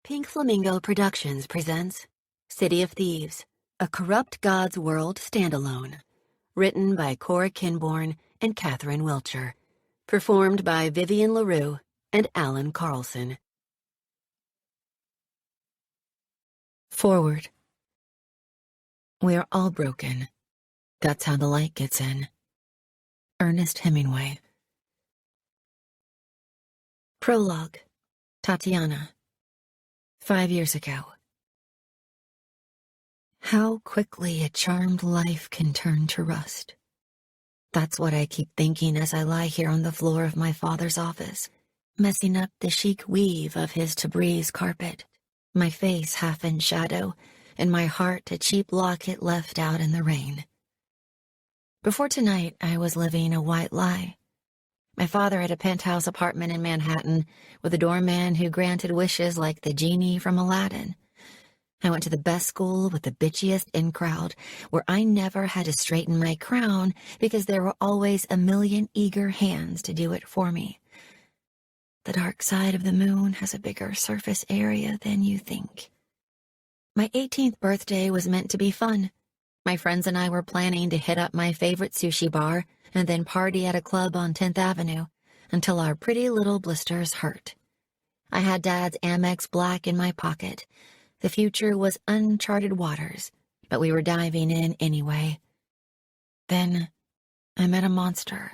Pink Flamingo Productions presents City of Thieves, a corrupt god's world standalone. Written by Cora Kenborn and Catherine Wiltcher. Performed by Vivian LaRue and Alan Carlson. Forward. We are all broken. That's how the light gets in. Ernest Hemingway. Prologue. Tatiana. 5 years ago. How quickly a charmed life can turn to rust. That's what I keep thinking as I lie here on the floor of my father's office, messing up the chic weave of his Tabriz carpet, my face half in shadow, and my heart a cheap locket left out in the rain. Before tonight, I was living a white lie. My father had a penthouse apartment in Manhattan with a doorman who granted wishes like the genie from Aladdin. I went to the best school with the bitchiest in crowd, where I never had to straighten my crown because there were always a million eager hands to do it for me. The dark side of the moon has a bigger surface area than you think. My 18th birthday was meant to be fun. My friends and I were planning to hit up my favorite sushi bar and then party at a club on 10th Avenue until our pretty little blisters hurt. I had Dad's Amex Black in my pocket. The future was uncharted waters, but we were diving in anyway. Then I met a monster.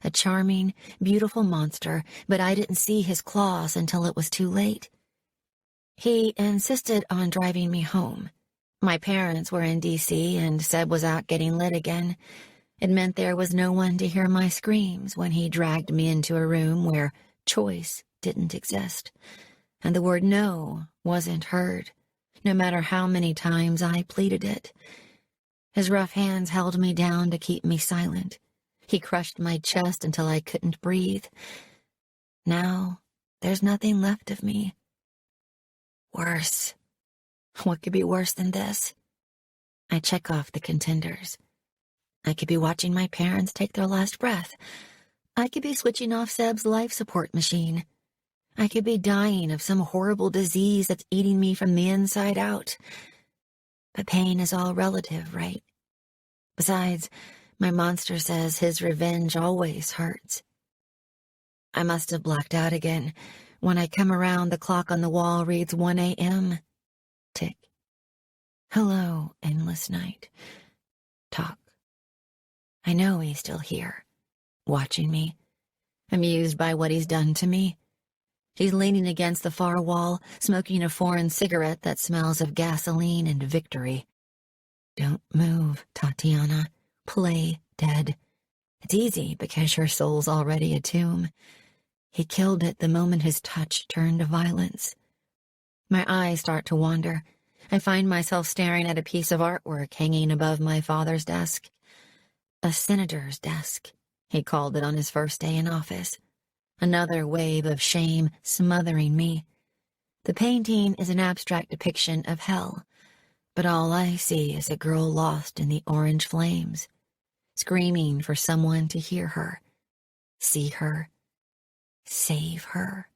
A charming, beautiful monster, but I didn't see his claws until it was too late. He insisted on driving me home. My parents were in D.C. and Seb was out getting lit again. It meant there was no one to hear my screams when he dragged me into a room where choice didn't exist, and the word no wasn't heard, no matter how many times I pleaded it. His rough hands held me down to keep me silent. He crushed my chest until I couldn't breathe. Now, there's nothing left of me. Worse. What could be worse than this? I check off the contenders. I could be watching my parents take their last breath. I could be switching off Seb's life support machine. I could be dying of some horrible disease that's eating me from the inside out. But pain is all relative, right? Besides, my monster says his revenge always hurts. I must have blacked out again. When I come around, the clock on the wall reads 1 a.m. Tick. Hello, endless night. Talk. I know he's still here, watching me, amused by what he's done to me. He's leaning against the far wall, smoking a foreign cigarette that smells of gasoline and victory. Don't move, Tatiana. Play dead. It's easy because your soul's already a tomb. He killed it the moment his touch turned to violence. My eyes start to wander. I find myself staring at a piece of artwork hanging above my father's desk. A senator's desk, he called it on his first day in office. Another wave of shame smothering me. The painting is an abstract depiction of hell, but all I see is a girl lost in the orange flames, screaming for someone to hear her, see her, save her.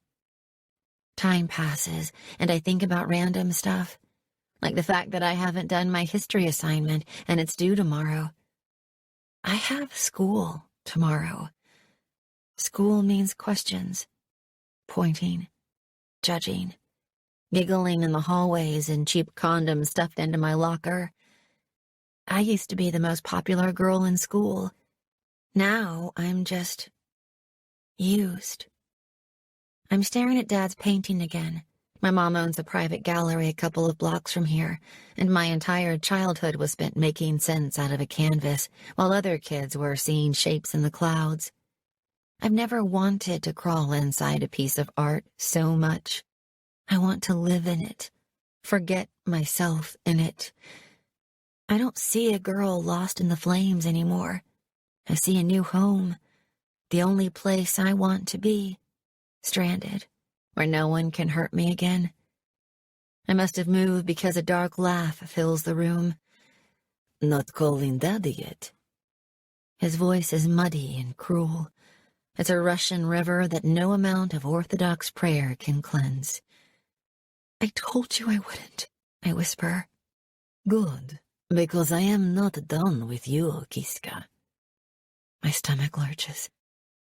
Time passes, and I think about random stuff, like the fact that I haven't done my history assignment and it's due tomorrow. I have school tomorrow. School means questions, pointing, judging, giggling in the hallways and cheap condoms stuffed into my locker. I used to be the most popular girl in school. Now I'm just used. I'm staring at Dad's painting again. My mom owns a private gallery a couple of blocks from here, and my entire childhood was spent making sense out of a canvas, while other kids were seeing shapes in the clouds. I've never wanted to crawl inside a piece of art so much. I want to live in it, forget myself in it. I don't see a girl lost in the flames anymore. I see a new home, the only place I want to be, stranded, where no one can hurt me again. I must have moved because a dark laugh fills the room. Not calling Daddy yet. His voice is muddy and cruel. It's a Russian river that no amount of Orthodox prayer can cleanse. I told you I wouldn't, I whisper. Good, because I am not done with you, Kiska. My stomach lurches.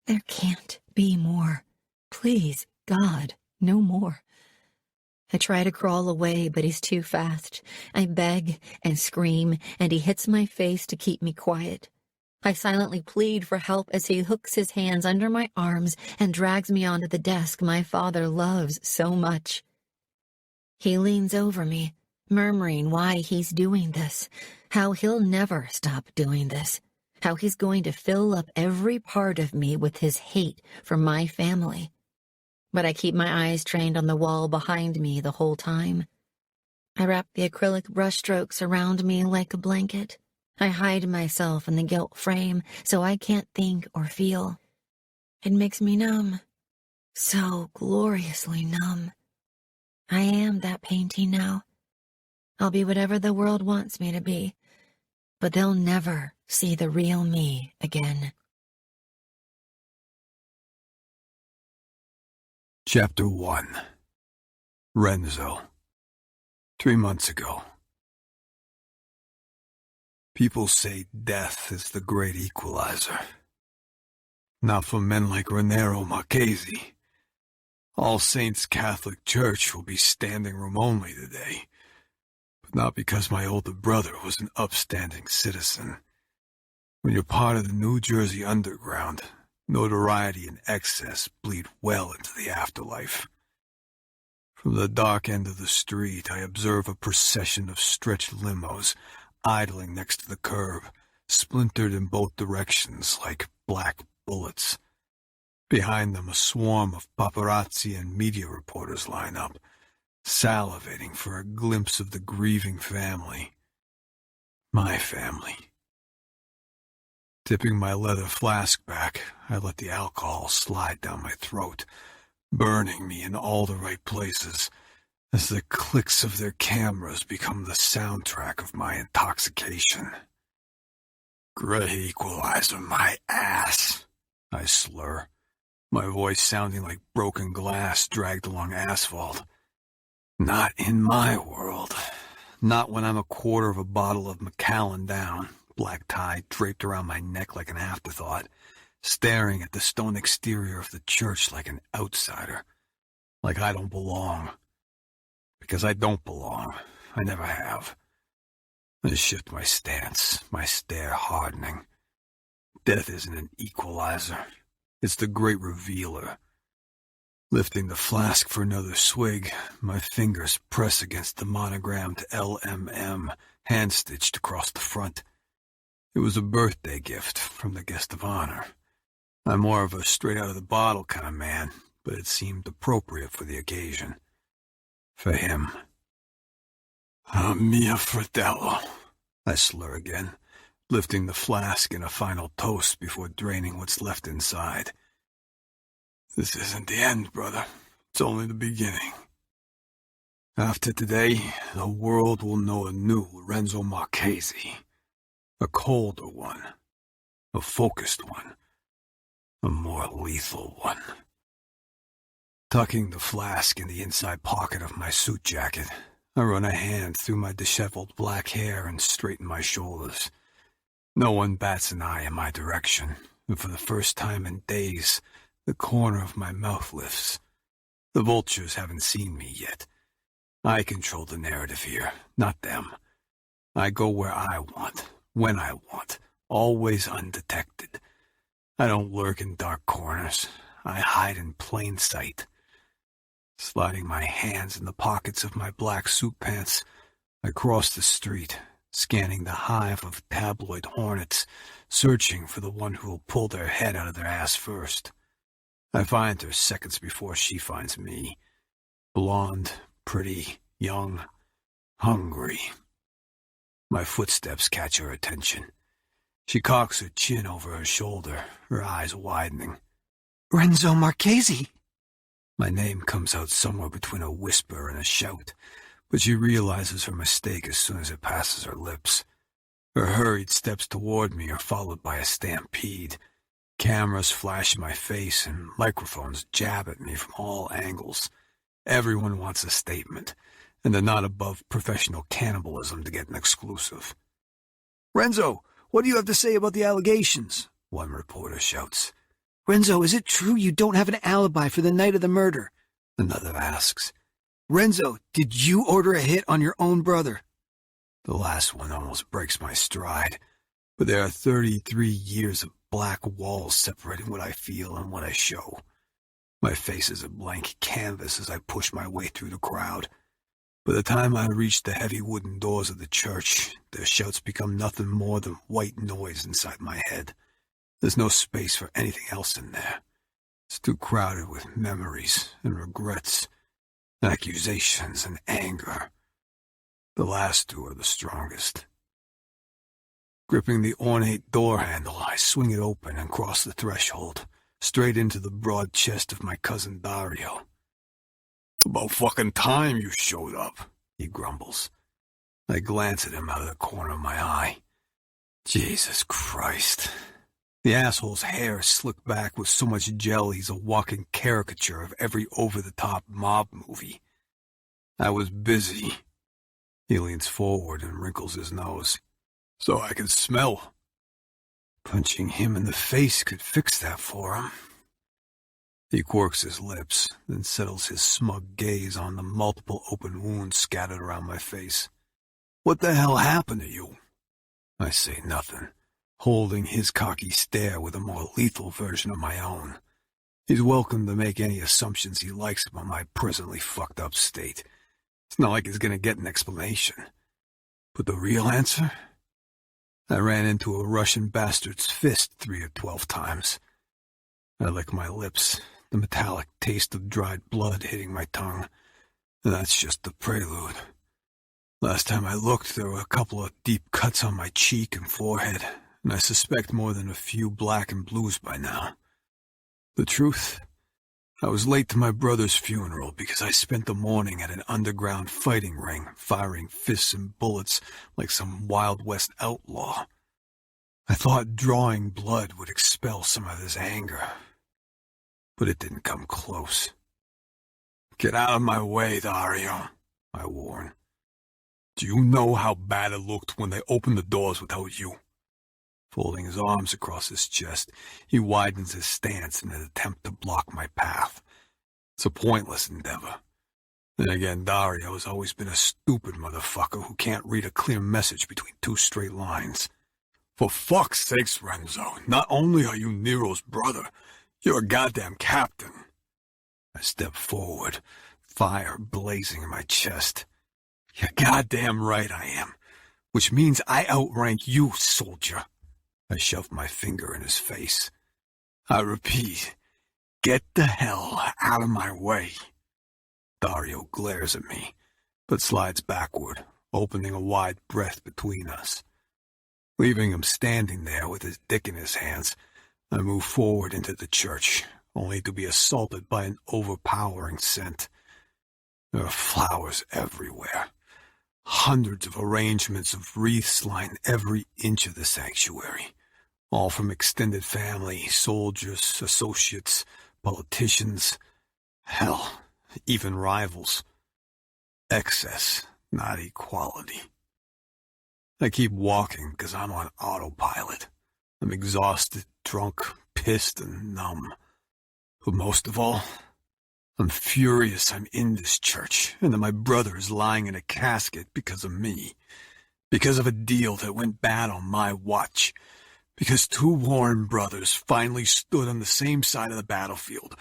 There can't be more. Please, God, no more. I try to crawl away, but he's too fast. I beg and scream, and he hits my face to keep me quiet. I silently plead for help as he hooks his hands under my arms and drags me onto the desk my father loves so much. He leans over me, murmuring why he's doing this, how he'll never stop doing this, how he's going to fill up every part of me with his hate for my family. But I keep my eyes trained on the wall behind me the whole time. I wrap the acrylic brushstrokes around me like a blanket. I hide myself in the gilt frame so I can't think or feel. It makes me numb, so gloriously numb. I am that painting now. I'll be whatever the world wants me to be, but they'll never see the real me again. Chapter 1. Renzo. 3 months ago. People say death is the great equalizer. Not for men like Renzo Marchesi. All Saints Catholic Church will be standing room only today, but not because my older brother was an upstanding citizen. When you're part of the New Jersey underground, notoriety and excess bleed well into the afterlife. From the dark end of the street, I observe a procession of stretched limos idling next to the curb, splintered in both directions like black bullets. Behind them, a swarm of paparazzi and media reporters line up, salivating for a glimpse of the grieving family. My family. Tipping my leather flask back, I let the alcohol slide down my throat, burning me in all the right places, as the clicks of their cameras become the soundtrack of my intoxication. Great equalizer, my ass, I slur, my voice sounding like broken glass dragged along asphalt. Not in my world. Not when I'm a quarter of a bottle of Macallan down, black tie draped around my neck like an afterthought, staring at the stone exterior of the church like an outsider, like I don't belong. Because I don't belong. I never have. I shift my stance, my stare hardening. Death isn't an equalizer. It's the great revealer. Lifting the flask for another swig, my fingers press against the monogrammed LMM, hand-stitched across the front. It was a birthday gift from the guest of honor. I'm more of a straight-out-of-the-bottle kind of man, but it seemed appropriate for the occasion. For him. Mio fratello, I slur again, lifting the flask in a final toast before draining what's left inside. This isn't the end, brother. It's only the beginning. After today, the world will know a new Renzo Marchesi. A colder one. A focused one. A more lethal one. Tucking the flask in the inside pocket of my suit jacket, I run a hand through my disheveled black hair and straighten my shoulders. No one bats an eye in my direction, and for the first time in days, the corner of my mouth lifts. The vultures haven't seen me yet. I control the narrative here, not them. I go where I want, when I want, always undetected. I don't lurk in dark corners. I hide in plain sight. Sliding my hands in the pockets of my black suit pants, I cross the street, scanning the hive of tabloid hornets, searching for the one who will pull their head out of their ass first. I find her seconds before she finds me. Blonde, pretty, young, hungry. My footsteps catch her attention. She cocks her chin over her shoulder, her eyes widening. Renzo Marchesi! My name comes out somewhere between a whisper and a shout, but she realizes her mistake as soon as it passes her lips. Her hurried steps toward me are followed by a stampede. Cameras flash in my face and microphones jab at me from all angles. Everyone wants a statement, and they're not above professional cannibalism to get an exclusive. "Renzo, what do you have to say about the allegations?" one reporter shouts. "Renzo, is it true you don't have an alibi for the night of the murder?" Another asks. "Renzo, did you order a hit on your own brother?" The last one almost breaks my stride, but there are 33 years of black walls separating what I feel and what I show. My face is a blank canvas as I push my way through the crowd. By the time I reach the heavy wooden doors of the church, their shouts become nothing more than white noise inside my head. There's no space for anything else in there. It's too crowded with memories and regrets, accusations and anger. The last two are the strongest. Gripping the ornate door handle, I swing it open and cross the threshold, straight into the broad chest of my cousin Dario. "About fucking time you showed up," he grumbles. I glance at him out of the corner of my eye. Jesus Christ. The asshole's hair is slicked back with so much gel he's a walking caricature of every over-the-top mob movie. I was busy. He leans forward and wrinkles his nose. "So I can smell." Punching him in the face could fix that for him. He quirks his lips, then settles his smug gaze on the multiple open wounds scattered around my face. "What the hell happened to you?" I say nothing, holding his cocky stare with a more lethal version of my own. He's welcome to make any assumptions he likes about my presently fucked up state. It's not like he's gonna get an explanation. But the real answer? I ran into a Russian bastard's fist 3 or 12 times. I lick my lips, the metallic taste of dried blood hitting my tongue. And that's just the prelude. Last time I looked, there were a couple of deep cuts on my cheek and forehead, and I suspect more than a few black and blues by now. The truth? I was late to my brother's funeral because I spent the morning at an underground fighting ring, firing fists and bullets like some Wild West outlaw. I thought drawing blood would expel some of this anger, but it didn't come close. "Get out of my way, Dario," I warn. "Do you know how bad it looked when they opened the doors without you?" Folding his arms across his chest, he widens his stance in an attempt to block my path. It's a pointless endeavor. Then again, Dario has always been a stupid motherfucker who can't read a clear message between two straight lines. "For fuck's sakes, Renzo, not only are you Nero's brother, you're a goddamn captain." I step forward, fire blazing in my chest. "You're goddamn right I am, which means I outrank you, soldier." I shoved my finger in his face. "I repeat, get the hell out of my way." Dario glares at me, but slides backward, opening a wide breath between us. Leaving him standing there with his dick in his hands, I move forward into the church, only to be assaulted by an overpowering scent. There are flowers everywhere. Hundreds of arrangements of wreaths line every inch of the sanctuary, all from extended family, soldiers, associates, politicians, hell, even rivals. Excess, not equality. I keep walking because I'm on autopilot. I'm exhausted, drunk, pissed, and numb. But most of all, I'm furious I'm in this church, and that my brother is lying in a casket because of me. Because of a deal that went bad on my watch. Because two Warren brothers finally stood on the same side of the battlefield,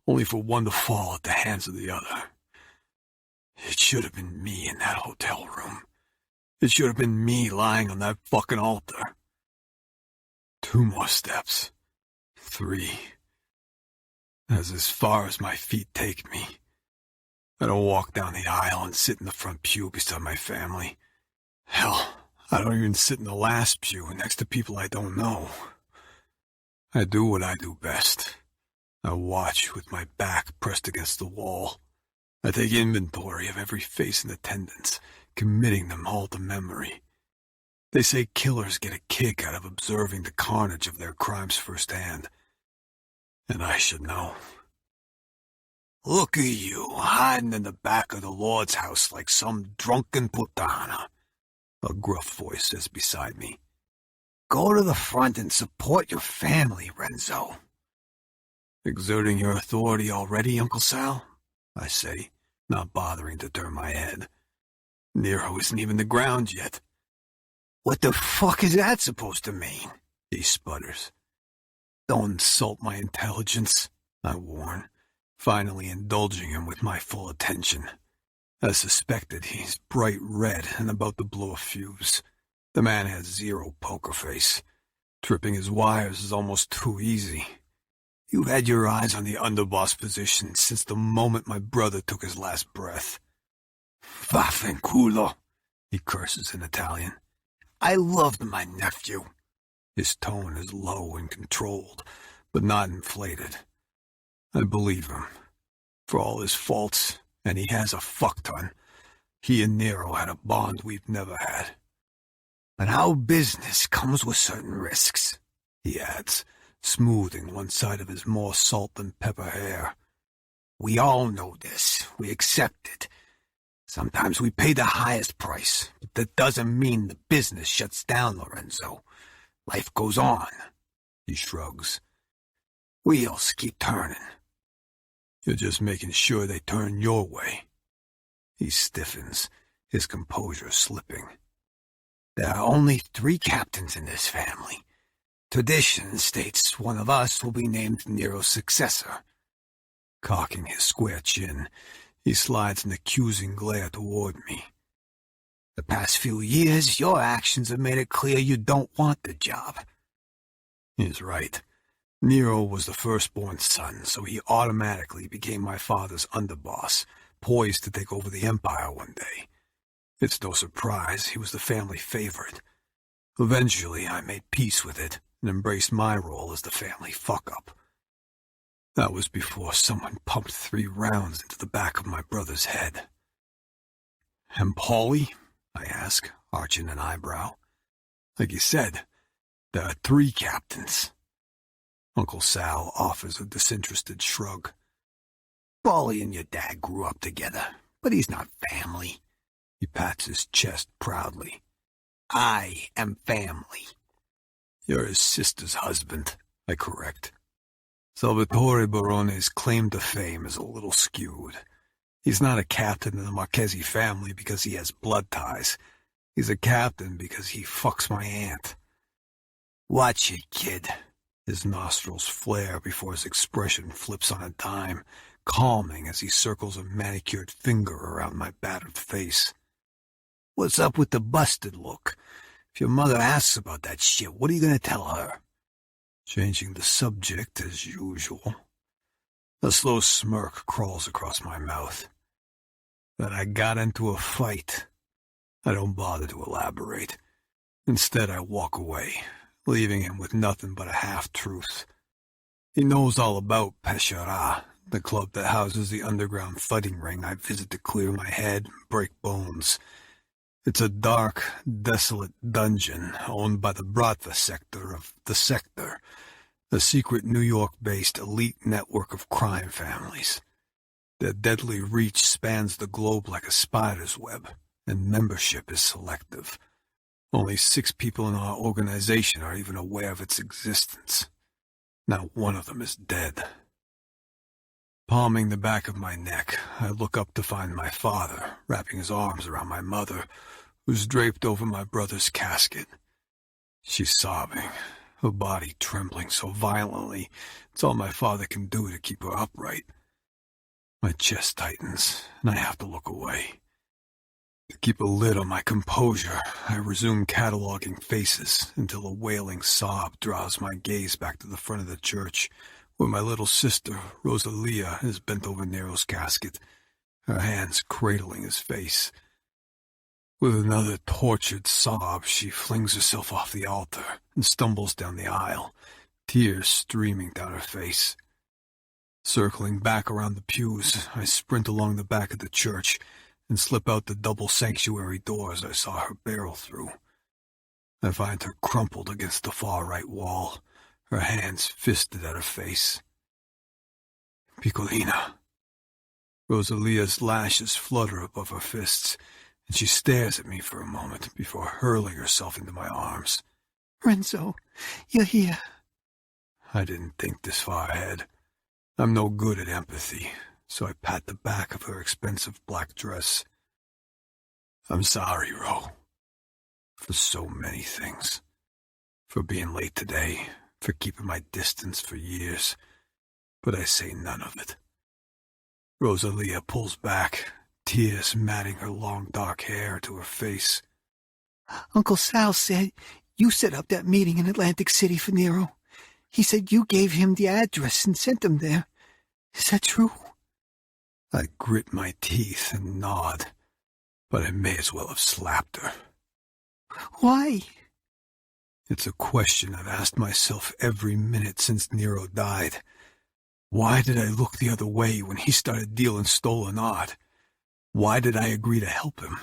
only for one to fall at the hands of the other. It should have been me in that hotel room. It should have been me lying on that fucking altar. 2 more steps. 3. That's as far as my feet take me. I don't walk down the aisle and sit in the front pew beside my family. Hell, I don't even sit in the last pew next to people I don't know. I do what I do best. I watch with my back pressed against the wall. I take inventory of every face in attendance, committing them all to memory. They say killers get a kick out of observing the carnage of their crimes firsthand. And I should know. Look at you, hiding in the back of the Lord's house like some drunken putana, a gruff voice says beside me. Go to the front and support your family, Renzo. Exerting your authority already, Uncle Sal? I say, not bothering to turn my head. Nero isn't even the ground yet. What the fuck is that supposed to mean? He sputters. Don't insult my intelligence, I warn, finally indulging him with my full attention. As suspected, he's bright red and about to blow a fuse. The man has zero poker face. Tripping his wires is almost too easy. You've had your eyes on the underboss position since the moment my brother took his last breath. Vaffanculo, he curses in Italian. I loved my nephew. His tone is low and controlled, but not inflated. I believe him. For all his faults, and he has a fuck-ton, he and Nero had a bond we've never had. But our business comes with certain risks, he adds, smoothing one side of his more salt than pepper hair. We all know this. We accept it. Sometimes we pay the highest price, but that doesn't mean the business shuts down, Lorenzo. Life goes on. He shrugs. Wheels keep turning. You're just making sure they turn your way. He stiffens, his composure slipping. There are only 3 captains in this family. Tradition states one of us will be named Nero's successor. Cocking his square chin, he slides an accusing glare toward me. The past few years, your actions have made it clear you don't want the job. He's right. Nero was the firstborn son, so he automatically became my father's underboss, poised to take over the empire one day. It's no surprise he was the family favorite. Eventually, I made peace with it and embraced my role as the family fuck-up. That was before someone pumped 3 rounds into the back of my brother's head. And Paulie? I ask, arching an eyebrow. Like you said, there are 3 captains. Uncle Sal offers a disinterested shrug. Paulie and your dad grew up together, but he's not family. He pats his chest proudly. I am family. You're his sister's husband, I correct. Salvatore Barone's claim to fame is a little skewed. He's not a captain in the Marchesi family because he has blood ties. He's a captain because he fucks my aunt. Watch it, kid. His nostrils flare before his expression flips on a dime, calming as he circles a manicured finger around my battered face. What's up with the busted look? If your mother asks about that shit, what are you gonna tell her? Changing the subject as usual. A slow smirk crawls across my mouth. That I got into a fight. I don't bother to elaborate. Instead, I walk away, leaving him with nothing but a half-truth. He knows all about Pesciara, the club that houses the underground fighting ring I visit to clear my head and break bones. It's a dark, desolate dungeon owned by the Bratva sector of the Sector, a secret New York-based elite network of crime families. Their deadly reach spans the globe like a spider's web, and membership is selective. Only 6 people in our organization are even aware of its existence. Not one of them is dead. Palming the back of my neck, I look up to find my father, wrapping his arms around my mother, who's draped over my brother's casket. She's sobbing, her body trembling so violently, it's all my father can do to keep her upright. My chest tightens, and I have to look away. To keep a lid on my composure, I resume cataloging faces until a wailing sob draws my gaze back to the front of the church, where my little sister, Rosalia, is bent over Nero's casket, her hands cradling his face. With another tortured sob, she flings herself off the altar and stumbles down the aisle, tears streaming down her face. Circling back around the pews, I sprint along the back of the church and slip out the double sanctuary doors I saw her barrel through. I find her crumpled against the far right wall, her hands fisted at her face. Piccolina, Rosalia's lashes flutter above her fists, and she stares at me for a moment before hurling herself into my arms. Renzo, you're here. I didn't think this far ahead. I'm no good at empathy, so I pat the back of her expensive black dress. I'm sorry, Ro, for so many things. For being late today, for keeping my distance for years, but I say none of it. Rosalia pulls back, tears matting her long dark hair to her face. Uncle Sal said you set up that meeting in Atlantic City for Nero. He said you gave him the address and sent him there. Is that true? I grit my teeth and nod, but I may as well have slapped her. Why? It's a question I've asked myself every minute since Nero died. Why did I look the other way when he started dealing stolen art? Why did I agree to help him?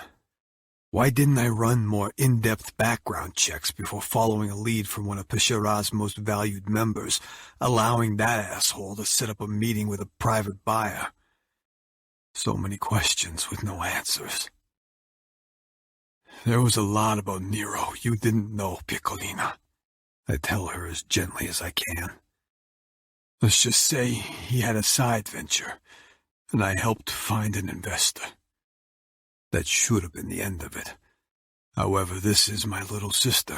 Why didn't I run more in-depth background checks before following a lead from one of Pescera's most valued members, allowing that asshole to set up a meeting with a private buyer? So many questions with no answers. There was a lot about Nero you didn't know, Piccolina. I tell her as gently as I can. Let's just say he had a side venture, and I helped find an investor. That should have been the end of it. However, this is my little sister.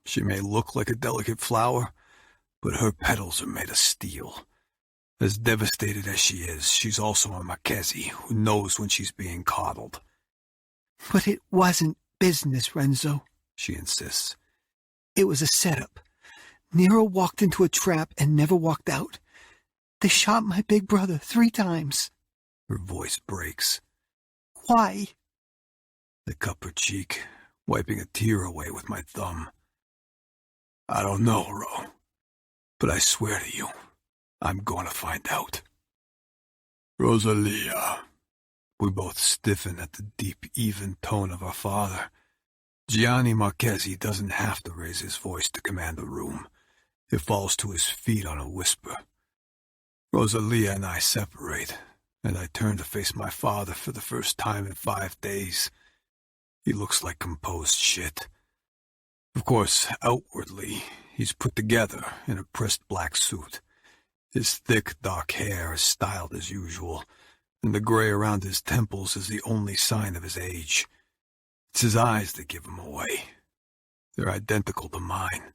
She may look like a delicate flower, but her petals are made of steel. As devastated as she is, she's also a Marchesi who knows when she's being coddled. But it wasn't business, Renzo, she insists. It was a setup. Nero walked into a trap and never walked out. They shot my big brother 3 times. Her voice breaks. Why? I cup her cheek, wiping a tear away with my thumb. I don't know, Ro, but I swear to you, I'm going to find out. Rosalia. We both stiffen at the deep, even tone of our father. Gianni Marchesi doesn't have to raise his voice to command the room. It falls to his feet on a whisper. Rosalia and I separate, and I turn to face my father for the first time in 5 days. He looks like composed shit. Of course, outwardly, he's put together in a pressed black suit. His thick, dark hair is styled as usual, and the gray around his temples is the only sign of his age. It's his eyes that give him away. They're identical to mine,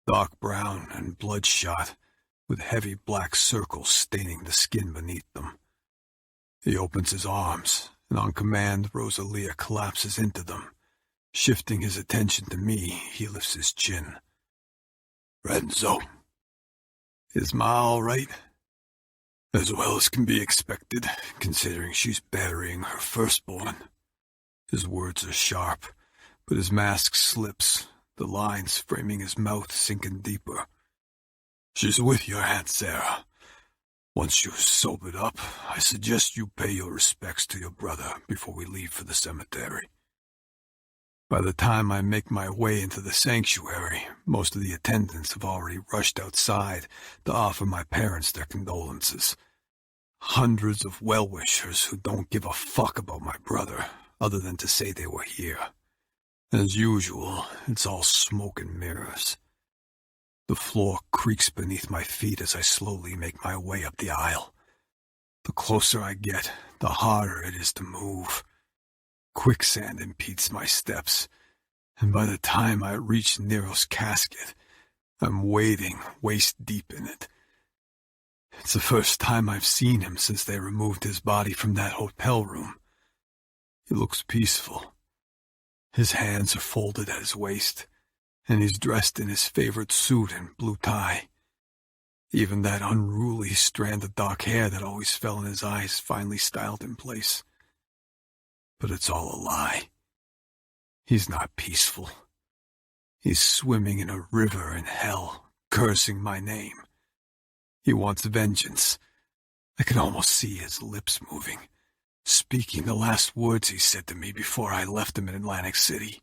dark brown and bloodshot, with heavy black circles staining the skin beneath them. He opens his arms, and on command, Rosalia collapses into them. Shifting his attention to me, he lifts his chin. Renzo. Is Ma all right? As well as can be expected, considering she's burying her firstborn. His words are sharp, but his mask slips, the lines framing his mouth sinking deeper. She's with your Aunt Sarah. Once you're sobered up, I suggest you pay your respects to your brother before we leave for the cemetery. By the time I make my way into the sanctuary, most of the attendants have already rushed outside to offer my parents their condolences. Hundreds of well-wishers who don't give a fuck about my brother, other than to say they were here. As usual, it's all smoke and mirrors. The floor creaks beneath my feet as I slowly make my way up the aisle. The closer I get, the harder it is to move. Quicksand impedes my steps, and by the time I reach Nero's casket, I'm wading waist-deep in it. It's the first time I've seen him since they removed his body from that hotel room. He looks peaceful. His hands are folded at his waist, and he's dressed in his favorite suit and blue tie. Even that unruly strand of dark hair that always fell in his eyes finally styled in place. But it's all a lie. He's not peaceful. He's swimming in a river in hell, cursing my name. He wants vengeance. I can almost see his lips moving, speaking the last words he said to me before I left him in Atlantic City.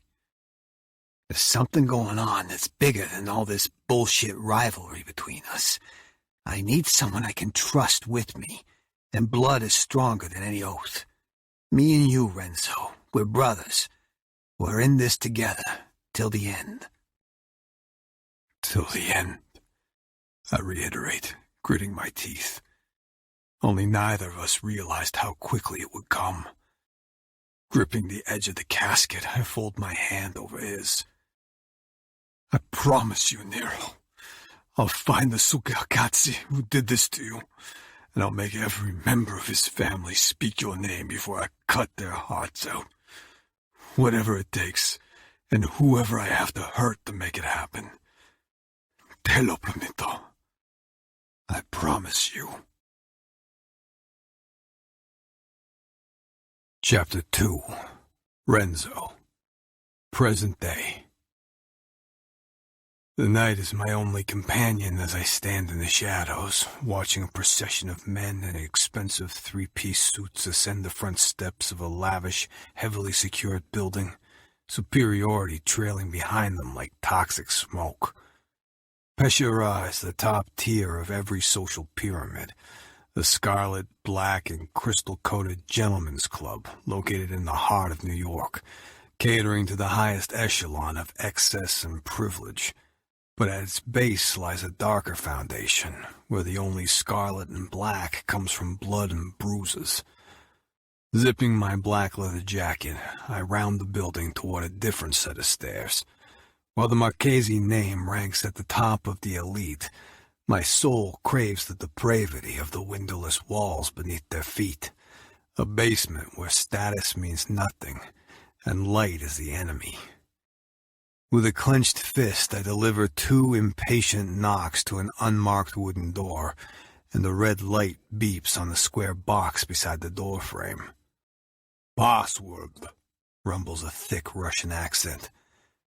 There's something going on that's bigger than all this bullshit rivalry between us. I need someone I can trust with me, and blood is stronger than any oath. Me and you, Renzo, we're brothers. We're in this together, till the end. Till the end, I reiterate, gritting my teeth. Only neither of us realized how quickly it would come. Gripping the edge of the casket, I fold my hand over his. I promise you, Nero, I'll find the Sukiyakazi who did this to you, and I'll make every member of his family speak your name before I cut their hearts out. Whatever it takes, and whoever I have to hurt to make it happen. Te lo prometo. I promise you. Chapter 2. Renzo. Present day. The night is my only companion as I stand in the shadows, watching a procession of men in expensive three-piece suits ascend the front steps of a lavish, heavily secured building, superiority trailing behind them like toxic smoke. Peshera is the top tier of every social pyramid, the scarlet, black, and crystal-coated gentlemen's club located in the heart of New York, catering to the highest echelon of excess and privilege. But at its base lies a darker foundation, where the only scarlet and black comes from blood and bruises. Zipping my black leather jacket, I round the building toward a different set of stairs. While the Marchesi name ranks at the top of the elite, my soul craves the depravity of the windowless walls beneath their feet, a basement where status means nothing, and light is the enemy. With a clenched fist, I deliver 2 impatient knocks to an unmarked wooden door, and the red light beeps on the square box beside the doorframe. "Password," rumbles a thick Russian accent.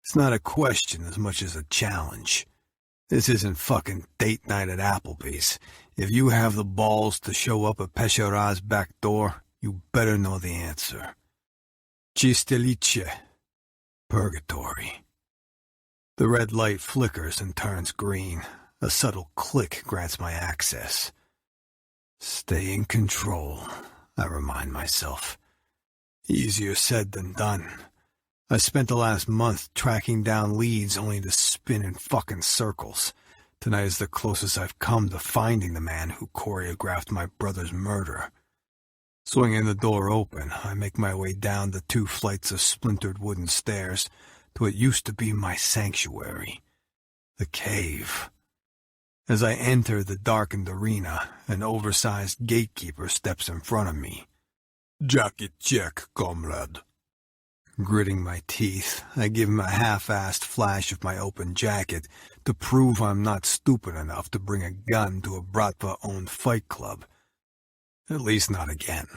It's not a question as much as a challenge. This isn't fucking date night at Applebee's. If you have the balls to show up at Peshera's back door, you better know the answer. Chistelice. Purgatory. The red light flickers and turns green. A subtle click grants my access. Stay in control, I remind myself. Easier said than done. I spent the last month tracking down leads only to spin in fucking circles. Tonight is the closest I've come to finding the man who choreographed my brother's murder. Swinging the door open, I make my way down the 2 flights of splintered wooden stairs to what used to be my sanctuary, the cave. As I enter the darkened arena, an oversized gatekeeper steps in front of me. "Jacket check, comrade." Gritting my teeth, I give him a half-assed flash of my open jacket to prove I'm not stupid enough to bring a gun to a Bratva-owned fight club. At least not again.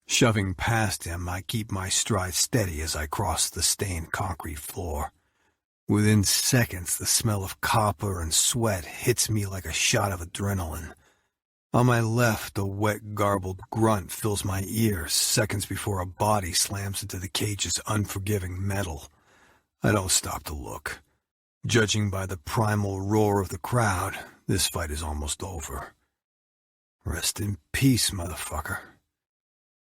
Shoving past him, I keep my stride steady as I cross the stained concrete floor. Within seconds, the smell of copper and sweat hits me like a shot of adrenaline. On my left, a wet, garbled grunt fills my ears seconds before a body slams into the cage's unforgiving metal. I don't stop to look. Judging by the primal roar of the crowd, this fight is almost over. Rest in peace, motherfucker.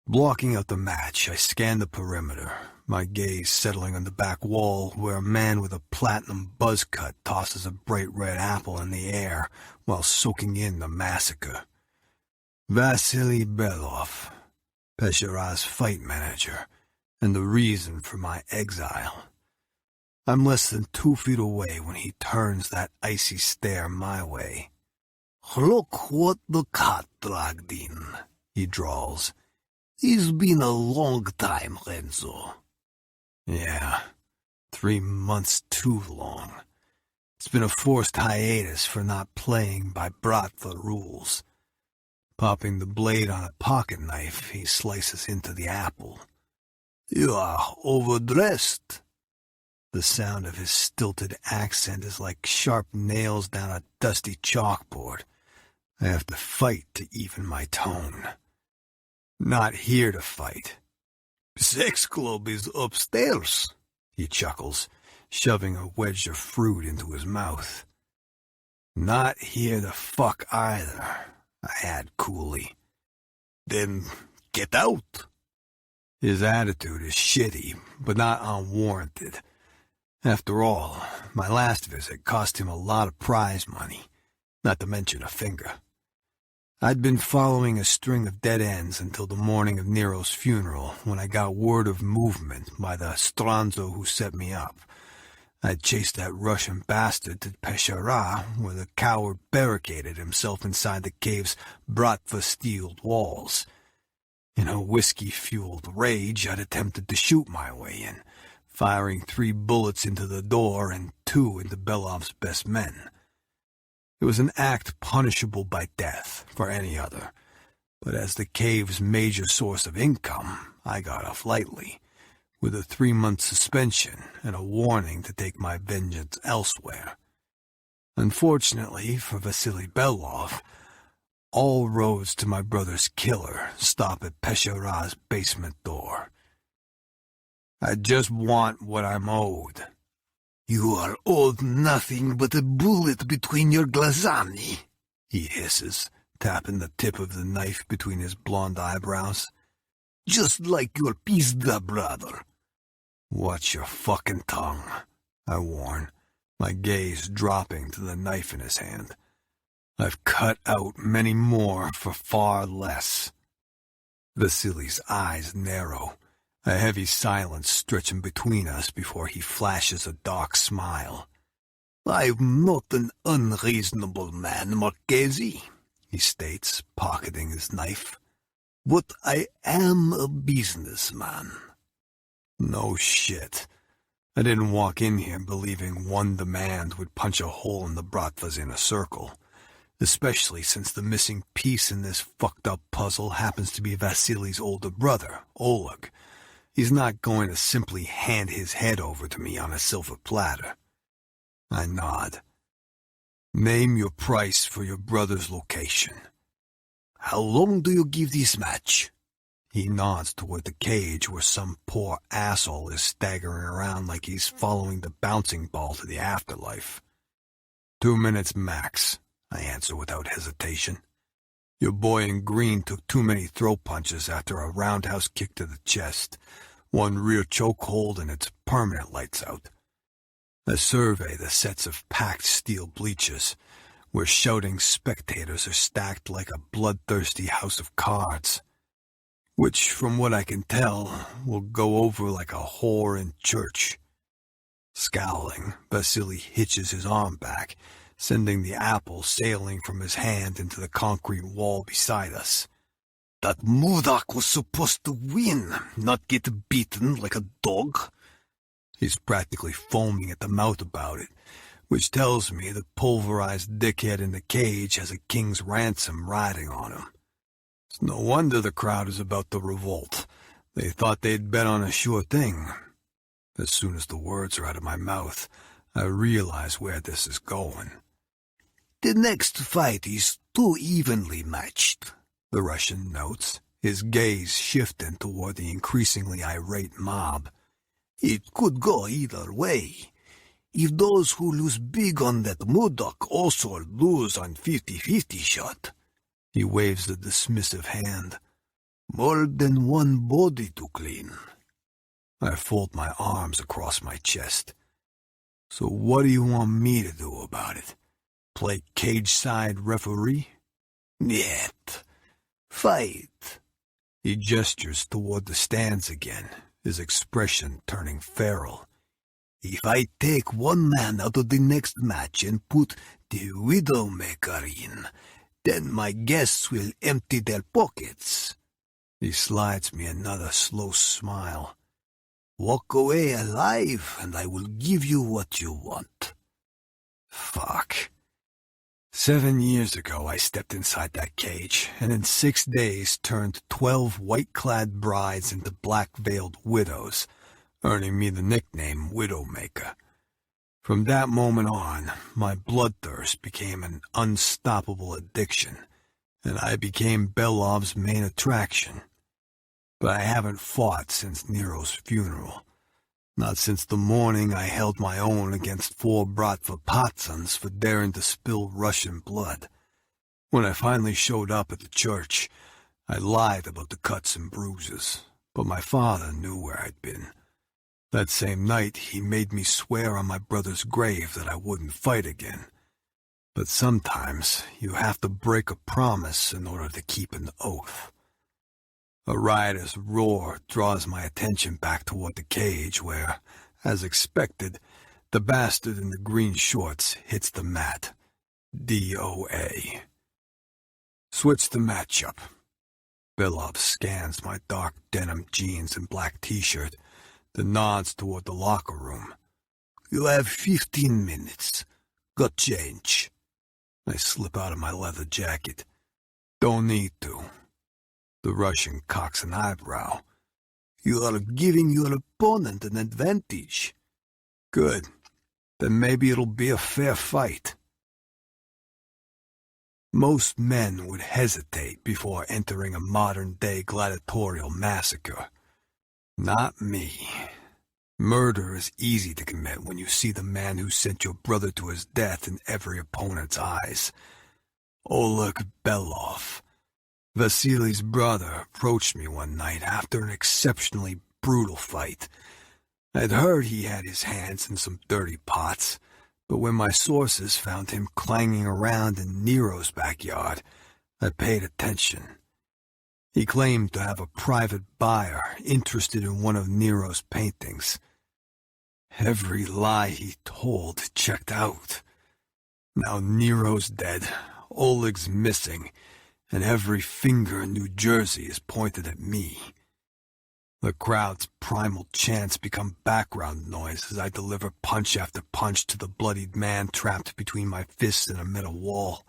Blocking out the match, I scan the perimeter, my gaze settling on the back wall where a man with a platinum buzz cut tosses a bright red apple in the air while soaking in the massacre. Vasily Belov, Peshera's fight manager, and the reason for my exile. I'm less than 2 feet away when he turns that icy stare my way. "Look what the cat dragged in," he drawls. "It's been a long time, Renzo." Yeah, 3 months too long. It's been a forced hiatus for not playing by Bratva rules. Popping the blade on a pocket knife, he slices into the apple. "You are overdressed." The sound of his stilted accent is like sharp nails down a dusty chalkboard. I have to fight to even my tone. Not here to fight. "Sex club is upstairs," he chuckles, shoving a wedge of fruit into his mouth. Not here to fuck either. I add coolly. Then get out. His attitude is shitty, but not unwarranted. After all, my last visit cost him a lot of prize money, not to mention a finger. I'd been following a string of dead ends until the morning of Nero's funeral, when I got word of movement by the stronzo who set me up. I'd chased that Russian bastard to Pescara, where the coward barricaded himself inside the cave's bratva-steeled walls. In a whiskey-fueled rage, I'd attempted to shoot my way in, firing 3 bullets into the door and 2 into Belov's best men. It was an act punishable by death for any other, but as the cave's major source of income, I got off lightly, with a 3-month suspension and a warning to take my vengeance elsewhere. Unfortunately for Vasily Belov, all roads to my brother's killer stop at Peshara's basement door. I just want what I'm owed. You are owed nothing but a bullet between your glazani, he hisses, tapping the tip of the knife between his blonde eyebrows. Just like your pizda brother. Watch your fucking tongue, I warn, my gaze dropping to the knife in his hand. I've cut out many more for far less. Vasily's eyes narrow, a heavy silence stretching between us before he flashes a dark smile. I'm not an unreasonable man, Marchesi, he states, pocketing his knife. But I am a businessman. No shit. I didn't walk in here believing one demand would punch a hole in the Bratva's inner circle, especially since the missing piece in this fucked-up puzzle happens to be Vasily's older brother, Oleg. He's not going to simply hand his head over to me on a silver platter. I nod. Name your price for your brother's location. How long do you give this match? He nods toward the cage where some poor asshole is staggering around like he's following the bouncing ball to the afterlife. 2 minutes max, I answer without hesitation. Your boy in green took too many throat punches after a roundhouse kick to the chest, 1 rear chokehold, and it's permanent lights out. I survey the sets of packed steel bleachers, where shouting spectators are stacked like a bloodthirsty house of cards, which, from what I can tell, will go over like a whore in church. Scowling, Vasily hitches his arm back, sending the apple sailing from his hand into the concrete wall beside us. That Mudak was supposed to win, not get beaten like a dog. He's practically foaming at the mouth about it, which tells me the pulverized dickhead in the cage has a king's ransom riding on him. It's no wonder the crowd is about to revolt. They thought they'd bet on a sure thing. As soon as the words are out of my mouth, I realize where this is going. The next fight is too evenly matched, the Russian notes, his gaze shifting toward the increasingly irate mob. It could go either way. If those who lose big on that Mudak also lose on 50-50 shot. He waves a dismissive hand. More than one body to clean. I fold my arms across my chest. So what do you want me to do about it? Play cage-side referee? Niet. Fight. He gestures toward the stands again, his expression turning feral. If I take one man out of the next match and put the Widowmaker in, then my guests will empty their pockets. He slides me another slow smile. Walk away alive, and I will give you what you want. Fuck. 7 years ago, I stepped inside that cage, and in 6 days turned 12 white-clad brides into black-veiled widows, earning me the nickname Widowmaker. From that moment on, my bloodthirst became an unstoppable addiction, and I became Belov's main attraction. But I haven't fought since Nero's funeral. Not since the morning I held my own against 4 Bratva Patsans for daring to spill Russian blood. When I finally showed up at the church, I lied about the cuts and bruises, but my father knew where I'd been. That same night, he made me swear on my brother's grave that I wouldn't fight again. But sometimes you have to break a promise in order to keep an oath. A riotous roar draws my attention back toward the cage where, as expected, the bastard in the green shorts hits the mat. DOA. Switch the matchup. Belov scans my dark denim jeans and black t-shirt, then nods toward the locker room. You have 15 minutes. Got change. I slip out of my leather jacket. Don't need to. The Russian cocks an eyebrow. You are giving your opponent an advantage. Good. Then maybe it'll be a fair fight. Most men would hesitate before entering a modern-day gladiatorial massacre. Not me. Murder is easy to commit when you see the man who sent your brother to his death in every opponent's eyes. Oleg Belov. Vasily's brother approached me one night after an exceptionally brutal fight. I'd heard he had his hands in some dirty pots, but when my sources found him clanging around in Nero's backyard, I paid attention. He claimed to have a private buyer interested in one of Nero's paintings. Every lie he told checked out. Now Nero's dead, Oleg's missing, and every finger in New Jersey is pointed at me. The crowd's primal chants become background noise as I deliver punch after punch to the bloodied man trapped between my fists in a metal wall.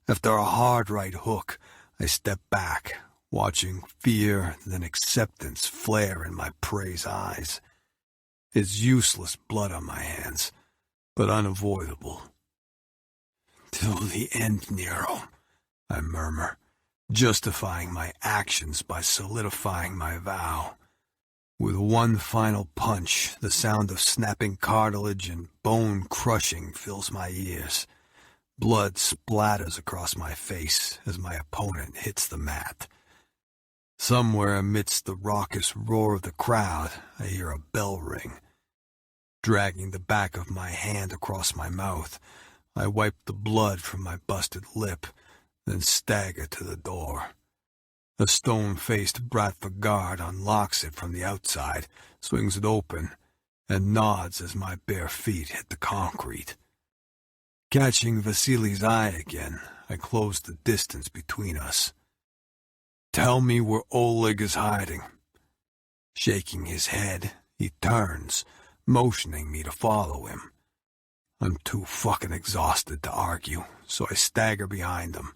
After a hard right hook, I step back, watching fear then acceptance flare in my prey's eyes. It's useless blood on my hands, but unavoidable. Till the end, Nero, I murmur, justifying my actions by solidifying my vow. With one final punch, the sound of snapping cartilage and bone crushing fills my ears. Blood splatters across my face as my opponent hits the mat. Somewhere amidst the raucous roar of the crowd, I hear a bell ring. Dragging the back of my hand across my mouth, I wipe the blood from my busted lip, then stagger to the door. A stone-faced Bradford guard unlocks it from the outside, swings it open, and nods as my bare feet hit the concrete. Catching Vasily's eye again, I close the distance between us. Tell me where Oleg is hiding. Shaking his head, he turns, motioning me to follow him. I'm too fucking exhausted to argue, so I stagger behind him,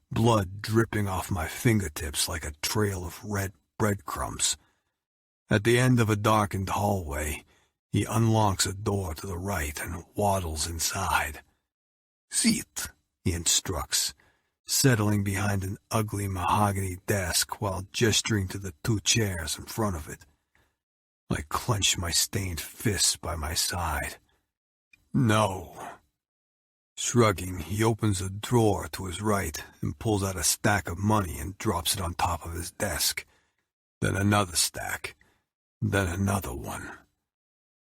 blood dripping off my fingertips like a trail of red breadcrumbs. At the end of a darkened hallway, he unlocks a door to the right and waddles inside. Sit, he instructs, settling behind an ugly mahogany desk while gesturing to the two chairs in front of it. I clench my stained fists by my side. No. Shrugging, he opens a drawer to his right and pulls out a stack of money and drops it on top of his desk. Then another stack. Then another one.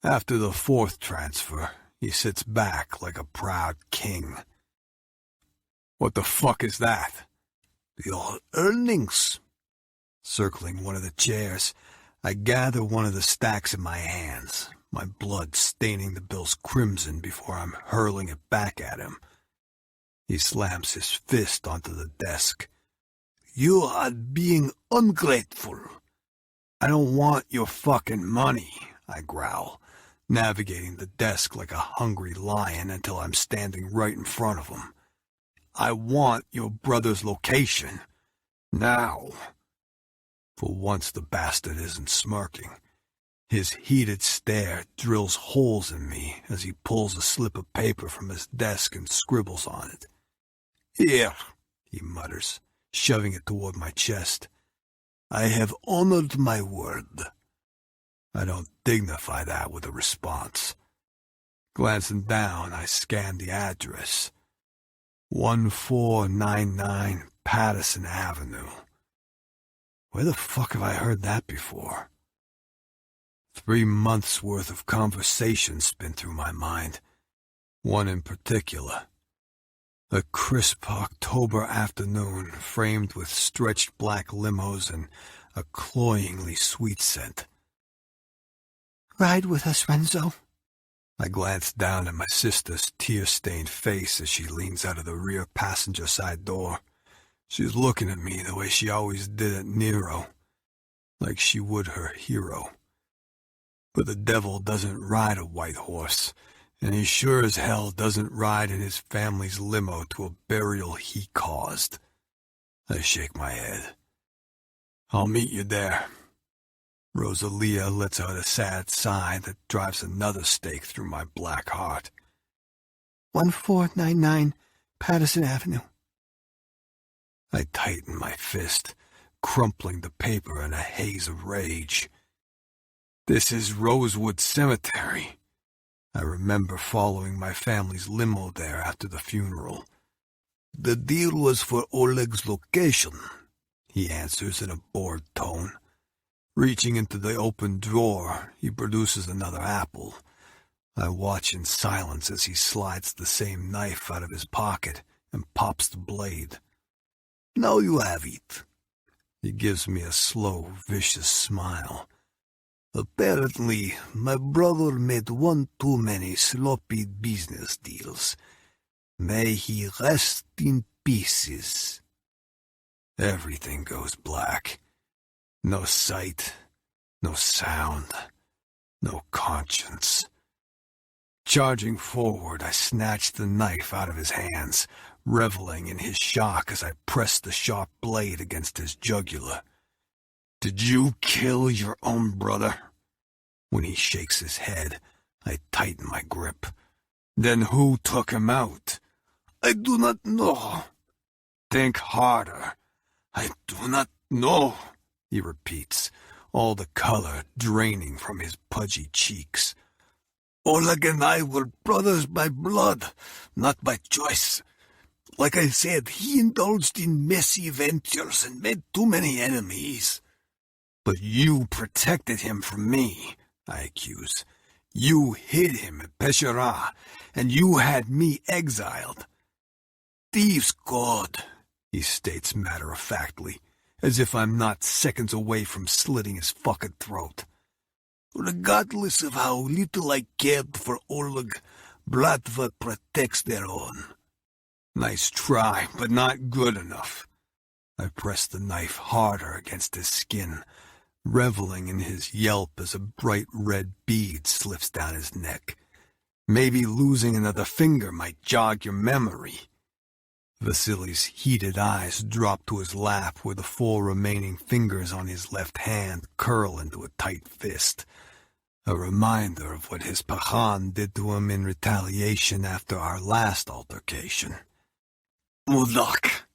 After the fourth transfer, he sits back like a proud king. What the fuck is that? Your earnings. Circling one of the chairs, I gather one of the stacks in my hands, my blood staining the bill's crimson before I'm hurling it back at him. He slams his fist onto the desk. You are being ungrateful. I don't want your fucking money, I growl, navigating the desk like a hungry lion until I'm standing right in front of him. I want your brother's location. Now. For once the bastard isn't smirking. His heated stare drills holes in me as he pulls a slip of paper from his desk and scribbles on it. Here, he mutters, shoving it toward my chest. I have honored my word. I don't dignify that with a response. Glancing down, I scan the address. 1499 Patterson Avenue. Where the fuck have I heard that before? 3 months' worth of conversation spin through my mind. One in particular. A crisp October afternoon, framed with stretched black limos and a cloyingly sweet scent. "Ride with us, Renzo." I glance down at my sister's tear-stained face as she leans out of the rear passenger side door. She's looking at me the way she always did at Nero, like she would her hero. But the devil doesn't ride a white horse, and he sure as hell doesn't ride in his family's limo to a burial he caused. I shake my head. "I'll meet you there." Rosalia lets out a sad sigh that drives another stake through my black heart. 1499 Patterson Avenue. I tighten my fist, crumpling the paper in a haze of rage. This is Rosewood Cemetery. I remember following my family's limo there after the funeral. "The deal was for Oleg's location," he answers in a bored tone. Reaching into the open drawer, he produces another apple. I watch in silence as he slides the same knife out of his pocket and pops the blade. "Now you have it." He gives me a slow, vicious smile. "Apparently, my brother made one too many sloppy business deals. May he rest in pieces." Everything goes black. No sight, no sound, no conscience. Charging forward, I snatch the knife out of his hands, reveling in his shock as I press the sharp blade against his jugular. "Did you kill your own brother?" When he shakes his head, I tighten my grip. "Then who took him out?" "I do not know." "Think harder." "I do not know," he repeats, all the color draining from his pudgy cheeks. "Oleg and I were brothers by blood, not by choice. Like I said, he indulged in messy ventures and made too many enemies." "But you protected him from me," I accuse. "You hid him at Pescara, and you had me exiled." "Thieves' code," he states matter-of-factly, as if I'm not seconds away from slitting his fucking throat. "Regardless of how little I cared for Oleg, Bratva protects their own." Nice try, but not good enough. I press the knife harder against his skin, reveling in his yelp as a bright red bead slips down his neck. Maybe losing another finger might jog your memory. Vasily's heated eyes drop to his lap where the 4 remaining fingers on his left hand curl into a tight fist. A reminder of what his pahan did to him in retaliation after our last altercation. "Modak,"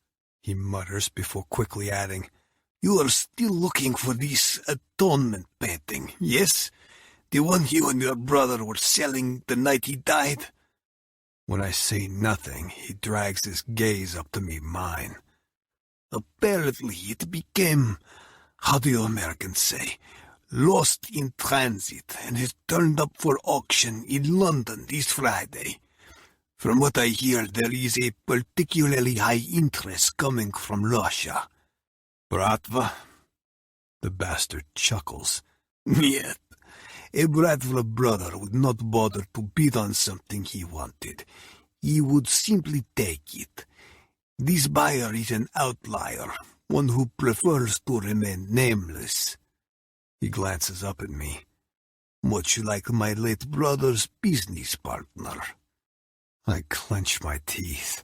he mutters before quickly adding, "you are still looking for this atonement painting, yes? The one you and your brother were selling the night he died?" When I say nothing, he drags his gaze up to meet mine. "Apparently it became, how do you Americans say, lost in transit and has turned up for auction in London this Friday. From what I hear, there is a particularly high interest coming from Russia." "Bratva?" The bastard chuckles. "Yet, a Bratva brother would not bother to bid on something he wanted. He would simply take it. This buyer is an outlier, one who prefers to remain nameless." He glances up at me. "Much like my late brother's business partner." I clench my teeth.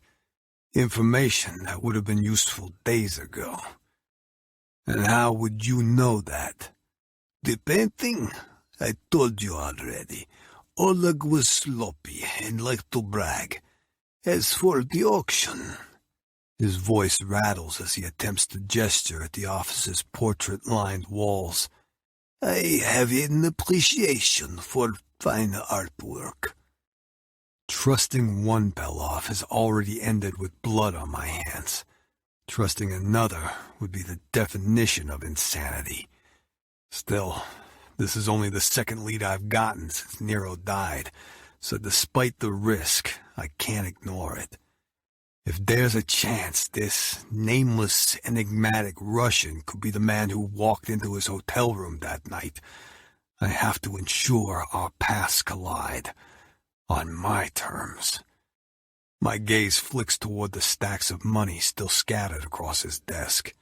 Information that would have been useful days ago. And how would you know that? "The painting? I told you already. Oleg was sloppy and liked to brag. As for the auction..." His voice rattles as he attempts to gesture at the office's portrait-lined walls. "I have an appreciation for fine artwork." Trusting one Beloff has already ended with blood on my hands. Trusting another would be the definition of insanity. Still, this is only the second lead I've gotten since Nero died, so despite the risk, I can't ignore it. If there's a chance this nameless, enigmatic Russian could be the man who walked into his hotel room that night, I have to ensure our paths collide. On my terms. My gaze flicks toward the stacks of money still scattered across his desk.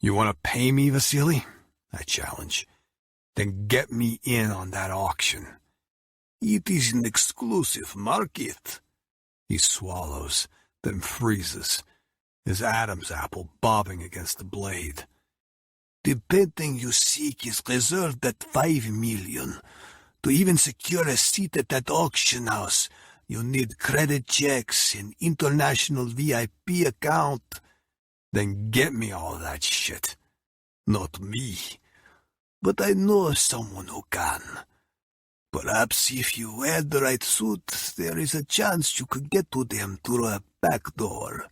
You want to pay me, Vasily? I challenge. Then get me in on that auction. It is an exclusive market. He swallows, then freezes, his Adam's apple bobbing against the blade. The painting you seek is reserved at 5 million. To even secure a seat at that auction house, you need credit checks, an international VIP account. Then get me all that shit. Not me, but I know someone who can. Perhaps if you wear the right suit, there is a chance you could get to them through a back door.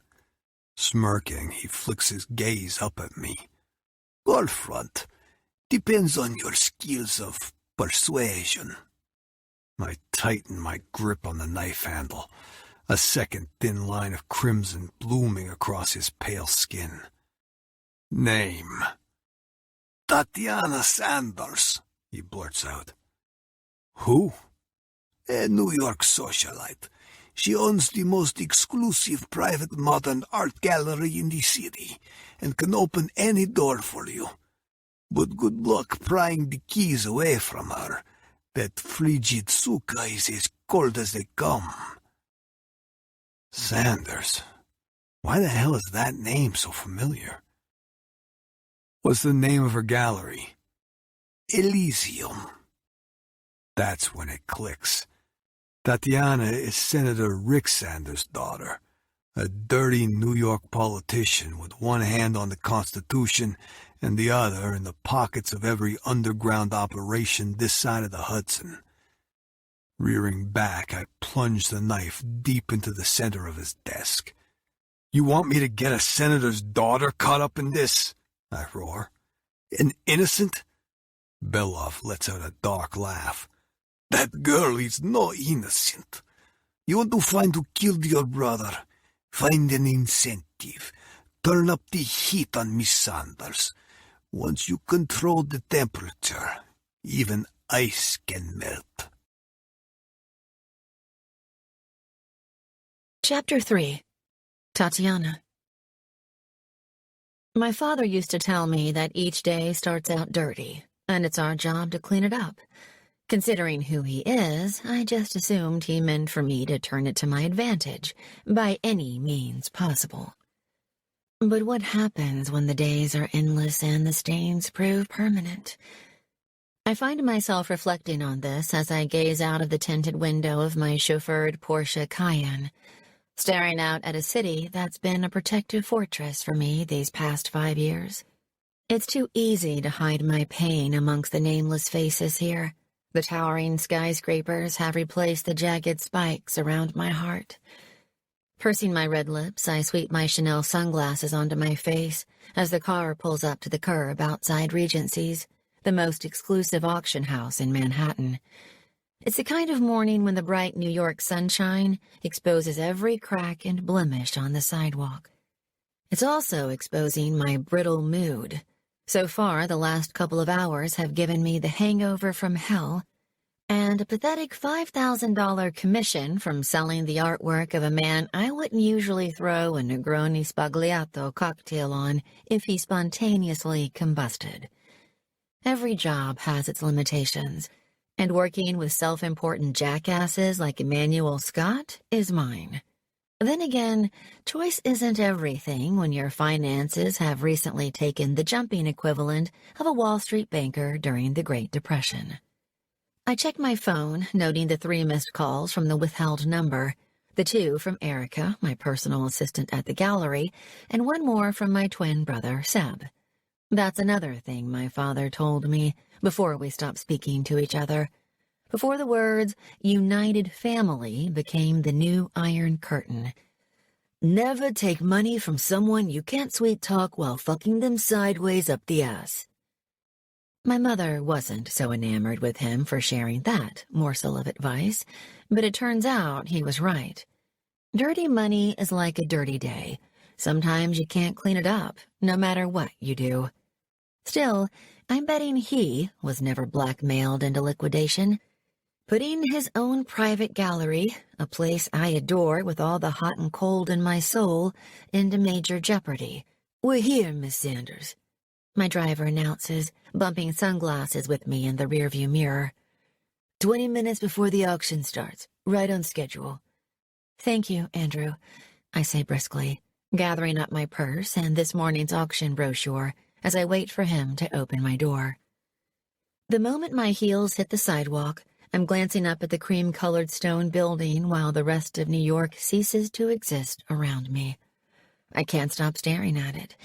Smirking, he flicks his gaze up at me. Or front. Depends on your skills of persuasion. I tighten my grip on the knife handle, a second thin line of crimson blooming across his pale skin. Name. Tatiana Sanders, he blurts out. Who? A New York socialite. She owns the most exclusive private modern art gallery in the city and can open any door for you. But good luck prying the keys away from her. That frigid suka is as cold as they come. Sanders. Why the hell is that name so familiar? What's the name of her gallery? Elysium. That's when it clicks. Tatiana is Senator Rick Sanders' daughter, a dirty New York politician with one hand on the Constitution and the other in the pockets of every underground operation this side of the Hudson. Rearing back, I plunge the knife deep into the center of his desk. You want me to get a senator's daughter caught up in this? I roar. An innocent? Beloff lets out a dark laugh. That girl is no innocent. You want to find who killed your brother. Find an incentive. Turn up the heat on Miss Sanders. Once you control the temperature, even ice can melt. Chapter 3. Tatiana. My father used to tell me that each day starts out dirty, and it's our job to clean it up. Considering who he is, I just assumed he meant for me to turn it to my advantage, by any means possible. But what happens when the days are endless and the stains prove permanent? I find myself reflecting on this as I gaze out of the tinted window of my chauffeured Porsche Cayenne, staring out at a city that's been a protective fortress for me these past 5 years. It's too easy to hide my pain amongst the nameless faces here. The towering skyscrapers have replaced the jagged spikes around my heart. Pursing my red lips, I sweep my Chanel sunglasses onto my face as the car pulls up to the curb outside Regency's, the most exclusive auction house in Manhattan. It's the kind of morning when the bright New York sunshine exposes every crack and blemish on the sidewalk. It's also exposing my brittle mood. So far, the last couple of hours have given me the hangover from hell and a pathetic $5,000 commission from selling the artwork of a man I wouldn't usually throw a Negroni Spagliato cocktail on if he spontaneously combusted. Every job has its limitations, and working with self-important jackasses like Emmanuel Scott is mine. Then again, choice isn't everything when your finances have recently taken the jumping equivalent of a Wall Street banker during the Great Depression. I check my phone, noting the 3 missed calls from the withheld number, the 2 from Erica, my personal assistant at the gallery, and 1 more from my twin brother, Seb. That's another thing my father told me before we stopped speaking to each other. before the words "United Family" became the new Iron Curtain. Never take money from someone you can't sweet-talk while fucking them sideways up the ass. My mother wasn't so enamored with him for sharing that morsel of advice, but it turns out he was right. Dirty money is like a dirty day. Sometimes you can't clean it up, no matter what you do. Still, I'm betting he was never blackmailed into liquidation. Putting his own private gallery, a place I adore with all the hot and cold in my soul, into major jeopardy. "We're here, Miss Sanders," my driver announces, bumping sunglasses with me in the rearview mirror. 20 minutes before the auction starts, right on schedule. "Thank you, Andrew," I say briskly, gathering up my purse and this morning's auction brochure as I wait for him to open my door. The moment my heels hit the sidewalk, I'm glancing up at the cream-colored stone building while the rest of New York ceases to exist around me. I can't stop staring at it.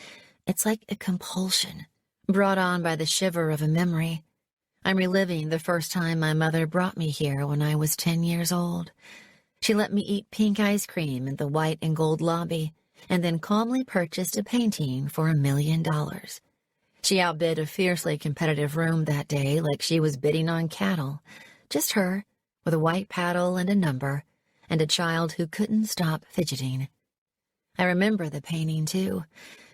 It's like a compulsion, brought on by the shiver of a memory. I'm reliving the first time my mother brought me here when I was 10 years old. She let me eat pink ice cream in the white and gold lobby, and then calmly purchased a painting for $1 million. She outbid a fiercely competitive room that day like she was bidding on cattle. Just her, with a white paddle and a number, and a child who couldn't stop fidgeting. I remember the painting, too.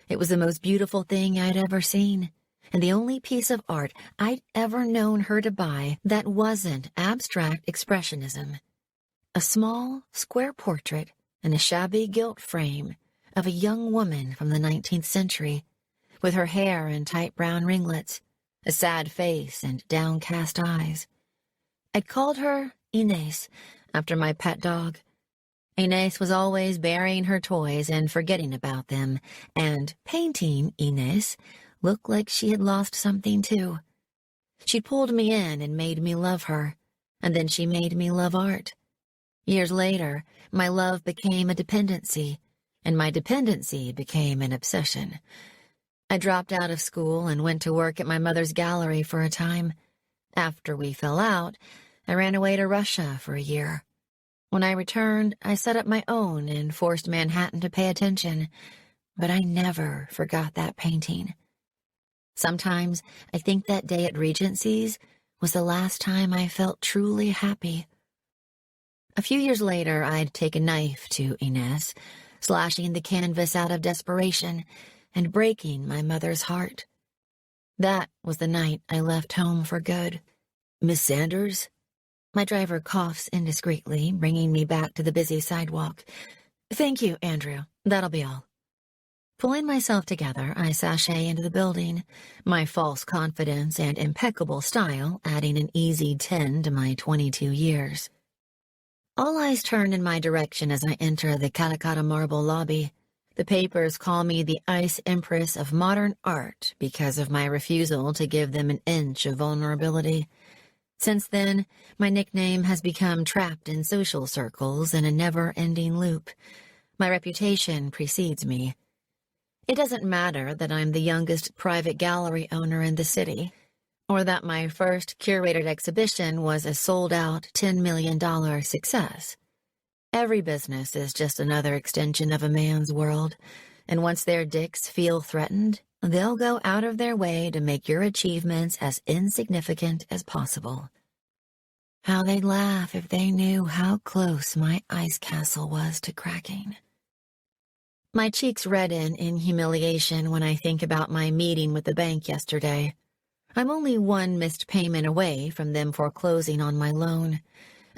It was the most beautiful thing I'd ever seen, and the only piece of art I'd ever known her to buy that wasn't abstract expressionism. A small, square portrait in a shabby gilt frame of a young woman from the 19th century, with her hair in tight brown ringlets, a sad face and downcast eyes. I'd called her Inés, after my pet dog. Inés was always burying her toys and forgetting about them, and painting Inés looked like she had lost something too. She pulled me in and made me love her, and then she made me love art. Years later, my love became a dependency, and my dependency became an obsession. I dropped out of school and went to work at my mother's gallery for a time. After we fell out, I ran away to Russia for a year. When I returned, I set up my own and forced Manhattan to pay attention, but I never forgot that painting. Sometimes I think that day at Regency's was the last time I felt truly happy. A few years later, I'd take a knife to Inés, slashing the canvas out of desperation and breaking my mother's heart. That was the night I left home for good. "Miss Sanders?" My driver coughs indiscreetly, bringing me back to the busy sidewalk. "Thank you, Andrew. That'll be all." Pulling myself together, I sashay into the building, my false confidence and impeccable style adding an easy 10 to my 22 years. All eyes turn in my direction as I enter the Calcutta marble lobby. The papers call me the Ice Empress of modern art because of my refusal to give them an inch of vulnerability. Since then, my nickname has become trapped in social circles in a never-ending loop. My reputation precedes me. It doesn't matter that I'm the youngest private gallery owner in the city, or that my first curated exhibition was a sold-out $10 million success. Every business is just another extension of a man's world, and once their dicks feel threatened, they'll go out of their way to make your achievements as insignificant as possible. How they'd laugh if they knew how close my ice castle was to cracking. My cheeks redden in humiliation when I think about my meeting with the bank yesterday. I'm only one missed payment away from them foreclosing on my loan.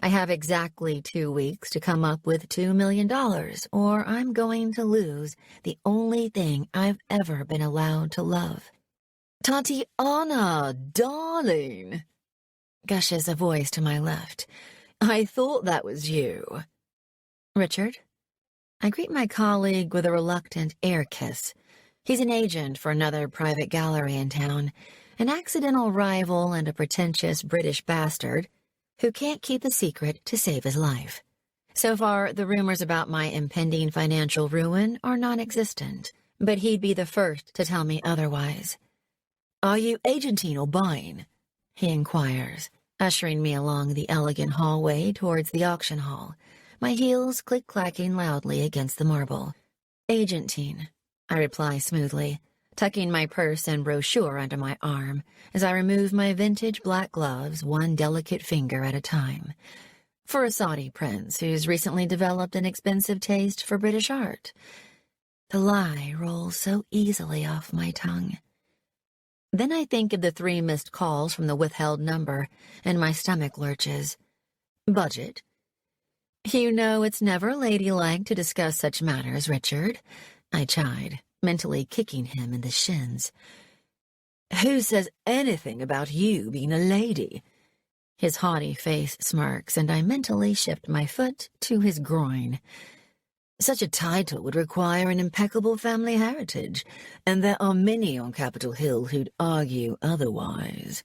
I have exactly 2 weeks to come up with $2 million, or I'm going to lose the only thing I've ever been allowed to love. "Tatiana, darling," gushes a voice to my left. "I thought that was you." "Richard?" I greet my colleague with a reluctant air kiss. He's an agent for another private gallery in town, an accidental rival and a pretentious British bastard who can't keep a secret to save his life. So far, the rumors about my impending financial ruin are non-existent, but he'd be the first to tell me otherwise. "Are you agenting or buying?" he inquires. ushering me along the elegant hallway towards the auction hall, my heels click-clacking loudly against the marble. "Agentine," I reply smoothly, tucking my purse and brochure under my arm as I remove my vintage black gloves one delicate finger at a time. "For a Saudi prince who's recently developed an expensive taste for British art." The lie rolls so easily off my tongue. Then I think of the 3 missed calls from the withheld number, and my stomach lurches. "Budget?" "You know it's never ladylike to discuss such matters, Richard," I chide, mentally kicking him in the shins. "Who says anything about you being a lady?" His haughty face smirks, and I mentally shift my foot to his groin. "Such a title would require an impeccable family heritage, and there are many on Capitol Hill who'd argue otherwise."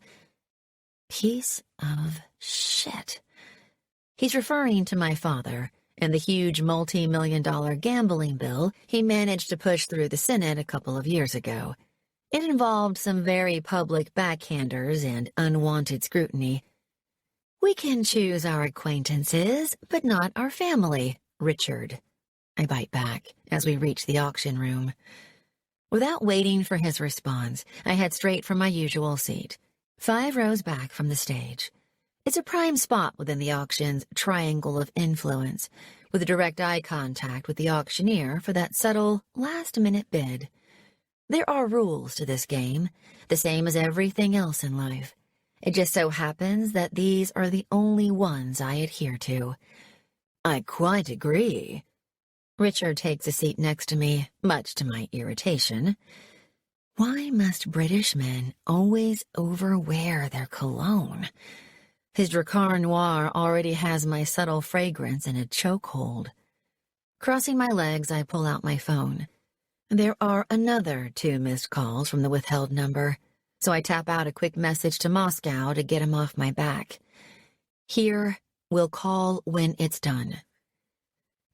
Piece of shit. He's referring to my father and the huge multi-million-dollar gambling bill he managed to push through the Senate a couple of years ago. It involved some very public backhanders and unwanted scrutiny. "We can choose our acquaintances, but not our family, Richard," I bite back as we reach the auction room. Without waiting for his response, I head straight for my usual seat, 5 rows back from the stage. It's a prime spot within the auction's triangle of influence, with direct eye contact with the auctioneer for that subtle, last-minute bid. There are rules to this game, the same as everything else in life. It just so happens that these are the only ones I adhere to. "I quite agree." Richard takes a seat next to me, much to my irritation. Why must British men always overwear their cologne? His Drakkar Noir already has my subtle fragrance in a chokehold. Crossing my legs, I pull out my phone. There are another 2 missed calls from the withheld number, so I tap out a quick message to Moscow to get him off my back. "Here, we'll call when it's done."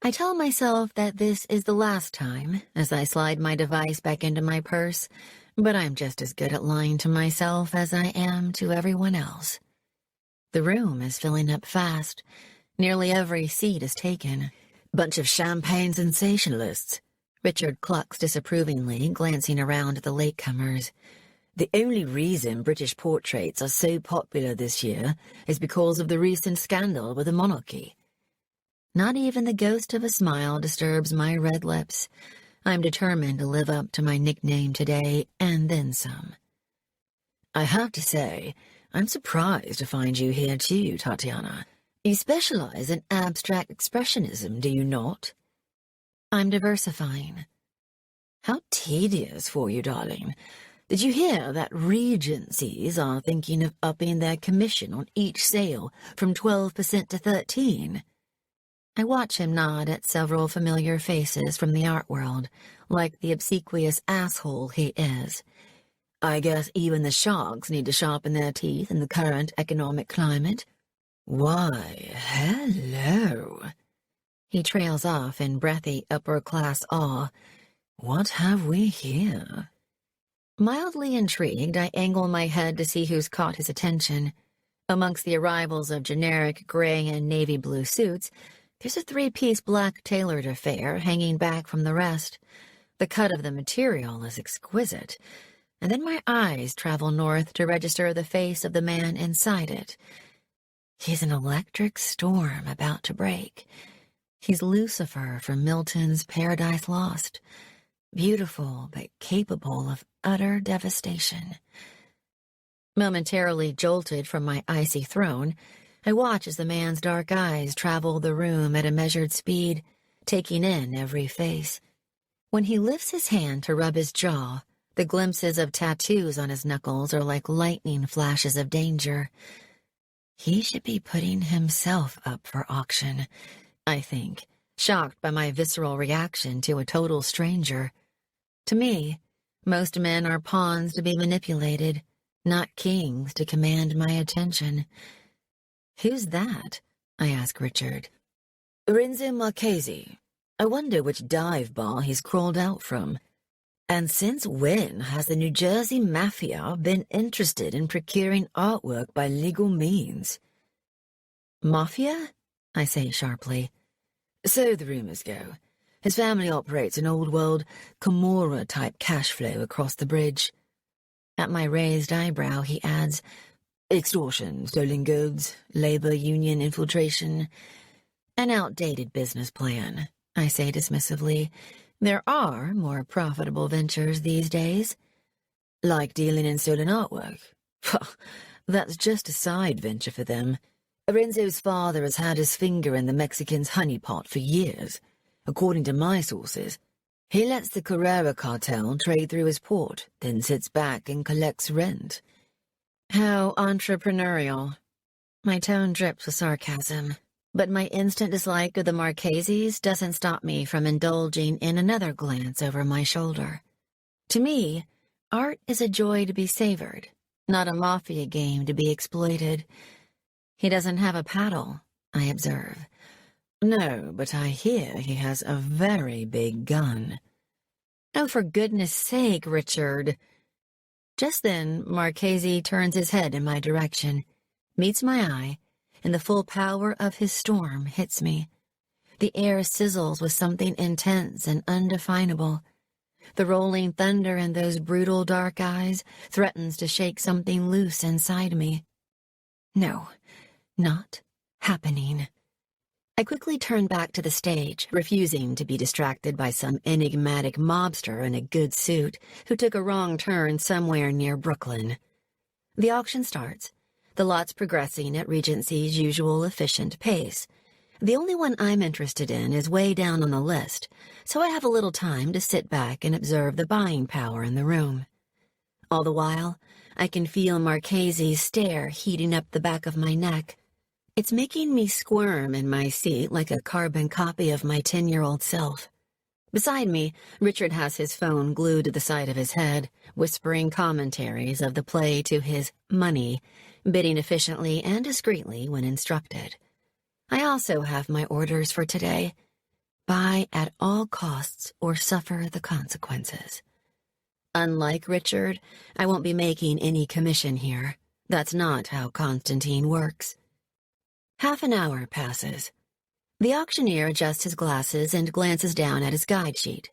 I tell myself that this is the last time as I slide my device back into my purse, but I'm just as good at lying to myself as I am to everyone else. The room is filling up fast. Nearly every seat is taken. "Bunch of champagne sensationalists," Richard clucks disapprovingly, glancing around at the latecomers. "The only reason British portraits are so popular this year is because of the recent scandal with the monarchy." Not even the ghost of a smile disturbs my red lips. I'm determined to live up to my nickname today, and then some. "I have to say, I'm surprised to find you here too, Tatiana. You specialize in abstract expressionism, do you not?" I'm diversifying. "How tedious for you, darling. Did you hear that Regencies are thinking of upping their commission on each sale from 12% to 13%? I watch him nod at several familiar faces from the art world, like the obsequious asshole he is. "I guess even the sharks need to sharpen their teeth in the current economic climate." "Why, hello." He trails off in breathy upper-class awe. "What have we here?" Mildly intrigued, I angle my head to see who's caught his attention. Amongst the arrivals of generic gray and navy blue suits, there's a 3-piece black tailored affair hanging back from the rest. The cut of the material is exquisite, and then my eyes travel north to register the face of the man inside it. He's an electric storm about to break. He's Lucifer from Milton's Paradise Lost, beautiful but capable of utter devastation. Momentarily jolted from my icy throne, I watch as the man's dark eyes travel the room at a measured speed, taking in every face. When he lifts his hand to rub his jaw, the glimpses of tattoos on his knuckles are like lightning flashes of danger. He should be putting himself up for auction, I think, shocked by my visceral reaction to a total stranger. To me, most men are pawns to be manipulated, not kings to command my attention. "Who's that?" I ask Richard. "Renzo Marchesi. I wonder which dive bar he's crawled out from." And since when has the New Jersey mafia been interested in procuring artwork by legal means? Mafia? I say sharply. So the rumors go. His family operates an old-world Cora-type cash flow across the bridge. At my raised eyebrow, he adds, extortion, stolen goods, labor union infiltration. An outdated business plan, I say dismissively. There are more profitable ventures these days. Like dealing in stolen artwork. That's just a side venture for them. Renzo's father has had his finger in the Mexicans' honeypot for years. According to my sources, he lets the Carrera cartel trade through his port, then sits back and collects rent. How entrepreneurial. My tone drips with sarcasm, but my instant dislike of the Marchesis doesn't stop me from indulging in another glance over my shoulder. To me, art is a joy to be savored, not a mafia game to be exploited. He doesn't have a paddle, I observe. No, but I hear he has a very big gun. Oh, for goodness sake, Richard. Just then, Marchesi turns his head in my direction, meets my eye, and the full power of his storm hits me. The air sizzles with something intense and undefinable. The rolling thunder in those brutal dark eyes threatens to shake something loose inside me. No, not happening. I quickly turn back to the stage, refusing to be distracted by some enigmatic mobster in a good suit who took a wrong turn somewhere near Brooklyn. The auction starts, the lots progressing at Regency's usual efficient pace. The only one I'm interested in is way down on the list, so I have a little time to sit back and observe the buying power in the room. All the while, I can feel Marchesi's stare heating up the back of my neck. It's making me squirm in my seat like a carbon copy of my 10-year-old self. Beside me, Richard has his phone glued to the side of his head, whispering commentaries of the play to his money, bidding efficiently and discreetly when instructed. I also have my orders for today. Buy at all costs or suffer the consequences. Unlike Richard, I won't be making any commission here. That's not how Constantine works. Half an hour passes. The auctioneer adjusts his glasses and glances down at his guide sheet.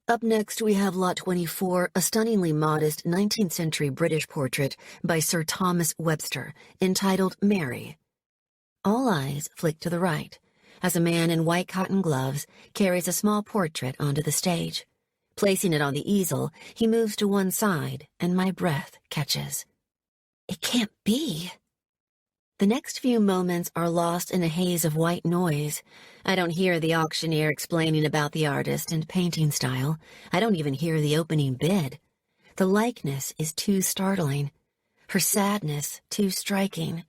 Up next, we have Lot 24, a stunningly modest 19th century British portrait by Sir Thomas Webster, entitled Mary. All eyes flick to the right, as a man in white cotton gloves carries a small portrait onto the stage. Placing it on the easel, he moves to one side, and my breath catches. It can't be. The next few moments are lost in a haze of white noise. I don't hear the auctioneer explaining about the artist and painting style. I don't even hear the opening bid. The likeness is too startling. Her sadness too striking.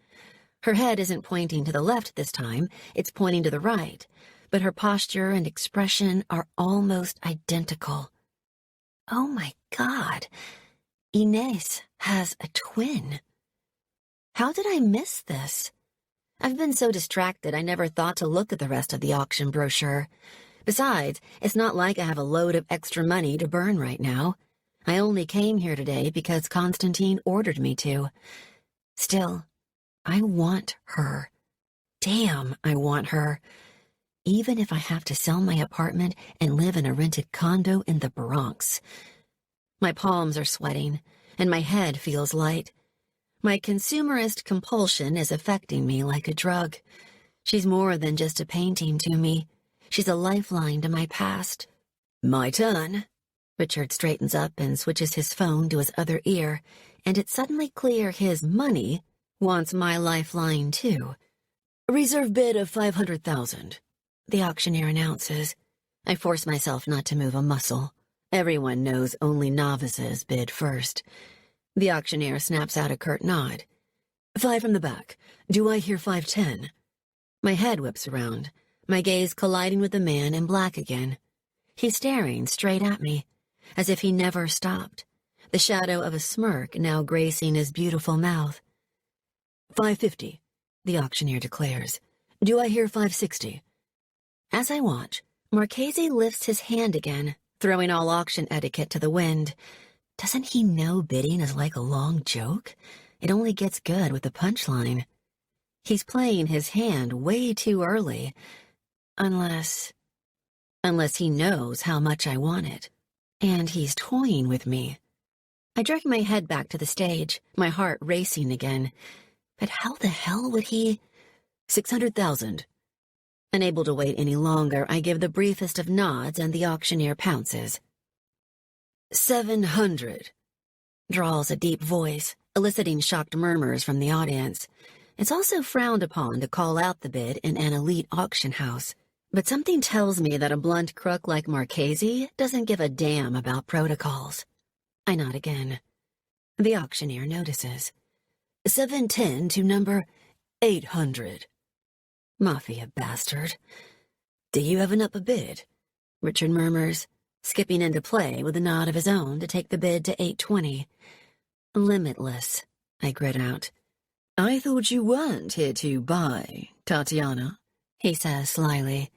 Her head isn't pointing to the left this time, it's pointing to the right, but her posture and expression are almost identical. Oh my God, Inés has a twin. How did I miss this? I've been so distracted I never thought to look at the rest of the auction brochure. Besides, it's not like I have a load of extra money to burn right now. I only came here today because Constantine ordered me to. Still, I want her. Damn, I want her. Even if I have to sell my apartment and live in a rented condo in the Bronx. My palms are sweating, and my head feels light. My consumerist compulsion is affecting me like a drug. She's more than just a painting to me. She's a lifeline to my past. My turn. Richard straightens up and switches his phone to his other ear, and it's suddenly clear his money wants my lifeline too. Reserve bid of $500,000, the auctioneer announces. I force myself not to move a muscle. Everyone knows only novices bid first. The auctioneer snaps out a curt nod. 5 from the back. Do I hear 510? My head whips around, my gaze colliding with the man in black again. He's staring straight at me, as if he never stopped, the shadow of a smirk now gracing his beautiful mouth. 550, the auctioneer declares. Do I hear 560? As I watch, Marchesi lifts his hand again, throwing all auction etiquette to the wind. Doesn't he know bidding is like a long joke? It only gets good with the punchline. He's playing his hand way too early. Unless he knows how much I want it. And he's toying with me. I jerk my head back to the stage, my heart racing again. But how the hell would he... 600,000. Unable to wait any longer, I give the briefest of nods and the auctioneer pounces. 700, drawls a deep voice, eliciting shocked murmurs from the audience. It's also frowned upon to call out the bid in an elite auction house, but something tells me that a blunt crook like Marchesi doesn't give a damn about protocols. I nod again. The auctioneer notices. 710 to number 800. Mafia bastard. Do you have an upper bid? Richard murmurs, skipping into play with a nod of his own to take the bid to 820. Limitless, I grit out. I thought you weren't here to buy, Tatiana, he says slyly.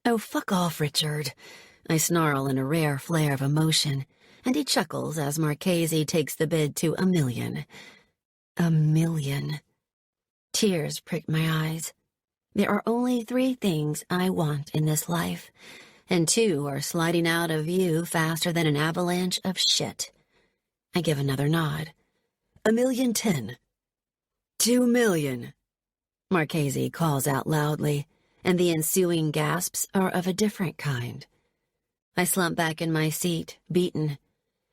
Oh, fuck off, Richard. I snarl in a rare flare of emotion, and he chuckles as Marchesi takes the bid to 1 million. 1 million. Tears prick my eyes. There are only 3 things I want in this life, and 2 are sliding out of view faster than an avalanche of shit. I give another nod. 1,010,000. 2 million. Marchesi calls out loudly, and the ensuing gasps are of a different kind. I slump back in my seat, beaten.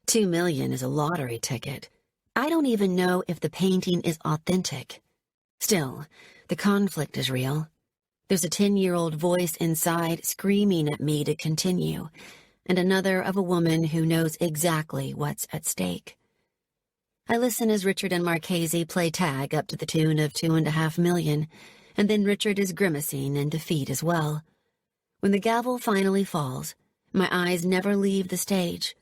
2 million is a lottery ticket. I don't even know if the painting is authentic. Still, the conflict is real. There's a 10-year-old voice inside screaming at me to continue, and another of a woman who knows exactly what's at stake. I listen as Richard and Marchesi play tag up to the tune of 2.5 million, and then Richard is grimacing in defeat as well. When the gavel finally falls, my eyes never leave the stage.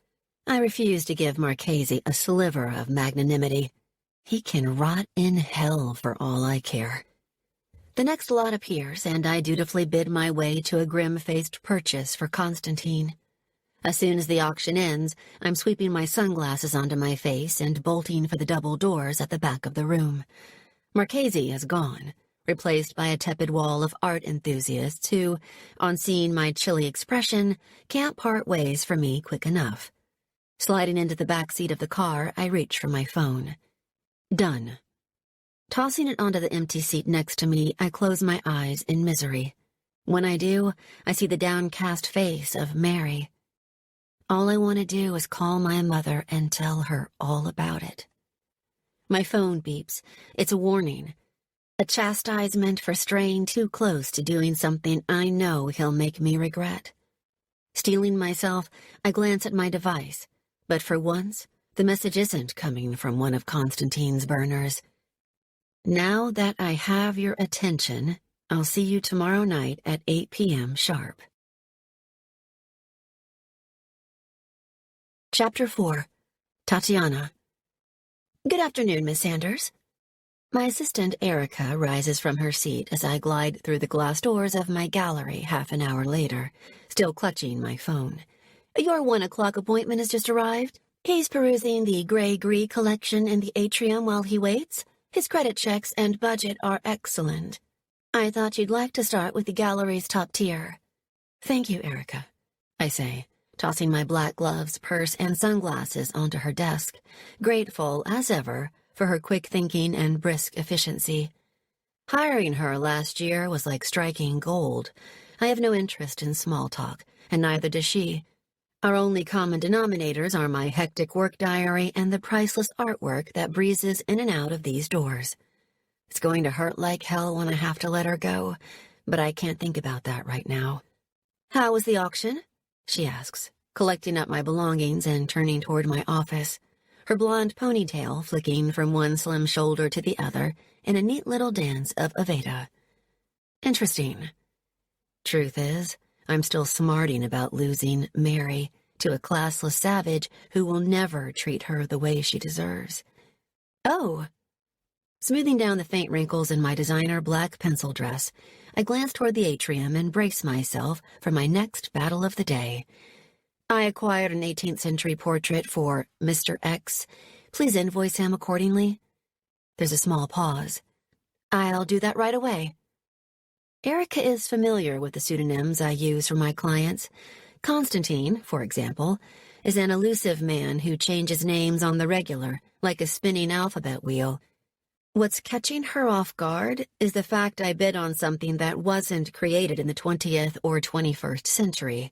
I refuse to give Marchesi a sliver of magnanimity. He can rot in hell for all I care. The next lot appears, and I dutifully bid my way to a grim-faced purchase for Constantine. As soon as the auction ends, I'm sweeping my sunglasses onto my face and bolting for the double doors at the back of the room. Marchesi is gone, replaced by a tepid wall of art enthusiasts who, on seeing my chilly expression, can't part ways for me quick enough. Sliding into the back seat of the car, I reach for my phone. Done. Tossing it onto the empty seat next to me, I close my eyes in misery. When I do, I see the downcast face of Mary. All I want to do is call my mother and tell her all about it. My phone beeps. It's a warning. A chastisement for straying too close to doing something I know he'll make me regret. Steeling myself, I glance at my device. But for once, the message isn't coming from one of Constantine's burners. Now that I have your attention, I'll see you tomorrow night at 8 p.m. sharp. Chapter 4. Tatiana. Good afternoon, Miss Sanders. My assistant, Erica, rises from her seat as I glide through the glass doors of my gallery half an hour later, still clutching my phone. Your 1 o'clock appointment has just arrived. He's perusing the Grey Gris collection in the atrium while he waits. His credit checks and budget are excellent. I thought you'd like to start with the gallery's top tier. Thank you, Erica, I say, tossing my black gloves, purse, and sunglasses onto her desk, grateful, as ever, for her quick thinking and brisk efficiency. Hiring her last year was like striking gold. I have no interest in small talk, and neither does she. Our only common denominators are my hectic work diary and the priceless artwork that breezes in and out of these doors. It's going to hurt like hell when I have to let her go, but I can't think about that right now. How was the auction? She asks, collecting up my belongings and turning toward my office, her blonde ponytail flicking from one slim shoulder to the other in a neat little dance of Aveda. Interesting. Truth is, I'm still smarting about losing Mary to a classless savage who will never treat her the way she deserves. Oh! Smoothing down the faint wrinkles in my designer black pencil dress, I glance toward the atrium and brace myself for my next battle of the day. I acquired an 18th century portrait for Mr. X. Please invoice him accordingly. There's a small pause. I'll do that right away. Erica is familiar with the pseudonyms I use for my clients. Constantine, for example, is an elusive man who changes names on the regular, like a spinning alphabet wheel. What's catching her off guard is the fact I bid on something that wasn't created in the 20th or 21st century.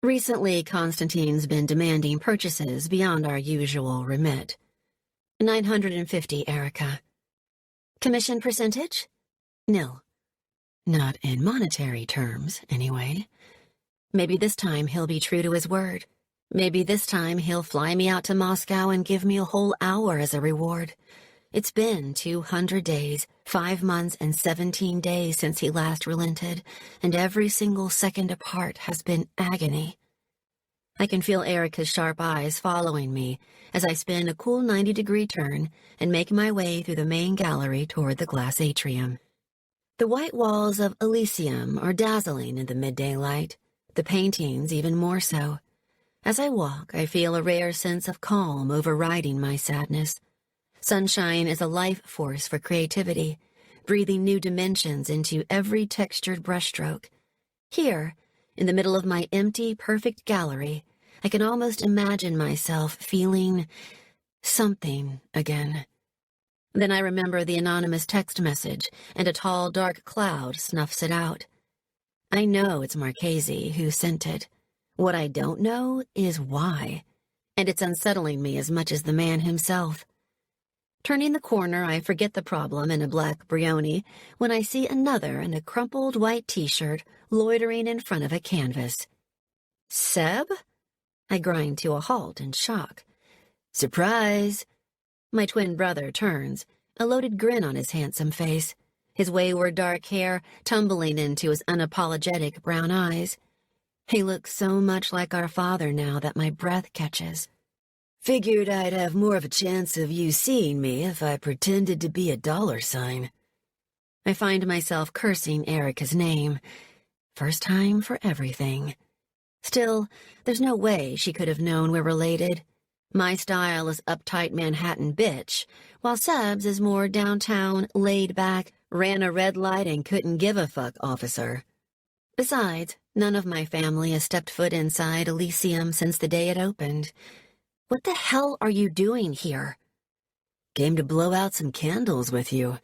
Recently, Constantine's been demanding purchases beyond our usual remit. 950, Erica. Commission percentage? Nil. Not in monetary terms, anyway. Maybe this time he'll be true to his word. Maybe this time he'll fly me out to Moscow and give me a whole hour as a reward. It's been 200 days, 5 months and 17 days since he last relented, and every single second apart has been agony. I can feel Erica's sharp eyes following me as I spin a cool 90-degree turn and make my way through the main gallery toward the glass atrium. The white walls of Elysium are dazzling in the midday light, the paintings even more so. As I walk, I feel a rare sense of calm overriding my sadness. Sunshine is a life force for creativity, breathing new dimensions into every textured brushstroke. Here, in the middle of my empty, perfect gallery, I can almost imagine myself feeling something again. Then I remember the anonymous text message, and a tall, dark cloud snuffs it out. I know it's Marchesi who sent it. What I don't know is why, and it's unsettling me as much as the man himself. Turning the corner, I forget the problem in a black Brioni when I see another in a crumpled white t-shirt loitering in front of a canvas. Seb? I grind to a halt in shock. Surprise! My twin brother turns, a loaded grin on his handsome face, his wayward dark hair tumbling into his unapologetic brown eyes. He looks so much like our father now that my breath catches. Figured I'd have more of a chance of you seeing me if I pretended to be a $sign. I find myself cursing Erica's name. First time for everything. Still, there's no way she could have known we're related. My style is uptight Manhattan bitch, while Seb's is more downtown, laid-back, ran a red light and couldn't give a fuck officer. Besides, none of my family has stepped foot inside Elysium since the day it opened. What the hell are you doing here? Came to blow out some candles with you.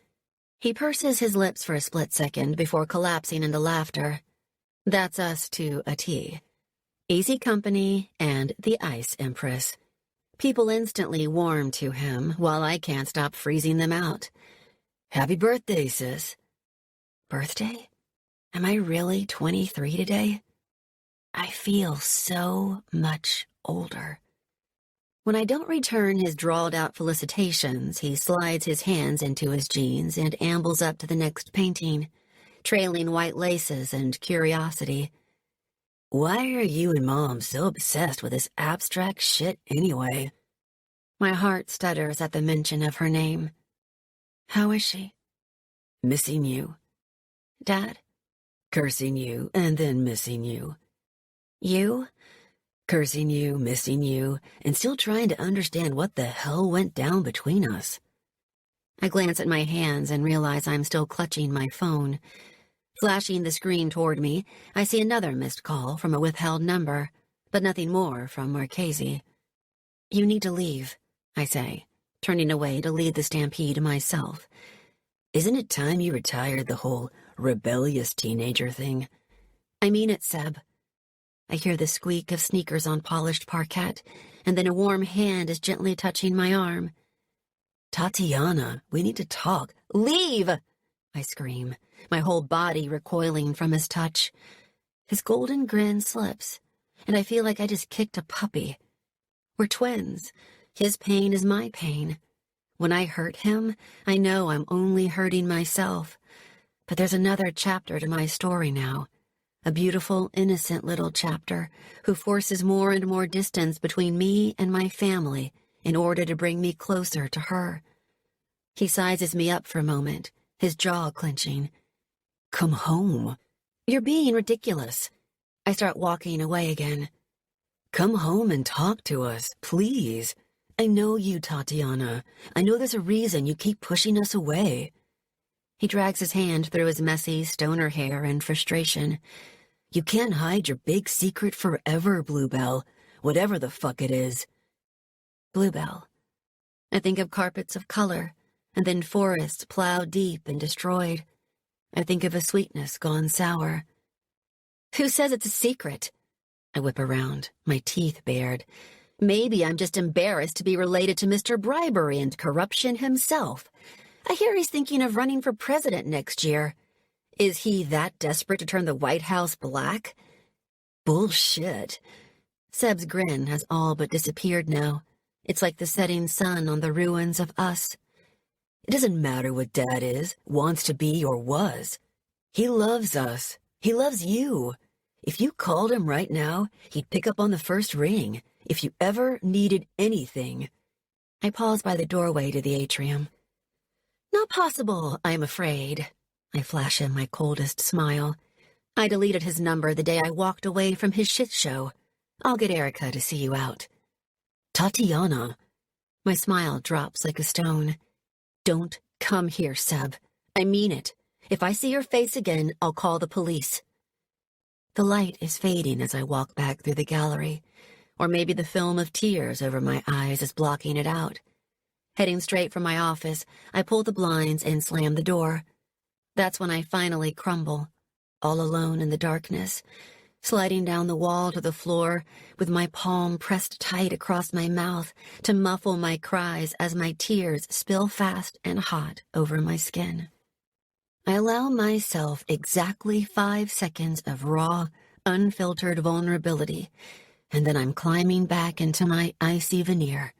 He purses his lips for a split second before collapsing into laughter. That's us to a T. Easy company and the Ice Empress. People instantly warm to him while I can't stop freezing them out. Happy birthday, sis. Birthday? Am I really 23 today? I feel so much older. When I don't return his drawled-out felicitations, he slides his hands into his jeans and ambles up to the next painting, trailing white laces and curiosity. Why are you and Mom so obsessed with this abstract shit anyway? My heart stutters at the mention of her name. How is she? Missing you. Dad? Cursing you and then missing you. You? Cursing you, missing you, and still trying to understand what the hell went down between us. I glance at my hands and realize I'm still clutching my phone. Flashing the screen toward me, I see another missed call from a withheld number, but nothing more from Marchesi. You need to leave, I say, turning away to lead the stampede myself. Isn't it time you retired the whole rebellious teenager thing? I mean it, Seb. I hear the squeak of sneakers on polished parquet, and then a warm hand is gently touching my arm. Tatiana, we need to talk. Leave! I scream, my whole body recoiling from his touch. His golden grin slips, and I feel like I just kicked a puppy. We're twins. His pain is my pain. When I hurt him, I know I'm only hurting myself. But there's another chapter to my story now. A beautiful, innocent little chapter who forces more and more distance between me and my family in order to bring me closer to her. He sizes me up for a moment, his jaw clenching. Come home. You're being ridiculous. I start walking away again. Come home and talk to us, please. I know you, Tatiana. I know there's a reason you keep pushing us away. He drags his hand through his messy stoner hair in frustration. You can't hide your big secret forever, Bluebell, whatever the fuck it is. Bluebell. I think of carpets of color, and then forests plowed deep and destroyed. I think of a sweetness gone sour. Who says it's a secret? I whip around, my teeth bared. Maybe I'm just embarrassed to be related to Mr. Bribery and Corruption himself. I hear he's thinking of running for president next year. Is he that desperate to turn the White House black? Bullshit. Seb's grin has all but disappeared now. It's like the setting sun on the ruins of us. It doesn't matter what Dad is, wants to be, or was. He loves us. He loves you. If you called him right now, he'd pick up on the first ring. If you ever needed anything. I pause by the doorway to the atrium. Not possible, I'm afraid. I flash him my coldest smile. I deleted his number the day I walked away from his shit show. I'll get Erica to see you out. Tatiana. My smile drops like a stone. Don't come here, Seb. I mean it. If I see your face again, I'll call the police. The light is fading as I walk back through the gallery, or maybe the film of tears over my eyes is blocking it out. Heading straight for my office, I pull the blinds and slam the door. That's when I finally crumble, all alone in the darkness, sliding down the wall to the floor with my palm pressed tight across my mouth to muffle my cries as my tears spill fast and hot over my skin. I allow myself exactly 5 seconds of raw, unfiltered vulnerability, and then I'm climbing back into my icy veneer.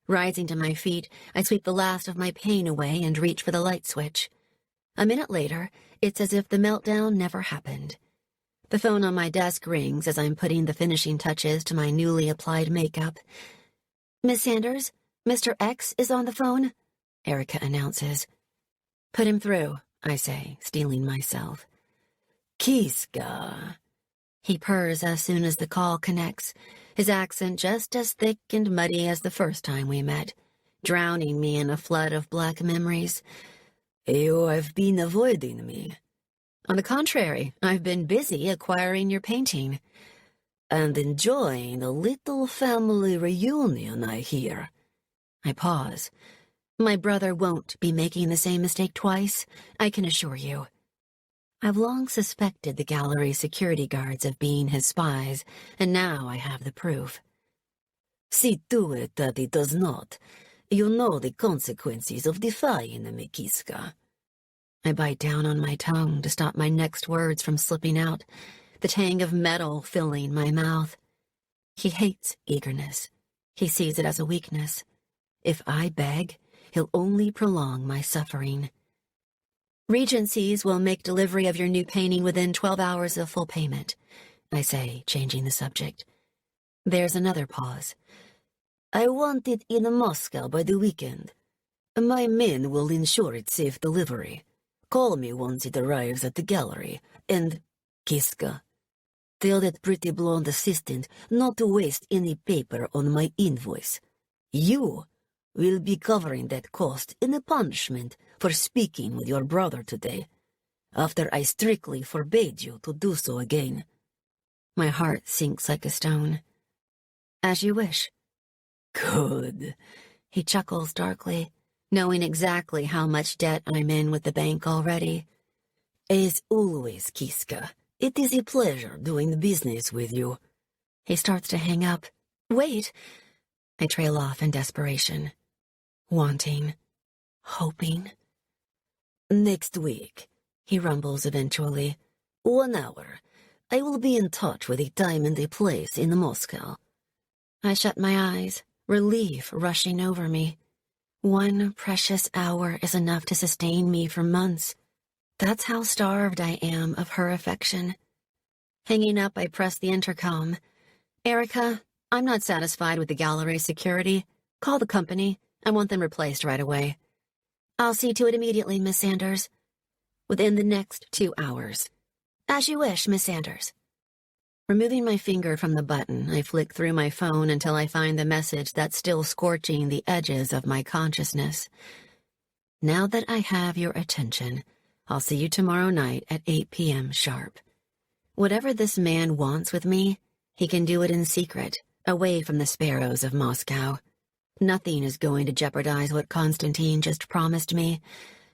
Rising to my feet, I sweep the last of my pain away and reach for the light switch. A minute later, it's as if the meltdown never happened. The phone on my desk rings as I'm putting the finishing touches to my newly applied makeup. Miss Sanders, Mr. X is on the phone, Erica announces. Put him through, I say, steeling myself. Kiska. He purrs as soon as the call connects, his accent just as thick and muddy as the first time we met, drowning me in a flood of black memories. You have been avoiding me. On the contrary, I've been busy acquiring your painting. And enjoying a little family reunion, I hear. I pause. My brother won't be making the same mistake twice, I can assure you. I've long suspected the gallery's security guards of being his spies, and now I have the proof. See to it that it does not. You know the consequences of defying me, Kiska. I bite down on my tongue to stop my next words from slipping out, the tang of metal filling my mouth. He hates eagerness. He sees it as a weakness. If I beg, he'll only prolong my suffering. Regencies will make delivery of your new painting within 12 hours of full payment, I say, changing the subject. There's another pause. I want it in Moscow by the weekend. My men will ensure its safe delivery. Call me once it arrives at the gallery, and, Kiska, tell that pretty blonde assistant not to waste any paper on my invoice. You will be covering that cost in a punishment for speaking with your brother today, after I strictly forbade you to do so again. My heart sinks like a stone. As you wish. Good. He chuckles darkly, knowing exactly how much debt I'm in with the bank already. As always, Kiska, it is a pleasure doing business with you. He starts to hang up. Wait. I trail off in desperation. Wanting. Hoping. Next week, he rumbles eventually. 1 hour. I will be in touch with a time and a place in Moscow. I shut my eyes, relief rushing over me. 1 precious hour is enough to sustain me for months. That's how starved I am of her affection. Hanging up, I press the intercom. Erica, I'm not satisfied with the gallery security. Call the company. I want them replaced right away. I'll see to it immediately, Miss Sanders. Within the next 2 hours. As you wish, Miss Sanders. Removing my finger from the button, I flick through my phone until I find the message that's still scorching the edges of my consciousness. Now that I have your attention, I'll see you tomorrow night at 8 p.m. sharp. Whatever this man wants with me, he can do it in secret, away from the sparrows of Moscow. Nothing is going to jeopardize what Constantine just promised me,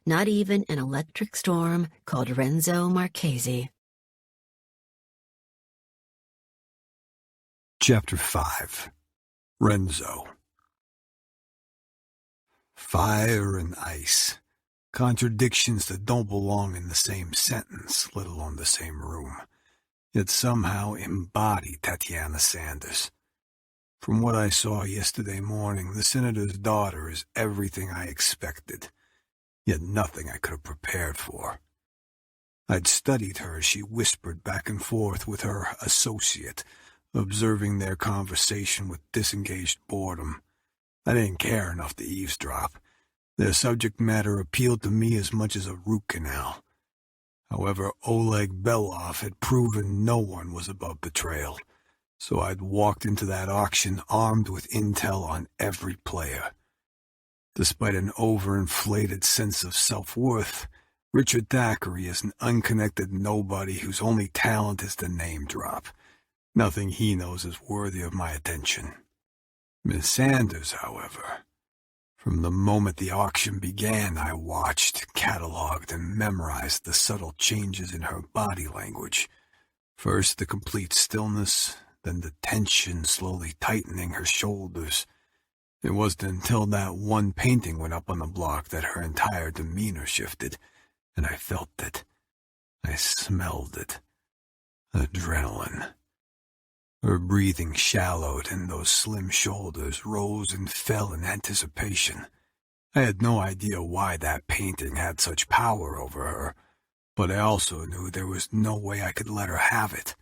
not even an electric storm called Renzo Marchesi. Chapter 5. Renzo. Fire and ice. Contradictions that don't belong in the same sentence, let alone the same room, yet somehow embody Tatiana Sanders. From what I saw yesterday morning, the senator's daughter is everything I expected, yet nothing I could have prepared for. I'd studied her as she whispered back and forth with her associate, observing their conversation with disengaged boredom. I didn't care enough to eavesdrop. Their subject matter appealed to me as much as a root canal. However, Oleg Belov had proven no one was above betrayal, so I'd walked into that auction armed with intel on every player. Despite an overinflated sense of self-worth, Richard Thackeray is an unconnected nobody whose only talent is to name drop. Nothing he knows is worthy of my attention. Miss Sanders, however, from the moment the auction began, I watched, cataloged, and memorized the subtle changes in her body language. First the complete stillness, then the tension slowly tightening her shoulders. It wasn't until that one painting went up on the block that her entire demeanor shifted, and I felt it. I smelled it. Adrenaline. Her breathing shallowed, and those slim shoulders rose and fell in anticipation. I had no idea why that painting had such power over her, but I also knew there was no way I could let her have it.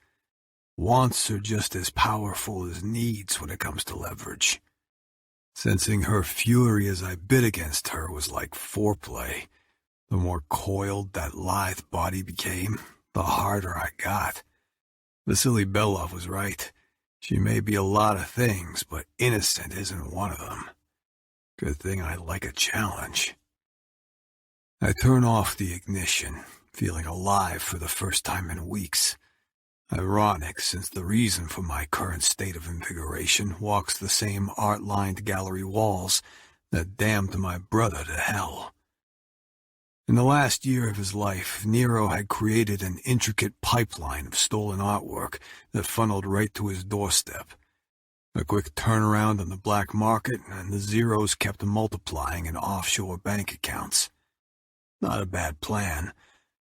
Wants are just as powerful as needs when it comes to leverage. Sensing her fury as I bid against her was like foreplay. The more coiled that lithe body became, the harder I got. Vasily Belov was right. She may be a lot of things, but innocent isn't one of them. Good thing I like a challenge. I turn off the ignition, feeling alive for the first time in weeks. Ironic, since the reason for my current state of invigoration walks the same art-lined gallery walls that damned my brother to hell. In the last year of his life, Nero had created an intricate pipeline of stolen artwork that funneled right to his doorstep. A quick turnaround on the black market, and the zeros kept multiplying in offshore bank accounts. Not a bad plan,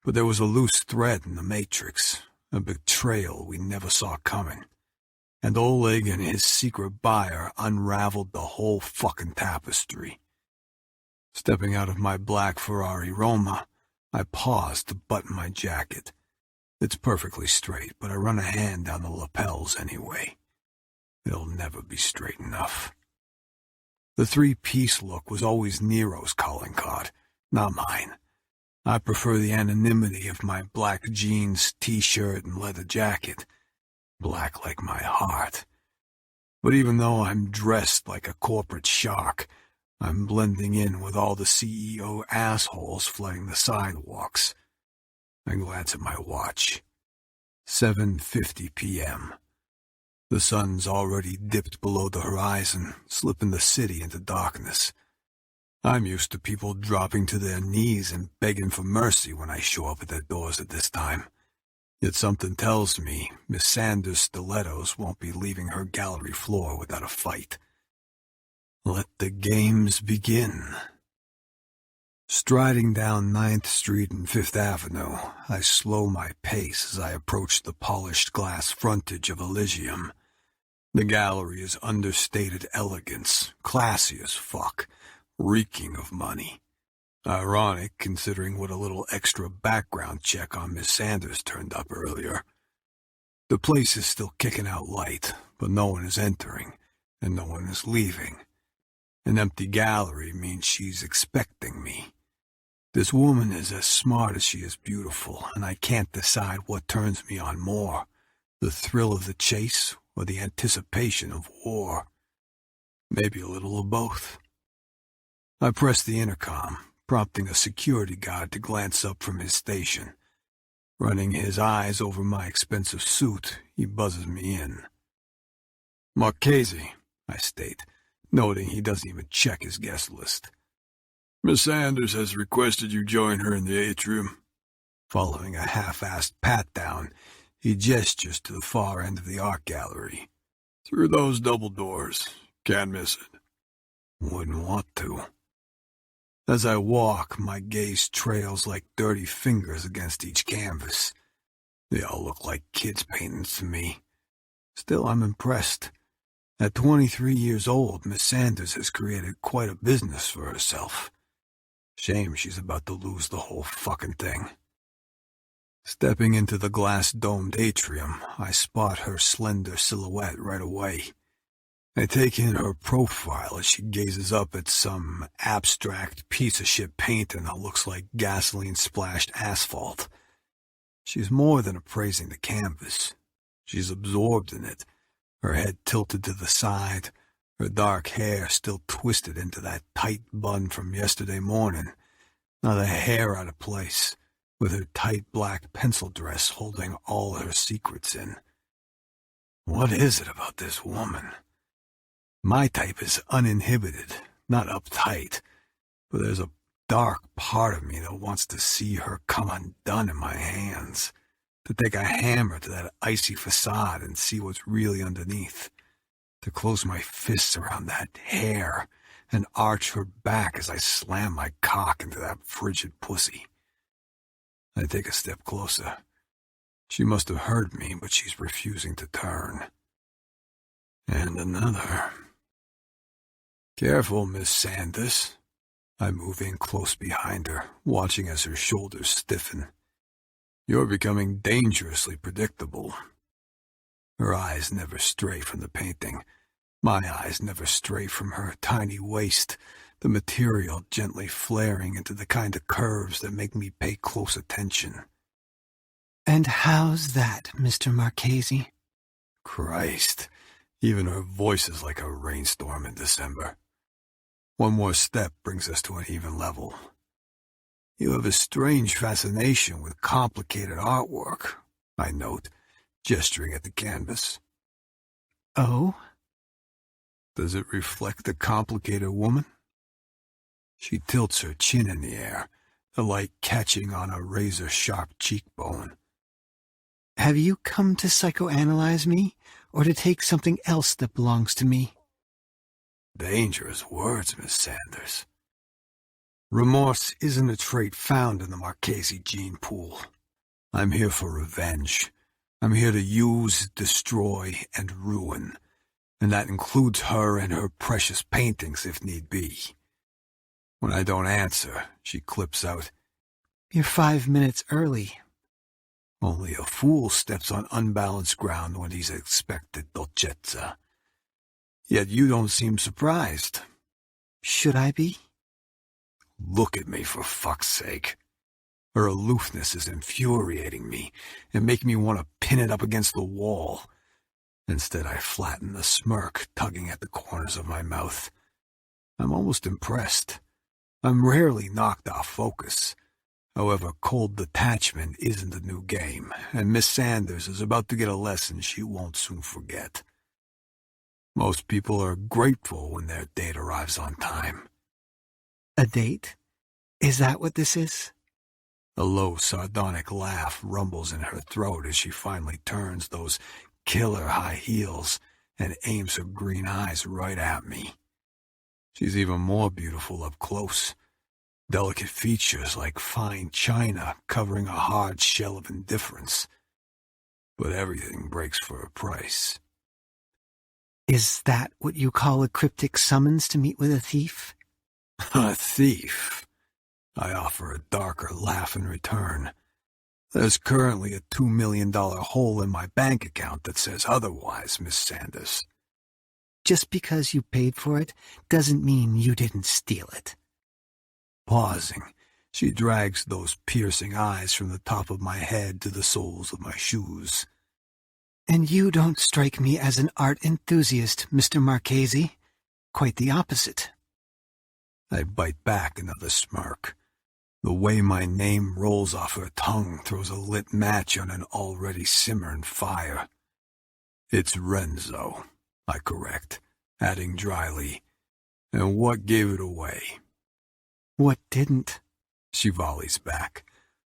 but there was a loose thread in the matrix, a betrayal we never saw coming. And Oleg and his secret buyer unraveled the whole fucking tapestry. Stepping out of my black Ferrari Roma, I paused to button my jacket. It's perfectly straight, but I run a hand down the lapels anyway. It'll never be straight enough. The three-piece look was always Nero's calling card, not mine. I prefer the anonymity of my black jeans, t-shirt, and leather jacket. Black like my heart. But even though I'm dressed like a corporate shark, I'm blending in with all the CEO assholes flooding the sidewalks. I glance at my watch. 7:50 p.m. The sun's already dipped below the horizon, slipping the city into darkness. I'm used to people dropping to their knees and begging for mercy when I show up at their doors at this time. Yet something tells me Miss Sanders' stilettos won't be leaving her gallery floor without a fight. Let the games begin. Striding down 9th Street and 5th Avenue, I slow my pace as I approach the polished glass frontage of Elysium. The gallery is understated elegance, classy as fuck, reeking of money. Ironic, considering what a little extra background check on Miss Sanders turned up earlier. The place is still kicking out light, but no one is entering, and no one is leaving. An empty gallery means she's expecting me. This woman is as smart as she is beautiful, and I can't decide what turns me on more, The thrill of the chase or the anticipation of war? Maybe a little of both. I pressed the intercom, prompting a security guard to glance up from his station. Running his eyes over my expensive suit, he buzzes me in. "Marchesi," I state, noting he doesn't even check his guest list. "Miss Sanders has requested you join her in the atrium." Following a half-assed pat-down, he gestures to the far end of the art gallery. "Through those double doors. Can't miss it." Wouldn't want to. As I walk, my gaze trails like dirty fingers against each canvas. They all look like kids' paintings to me. Still, I'm impressed. At 23 years old, Miss Sanders has created quite a business for herself. Shame she's about to lose the whole fucking thing. Stepping into the glass-domed atrium, I spot her slender silhouette right away. I take in her profile as she gazes up at some abstract piece-of-shit painting that looks like gasoline-splashed asphalt. She's more than appraising the canvas. She's absorbed in it, her head tilted to the side, her dark hair still twisted into that tight bun from yesterday morning, not a hair out of place, with her tight black pencil dress holding all her secrets in. What is it about this woman? My type is uninhibited, not uptight, but there's a dark part of me that wants to see her come undone in my hands, to take a hammer to that icy facade and see what's really underneath, to close my fists around that hair and arch her back as I slam my cock into that frigid pussy. I take a step closer. She must have heard me, but she's refusing to turn. And another. "Careful, Miss Sanders." I move in close behind her, watching as her shoulders stiffen. "You're becoming dangerously predictable." Her eyes never stray from the painting. My eyes never stray from her tiny waist, the material gently flaring into the kind of curves that make me pay close attention. "And how's that, Mr. Marchesi?" Christ, even her voice is like a rainstorm in December. One more step brings us to an even level. "You have a strange fascination with complicated artwork," I note, gesturing at the canvas. "Oh?" "Does it reflect a complicated woman?" She tilts her chin in the air, the light catching on a razor-sharp cheekbone. "Have you come to psychoanalyze me, or to take something else that belongs to me?" Dangerous words, Miss Sanders. Remorse isn't a trait found in the Marchesi gene pool. I'm here for revenge. I'm here to use, destroy, and ruin. And that includes her and her precious paintings if need be. When I don't answer, she clips out, "You're 5 minutes early." "Only a fool steps on unbalanced ground when he's expected dolcezza. Yet you don't seem surprised." "Should I be?" Look at me, for fuck's sake. Her aloofness is infuriating me and making me want to pin it up against the wall. Instead, I flatten the smirk, tugging at the corners of my mouth. I'm almost impressed. I'm rarely knocked off focus. However, cold detachment isn't a new game, and Miss Sanders is about to get a lesson she won't soon forget. Most people are grateful when their date arrives on time. "A date? Is that what this is?" A low, sardonic laugh rumbles in her throat as she finally turns those killer high heels and aims her green eyes right at me. She's even more beautiful up close. Delicate features like fine china covering a hard shell of indifference. But everything breaks for a price. "Is that what you call a cryptic summons to meet with a thief?" A thief. I offer a darker laugh in return. There's currently a $2 million hole in my bank account that says otherwise, Miss Sanders. "Just because you paid for it doesn't mean you didn't steal it." Pausing, she drags those piercing eyes from the top of my head to the soles of my shoes. And you don't strike me as an art enthusiast, Mr. Marchesi. Quite the opposite. I bite back another smirk. The way my name rolls off her tongue throws a lit match on an already simmering fire. It's Renzo, I correct, adding dryly. And what gave it away? What didn't? She volleys back,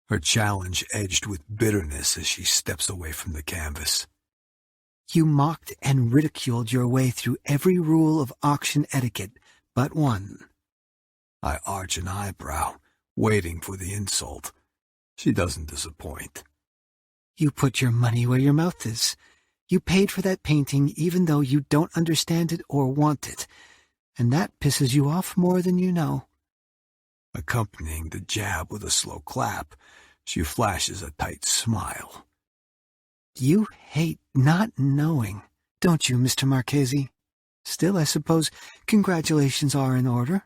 her challenge edged with bitterness as she steps away from the canvas. You mocked and ridiculed your way through every rule of auction etiquette but one. I arch an eyebrow, waiting for the insult. She doesn't disappoint. You put your money where your mouth is. You paid for that painting even though you don't understand it or want it, and that pisses you off more than you know. Accompanying the jab with a slow clap, she flashes a tight smile. You hate not knowing, don't you, Mr. Marchesi? Still, I suppose congratulations are in order.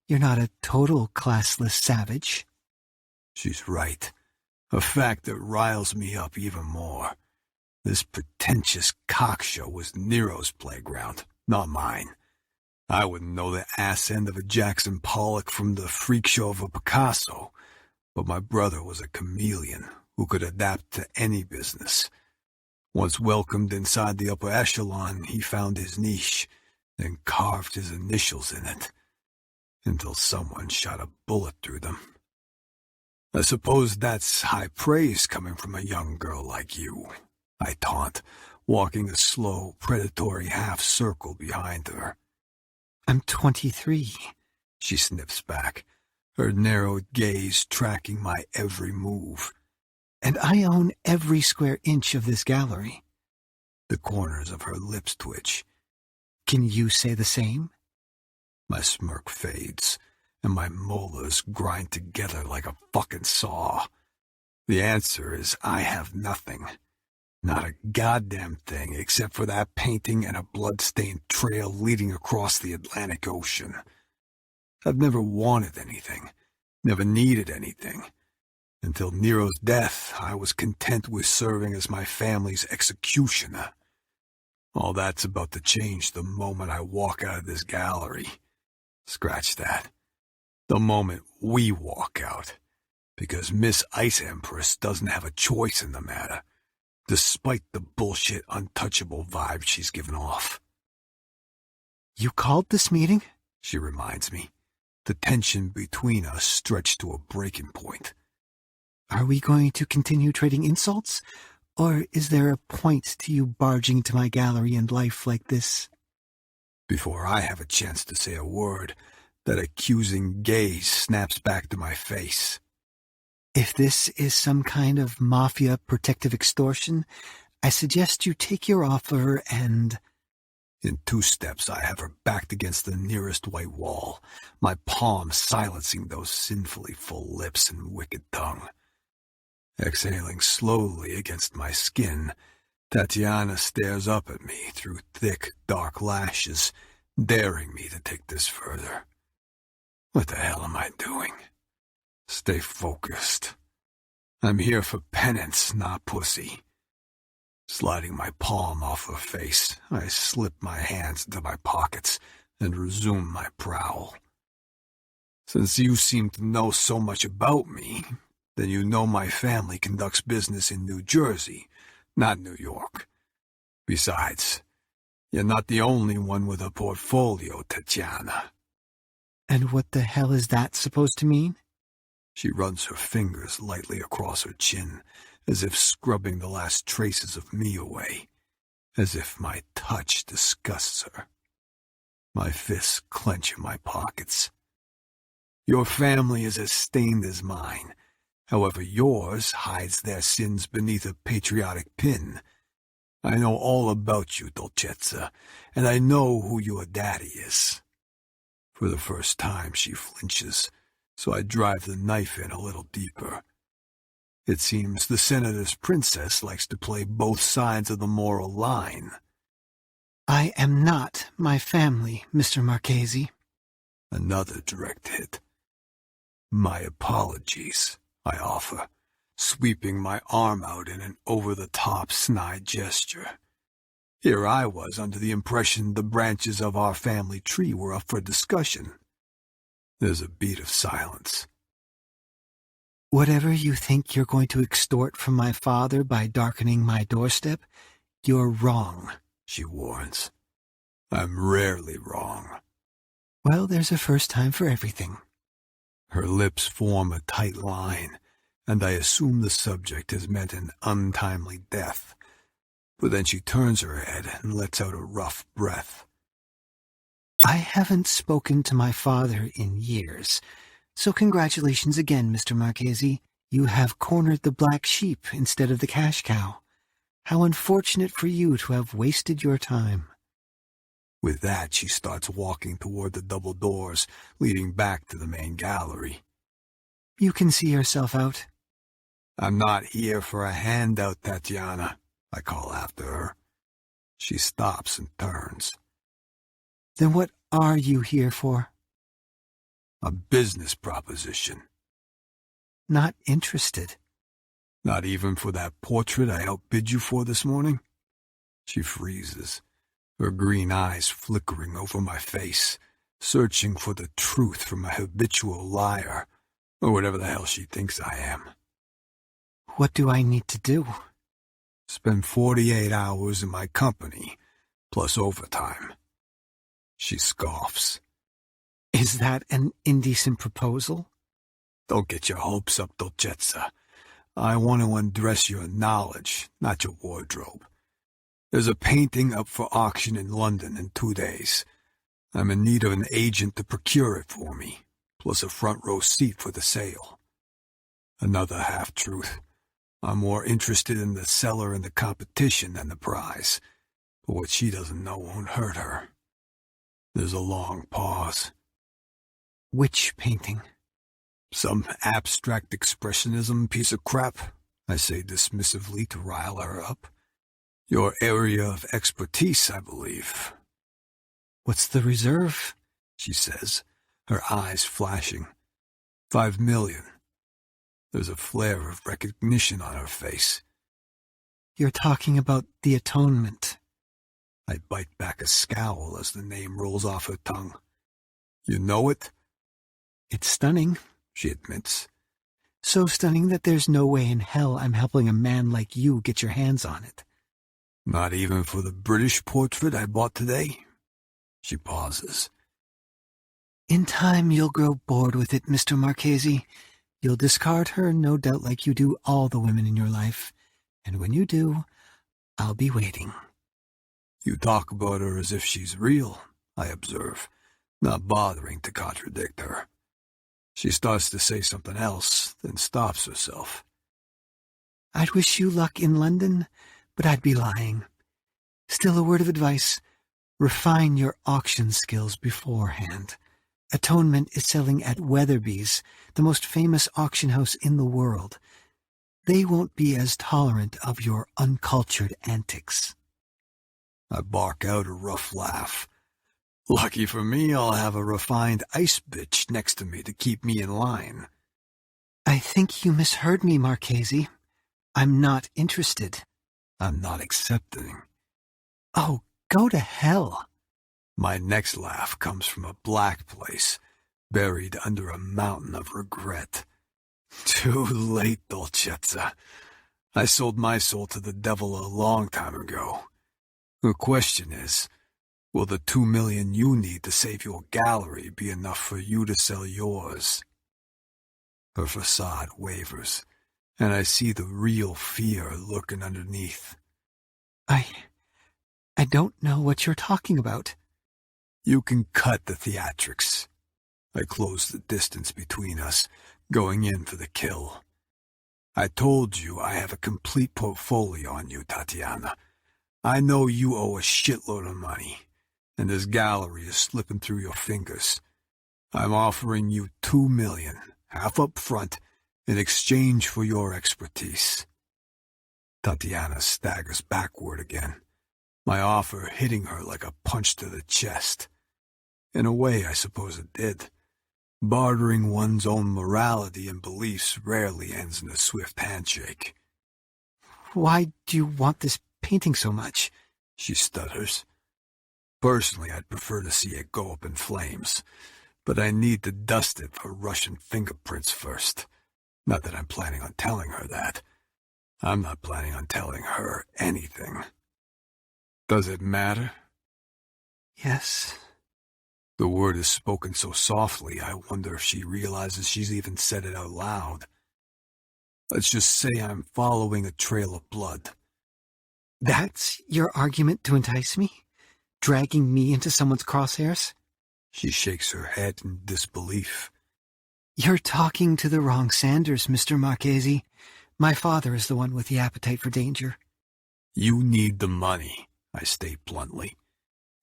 You're not a total classless savage. She's right. A fact that riles me up even more. This pretentious cockshow was Nero's playground, not mine. I wouldn't know the ass end of a Jackson Pollock from the freak show of a Picasso, but my brother was a chameleon who could adapt to any business. Once welcomed inside the upper echelon, he found his niche, then carved his initials in it, until someone shot a bullet through them. I suppose that's high praise coming from a young girl like you, I taunt, walking a slow, predatory half-circle behind her. I'm 23, she snips back, her narrowed gaze tracking my every move. And I own every square inch of this gallery. The corners of her lips twitch. Can you say the same? My smirk fades, and my molars grind together like a fucking saw. The answer is I have nothing. Not a goddamn thing except for that painting and a blood-stained trail leading across the Atlantic Ocean. I've never wanted anything, never needed anything. Until Nero's death, I was content with serving as my family's executioner. All that's about to change the moment I walk out of this gallery. Scratch that. The moment we walk out. Because Miss Ice Empress doesn't have a choice in the matter, despite the bullshit untouchable vibe she's given off. You called this meeting? She reminds me. The tension between us stretched to a breaking point. Are we going to continue trading insults? Or is there a point to you barging into my gallery and life like this? Before I have a chance to say a word, that accusing gaze snaps back to my face. If this is some kind of mafia protective extortion, I suggest you take your offer and... In 2 steps, I have her backed against the nearest white wall, my palm silencing those sinfully full lips and wicked tongue. Exhaling slowly against my skin, Tatiana stares up at me through thick, dark lashes, daring me to take this further. What the hell am I doing? Stay focused. I'm here for penance, not pussy. Sliding my palm off her face, I slip my hands into my pockets and resume my prowl. Since you seem to know so much about me, then you know my family conducts business in New Jersey, not New York. Besides, you're not the only one with a portfolio, Tatiana. And what the hell is that supposed to mean? She runs her fingers lightly across her chin, as if scrubbing the last traces of me away, as if my touch disgusts her. My fists clench in my pockets. Your family is as stained as mine. However, yours hides their sins beneath a patriotic pin. I know all about you, Dolcezza, and I know who your daddy is. For the first time, she flinches, so I drive the knife in a little deeper. It seems the senator's princess likes to play both sides of the moral line. I am not my family, Mr. Marchesi. Another direct hit. My apologies, I offer, sweeping my arm out in an over-the-top snide gesture. Here I was under the impression the branches of our family tree were up for discussion. There's a beat of silence. Whatever you think you're going to extort from my father by darkening my doorstep, you're wrong, she warns. I'm rarely wrong. Well, there's a first time for everything. Her lips form a tight line, and I assume the subject has meant an untimely death. But then she turns her head and lets out a rough breath. I haven't spoken to my father in years, so congratulations again, Mr. Marchesi. You have cornered the black sheep instead of the cash cow. How unfortunate for you to have wasted your time. With that, she starts walking toward the double doors leading back to the main gallery. You can see yourself out. I'm not here for a handout, Tatiana, I call after her. She stops and turns. Then what are you here for? A business proposition. Not interested. Not even for that portrait I outbid you for this morning? She freezes, her green eyes flickering over my face, searching for the truth from a habitual liar, or whatever the hell she thinks I am. What do I need to do? Spend 48 hours in my company, plus overtime. She scoffs. Is that an indecent proposal? Don't get your hopes up, Dolcezza. I want to undress your knowledge, not your wardrobe. There's a painting up for auction in London in 2 days. I'm in need of an agent to procure it for me, plus a front-row seat for the sale. Another half-truth. I'm more interested in the seller and the competition than the prize, but what she doesn't know won't hurt her. There's a long pause. Which painting? Some abstract expressionism piece of crap, I say dismissively to rile her up. Your area of expertise, I believe. What's the reserve? She says, her eyes flashing. 5 million. There's a flare of recognition on her face. You're talking about the atonement. I bite back a scowl as the name rolls off her tongue. You know it? It's stunning, she admits. So stunning that there's no way in hell I'm helping a man like you get your hands on it. Not even for the British portrait I bought today? She pauses. In time you'll grow bored with it, Mr. Marchesi. You'll discard her, no doubt, like you do all the women in your life. And when you do, I'll be waiting. You talk about her as if she's real, I observe, not bothering to contradict her. She starts to say something else, then stops herself. I'd wish you luck in London, but I'd be lying. Still, a word of advice. Refine your auction skills beforehand. Atonement is selling at Weatherby's, the most famous auction house in the world. They won't be as tolerant of your uncultured antics. I bark out a rough laugh. Lucky for me, I'll have a refined ice bitch next to me to keep me in line. I think you misheard me, Marchesi. I'm not interested. I'm not accepting. Oh, go to hell. My next laugh comes from a black place, buried under a mountain of regret. Too late, Dolcezza. I sold my soul to the devil a long time ago. The question is, will the 2 million you need to save your gallery be enough for you to sell yours? Her facade wavers, and I see the real fear lurking underneath. I don't know what you're talking about. You can cut the theatrics. I close the distance between us, going in for the kill. I told you I have a complete portfolio on you, Tatiana. I know you owe a shitload of money, and this gallery is slipping through your fingers. I'm offering you 2 million, half up front, in exchange for your expertise. Tatiana staggers backward again, my offer hitting her like a punch to the chest. In a way, I suppose it did. Bartering one's own morality and beliefs rarely ends in a swift handshake. Why do you want this painting so much? She stutters. Personally, I'd prefer to see it go up in flames, but I need to dust it for Russian fingerprints first. Not that I'm planning on telling her that. I'm not planning on telling her anything. Does it matter? Yes. The word is spoken so softly, I wonder if she realizes she's even said it out loud. Let's just say I'm following a trail of blood. That's your argument to entice me? Dragging me into someone's crosshairs? She shakes her head in disbelief. You're talking to the wrong Sanders, Mr. Marchesi. My father is the one with the appetite for danger. You need the money, I state bluntly.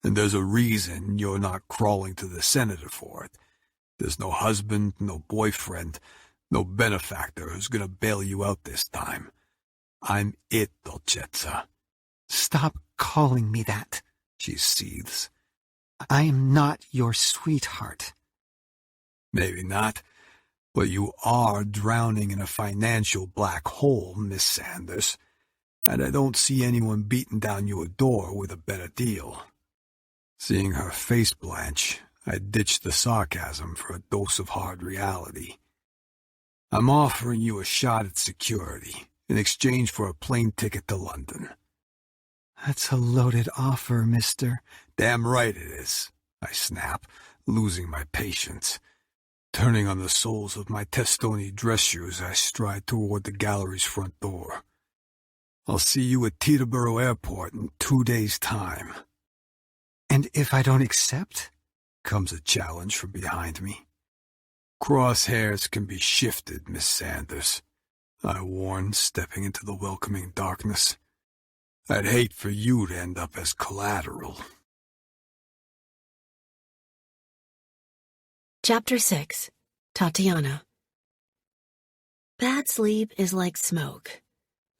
And there's a reason you're not crawling to the senator for it. There's no husband, no boyfriend, no benefactor who's gonna bail you out this time. I'm it, Dolcezza. Stop calling me that, She seethes. I am not your sweetheart. Maybe not, but you are drowning in a financial black hole, Miss Sanders. And I don't see anyone beating down your door with a better deal. Seeing her face blanch, I ditched the sarcasm for a dose of hard reality. I'm offering you a shot at security in exchange for a plane ticket to London. That's a loaded offer, mister. Damn right it is, I snap, losing my patience. Turning on the soles of my Testoni dress shoes, I stride toward the gallery's front door. I'll see you at Teterboro Airport in 2 days' time. And if I don't accept? Comes a challenge from behind me. Crosshairs can be shifted, Miss Sanders, I warn, stepping into the welcoming darkness. I'd hate for you to end up as collateral. Chapter 6. Tatiana. Bad sleep is like smoke.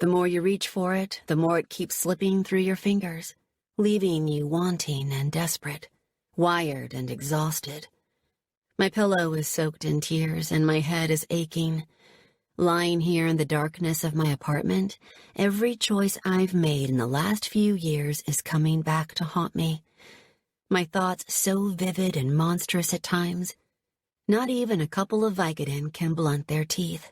The more you reach for it, the more it keeps slipping through your fingers, leaving you wanting and desperate, wired and exhausted. My pillow is soaked in tears and my head is aching. Lying here in the darkness of my apartment, every choice I've made in the last few years is coming back to haunt me. My thoughts so vivid and monstrous at times. Not even a couple of Vicodin can blunt their teeth.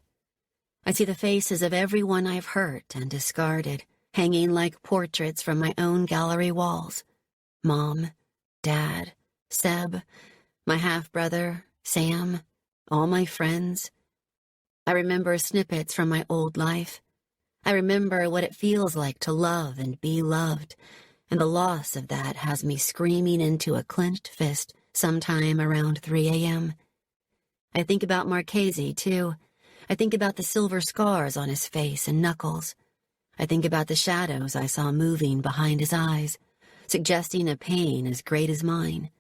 I see the faces of everyone I've hurt and discarded, hanging like portraits from my own gallery walls. Mom, Dad, Seb, my half-brother, Sam, all my friends. I remember snippets from my old life. I remember what it feels like to love and be loved, and the loss of that has me screaming into a clenched fist sometime around 3 a.m. I think about Marchesi, too. I think about the silver scars on his face and knuckles. I think about the shadows I saw moving behind his eyes, suggesting a pain as great as mine.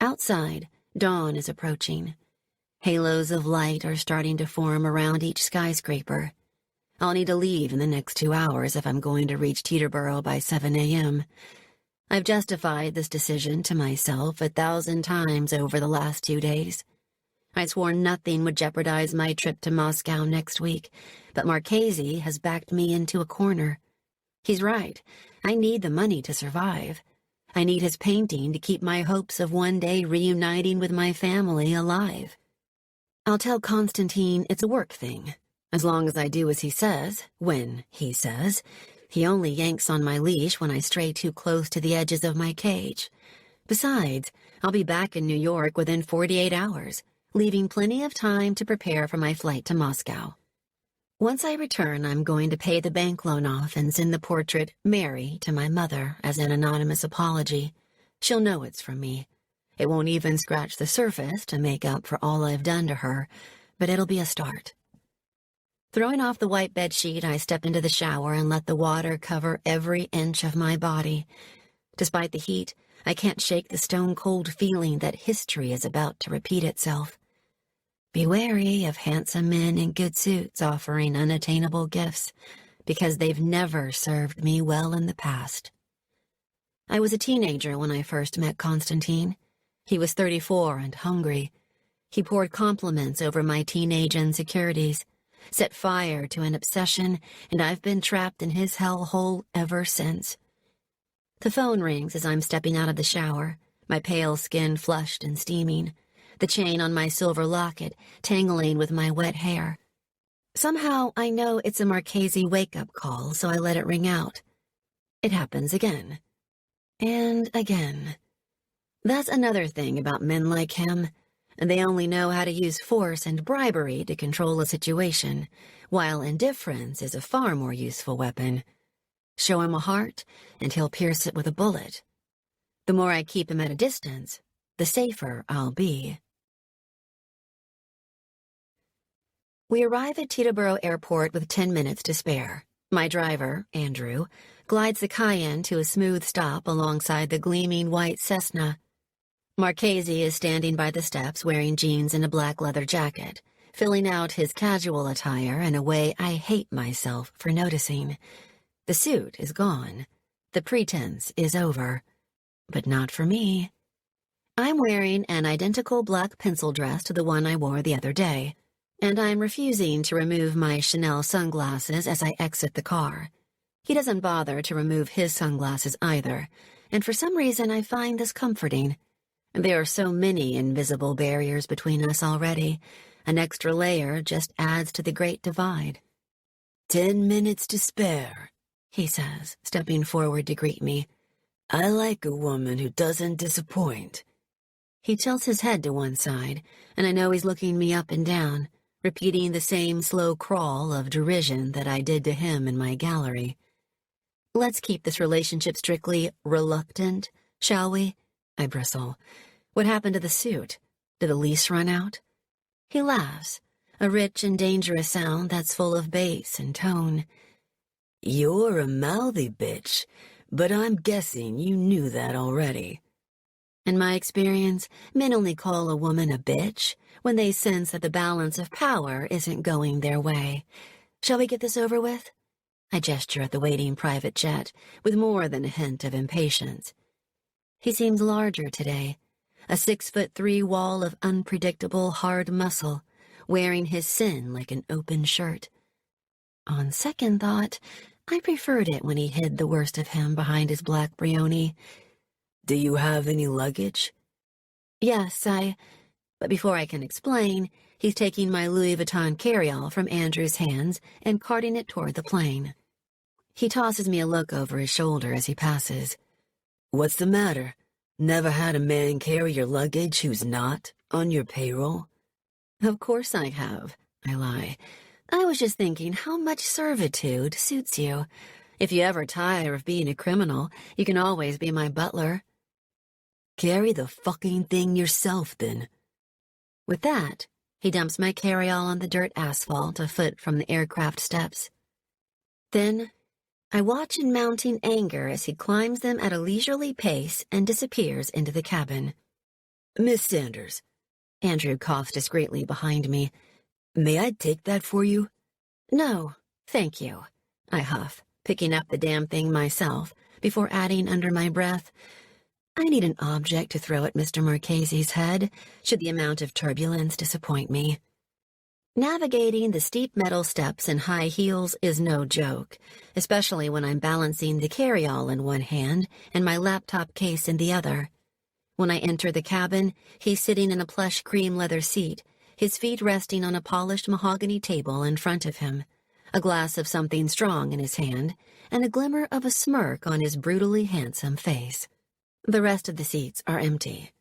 Outside, dawn is approaching. Halos of light are starting to form around each skyscraper. I'll need to leave in the next 2 hours if I'm going to reach Teterboro by 7 a.m. I've justified this decision to myself 1,000 times over the last 2 days. I'd sworn nothing would jeopardize my trip to Moscow next week, but Marchesi has backed me into a corner. He's right. I need the money to survive. I need his painting to keep my hopes of one day reuniting with my family alive. I'll tell Constantine it's a work thing. As long as I do as he says, when he says. He only yanks on my leash when I stray too close to the edges of my cage. Besides, I'll be back in New York within 48 hours, leaving plenty of time to prepare for my flight to Moscow. Once I return, I'm going to pay the bank loan off and send the portrait Mary to my mother as an anonymous apology. She'll know it's from me. It won't even scratch the surface to make up for all I've done to her, but it'll be a start. Throwing off the white bedsheet, I step into the shower and let the water cover every inch of my body. Despite the heat, I can't shake the stone-cold feeling that history is about to repeat itself. Be wary of handsome men in good suits offering unattainable gifts, because they've never served me well in the past. I was a teenager when I first met Constantine. He was 34 and hungry. He poured compliments over my teenage insecurities, set fire to an obsession, and I've been trapped in his hellhole ever since. The phone rings as I'm stepping out of the shower, my pale skin flushed and steaming, the chain on my silver locket tangling with my wet hair. Somehow I know it's a Marchesi wake-up call, so I let it ring out. It happens again. And again. That's another thing about men like him. They only know how to use force and bribery to control a situation, while indifference is a far more useful weapon. Show him a heart, and he'll pierce it with a bullet. The more I keep him at a distance, the safer I'll be. We arrive at Teterboro Airport with 10 minutes to spare. My driver, Andrew, glides the Cayenne to a smooth stop alongside the gleaming white Cessna. Marchesi is standing by the steps wearing jeans and a black leather jacket, filling out his casual attire in a way I hate myself for noticing. The suit is gone. The pretense is over. But not for me. I'm wearing an identical black pencil dress to the one I wore the other day, and I'm refusing to remove my Chanel sunglasses as I exit the car. He doesn't bother to remove his sunglasses either, and for some reason I find this comforting. There are so many invisible barriers between us already. An extra layer just adds to the great divide. 10 minutes to spare, he says, stepping forward to greet me. I like a woman who doesn't disappoint. He tilts his head to one side, and I know he's looking me up and down, repeating the same slow crawl of derision that I did to him in my gallery. Let's keep this relationship strictly reluctant, shall we? I bristle. What happened to the suit? Did the lease run out? He laughs, a rich and dangerous sound that's full of bass and tone. You're a mouthy bitch, but I'm guessing you knew that already. In my experience, men only call a woman a bitch when they sense that the balance of power isn't going their way. Shall we get this over with? I gesture at the waiting private jet with more than a hint of impatience. He seems larger today, a 6'3" wall of unpredictable hard muscle, wearing his sin like an open shirt. On second thought, I preferred it when he hid the worst of him behind his black brioni. Do you have any luggage? Yes, But before I can explain, he's taking my Louis Vuitton carry-all from Andrew's hands and carting it toward the plane. He tosses me a look over his shoulder as he passes. What's the matter? Never had a man carry your luggage who's not on your payroll? Of course I have, I lie. I was just thinking how much servitude suits you. If you ever tire of being a criminal, you can always be my butler. Carry the fucking thing yourself, then. With that, he dumps my carry-all on the dirt asphalt a foot from the aircraft steps. Then, I watch in mounting anger as he climbs them at a leisurely pace and disappears into the cabin. Miss Sanders. Andrew coughs discreetly behind me. May I take that for you? No, thank you, I huff, picking up the damn thing myself, before adding under my breath, I need an object to throw at Mr. Marchesi's head, should the amount of turbulence disappoint me. Navigating the steep metal steps in high heels is no joke, especially when I'm balancing the carry-all in one hand and my laptop case in the other. When I enter the cabin, he's sitting in a plush cream leather seat, his feet resting on a polished mahogany table in front of him, a glass of something strong in his hand, and a glimmer of a smirk on his brutally handsome face. The rest of the seats are empty.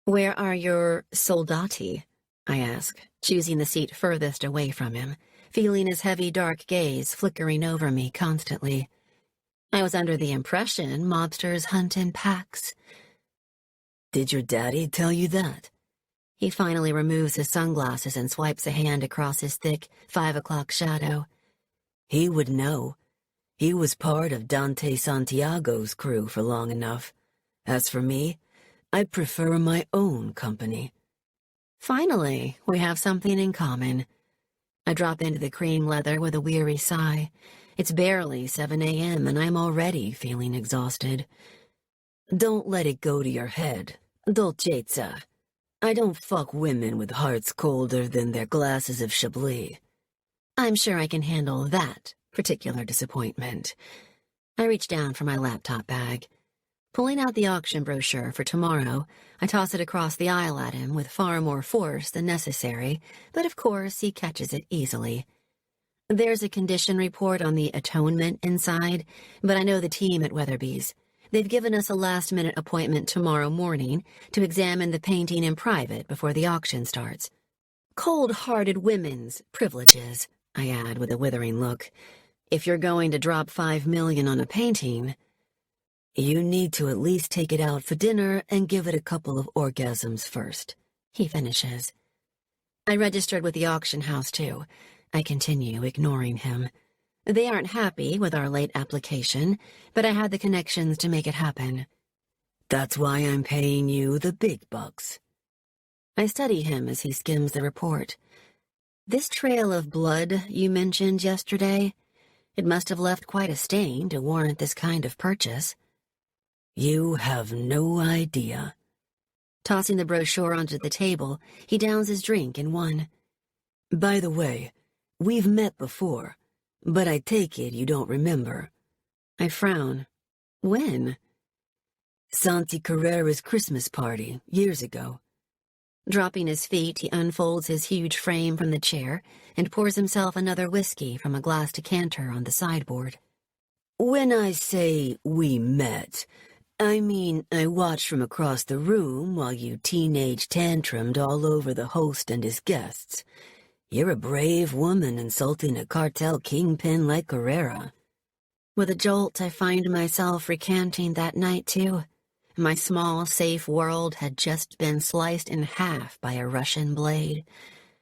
Where are your soldati? I ask, choosing the seat furthest away from him, feeling his heavy dark gaze flickering over me constantly. I was under the impression mobsters hunt in packs. Did your daddy tell you that? He finally removes his sunglasses and swipes a hand across his thick 5 o'clock shadow. He would know. He was part of Dante Santiago's crew for long enough. As for me, I prefer my own company. Finally, we have something in common. I drop into the cream leather with a weary sigh. It's barely 7 a.m. and I'm already feeling exhausted. Don't let it go to your head, dolcezza. I don't fuck women with hearts colder than their glasses of Chablis. I'm sure I can handle that particular disappointment. I reach down for my laptop bag. Pulling out the auction brochure for tomorrow, I toss it across the aisle at him with far more force than necessary, but of course he catches it easily. There's a condition report on the atonement inside, but I know the team at Weatherby's. They've given us a last-minute appointment tomorrow morning to examine the painting in private before the auction starts. Cold-hearted women's privileges, I add with a withering look. If you're going to drop $5 million on a painting, you need to at least take it out for dinner and give it a couple of orgasms first, he finishes. I registered with the auction house, too. I continue, ignoring him. They aren't happy with our late application, but I had the connections to make it happen. That's why I'm paying you the big bucks. I study him as he skims the report. This trail of blood you mentioned yesterday, it must have left quite a stain to warrant this kind of purchase. You have no idea. Tossing the brochure onto the table, he downs his drink in one. By the way, we've met before, but I take it you don't remember. I frown. When? Santi Carrera's Christmas party, years ago. Dropping his feet, he unfolds his huge frame from the chair and pours himself another whiskey from a glass decanter on the sideboard. When I say we met, I mean I watched from across the room while you teenage tantrumed all over the host and his guests. You're a brave woman insulting a cartel kingpin like Carrera. With a jolt, I find myself recanting that night, too. My small, safe world had just been sliced in half by a Russian blade.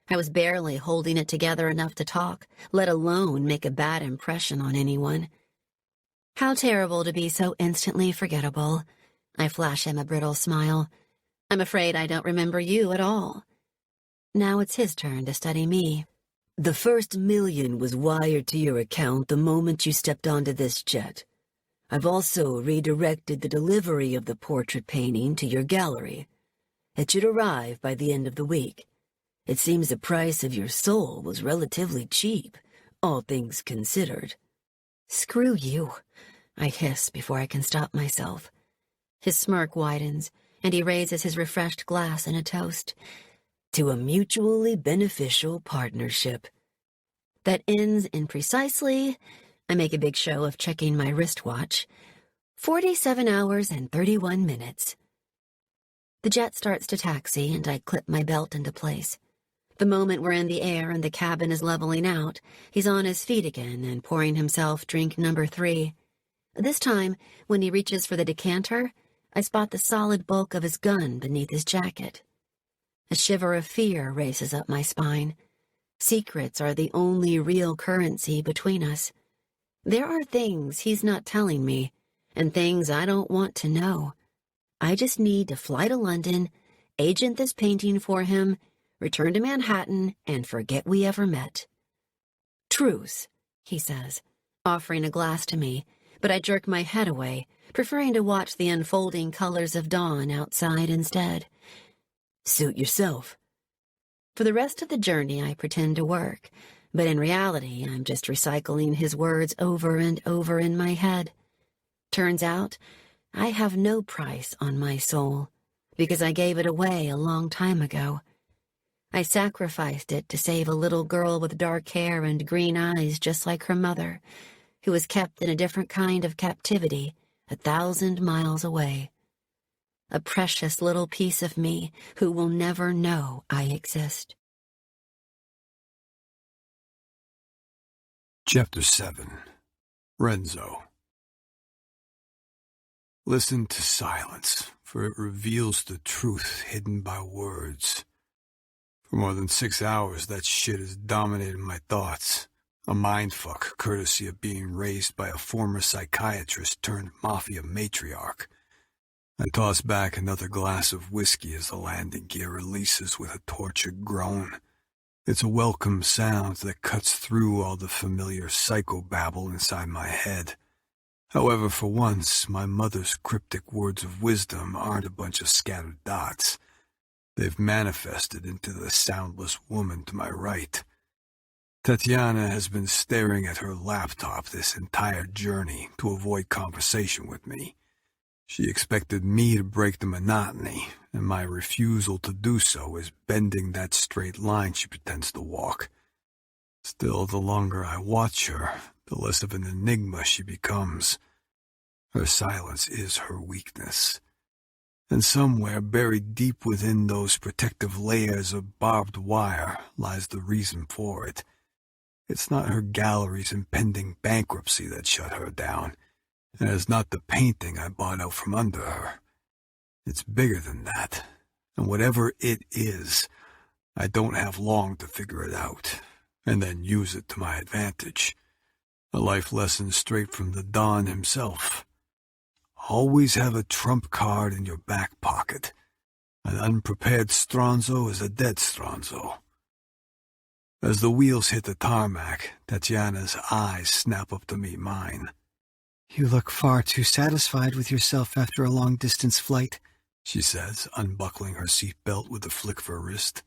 I was barely holding it together enough to talk, let alone make a bad impression on anyone. How terrible to be so instantly forgettable. I flash him a brittle smile. I'm afraid I don't remember you at all. Now it's his turn to study me. The first $1 million was wired to your account the moment you stepped onto this jet. I've also redirected the delivery of the portrait painting to your gallery. It should arrive by the end of the week. It seems the price of your soul was relatively cheap, all things considered. Screw you, I hiss before I can stop myself. His smirk widens, and he raises his refreshed glass in a toast. To a mutually beneficial partnership. That ends in precisely, I make a big show of checking my wristwatch, 47 hours and 31 minutes. The jet starts to taxi, and I clip my belt into place. The moment we're in the air and the cabin is leveling out, he's on his feet again and pouring himself drink number 3. This time, when he reaches for the decanter, I spot the solid bulk of his gun beneath his jacket. A shiver of fear races up my spine. Secrets are the only real currency between us. There are things he's not telling me, and things I don't want to know. I just need to fly to London, agent this painting for him, return to Manhattan, and forget we ever met. Truce, he says, offering a glass to me, but I jerk my head away, preferring to watch the unfolding colors of dawn outside instead. Suit yourself. For the rest of the journey, I pretend to work, but in reality, I'm just recycling his words over and over in my head. Turns out, I have no price on my soul, because I gave it away a long time ago. I sacrificed it to save a little girl with dark hair and green eyes just like her mother, who was kept in a different kind of captivity 1,000 miles away. A precious little piece of me who will never know I exist. Chapter 7. Renzo. Listen to silence, for it reveals the truth hidden by words. For more than 6 hours, that shit has dominated my thoughts. A mindfuck courtesy of being raised by a former psychiatrist turned mafia matriarch. I toss back another glass of whiskey as the landing gear releases with a tortured groan. It's a welcome sound that cuts through all the familiar psychobabble inside my head. However, for once, my mother's cryptic words of wisdom aren't a bunch of scattered dots. They've manifested into the soundless woman to my right. Tatiana has been staring at her laptop this entire journey to avoid conversation with me. She expected me to break the monotony, and my refusal to do so is bending that straight line she pretends to walk. Still, the longer I watch her, the less of an enigma she becomes. Her silence is her weakness. And somewhere buried deep within those protective layers of barbed wire lies the reason for it. It's not her gallery's impending bankruptcy that shut her down, and it's not the painting I bought out from under her. It's bigger than that, and whatever it is, I don't have long to figure it out, and then use it to my advantage. A life lesson straight from the Don himself. Always have a trump card in your back pocket. An unprepared Stronzo is a dead Stronzo. As the wheels hit the tarmac, Tatiana's eyes snap up to meet mine. You look far too satisfied with yourself after a long-distance flight, she says, unbuckling her seatbelt with a flick of her wrist.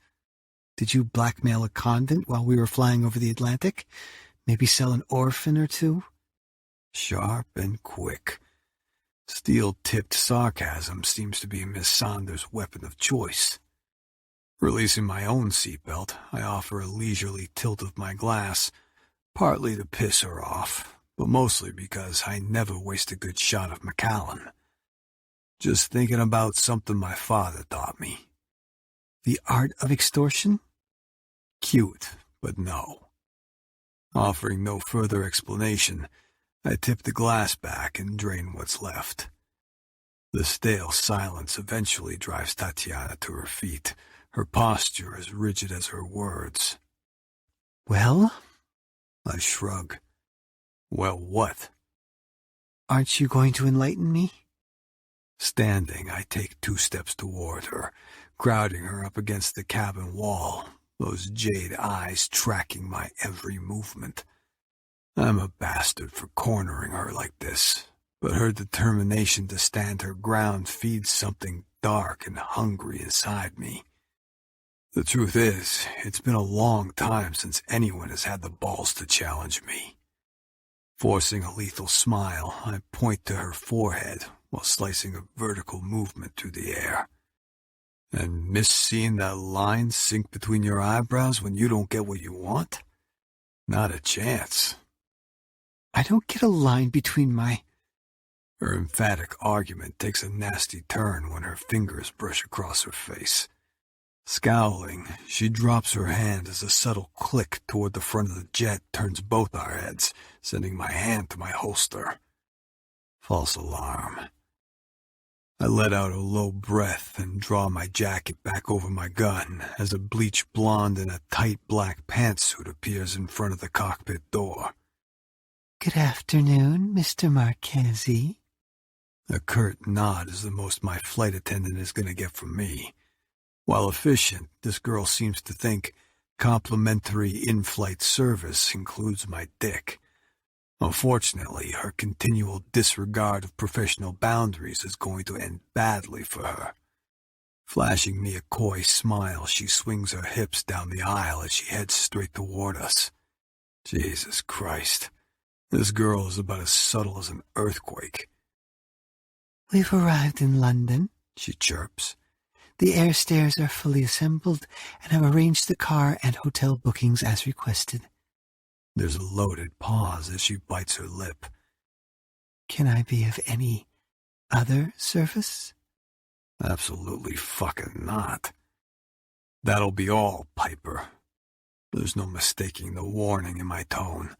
Did you blackmail a convent while we were flying over the Atlantic? Maybe sell an orphan or two? Sharp and quick. Steel-tipped sarcasm seems to be Miss Saunders' weapon of choice. Releasing my own seatbelt, I offer a leisurely tilt of my glass, partly to piss her off, but mostly because I never waste a good shot of Macallan. Just thinking about something my father taught me. The art of extortion? Cute, but no. Offering no further explanation, I tip the glass back and drain what's left. The stale silence eventually drives Tatiana to her feet, her posture as rigid as her words. Well? I shrug. Well, what? Aren't you going to enlighten me? Standing, I take 2 steps toward her, crowding her up against the cabin wall, those jade eyes tracking my every movement. I'm a bastard for cornering her like this, but her determination to stand her ground feeds something dark and hungry inside me. The truth is, it's been a long time since anyone has had the balls to challenge me. Forcing a lethal smile, I point to her forehead while slicing a vertical movement through the air. And miss seeing that line sink between your eyebrows when you don't get what you want? Not a chance. I don't get a line between my... Her emphatic argument takes a nasty turn when her fingers brush across her face. Scowling, she drops her hand as a subtle click toward the front of the jet turns both our heads, sending my hand to my holster. False alarm. I let out a low breath and draw my jacket back over my gun as a bleached blonde in a tight black pantsuit appears in front of the cockpit door. Good afternoon, Mr. Marchesi. A curt nod is the most my flight attendant is going to get from me. While efficient, this girl seems to think complimentary in-flight service includes my dick. Unfortunately, her continual disregard of professional boundaries is going to end badly for her. Flashing me a coy smile, she swings her hips down the aisle as she heads straight toward us. Jesus Christ, this girl is about as subtle as an earthquake. We've arrived in London, she chirps. The airstairs are fully assembled, and I've arranged the car and hotel bookings as requested. There's a loaded pause as she bites her lip. Can I be of any other service? Absolutely fucking not. That'll be all, Piper. There's no mistaking the warning in my tone.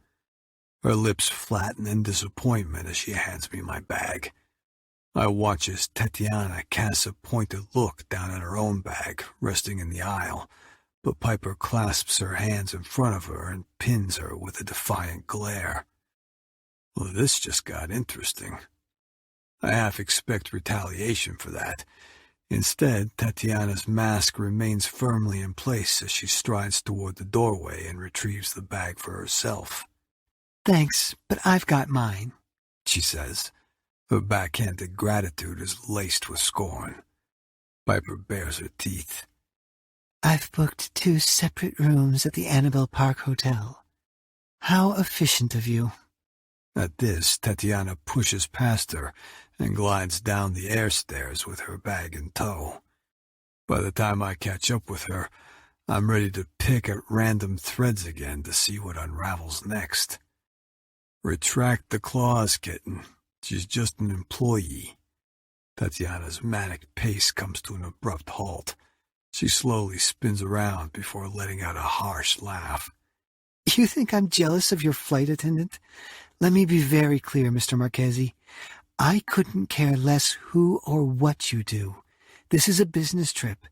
Her lips flatten in disappointment as she hands me my bag. I watch as Tatiana casts a pointed look down at her own bag, resting in the aisle, but Piper clasps her hands in front of her and pins her with a defiant glare. Well, this just got interesting. I half expect retaliation for that. Instead, Tatiana's mask remains firmly in place as she strides toward the doorway and retrieves the bag for herself. Thanks, but I've got mine, she says. Her backhanded gratitude is laced with scorn. Piper bares her teeth. I've booked 2 separate rooms at the Annabelle Park Hotel. How efficient of you. At this, Tatiana pushes past her and glides down the air stairs with her bag in tow. By the time I catch up with her, I'm ready to pick at random threads again to see what unravels next. Retract the claws, kitten. She's just an employee. Tatiana's manic pace comes to an abrupt halt. She slowly spins around before letting out a harsh laugh. You think I'm jealous of your flight attendant? Let me be very clear, Mr. Marchesi. I couldn't care less who or what you do. This is a business trip,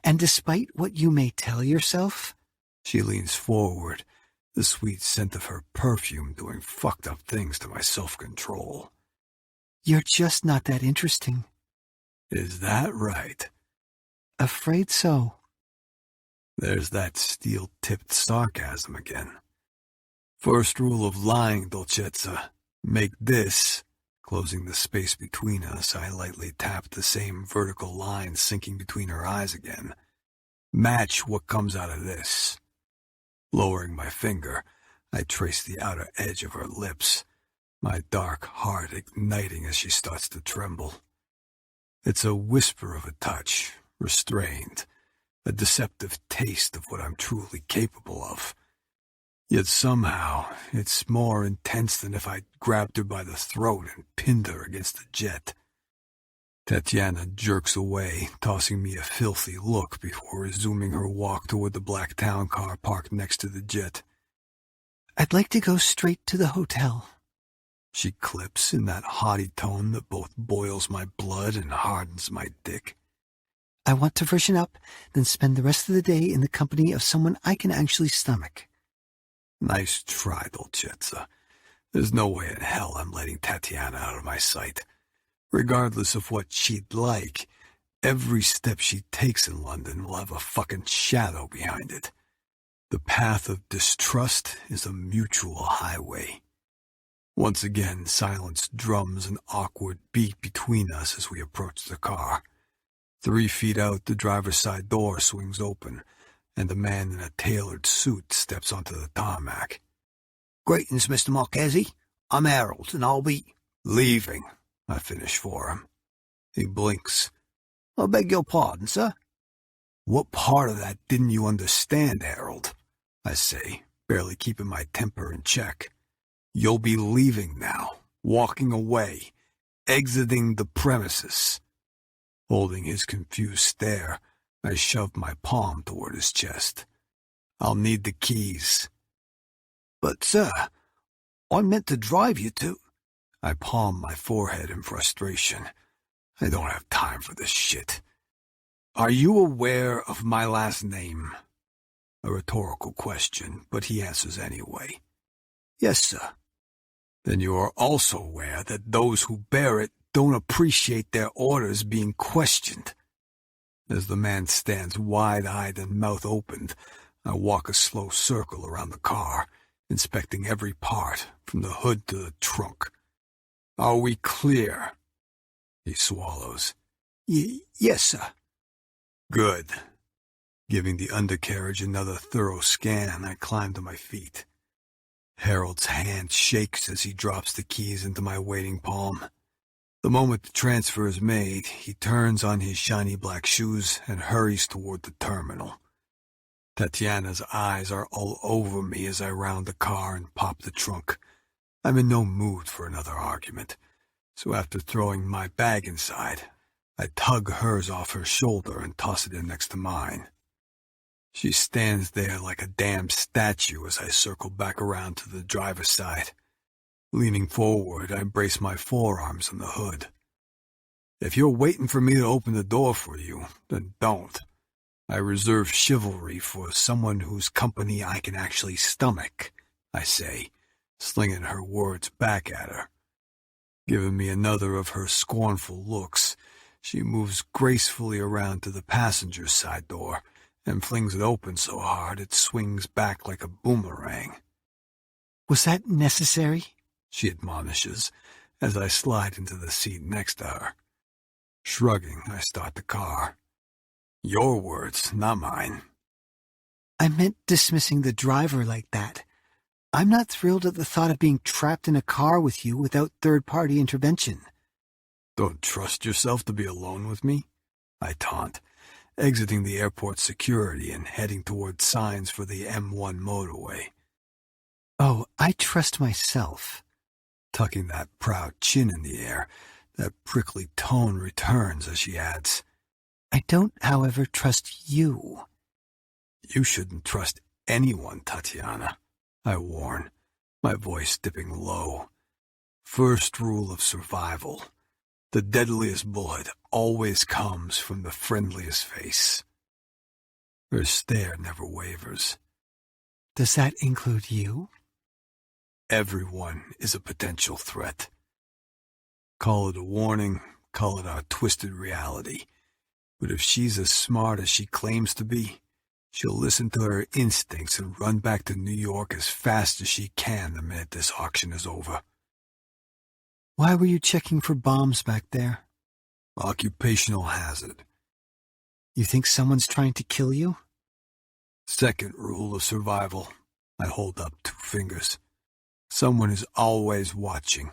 and despite what you may tell yourself... She leans forward, the sweet scent of her perfume doing fucked up things to my self-control. You're just not that interesting. Is that right? Afraid so. There's that steel-tipped sarcasm again. First rule of lying, Dolcezza. Make this. Closing the space between us, I lightly tapped the same vertical line sinking between her eyes again. Match what comes out of this. Lowering my finger, I trace the outer edge of her lips, my dark heart igniting as she starts to tremble. It's a whisper of a touch, restrained, a deceptive taste of what I'm truly capable of. Yet somehow, it's more intense than if I'd grabbed her by the throat and pinned her against the jet. Tatiana jerks away, tossing me a filthy look before resuming her walk toward the black town car parked next to the jet. I'd like to go straight to the hotel. She clips in that haughty tone that both boils my blood and hardens my dick. I want to freshen up, then spend the rest of the day in the company of someone I can actually stomach. Nice try, Dolcezza. There's no way in hell I'm letting Tatiana out of my sight. Regardless of what she'd like, every step she takes in London will have a fucking shadow behind it. The path of distrust is a mutual highway. Once again, silence drums an awkward beat between us as we approach the car. 3 feet out, the driver's side door swings open, and a man in a tailored suit steps onto the tarmac. Greetings, Mr. Marchesi. I'm Harold, and I'll be... Leaving, I finish for him. He blinks. I beg your pardon, sir. What part of that didn't you understand, Harold? I say, barely keeping my temper in check. You'll be leaving now, walking away, exiting the premises. Holding his confused stare, I shoved my palm toward his chest. I'll need the keys. But, sir, I meant to drive you to... I palm my forehead in frustration. I don't have time for this shit. Are you aware of my last name? A rhetorical question, but he answers anyway. Yes, sir. Then you are also aware that those who bear it don't appreciate their orders being questioned. As the man stands wide-eyed and mouth opened, I walk a slow circle around the car, inspecting every part, from the hood to the trunk. Are we clear? He swallows. Yes, sir. Good. Giving the undercarriage another thorough scan, I climb to my feet. Harold's hand shakes as he drops the keys into my waiting palm. The moment the transfer is made, he turns on his shiny black shoes and hurries toward the terminal. Tatiana's eyes are all over me as I round the car and pop the trunk. I'm in no mood for another argument, so after throwing my bag inside, I tug hers off her shoulder and toss it in next to mine. She stands there like a damn statue as I circle back around to the driver's side. Leaning forward, I brace my forearms on the hood. If you're waiting for me to open the door for you, then don't. I reserve chivalry for someone whose company I can actually stomach, I say, slinging her words back at her. Giving me another of her scornful looks, she moves gracefully around to the passenger's side door and flings it open so hard it swings back like a boomerang. Was that necessary? She admonishes as I slide into the seat next to her. Shrugging, I start the car. Your words, not mine. I meant dismissing the driver like that. I'm not thrilled at the thought of being trapped in a car with you without third-party intervention. Don't trust yourself to be alone with me? I taunt, exiting the airport's security and heading toward signs for the M1 motorway. Oh, I trust myself. Tucking that proud chin in the air, that prickly tone returns as she adds, I don't, however, trust you. You shouldn't trust anyone, Tatiana, I warn, my voice dipping low. First rule of survival. The deadliest bullet always comes from the friendliest face. Her stare never wavers. Does that include you? Everyone is a potential threat. Call it a warning, call it our twisted reality. But if she's as smart as she claims to be, she'll listen to her instincts and run back to New York as fast as she can the minute this auction is over. Why were you checking for bombs back there? Occupational hazard. You think someone's trying to kill you? Second rule of survival. I hold up 2 fingers. Someone is always watching.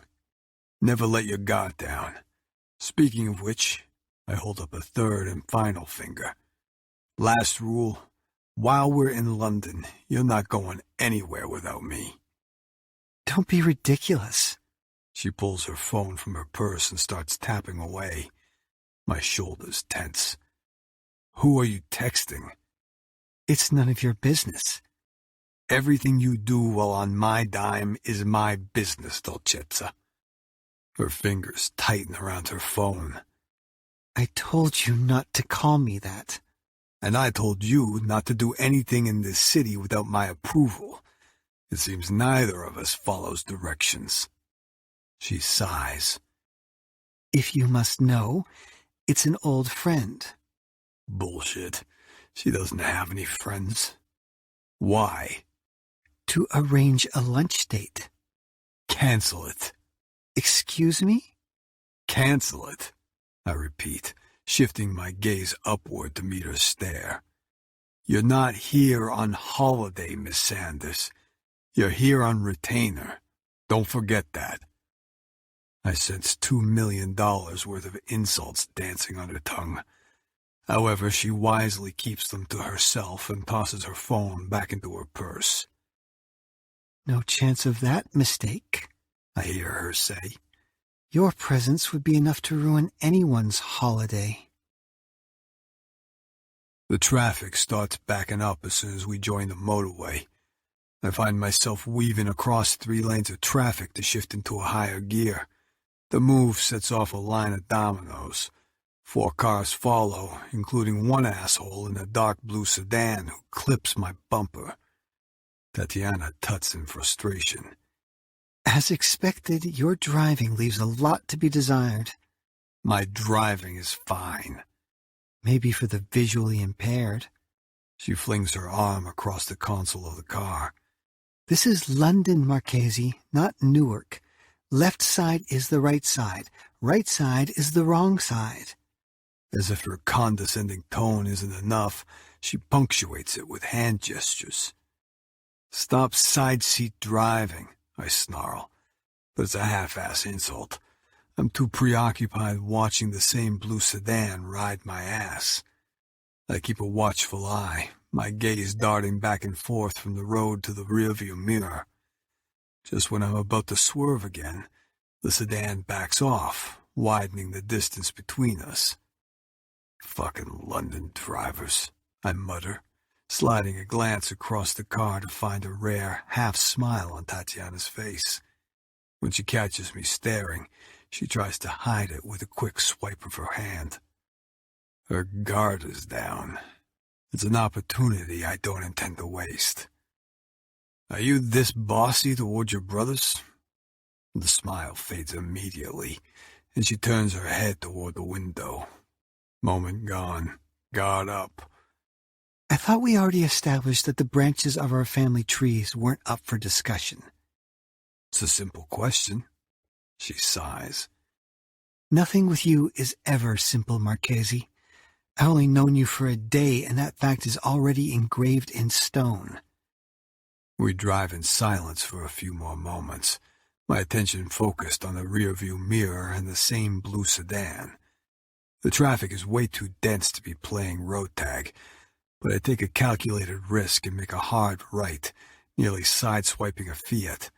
Never let your guard down. Speaking of which, I hold up a third and final finger. Last rule. While we're in London, you're not going anywhere without me. Don't be ridiculous. She pulls her phone from her purse and starts tapping away. My shoulders tense. Who are you texting? It's none of your business. Everything you do while on my dime is my business, Dolcezza. Her fingers tighten around her phone. I told you not to call me that. And I told you not to do anything in this city without my approval. It seems neither of us follows directions. She sighs. If you must know, it's an old friend. Bullshit. She doesn't have any friends. Why? To arrange a lunch date. Cancel it. Excuse me? Cancel it, I repeat, shifting my gaze upward to meet her stare. You're not here on holiday, Miss Sanders. You're here on retainer. Don't forget that. I sense $2 million worth of insults dancing on her tongue. However, she wisely keeps them to herself and tosses her phone back into her purse. No chance of that mistake, I hear her say. Your presence would be enough to ruin anyone's holiday. The traffic starts backing up as soon as we join the motorway. I find myself weaving across 3 lanes of traffic to shift into a higher gear. The move sets off a line of dominoes. 4 cars follow, including one asshole in a dark blue sedan who clips my bumper. Tatiana tuts in frustration. As expected, your driving leaves a lot to be desired. My driving is fine. Maybe for the visually impaired. She flings her arm across the console of the car. This is London, Marchesi, not Newark. Left side is the right side is the wrong side. As if her condescending tone isn't enough, she punctuates it with hand gestures. Stop side-seat driving, I snarl, but it's a half-ass insult. I'm too preoccupied watching the same blue sedan ride my ass. I keep a watchful eye, my gaze darting back and forth from the road to the rearview mirror. Just when I'm about to swerve again, the sedan backs off, widening the distance between us. Fucking London drivers, I mutter, sliding a glance across the car to find a rare half-smile on Tatiana's face. When she catches me staring, she tries to hide it with a quick swipe of her hand. Her guard is down. It's an opportunity I don't intend to waste. Are you this bossy toward your brothers? The smile fades immediately, and she turns her head toward the window. Moment gone. Guard up. I thought we already established that the branches of our family trees weren't up for discussion. It's a simple question. She sighs. Nothing with you is ever simple, Marchesi. I've only known you for a day, and that fact is already engraved in stone. We drive in silence for a few more moments, my attention focused on the rearview mirror and the same blue sedan. The traffic is way too dense to be playing road tag, but I take a calculated risk and make a hard right, nearly sideswiping a Fiat.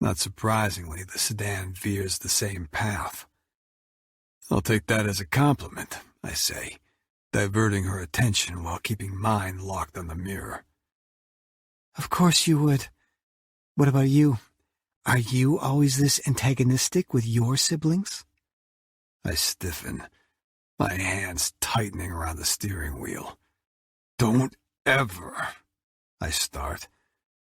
Not surprisingly, the sedan veers the same path. I'll take that as a compliment, I say, diverting her attention while keeping mine locked on the mirror. Of course you would. What about you? Are you always this antagonistic with your siblings? I stiffen, my hands tightening around the steering wheel. Don't ever, I start,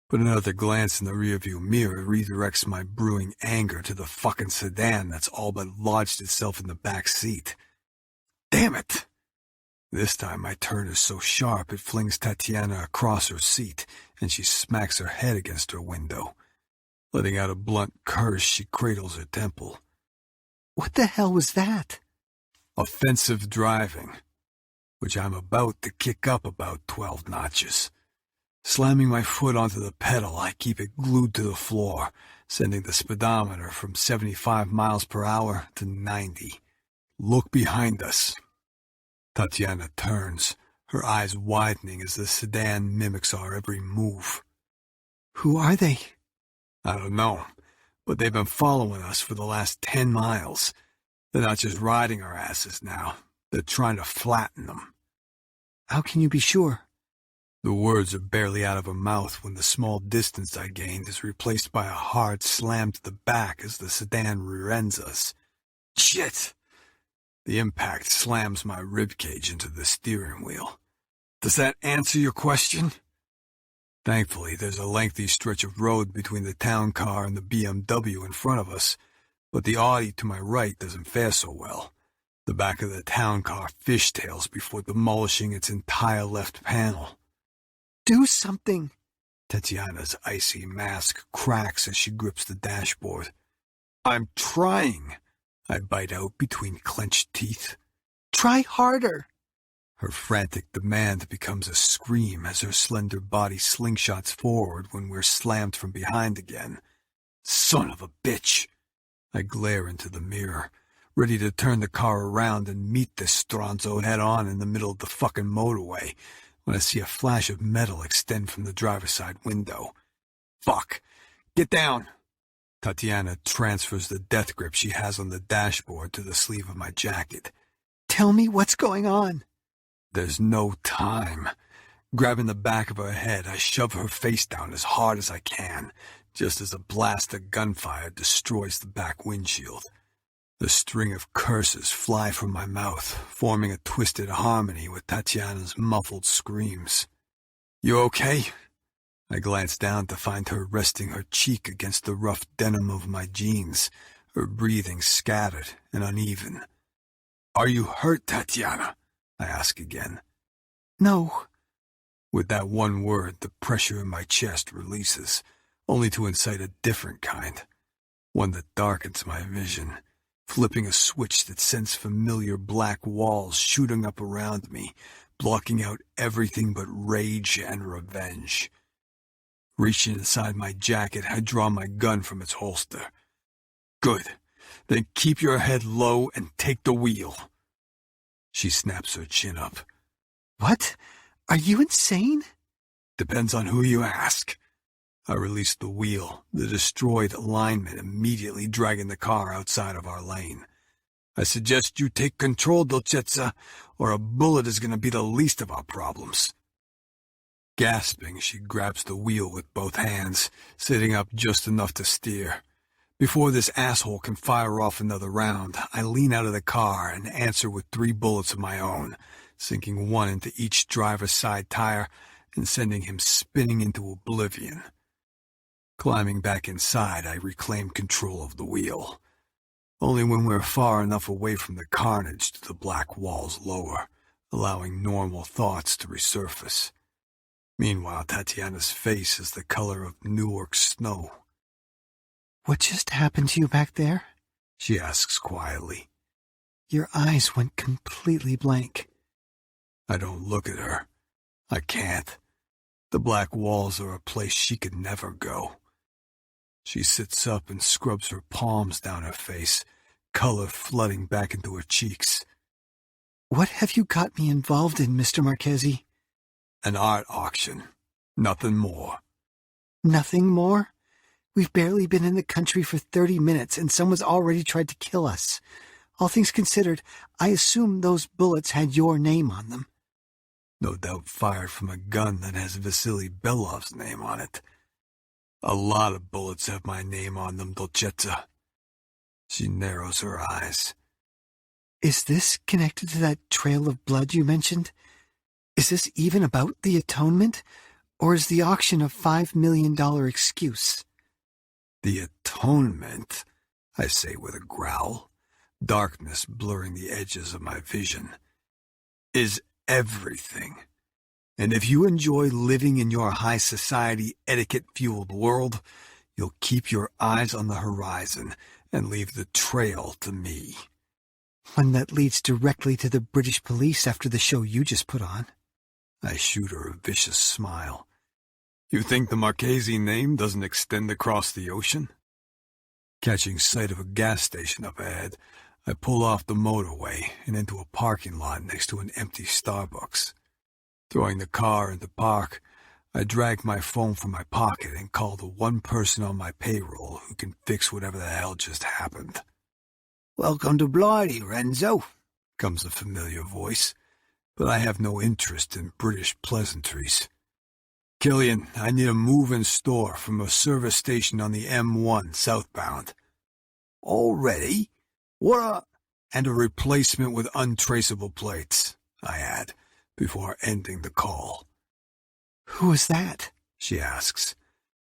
but another glance in the rearview mirror redirects my brewing anger to the fucking sedan that's all but lodged itself in the back seat. Damn it! This time my turn is so sharp it flings Tatiana across her seat, and she smacks her head against her window. Letting out a blunt curse, she cradles her temple. What the hell was that? Offensive driving, which I'm about to kick up about 12 notches. Slamming my foot onto the pedal, I keep it glued to the floor, sending the speedometer from 75 miles per hour to 90. Look behind us. Tatiana turns, her eyes widening as the sedan mimics our every move. Who are they? I don't know, but they've been following us for the last 10 miles. They're not just riding our asses now, they're trying to flatten them. How can you be sure? The words are barely out of her mouth when the small distance I gained is replaced by a hard slam to the back as the sedan rear-ends us. Shit! The impact slams my ribcage into the steering wheel. Does that answer your question? Thankfully, there's a lengthy stretch of road between the town car and the BMW in front of us, but the Audi to my right doesn't fare so well. The back of the town car fishtails before demolishing its entire left panel. Do something! Tatiana's icy mask cracks as she grips the dashboard. I'm trying, I bite out between clenched teeth. Try harder! Her frantic demand becomes a scream as her slender body slingshots forward when we're slammed from behind again. Son of a bitch! I glare into the mirror, ready to turn the car around and meet this stronzo head-on in the middle of the fucking motorway, when I see a flash of metal extend from the driver's side window. Fuck! Get down! Tatiana transfers the death grip she has on the dashboard to the sleeve of my jacket. Tell me what's going on. There's no time. Grabbing the back of her head, I shove her face down as hard as I can, just as a blast of gunfire destroys the back windshield. The string of curses fly from my mouth, forming a twisted harmony with Tatiana's muffled screams. You okay? I glance down to find her resting her cheek against the rough denim of my jeans, her breathing scattered and uneven. Are you hurt, Tatiana? I ask again. No. With that one word, the pressure in my chest releases, only to incite a different kind, one that darkens my vision, flipping a switch that sends familiar black walls shooting up around me, blocking out everything but rage and revenge. Reaching inside my jacket, I draw my gun from its holster. Good. Then keep your head low and take the wheel. She snaps her chin up. What? Are you insane? Depends on who you ask. I release the wheel, the destroyed alignment immediately dragging the car outside of our lane. I suggest you take control, Dolcezza, or a bullet is going to be the least of our problems. Gasping, she grabs the wheel with both hands, sitting up just enough to steer. Before this asshole can fire off another round, I lean out of the car and answer with 3 bullets of my own, sinking one into each driver's side tire and sending him spinning into oblivion. Climbing back inside, I reclaim control of the wheel. Only when we're far enough away from the carnage do the black walls lower, allowing normal thoughts to resurface. Meanwhile, Tatiana's face is the color of Newark snow. What just happened to you back there? She asks quietly. Your eyes went completely blank. I don't look at her. I can't. The black walls are a place she could never go. She sits up and scrubs her palms down her face, color flooding back into her cheeks. What have you got me involved in, Mr. Marchesi? An art auction. Nothing more. Nothing more? We've barely been in the country for 30 minutes and someone's already tried to kill us. All things considered, I assume those bullets had your name on them. No doubt fired from a gun that has Vasily Belov's name on it. A lot of bullets have my name on them, Dolcezza. She narrows her eyes. Is this connected to that trail of blood you mentioned? Is this even about the atonement? Or is the auction a $5 million excuse? The atonement, I say with a growl, darkness blurring the edges of my vision, is everything. And if you enjoy living in your high society etiquette-fueled world, you'll keep your eyes on the horizon and leave the trail to me. One that leads directly to the British police after the show you just put on. I shoot her a vicious smile. You think the Marchesi name doesn't extend across the ocean? Catching sight of a gas station up ahead, I pull off the motorway and into a parking lot next to an empty Starbucks. Throwing the car into park, I drag my phone from my pocket and call the one person on my payroll who can fix whatever the hell just happened. Welcome to Blighty, Renzo, comes the familiar voice, but I have no interest in British pleasantries. Killian, I need a move-in store from a service station on the M1 southbound. Already? What? And a replacement with untraceable plates, I add, before ending the call. Who is that? She asks.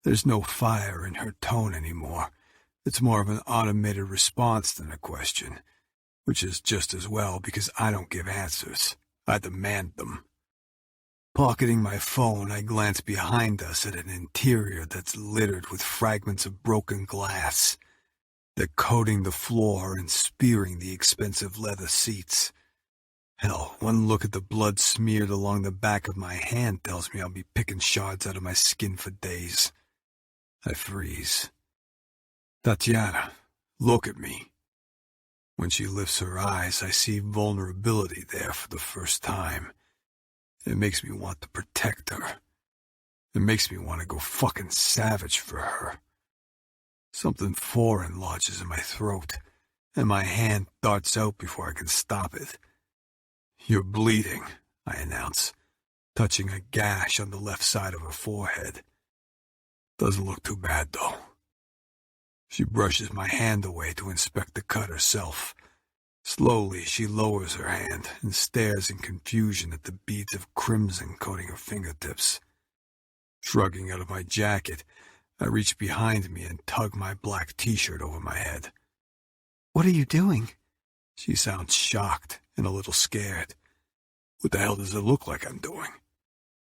There's no fire in her tone anymore. It's more of an automated response than a question, which is just as well because I don't give answers. I demand them. Pocketing my phone, I glance behind us at an interior that's littered with fragments of broken glass. They're coating the floor and spearing the expensive leather seats. Hell, one look at the blood smeared along the back of my hand tells me I'll be picking shards out of my skin for days. I freeze. Tatiana, look at me. When she lifts her eyes, I see vulnerability there for the first time. It makes me want to protect her. It makes me want to go fucking savage for her. Something foreign lodges in my throat, and my hand darts out before I can stop it. You're bleeding, I announce, touching a gash on the left side of her forehead. Doesn't look too bad, though. She brushes my hand away to inspect the cut herself. Slowly, she lowers her hand and stares in confusion at the beads of crimson coating her fingertips. Shrugging out of my jacket, I reach behind me and tug my black t-shirt over my head. What are you doing? She sounds shocked and a little scared. What the hell does it look like I'm doing?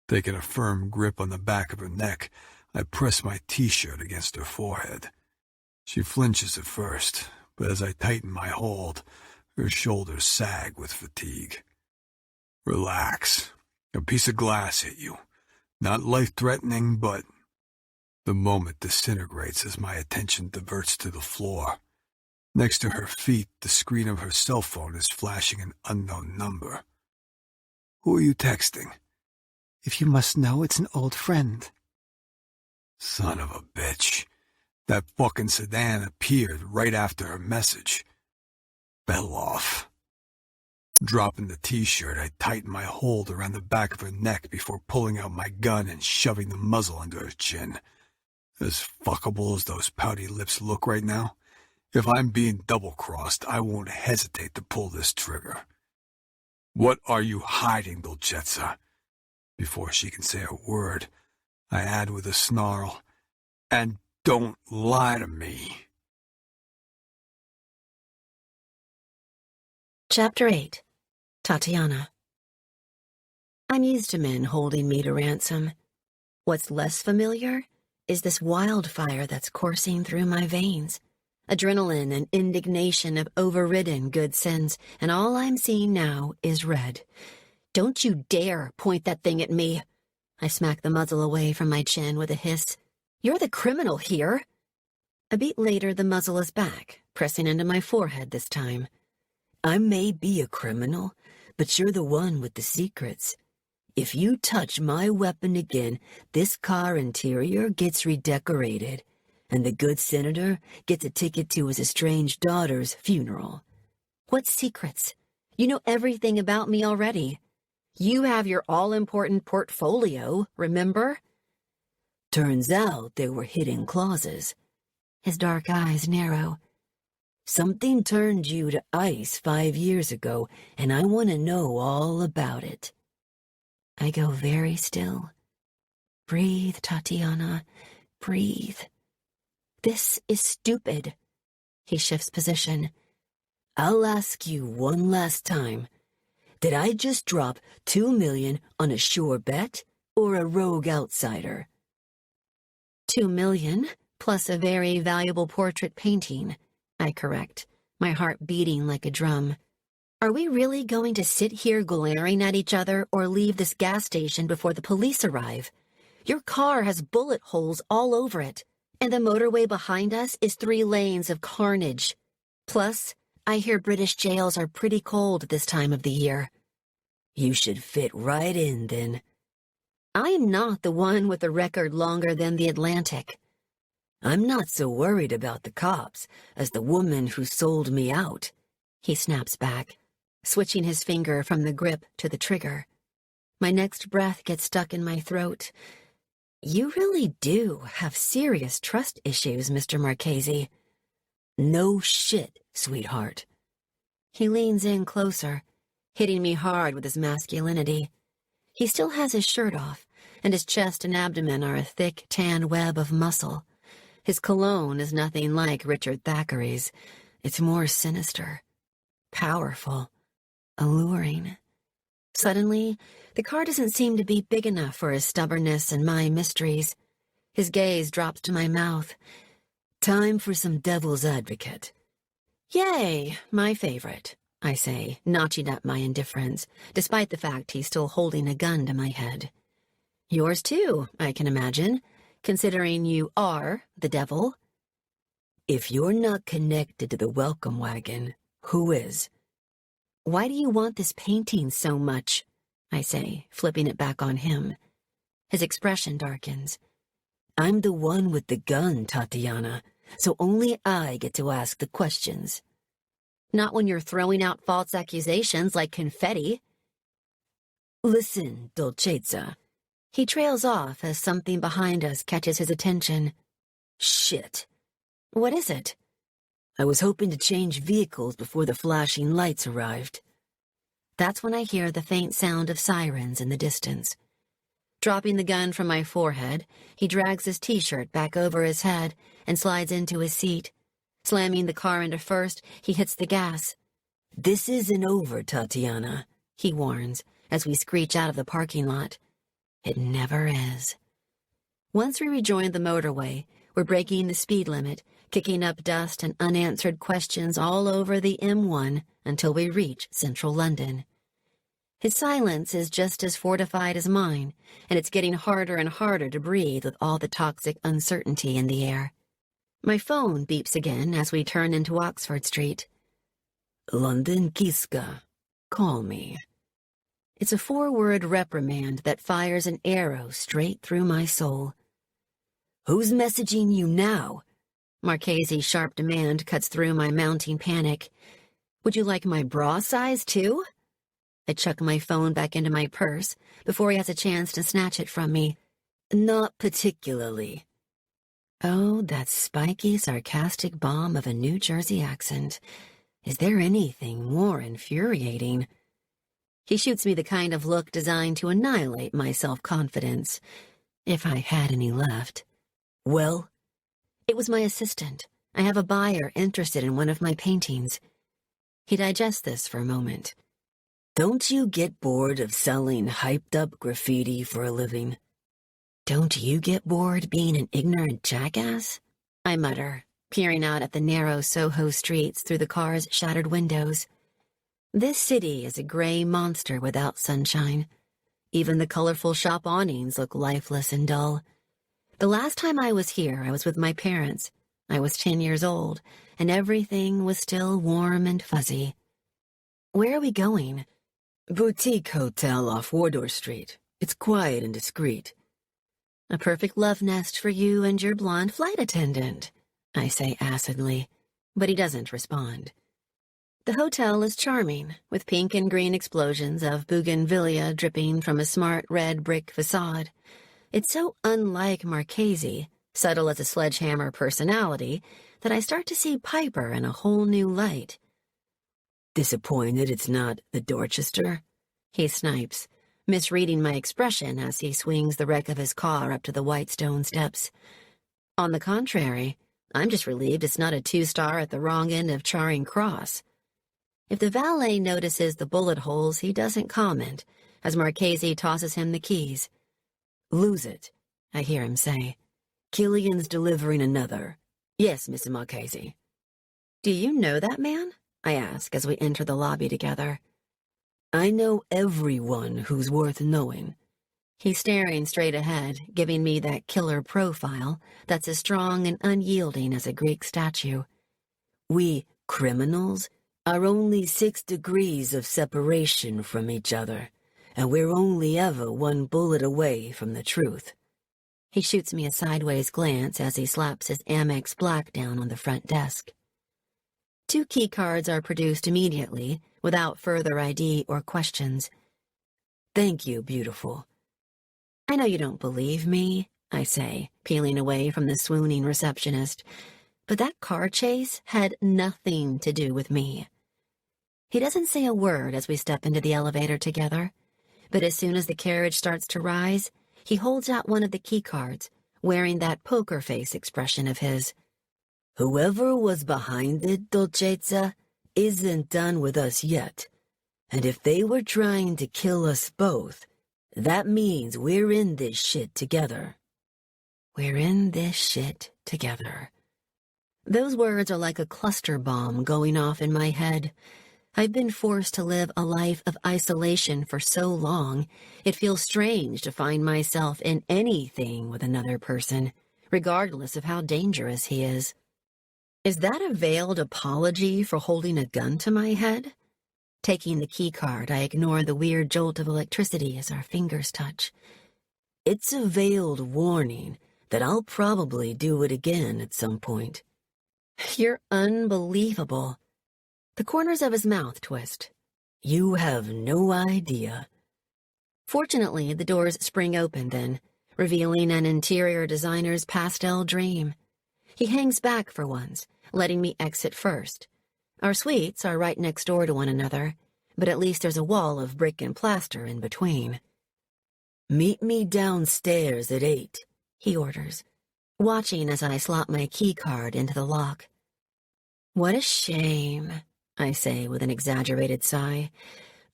Taking a firm grip on the back of her neck, I press my t-shirt against her forehead. She flinches at first, but as I tighten my hold, her shoulders sag with fatigue. Relax. A piece of glass hit you. Not life-threatening, but... The moment disintegrates as my attention diverts to the floor. Next to her feet, the screen of her cell phone is flashing an unknown number. Who are you texting? If you must know, it's an old friend. Son of a bitch. That fucking sedan appeared right after her message. Belov. Dropping the t-shirt, I tighten my hold around the back of her neck before pulling out my gun and shoving the muzzle under her chin. As fuckable as those pouty lips look right now, if I'm being double-crossed, I won't hesitate to pull this trigger. What are you hiding, Dolcezza? Before she can say a word, I add with a snarl, and don't lie to me. Chapter 8. Tatiana. I'm used to men holding me to ransom. What's less familiar is this wildfire that's coursing through my veins. Adrenaline and indignation have overridden good sense, and all I'm seeing now is red. Don't you dare point that thing at me. I smack the muzzle away from my chin with a hiss. You're the criminal here. A beat later, the muzzle is back, pressing into my forehead this time. I may be a criminal, but you're the one with the secrets. If you touch my weapon again, this car interior gets redecorated, and the good senator gets a ticket to his estranged daughter's funeral. What secrets? You know everything about me already. You have your all-important portfolio, remember? Turns out there were hidden clauses. His dark eyes narrow. Something turned you to ice 5 years ago, and I want to know all about it. I go very still. Breathe, Tatiana. Breathe. This is stupid. He shifts position. I'll ask you one last time. Did I just drop $2 million on a sure bet or a rogue outsider? $2 million, plus a very valuable portrait painting, I correct, my heart beating like a drum. Are we really going to sit here glaring at each other or leave this gas station before the police arrive? Your car has bullet holes all over it, and the motorway behind us is 3 lanes of carnage. Plus, I hear British jails are pretty cold this time of the year. You should fit right in, then. I'm not the one with a record longer than the Atlantic. I'm not so worried about the cops as the woman who sold me out. He snaps back, switching his finger from the grip to the trigger. My next breath gets stuck in my throat. You really do have serious trust issues, Mr. Marchesi. No shit, sweetheart. He leans in closer, hitting me hard with his masculinity. He still has his shirt off, and his chest and abdomen are a thick, tan web of muscle. His cologne is nothing like Richard Thackeray's. It's more sinister, powerful, alluring. Suddenly, the car doesn't seem to be big enough for his stubbornness and my mysteries. His gaze drops to my mouth. Time for some devil's advocate. Yay, my favorite, I say, notching up my indifference, despite the fact he's still holding a gun to my head. Yours too, I can imagine, considering you are the devil. If you're not connected to the welcome wagon, who is? Why do you want this painting so much? I say, flipping it back on him. His expression darkens. I'm the one with the gun, Tatiana, so only I get to ask the questions. Not when you're throwing out false accusations like confetti. Listen, Dolcezza. He trails off as something behind us catches his attention. Shit. What is it? I was hoping to change vehicles before the flashing lights arrived. That's when I hear the faint sound of sirens in the distance. Dropping the gun from my forehead, he drags his t-shirt back over his head and slides into his seat. Slamming the car into first, he hits the gas. This isn't over, Tatiana, he warns as we screech out of the parking lot. It never is. Once we rejoin the motorway, we're breaking the speed limit, kicking up dust and unanswered questions all over the M1 until we reach central London. His silence is just as fortified as mine, and it's getting harder and harder to breathe with all the toxic uncertainty in the air. My phone beeps again as we turn into Oxford Street. London Kiska, call me. It's a 4-word reprimand that fires an arrow straight through my soul. Who's messaging you now? Marchesi's sharp demand cuts through my mounting panic. Would you like my bra size, too? I chuck my phone back into my purse before he has a chance to snatch it from me. Not particularly. Oh, that spiky, sarcastic bomb of a New Jersey accent. Is there anything more infuriating? He shoots me the kind of look designed to annihilate my self-confidence, if I had any left. Well? It was my assistant. I have a buyer interested in one of my paintings. He digests this for a moment. Don't you get bored of selling hyped-up graffiti for a living? Don't you get bored being an ignorant jackass? I mutter, peering out at the narrow Soho streets through the car's shattered windows. This city is a gray monster without sunshine. Even the colorful shop awnings look lifeless and dull. The last time I was here, I was with my parents. I was 10 years old, and everything was still warm and fuzzy. Where are we going? Boutique hotel off Wardour Street. It's quiet and discreet. A perfect love nest for you and your blonde flight attendant, I say acidly, but he doesn't respond. The hotel is charming, with pink and green explosions of bougainvillea dripping from a smart red brick facade. It's so unlike Marchesi, subtle as a sledgehammer personality, that I start to see Piper in a whole new light. Disappointed it's not the Dorchester? He snipes, misreading my expression as he swings the wreck of his car up to the white stone steps. On the contrary, I'm just relieved it's not a 2-star at the wrong end of Charing Cross. If the valet notices the bullet holes, he doesn't comment, as Marchesi tosses him the keys. Lose it, I hear him say. Killian's delivering another. Yes, Mrs. Marchesi. Do you know that man? I ask as we enter the lobby together. I know everyone who's worth knowing. He's staring straight ahead, giving me that killer profile that's as strong and unyielding as a Greek statue. We criminals are only 6 degrees of separation from each other, and we're only ever 1 bullet away from the truth. He shoots me a sideways glance as he slaps his Amex Black down on the front desk. 2 key cards are produced immediately, without further ID or questions. Thank you, beautiful. I know you don't believe me, I say, peeling away from the swooning receptionist, but that car chase had nothing to do with me. He doesn't say a word as we step into the elevator together, but as soon as the carriage starts to rise, he holds out one of the key cards, wearing that poker face expression of his. Whoever was behind it, Dolcezza, isn't done with us yet. And if they were trying to kill us both, that means we're in this shit together. We're in this shit together. Those words are like a cluster bomb going off in my head. I've been forced to live a life of isolation for so long, it feels strange to find myself in anything with another person, regardless of how dangerous he is. Is that a veiled apology for holding a gun to my head? Taking the key card, I ignore the weird jolt of electricity as our fingers touch. It's a veiled warning that I'll probably do it again at some point. You're unbelievable. The corners of his mouth twist. You have no idea. Fortunately, the doors spring open then, revealing an interior designer's pastel dream. He hangs back for once, letting me exit first. Our suites are right next door to one another, but at least there's a wall of brick and plaster in between. Meet me downstairs at 8, he orders, watching as I slot my key card into the lock. What a shame, I say with an exaggerated sigh.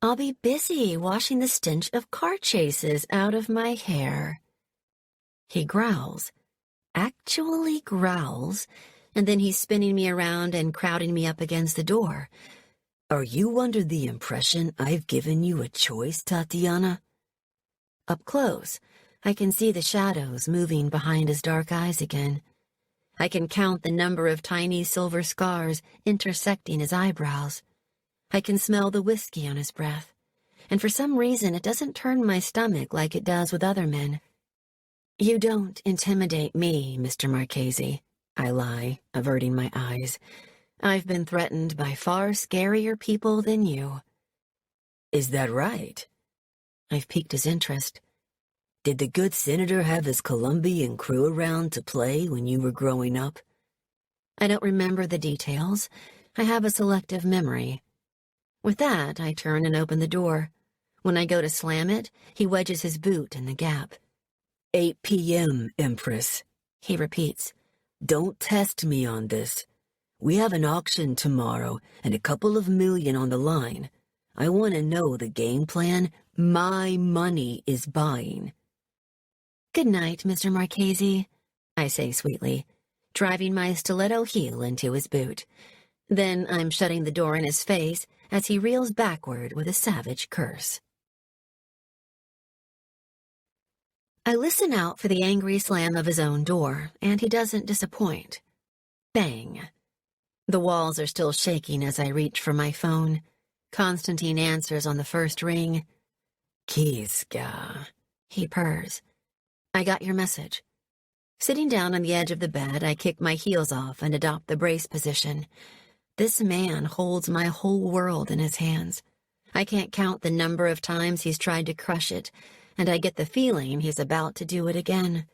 I'll be busy washing the stench of car chases out of my hair. He growls. Actually growls, and then he's spinning me around and crowding me up against the door. Are you under the impression I've given you a choice, Tatiana? Up close, I can see the shadows moving behind his dark eyes again. I can count the number of tiny silver scars intersecting his eyebrows. I can smell the whiskey on his breath, and for some reason it doesn't turn my stomach like it does with other men. You don't intimidate me, Mr. Marchesi, I lie, averting my eyes. I've been threatened by far scarier people than you. Is that right? I've piqued his interest. Did the good senator have his Colombian crew around to play when you were growing up? I don't remember the details. I have a selective memory. With that, I turn and open the door. When I go to slam it, he wedges his boot in the gap. 8 p.m., Empress, he repeats. Don't test me on this. We have an auction tomorrow and a couple of million on the line. I want to know the game plan my money is buying. Good night, Mr. Marchesi, I say sweetly, driving my stiletto heel into his boot. Then I'm shutting the door in his face as he reels backward with a savage curse. I listen out for the angry slam of his own door, and he doesn't disappoint. Bang. The walls are still shaking as I reach for my phone. Constantine answers on the first ring. "Kiska," he purrs. "I got your message." Sitting down on the edge of the bed, I kick my heels off and adopt the brace position. This man holds my whole world in his hands. I can't count the number of times he's tried to crush it, and I get the feeling he's about to do it again.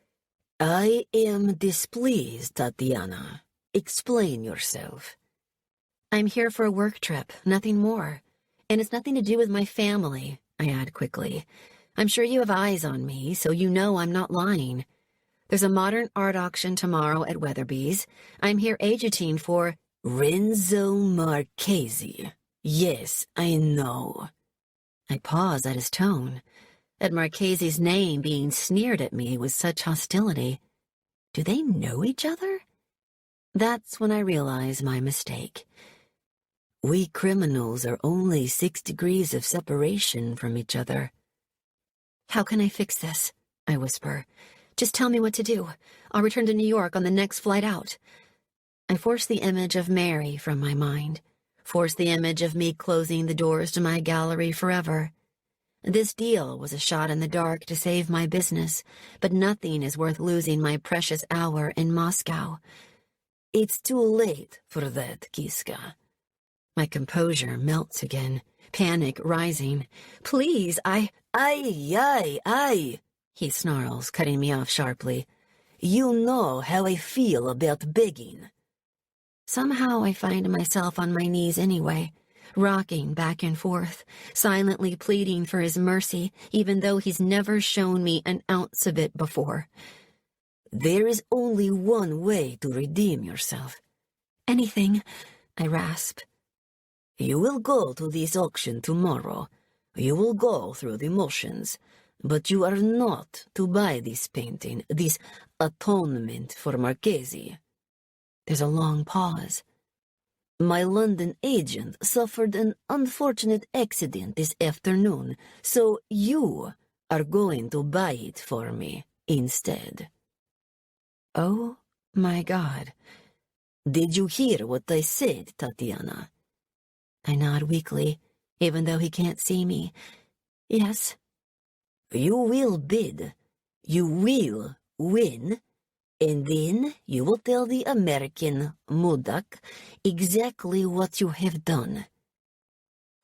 "I am displeased, Tatiana. Explain yourself." "I'm here for a work trip, nothing more. And it's nothing to do with my family," I add quickly. "I'm sure you have eyes on me, so you know I'm not lying. There's a modern art auction tomorrow at Weatherby's. I'm here agenting for Renzo Marchesi. Yes, I know." I pause at his tone. At Marchesi's name being sneered at me with such hostility. Do they know each other? That's when I realize my mistake. "We criminals are only 6 degrees of separation from each other." "How can I fix this?" I whisper. "Just tell me what to do. I'll return to New York on the next flight out." I force the image of Mary from my mind. Force the image of me closing the doors to my gallery forever. This deal was a shot in the dark to save my business, but nothing is worth losing my precious hour in Moscow. "It's too late for that, Kiska." My composure melts again, panic rising. "Please, I, he snarls, cutting me off sharply. "You know how I feel about begging." Somehow I find myself on my knees anyway, rocking back and forth, silently pleading for his mercy, even though he's never shown me an ounce of it before. "There is only one way to redeem yourself." "Anything," I rasp. "You will go to this auction tomorrow. You will go through the motions. But you are not to buy this painting, this atonement for Marchesi." There's a long pause. "My London agent suffered an unfortunate accident this afternoon, so you are going to buy it for me instead." Oh my God. "Did you hear what I said, Tatiana?" I nod weakly, even though he can't see me. "Yes." "You will bid. You will win. And then you will tell the American Mudak exactly what you have done."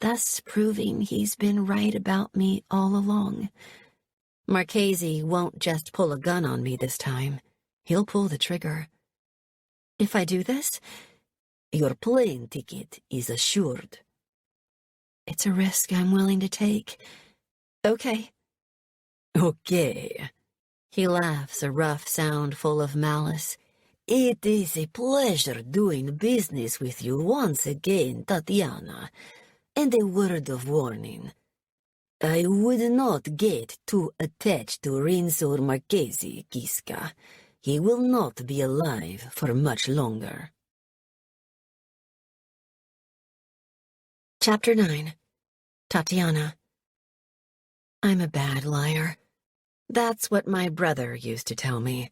Thus proving he's been right about me all along. Marchesi won't just pull a gun on me this time. He'll pull the trigger. "If I do this?" "Your plane ticket is assured." "It's a risk I'm willing to take." "Okay." "Okay." He laughs, a rough sound full of malice. "It is a pleasure doing business with you once again, Tatiana. And a word of warning. I would not get too attached to Renzo Marchesi, Kiska. He will not be alive for much longer." Chapter 9. Tatiana. I'm a bad liar. That's what my brother used to tell me.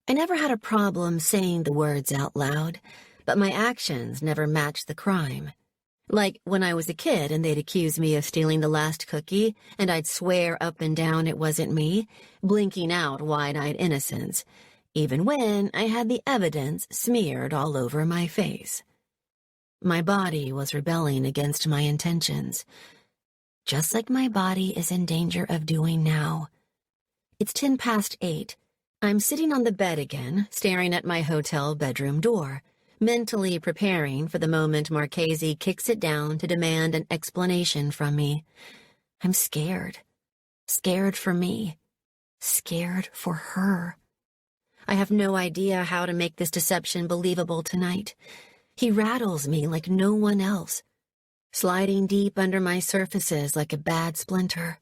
I never had a problem saying the words out loud, but my actions never matched the crime. Like when I was a kid and they'd accuse me of stealing the last cookie, and I'd swear up and down it wasn't me, blinking out wide-eyed innocence, even when I had the evidence smeared all over my face. My body was rebelling against my intentions, just like my body is in danger of doing now. It's 8:10. I'm sitting on the bed again, staring at my hotel bedroom door, mentally preparing for the moment Marchesi kicks it down to demand an explanation from me. I'm scared. Scared for me. Scared for her. I have no idea how to make this deception believable tonight. He rattles me like no one else, sliding deep under my surfaces like a bad splinter.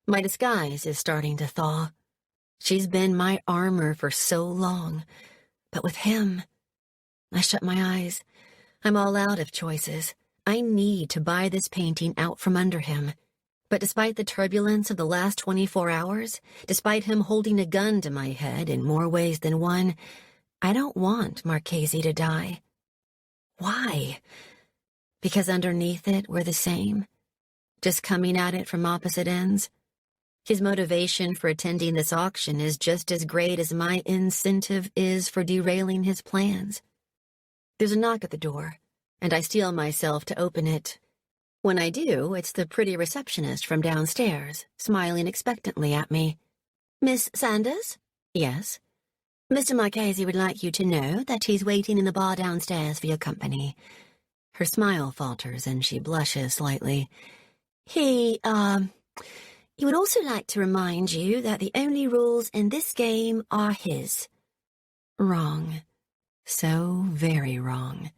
My disguise is starting to thaw. She's been my armor for so long, but with him, I shut my eyes. I'm all out of choices. I need to buy this painting out from under him. But despite the turbulence of the last 24 hours, despite him holding a gun to my head in more ways than one, I don't want Marchesi to die. Why? Because underneath it, we're the same? Just coming at it from opposite ends? His motivation for attending this auction is just as great as my incentive is for derailing his plans. There's a knock at the door, and I steel myself to open it. When I do, it's the pretty receptionist from downstairs, smiling expectantly at me. "Miss Sanders?" "Yes." "Mr. Marchesi would like you to know that he's waiting in the bar downstairs for your company." Her smile falters and she blushes slightly. He would also like to remind you that the only rules in this game are his." Wrong. So very wrong.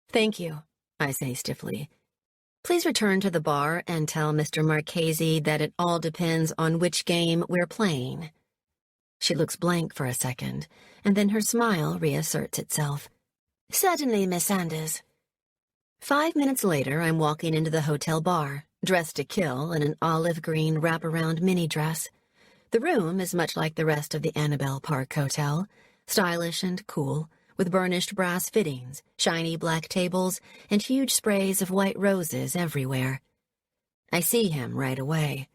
"Thank you," I say stiffly. "Please return to the bar and tell Mr. Marchesi that it all depends on which game we're playing." She looks blank for a second, and then her smile reasserts itself. "Certainly, Miss Sanders." 5 minutes later, I'm walking into the hotel bar, dressed to kill in an olive green wraparound mini dress. The room is much like the rest of the Annabelle Park Hotel, stylish and cool, with burnished brass fittings, shiny black tables, and huge sprays of white roses everywhere. I see him right away.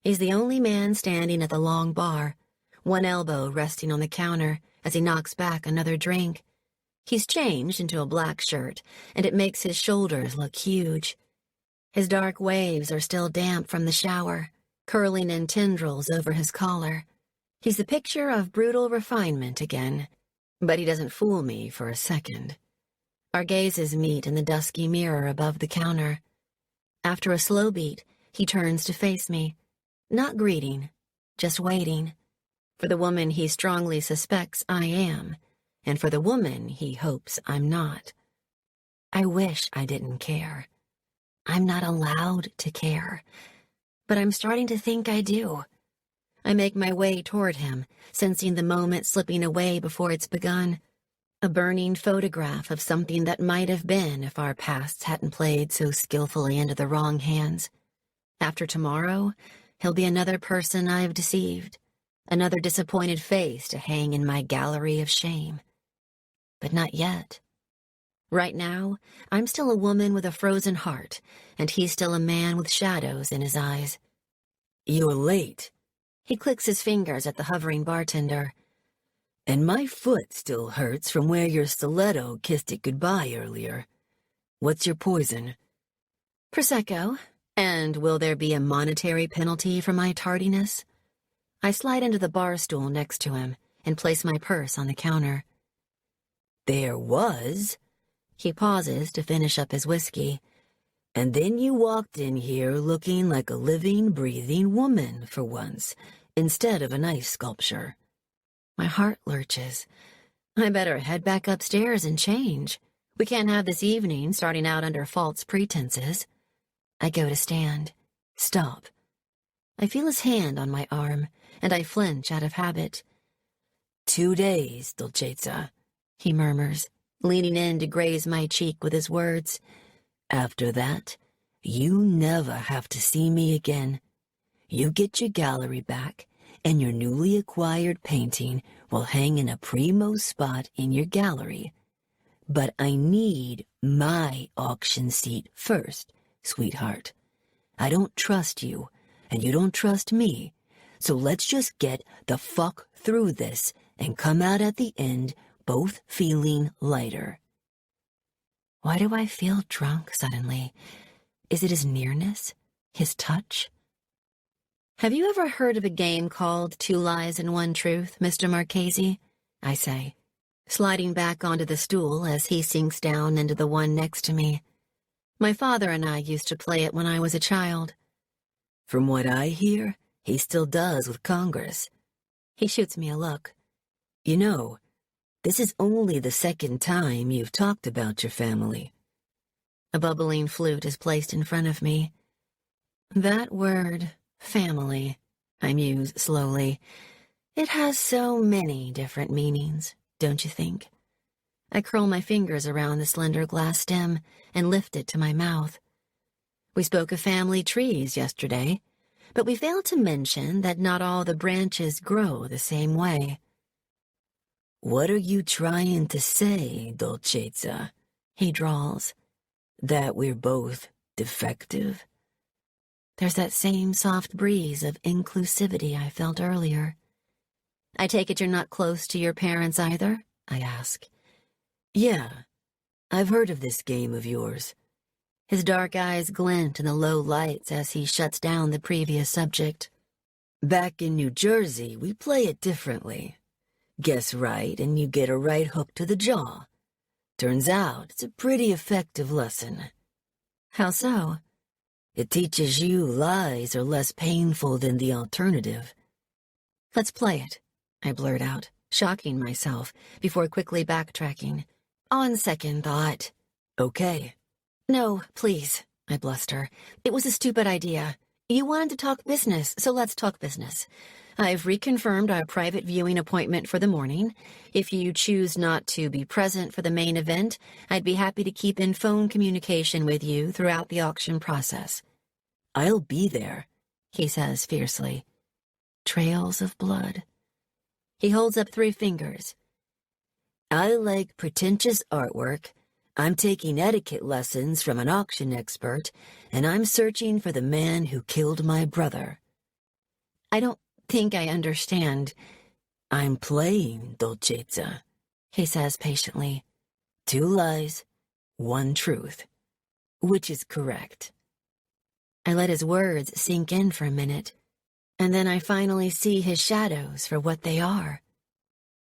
He's the only man standing at the long bar, one elbow resting on the counter as he knocks back another drink. He's changed into a black shirt, and it makes his shoulders look huge. His dark waves are still damp from the shower, curling in tendrils over his collar. He's the picture of brutal refinement again. But he doesn't fool me for a second. Our gazes meet in the dusky mirror above the counter. After a slow beat, he turns to face me, not greeting, just waiting, for the woman he strongly suspects I am, and for the woman he hopes I'm not. I wish I didn't care. I'm not allowed to care, but I'm starting to think I do. I make my way toward him, sensing the moment slipping away before it's begun. A burning photograph of something that might have been if our pasts hadn't played so skillfully into the wrong hands. After tomorrow, he'll be another person I've deceived, another disappointed face to hang in my gallery of shame. But not yet. Right now, I'm still a woman with a frozen heart, and he's still a man with shadows in his eyes. "You're late." He clicks his fingers at the hovering bartender. "And my foot still hurts from where your stiletto kissed it goodbye earlier. What's your poison?" "Prosecco. And will there be a monetary penalty for my tardiness?" I slide into the bar stool next to him and place my purse on the counter. "There was." He pauses to finish up his whiskey. "And then you walked in here looking like a living, breathing woman for once, instead of an ice sculpture." My heart lurches. I better head back upstairs and change. We can't have this evening starting out under false pretenses. I go to stand. Stop. I feel his hand on my arm, and I flinch out of habit. 2 days, Dolcezza," he murmurs, leaning in to graze my cheek with his words. "After that, you never have to see me again. You get your gallery back, and your newly acquired painting will hang in a primo spot in your gallery. But I need my auction seat first, sweetheart. I don't trust you, and you don't trust me, so let's just get the fuck through this and come out at the end both feeling lighter." Why do I feel drunk suddenly? Is it his nearness? His touch? "Have you ever heard of a game called 2 Lies and 1 Truth, Mr. Marchesi?" I say, sliding back onto the stool as he sinks down into the one next to me. My father and I used to play it when I was a child. "From what I hear, he still does with Congress." He shoots me a look. "You know, this is only the second time you've talked about your family." A bubbling flute is placed in front of me. That word, family, I muse slowly. It has so many different meanings, don't you think? I curl my fingers around the slender glass stem and lift it to my mouth. We spoke of family trees yesterday, but we failed to mention that not all the branches grow the same way. "What are you trying to say, Dolcezza?" he drawls. "That we're both defective?" There's that same soft breeze of inclusivity I felt earlier. I take it you're not close to your parents either? I ask. "Yeah, I've heard of this game of yours." His dark eyes glint in the low lights as he shuts down the previous subject. "Back in New Jersey, we play it differently. Guess right and you get a right hook to the jaw. Turns out it's a pretty effective lesson." How so? "It teaches you lies are less painful than the alternative." Let's play it, I blurt out, shocking myself before quickly backtracking. On second thought. "Okay." No, please, I bluster. It was a stupid idea. You wanted to talk business, so let's talk business. I've reconfirmed our private viewing appointment for the morning. If you choose not to be present for the main event, I'd be happy to keep in phone communication with you throughout the auction process. "I'll be there," he says fiercely. Trails of blood. He holds up 3 fingers. "I like pretentious artwork. I'm taking etiquette lessons from an auction expert, and I'm searching for the man who killed my brother." I don't think I understand. "I'm playing, Dolcezza," he says patiently. 2 lies, 1 truth. Which is correct? I let his words sink in for a minute, and then I finally see his shadows for what they are.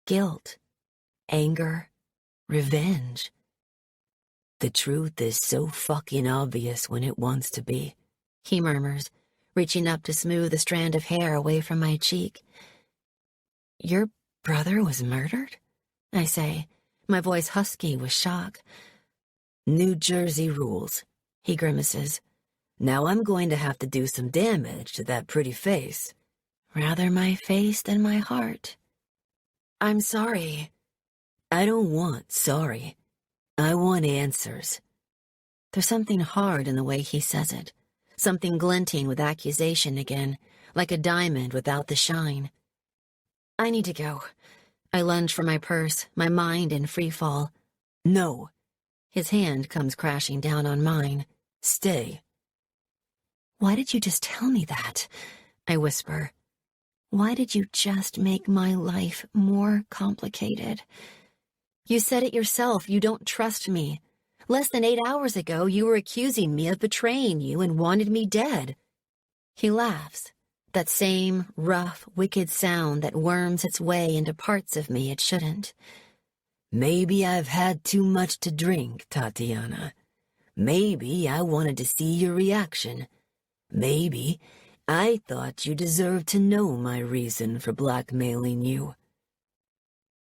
Guilt, anger, revenge. "The truth is so fucking obvious when it wants to be," he murmurs, reaching up to smooth a strand of hair away from my cheek. Your brother was murdered? I say, my voice husky with shock. "New Jersey rules," he grimaces. "Now I'm going to have to do some damage to that pretty face." Rather my face than my heart. I'm sorry. "I don't want sorry. I want answers." There's something hard in the way he says it. Something glinting with accusation again, like a diamond without the shine. I need to go. I lunge for my purse, my mind in free fall. "No." His hand comes crashing down on mine. "Stay." Why did you just tell me that? I whisper. Why did you just make my life more complicated? You said it yourself, you don't trust me. Less than 8 hours ago, you were accusing me of betraying you and wanted me dead. He laughs, that same rough, wicked sound that worms its way into parts of me it shouldn't. "Maybe I've had too much to drink, Tatiana. Maybe I wanted to see your reaction. Maybe I thought you deserved to know my reason for blackmailing you."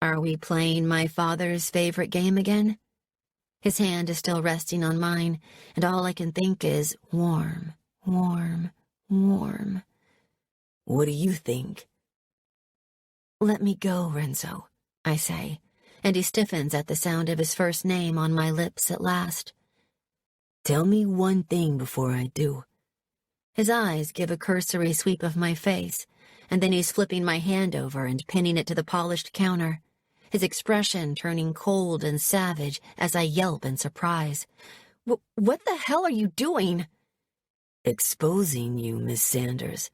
Are we playing my father's favorite game again? His hand is still resting on mine, and all I can think is warm, warm, warm. "What do you think?" Let me go, Renzo, I say, and he stiffens at the sound of his first name on my lips at last. "Tell me one thing before I do." His eyes give a cursory sweep of my face, and then he's flipping my hand over and pinning it to the polished counter, his expression turning cold and savage as I yelp in surprise. What the hell are you doing? "Exposing you, Miss Sanders."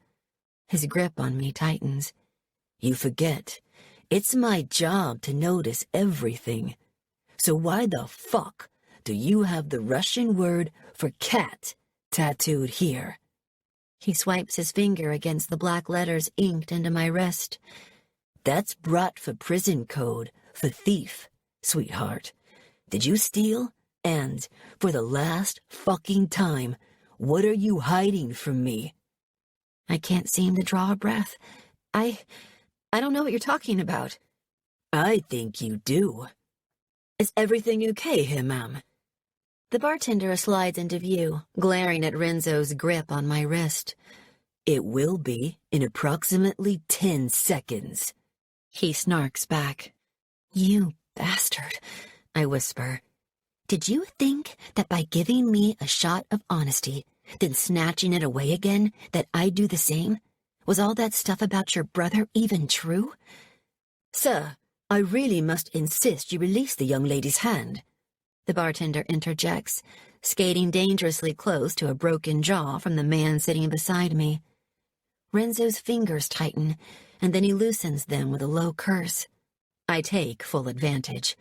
His grip on me tightens. "You forget, it's my job to notice everything. So why the fuck do you have the Russian word for cat tattooed here?" He swipes his finger against the black letters inked into my wrist. "That's brought for prison code for thief, sweetheart. Did you steal? And, for the last fucking time, what are you hiding from me?" I can't seem to draw a breath. I don't know what you're talking about. "I think you do. Is everything okay here, ma'am?" The bartender slides into view, glaring at Renzo's grip on my wrist. "It will be in approximately 10 seconds. He snarks back. You bastard. I whisper. Did you think that by giving me a shot of honesty, then snatching it away again, that I'd do the same? Was all that stuff about your brother even true? Sir, I really must insist you release the young lady's hand. The bartender interjects, skating dangerously close to a broken jaw from the man sitting beside me. Renzo's fingers tighten, and then he loosens them with a low curse. I take full advantage.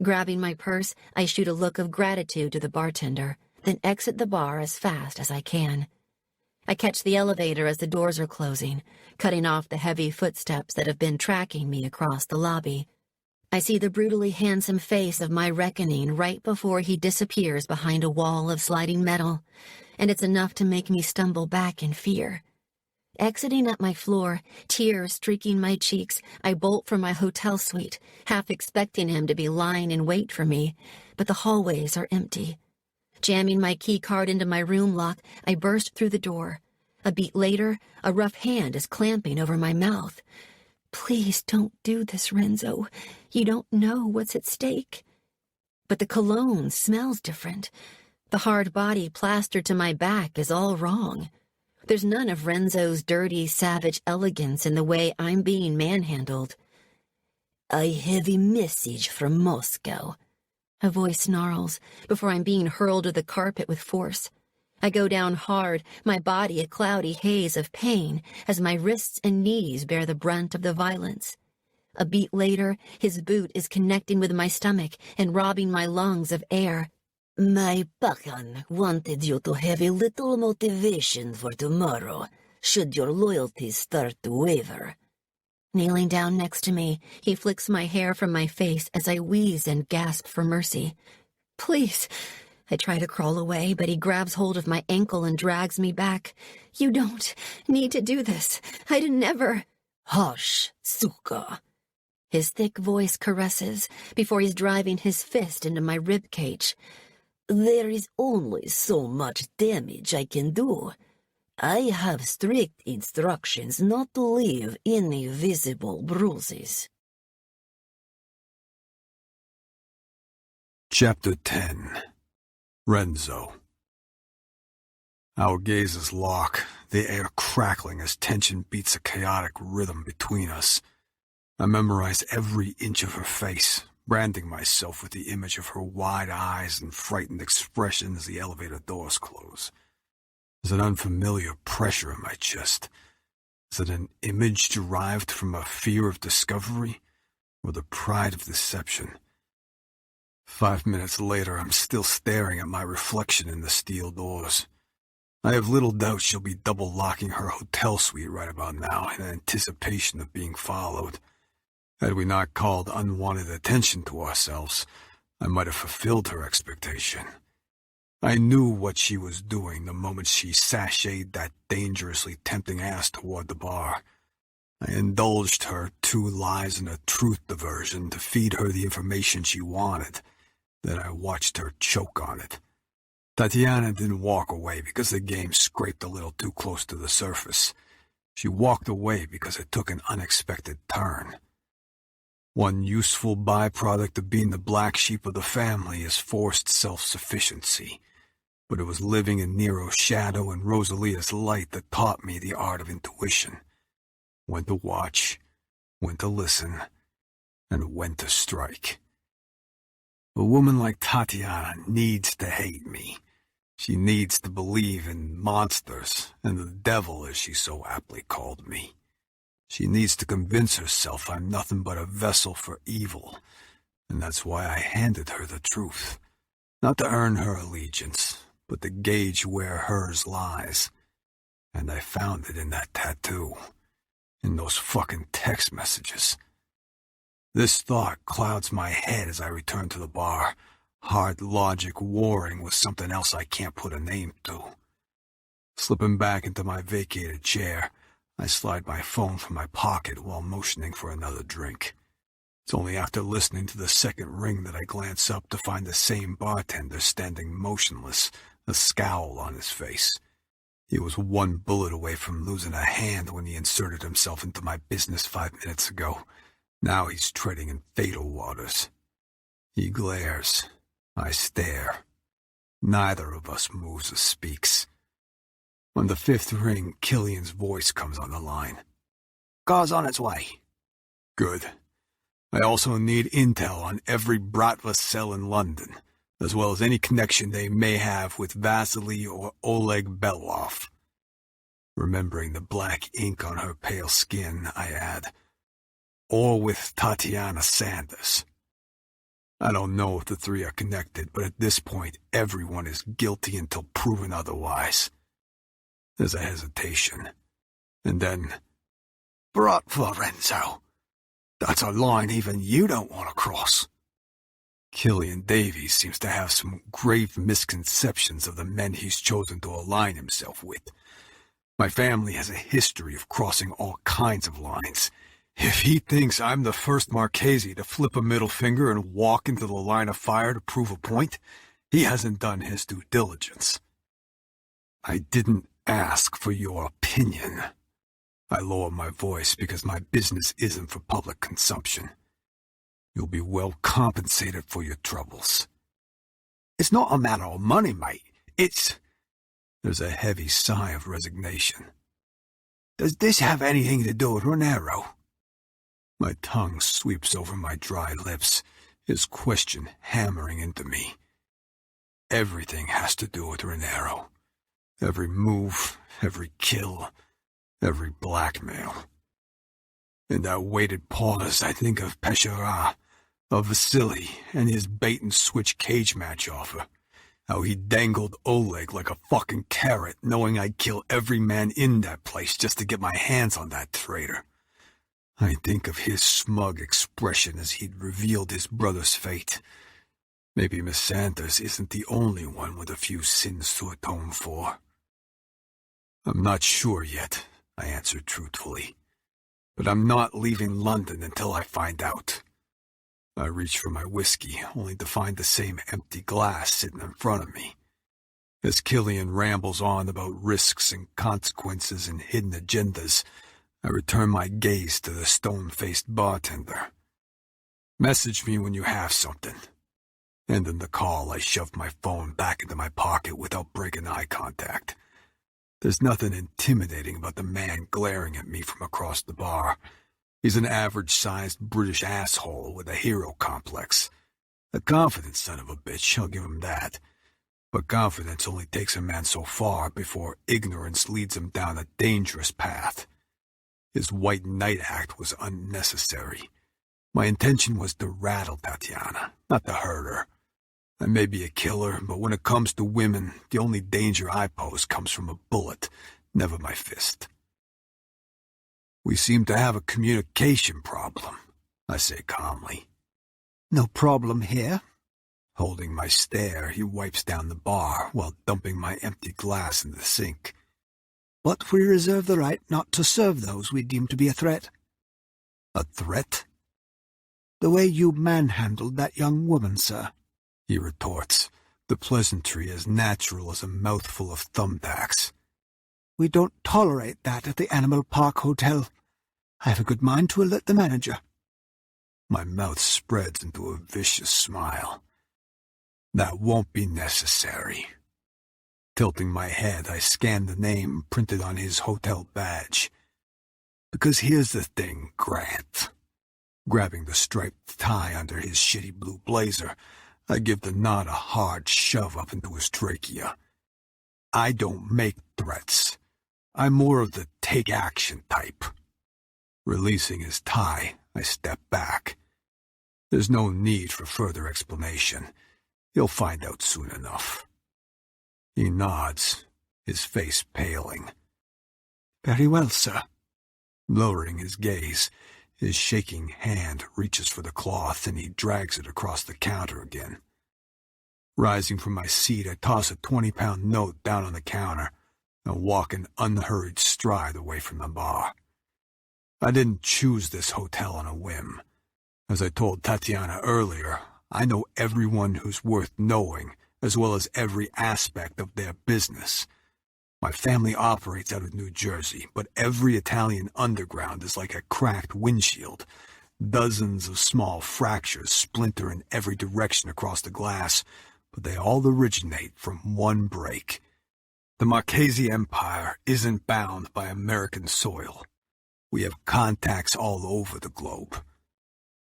Grabbing my purse, I shoot a look of gratitude to the bartender, then exit the bar as fast as I can. I catch the elevator as the doors are closing, cutting off the heavy footsteps that have been tracking me across the lobby. I see the brutally handsome face of my reckoning right before he disappears behind a wall of sliding metal, and it's enough to make me stumble back in fear. Exiting at my floor, tears streaking my cheeks, I bolt for my hotel suite, half expecting him to be lying in wait for me, but the hallways are empty. Jamming my key card into my room lock, I burst through the door. A beat later, a rough hand is clamping over my mouth. Please don't do this, Renzo. You don't know what's at stake. But the cologne smells different. The hard body plastered to my back is all wrong. There's none of Renzo's dirty, savage elegance in the way I'm being manhandled. I have a message from Moscow. A voice snarls before I'm being hurled to the carpet with force. I go down hard, my body a cloudy haze of pain as my wrists and knees bear the brunt of the violence. A beat later, his boot is connecting with my stomach and robbing my lungs of air. My Pakan wanted you to have a little motivation for tomorrow, should your loyalties start to waver. Kneeling down next to me, he flicks my hair from my face as I wheeze and gasp for mercy. Please. I try to crawl away, but he grabs hold of my ankle and drags me back. You don't need to do this. I'd never. Hush, Suka. His thick voice caresses before he's driving his fist into my ribcage. There is only so much damage I can do. I have strict instructions not to leave any visible bruises. Chapter 10. Renzo. Our gazes lock, the air crackling as tension beats a chaotic rhythm between us. I memorize every inch of her face, branding myself with the image of her wide eyes and frightened expression as the elevator doors close. There's an unfamiliar pressure in my chest. Is it an image derived from a fear of discovery, or the pride of deception? 5 minutes later, I'm still staring at my reflection in the steel doors. I have little doubt she'll be double-locking her hotel suite right about now in anticipation of being followed. Had we not called unwanted attention to ourselves, I might have fulfilled her expectation. I knew what she was doing the moment she sashayed that dangerously tempting ass toward the bar. I indulged her 2 lies and a truth diversion to feed her the information she wanted. Then I watched her choke on it. Tatiana didn't walk away because the game scraped a little too close to the surface. She walked away because it took an unexpected turn. One useful byproduct of being the black sheep of the family is forced self-sufficiency. But it was living in Nero's shadow and Rosalia's light that taught me the art of intuition. When to watch, when to listen, and when to strike. A woman like Tatiana needs to hate me. She needs to believe in monsters and the devil, as she so aptly called me. She needs to convince herself I'm nothing but a vessel for evil, and that's why I handed her the truth. Not to earn her allegiance, but to gauge where hers lies. And I found it in that tattoo, in those fucking text messages. This thought clouds my head as I return to the bar, hard logic warring with something else I can't put a name to. Slipping back into my vacated chair, I slide my phone from my pocket while motioning for another drink. It's only after listening to the second ring that I glance up to find the same bartender standing motionless, a scowl on his face. He was 1 bullet away from losing a hand when he inserted himself into my business 5 minutes ago. Now he's treading in fatal waters. He glares. I stare. Neither of us moves or speaks. On the fifth ring, Killian's voice comes on the line. Car's on its way. Good. I also need intel on every Ruthless cell in London, as well as any connection they may have with Vasily or Oleg Belov. Remembering the black ink on her pale skin, I add, or with Tatiana Sanders. I don't know if the three are connected, but at this point, everyone is guilty until proven otherwise. There's a hesitation. And then, Bratva, Renzo. That's a line even you don't want to cross. Killian Davies seems to have some grave misconceptions of the men he's chosen to align himself with. My family has a history of crossing all kinds of lines. If he thinks I'm the first Marchesi to flip a middle finger and walk into the line of fire to prove a point, he hasn't done his due diligence. I didn't ask for your opinion. I lower my voice because my business isn't for public consumption. You'll be well compensated for your troubles. It's not a matter of money, mate. It's... There's a heavy sigh of resignation. Does this have anything to do with Renero? My tongue sweeps over my dry lips, his question hammering into me. Everything has to do with Renero. Every move, every kill, every blackmail. In that waited pause, I think of Peshara, of Vasily, and his bait-and-switch cage match offer. How he dangled Oleg like a fucking carrot, knowing I'd kill every man in that place just to get my hands on that traitor. I think of his smug expression as he'd revealed his brother's fate. Maybe Miss Sanders isn't the only one with a few sins to atone for. I'm not sure yet, I answered truthfully. But I'm not leaving London until I find out. I reach for my whiskey, only to find the same empty glass sitting in front of me. As Killian rambles on about risks and consequences and hidden agendas, I return my gaze to the stone-faced bartender. Message me when you have something. Ending the call, I shoved my phone back into my pocket without breaking eye contact. There's nothing intimidating about the man glaring at me from across the bar. He's an average-sized British asshole with a hero complex. A confident son of a bitch, I'll give him that. But confidence only takes a man so far before ignorance leads him down a dangerous path. His white knight act was unnecessary. My intention was to rattle Tatiana, not to hurt her. I may be a killer, but when it comes to women, the only danger I pose comes from a bullet, never my fist. We seem to have a communication problem, I say calmly. No problem here. Holding my stare, he wipes down the bar while dumping my empty glass in the sink. But we reserve the right not to serve those we deem to be a threat. A threat? The way you manhandled that young woman, sir, he retorts, the pleasantry as natural as a mouthful of thumbtacks. We don't tolerate that at the Animal Park Hotel. I have a good mind to alert the manager. My mouth spreads into a vicious smile. That won't be necessary. Tilting my head, I scan the name printed on his hotel badge. Because here's the thing, Grant. Grabbing the striped tie under his shitty blue blazer, I give the knot a hard shove up into his trachea. I don't make threats. I'm more of the take-action type. Releasing his tie, I step back. There's no need for further explanation. He'll find out soon enough. He nods, his face paling. Very well, sir. Lowering his gaze, his shaking hand reaches for the cloth and he drags it across the counter again. Rising from my seat, I toss a 20-pound note down on the counter and walk an unhurried stride away from the bar. I didn't choose this hotel on a whim. As I told Tatiana earlier, I know everyone who's worth knowing, as well as every aspect of their business. My family operates out of New Jersey, but every Italian underground is like a cracked windshield. Dozens of small fractures splinter in every direction across the glass, but they all originate from one break. The Marchesi Empire isn't bound by American soil. We have contacts all over the globe.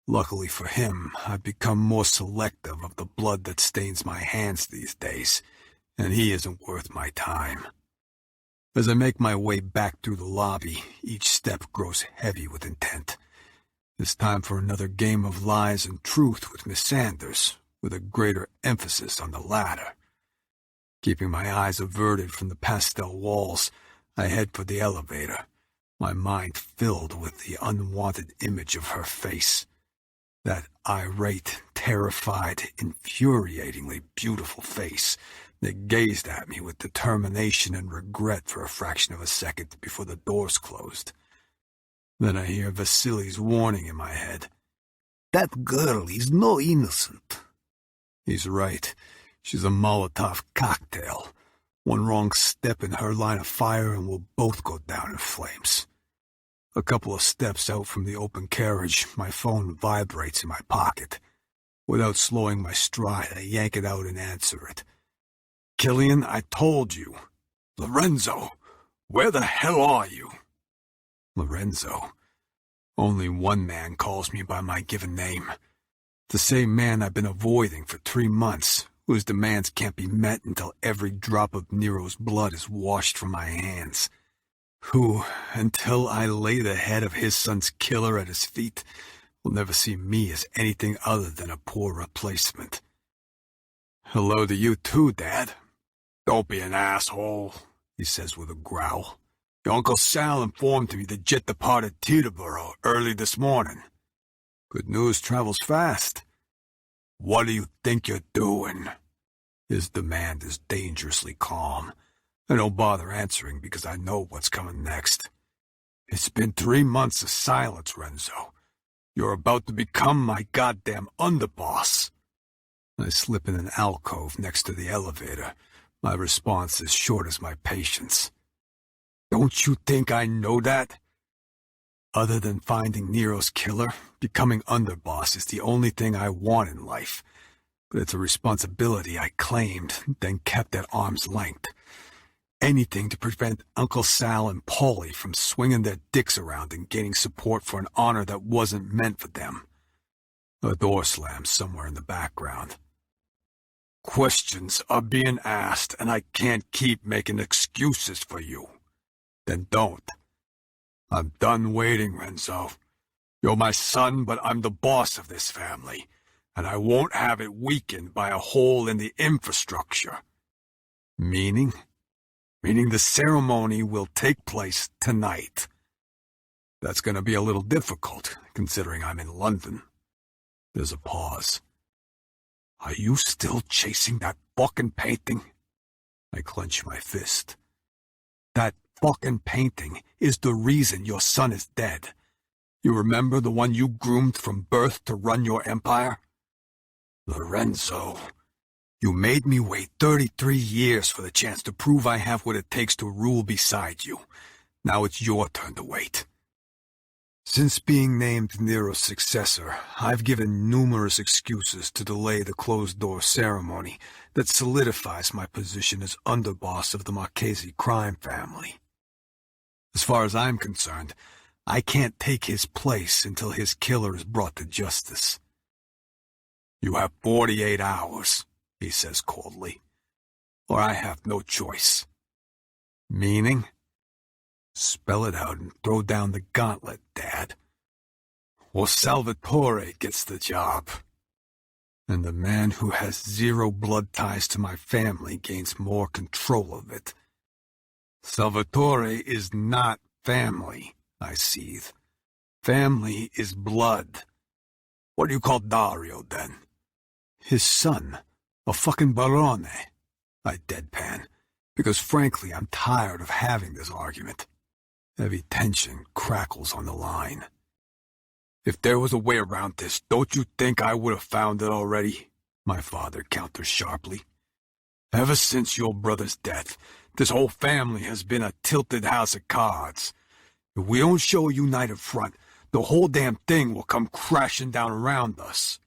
Luckily for him, I've become more selective of the blood that stains my hands these days, and he isn't worth my time. As I make my way back through the lobby, each step grows heavy with intent. It's time for another game of lies and truth with Miss Sanders, with a greater emphasis on the latter. Keeping my eyes averted from the pastel walls, I head for the elevator, my mind filled with the unwanted image of her face. That irate, terrified, infuriatingly beautiful face that gazed at me with determination and regret for a fraction of a second before the doors closed. Then I hear Vasily's warning in my head. That girl is no innocent. He's right. She's a Molotov cocktail. One wrong step in her line of fire and we'll both go down in flames. A couple of steps out from the open carriage, my phone vibrates in my pocket. Without slowing my stride, I yank it out and answer it. Killian, I told you. Lorenzo, where the hell are you? Lorenzo. Only one man calls me by my given name. The same man I've been avoiding for 3 months, whose demands can't be met until every drop of Nero's blood is washed from my hands. Who, until I lay the head of his son's killer at his feet, will never see me as anything other than a poor replacement. Hello to you too, Dad. Don't be an asshole, he says with a growl. Your Uncle Sal informed me the jet departed Teterboro early this morning. Good news travels fast. What do you think you're doing? His demand is dangerously calm. I don't bother answering because I know what's coming next. It's been 3 months of silence, Renzo. You're about to become my goddamn underboss. I slip in an alcove next to the elevator. My response is short as my patience. Don't you think I know that? Other than finding Nero's killer, becoming underboss is the only thing I want in life. But it's a responsibility I claimed, then kept at arm's length. Anything to prevent Uncle Sal and Paulie from swinging their dicks around and gaining support for an honor that wasn't meant for them. A door slams somewhere in the background. Questions are being asked, and I can't keep making excuses for you. Then don't. I'm done waiting, Renzo. You're my son, but I'm the boss of this family, and I won't have it weakened by a hole in the infrastructure. Meaning? Meaning the ceremony will take place tonight. That's going to be a little difficult, considering I'm in London. There's a pause. Are you still chasing that fucking painting? I clench my fist. That fucking painting is the reason your son is dead. You remember the one you groomed from birth to run your empire? Lorenzo, you made me wait 33 years for the chance to prove I have what it takes to rule beside you. Now it's your turn to wait. Since being named Nero's successor, I've given numerous excuses to delay the closed-door ceremony that solidifies my position as underboss of the Marchesi crime family. As far as I'm concerned, I can't take his place until his killer is brought to justice. You have 48 hours, he says coldly, or I have no choice. Meaning? Spell it out and throw down the gauntlet, Dad. Or Salvatore gets the job. And the man who has zero blood ties to my family gains more control of it. Salvatore is not family, I seethe. Family is blood. What do you call Dario, then? His son, a fucking barone, I deadpan, because frankly I'm tired of having this argument. Heavy tension crackles on the line. If there was a way around this, don't you think I would have found it already? My father counters sharply. Ever since your brother's death, this whole family has been a tilted house of cards. If we don't show a united front, the whole damn thing will come crashing down around us.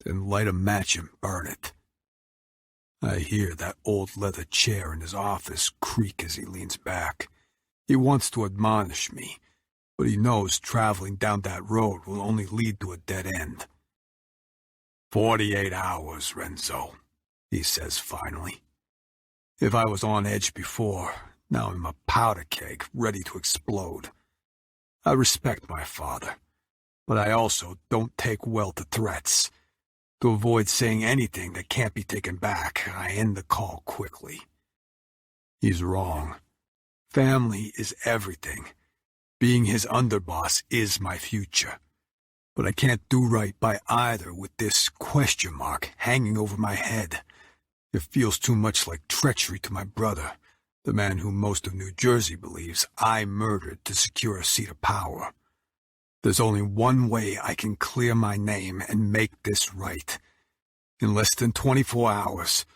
Then light a match and burn it. I hear that old leather chair in his office creak as he leans back. He wants to admonish me, but he knows traveling down that road will only lead to a dead end. 48 hours, Renzo, he says finally. If I was on edge before, now I'm a powder keg ready to explode. I respect my father, but I also don't take well to threats. To avoid saying anything that can't be taken back, I end the call quickly. He's wrong. Family is everything. Being his underboss is my future. But I can't do right by either with this question mark hanging over my head. It feels too much like treachery to my brother, the man who most of New Jersey believes I murdered to secure a seat of power. There's only one way I can clear my name and make this right. In less than 24 hours,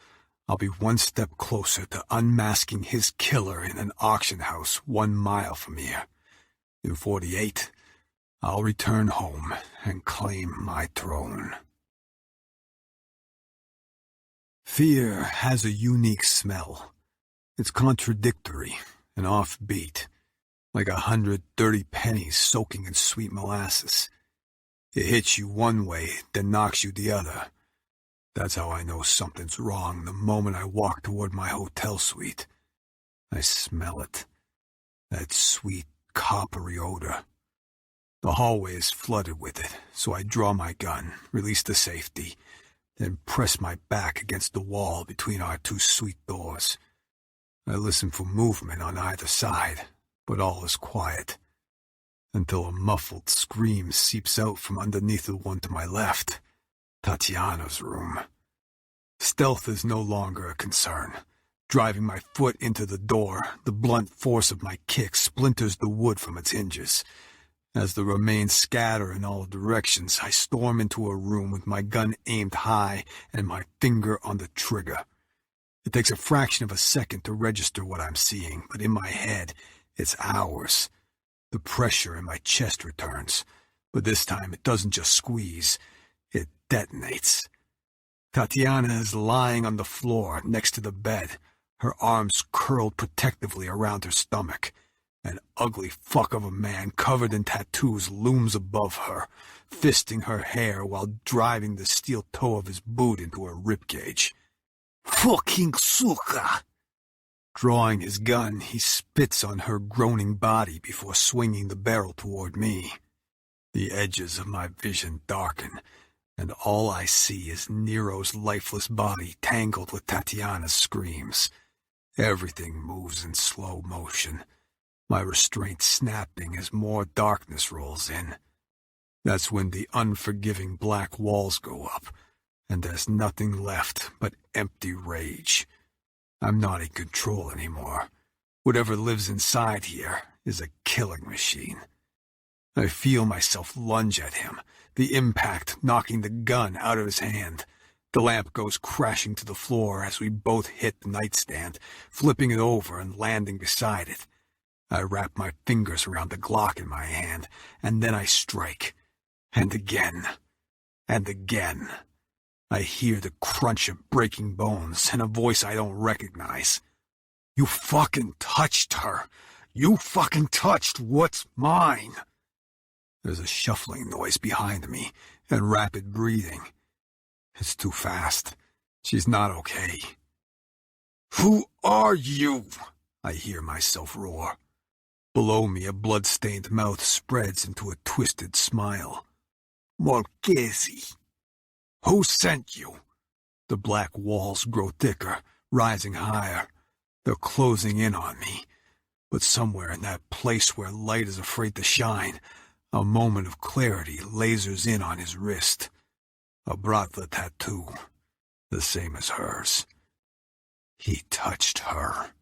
I'll be one step closer to unmasking his killer in an auction house 1 mile from here. In 48, I'll return home and claim my throne. Fear has a unique smell. It's contradictory and offbeat, like 100 dirty pennies soaking in sweet molasses. It hits you one way, then knocks you the other. That's how I know something's wrong the moment I walk toward my hotel suite. I smell it. That sweet, coppery odor. The hallway is flooded with it, so I draw my gun, release the safety, then press my back against the wall between our 2 suite doors. I listen for movement on either side, but all is quiet, until a muffled scream seeps out from underneath the one to my left, Tatiana's room. Stealth is no longer a concern. Driving my foot into the door, the blunt force of my kick splinters the wood from its hinges. As the remains scatter in all directions, I storm into a room with my gun aimed high and my finger on the trigger. It takes a fraction of a second to register what I'm seeing, but in my head, it's hours. The pressure in my chest returns, but this time it doesn't just squeeze, it detonates. Tatiana is lying on the floor next to the bed, her arms curled protectively around her stomach. An ugly fuck of a man covered in tattoos looms above her, fisting her hair while driving the steel toe of his boot into her ribcage. Fucking suka! Drawing his gun, he spits on her groaning body before swinging the barrel toward me. The edges of my vision darken, and all I see is Nero's lifeless body tangled with Tatiana's screams. Everything moves in slow motion, my restraint snapping as more darkness rolls in. That's when the unforgiving black walls go up, and there's nothing left but empty rage. I'm not in control anymore. Whatever lives inside here is a killing machine. I feel myself lunge at him, the impact knocking the gun out of his hand. The lamp goes crashing to the floor as we both hit the nightstand, flipping it over and landing beside it. I wrap my fingers around the Glock in my hand, and then I strike. And again. And again. I hear the crunch of breaking bones and a voice I don't recognize. You fucking touched her. You fucking touched what's mine. There's a shuffling noise behind me and rapid breathing. It's too fast. She's not okay. Who are you? I hear myself roar. Below me, a blood-stained mouth spreads into a twisted smile. Marchesi. Who sent you? The black walls grow thicker, rising higher. They're closing in on me. But somewhere in that place where light is afraid to shine, a moment of clarity lasers in on his wrist. A Bratva tattoo, the same as hers. He touched her.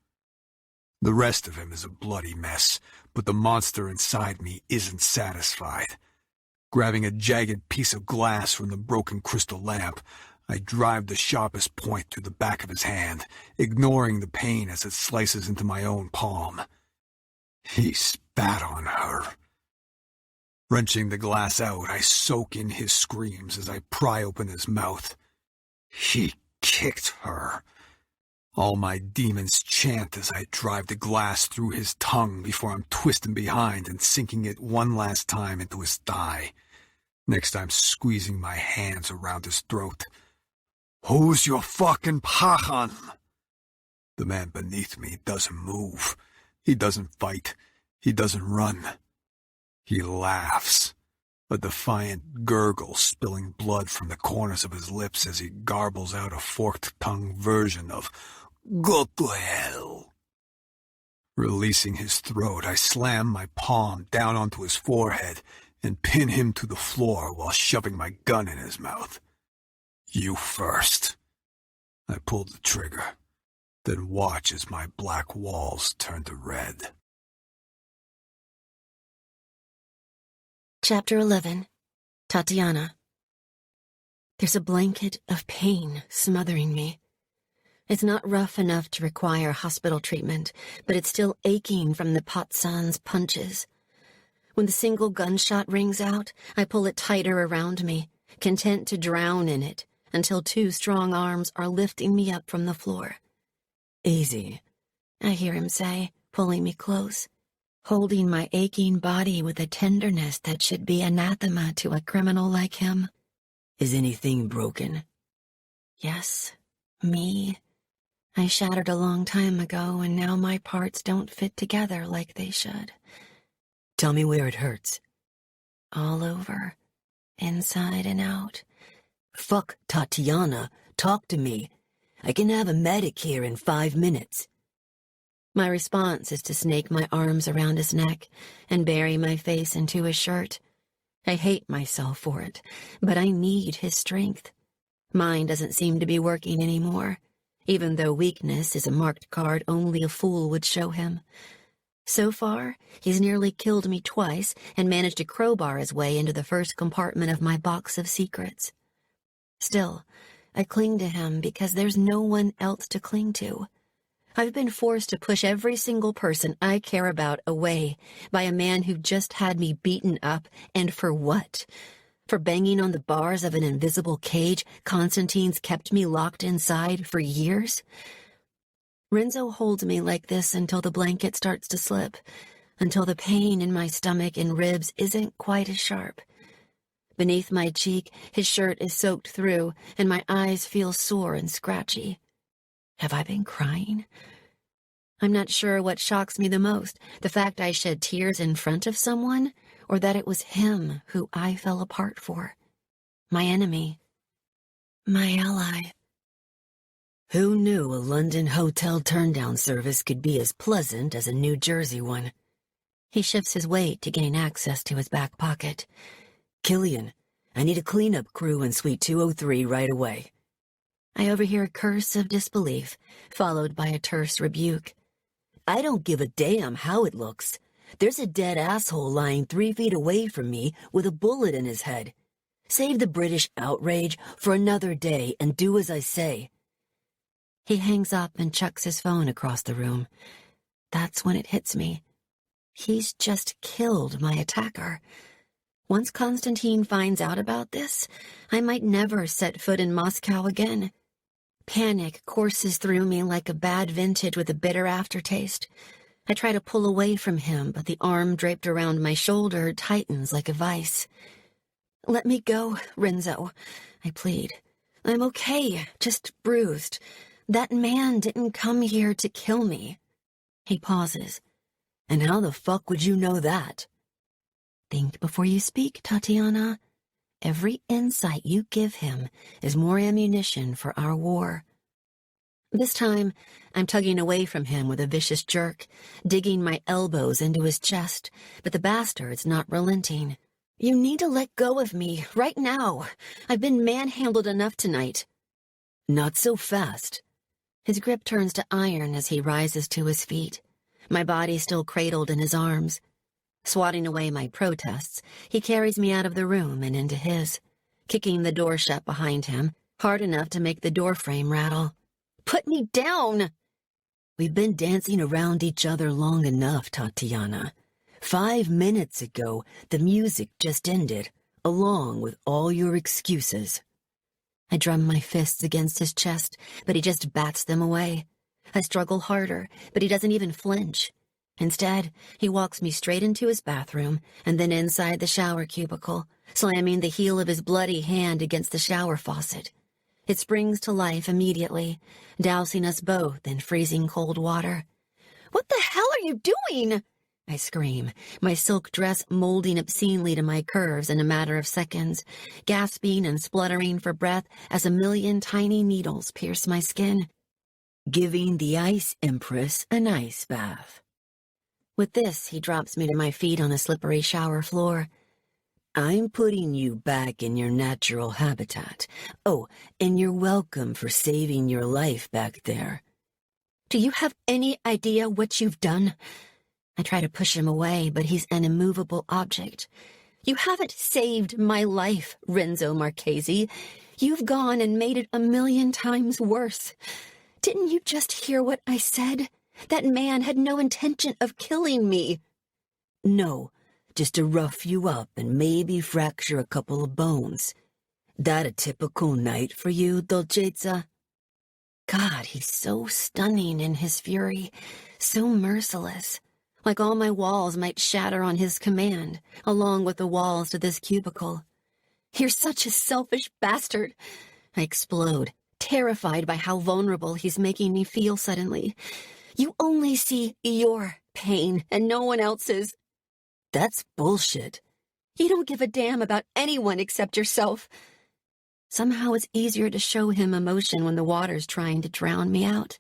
The rest of him is a bloody mess, but the monster inside me isn't satisfied. Grabbing a jagged piece of glass from the broken crystal lamp, I drive the sharpest point through the back of his hand, ignoring the pain as it slices into my own palm. He spat on her. Wrenching the glass out, I soak in his screams as I pry open his mouth. He kicked her. All my demons chant as I drive the glass through his tongue before I'm twisting behind and sinking it one last time into his thigh. Next, I'm squeezing my hands around his throat. Who's your fucking pahan? The man beneath me doesn't move. He doesn't fight. He doesn't run. He laughs, a defiant gurgle spilling blood from the corners of his lips as he garbles out a forked-tongue version of "Go to hell." Releasing his throat, I slam my palm down onto his forehead and pin him to the floor while shoving my gun in his mouth. You first. I pulled the trigger, then watch as my black walls turn to red. Chapter 11. Tatiana. There's a blanket of pain smothering me. It's not rough enough to require hospital treatment, but it's still aching from the Patsan's punches. When the single gunshot rings out, I pull it tighter around me, content to drown in it, until two strong arms are lifting me up from the floor. Easy, I hear him say, pulling me close, holding my aching body with a tenderness that should be anathema to a criminal like him. Is anything broken? Yes, me. I shattered a long time ago, and now my parts don't fit together like they should. Tell me where it hurts. All over, inside and out. Fuck, Tatiana, talk to me. I can have a medic here in 5 minutes. My response is to snake my arms around his neck and bury my face into his shirt. I hate myself for it, but I need his strength. Mine doesn't seem to be working anymore, even though weakness is a marked card only a fool would show him. So far, he's nearly killed me twice and managed to crowbar his way into the first compartment of my box of secrets. Still, I cling to him because there's no one else to cling to. I've been forced to push every single person I care about away by a man who just had me beaten up, and for what? For banging on the bars of an invisible cage Constantine's kept me locked inside for years? Renzo holds me like this until the blanket starts to slip, until the pain in my stomach and ribs isn't quite as sharp. Beneath my cheek, his shirt is soaked through, and my eyes feel sore and scratchy. Have I been crying? I'm not sure what shocks me the most, the fact I shed tears in front of someone, or that it was him who I fell apart for. My enemy. My ally. Who knew a London hotel turndown service could be as pleasant as a New Jersey one? He shifts his weight to gain access to his back pocket. Killian, I need a cleanup crew in Suite 203 right away. I overhear a curse of disbelief, followed by a terse rebuke. I don't give a damn how it looks. There's a dead asshole lying 3 feet away from me with a bullet in his head. Save the British outrage for another day and do as I say. He hangs up and chucks his phone across the room. That's when it hits me. He's just killed my attacker. Once Constantine finds out about this, I might never set foot in Moscow again. Panic courses through me like a bad vintage with a bitter aftertaste. I try to pull away from him, but the arm draped around my shoulder tightens like a vice. Let me go, Renzo, I plead. I'm okay, just bruised. That man didn't come here to kill me. He pauses. And how the fuck would you know that? Think before you speak, Tatiana. Every insight you give him is more ammunition for our war. This time, I'm tugging away from him with a vicious jerk, digging my elbows into his chest, but the bastard's not relenting. You need to let go of me, right now. I've been manhandled enough tonight. Not so fast. His grip turns to iron as he rises to his feet, my body still cradled in his arms. Swatting away my protests, he carries me out of the room and into his, kicking the door shut behind him, hard enough to make the doorframe rattle. Put me down! We've been dancing around each other long enough, Tatiana. 5 minutes ago, the music just ended, along with all your excuses. I drum my fists against his chest, but he just bats them away. I struggle harder, but he doesn't even flinch. Instead, he walks me straight into his bathroom and then inside the shower cubicle, slamming the heel of his bloody hand against the shower faucet. It springs to life immediately, dousing us both in freezing cold water. "What the hell are you doing?" I scream, my silk dress molding obscenely to my curves in a matter of seconds, gasping and spluttering for breath as a million tiny needles pierce my skin. "Giving the Ice Empress an ice bath." With this, he drops me to my feet on the slippery shower floor. "I'm putting you back in your natural habitat. Oh, and you're welcome for saving your life back there." "Do you have any idea what you've done?" I try to push him away, but he's an immovable object. "You haven't saved my life, Renzo Marchesi. You've gone and made it a million times worse. Didn't you just hear what I said? That man had no intention of killing me." "No, just to rough you up and maybe fracture a couple of bones. That a typical night for you, Dolcezza?" God, he's so stunning in his fury, so merciless. Like all my walls might shatter on his command, along with the walls to this cubicle. "You're such a selfish bastard." I explode, terrified by how vulnerable he's making me feel suddenly. "You only see your pain and no one else's." "That's bullshit." "You don't give a damn about anyone except yourself." Somehow it's easier to show him emotion when the water's trying to drown me out.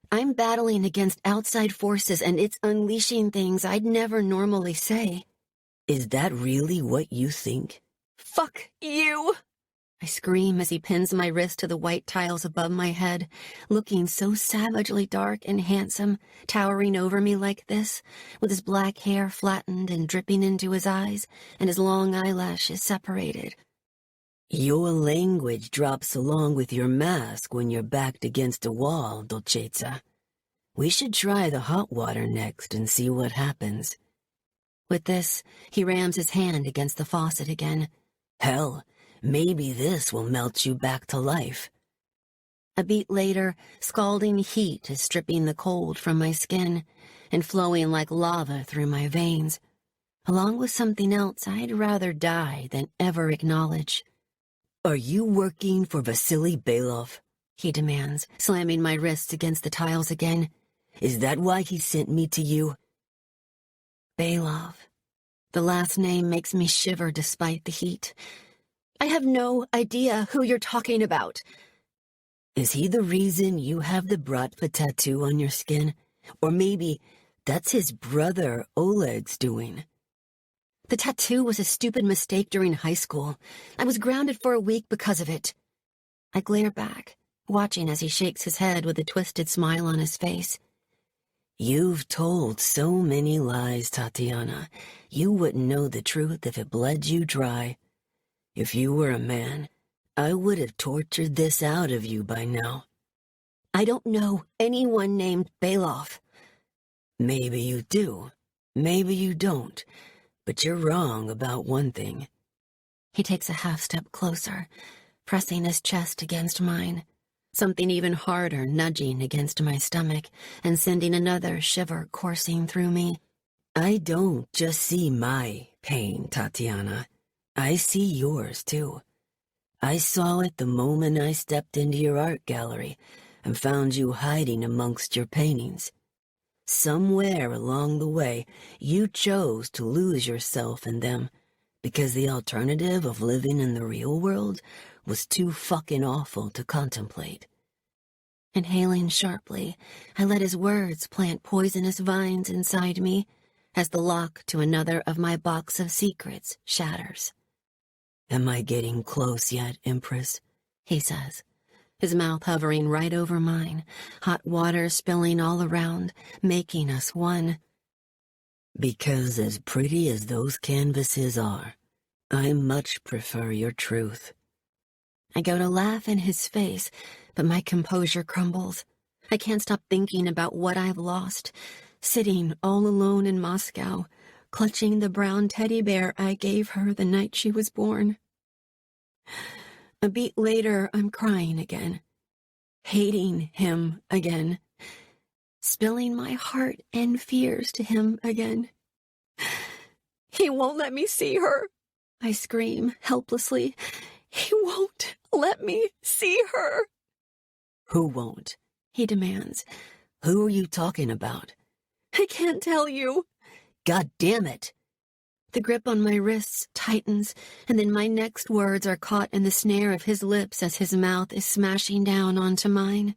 I'm battling against outside forces and it's unleashing things I'd never normally say. "Is that really what you think?" "Fuck you!" I scream as he pins my wrist to the white tiles above my head, looking so savagely dark and handsome, towering over me like this, with his black hair flattened and dripping into his eyes, and his long eyelashes separated. "Your language drops along with your mask when you're backed against a wall, Dolcezza. We should try the hot water next and see what happens." With this, he rams his hand against the faucet again. "Hell, maybe this will melt you back to life." A beat later, scalding heat is stripping the cold from my skin and flowing like lava through my veins, along with something else I'd rather die than ever acknowledge. "Are you working for Vasily Belov?" he demands, slamming my wrists against the tiles again. "Is that why he sent me to you?" Belov. The last name makes me shiver despite the heat. "I have no idea who you're talking about." "Is he the reason you have the Bratva tattoo on your skin? Or maybe that's his brother Oleg's doing?" The tattoo was a stupid mistake during high school. I was grounded for a week because of it. I glare back, watching as he shakes his head with a twisted smile on his face. "You've told so many lies, Tatiana. You wouldn't know the truth if it bled you dry. If you were a man, I would have tortured this out of you by now." "I don't know anyone named Belov." "Maybe you do. Maybe you don't. But you're wrong about one thing." He takes a half step closer, pressing his chest against mine, something even harder nudging against my stomach and sending another shiver coursing through me. "I don't just see my pain, Tatiana. I see yours, too. I saw it the moment I stepped into your art gallery and found you hiding amongst your paintings. Somewhere along the way, you chose to lose yourself in them because the alternative of living in the real world was too fucking awful to contemplate." Inhaling sharply, I let his words plant poisonous vines inside me as the lock to another of my box of secrets shatters. "Am I getting close yet, Empress?" he says, his mouth hovering right over mine, hot water spilling all around, making us one. "Because as pretty as those canvases are, I much prefer your truth." I go to laugh in his face, but my composure crumbles. I can't stop thinking about what I've lost, sitting all alone in Moscow, clutching the brown teddy bear I gave her the night she was born. A beat later, I'm crying again, hating him again, spilling my heart and fears to him again. He won't let me see her, I scream helplessly. He won't let me see her. Who won't? He demands. Who are you talking about? I can't tell you. God damn it. The grip on my wrists tightens, and then my next words are caught in the snare of his lips as his mouth is smashing down onto mine.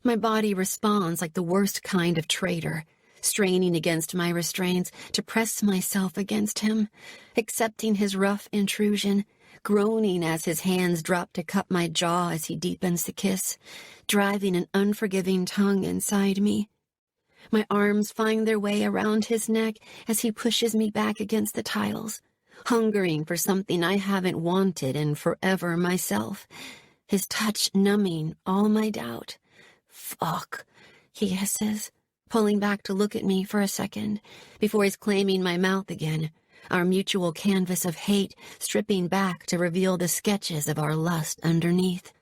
My body responds like the worst kind of traitor, straining against my restraints to press myself against him, accepting his rough intrusion, groaning as his hands drop to cup my jaw as he deepens the kiss, driving an unforgiving tongue inside me. My arms find their way around his neck as he pushes me back against the tiles, hungering for something I haven't wanted in forever myself, his touch numbing all my doubt. Fuck, he hisses, pulling back to look at me for a second, before he's claiming my mouth again, our mutual canvas of hate stripping back to reveal the sketches of our lust underneath.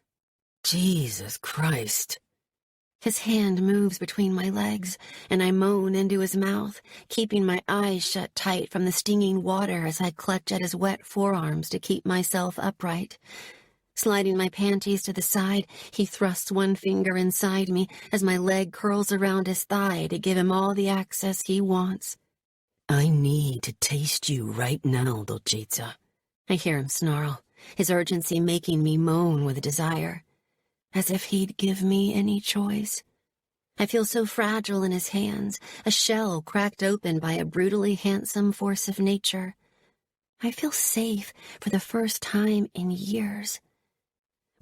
Jesus Christ. His hand moves between my legs, and I moan into his mouth, keeping my eyes shut tight from the stinging water as I clutch at his wet forearms to keep myself upright. Sliding my panties to the side, he thrusts one finger inside me as my leg curls around his thigh to give him all the access he wants. I need to taste you right now, Dolcezza. I hear him snarl, his urgency making me moan with desire. As if he'd give me any choice. I feel so fragile in his hands, a shell cracked open by a brutally handsome force of nature. I feel safe for the first time in years.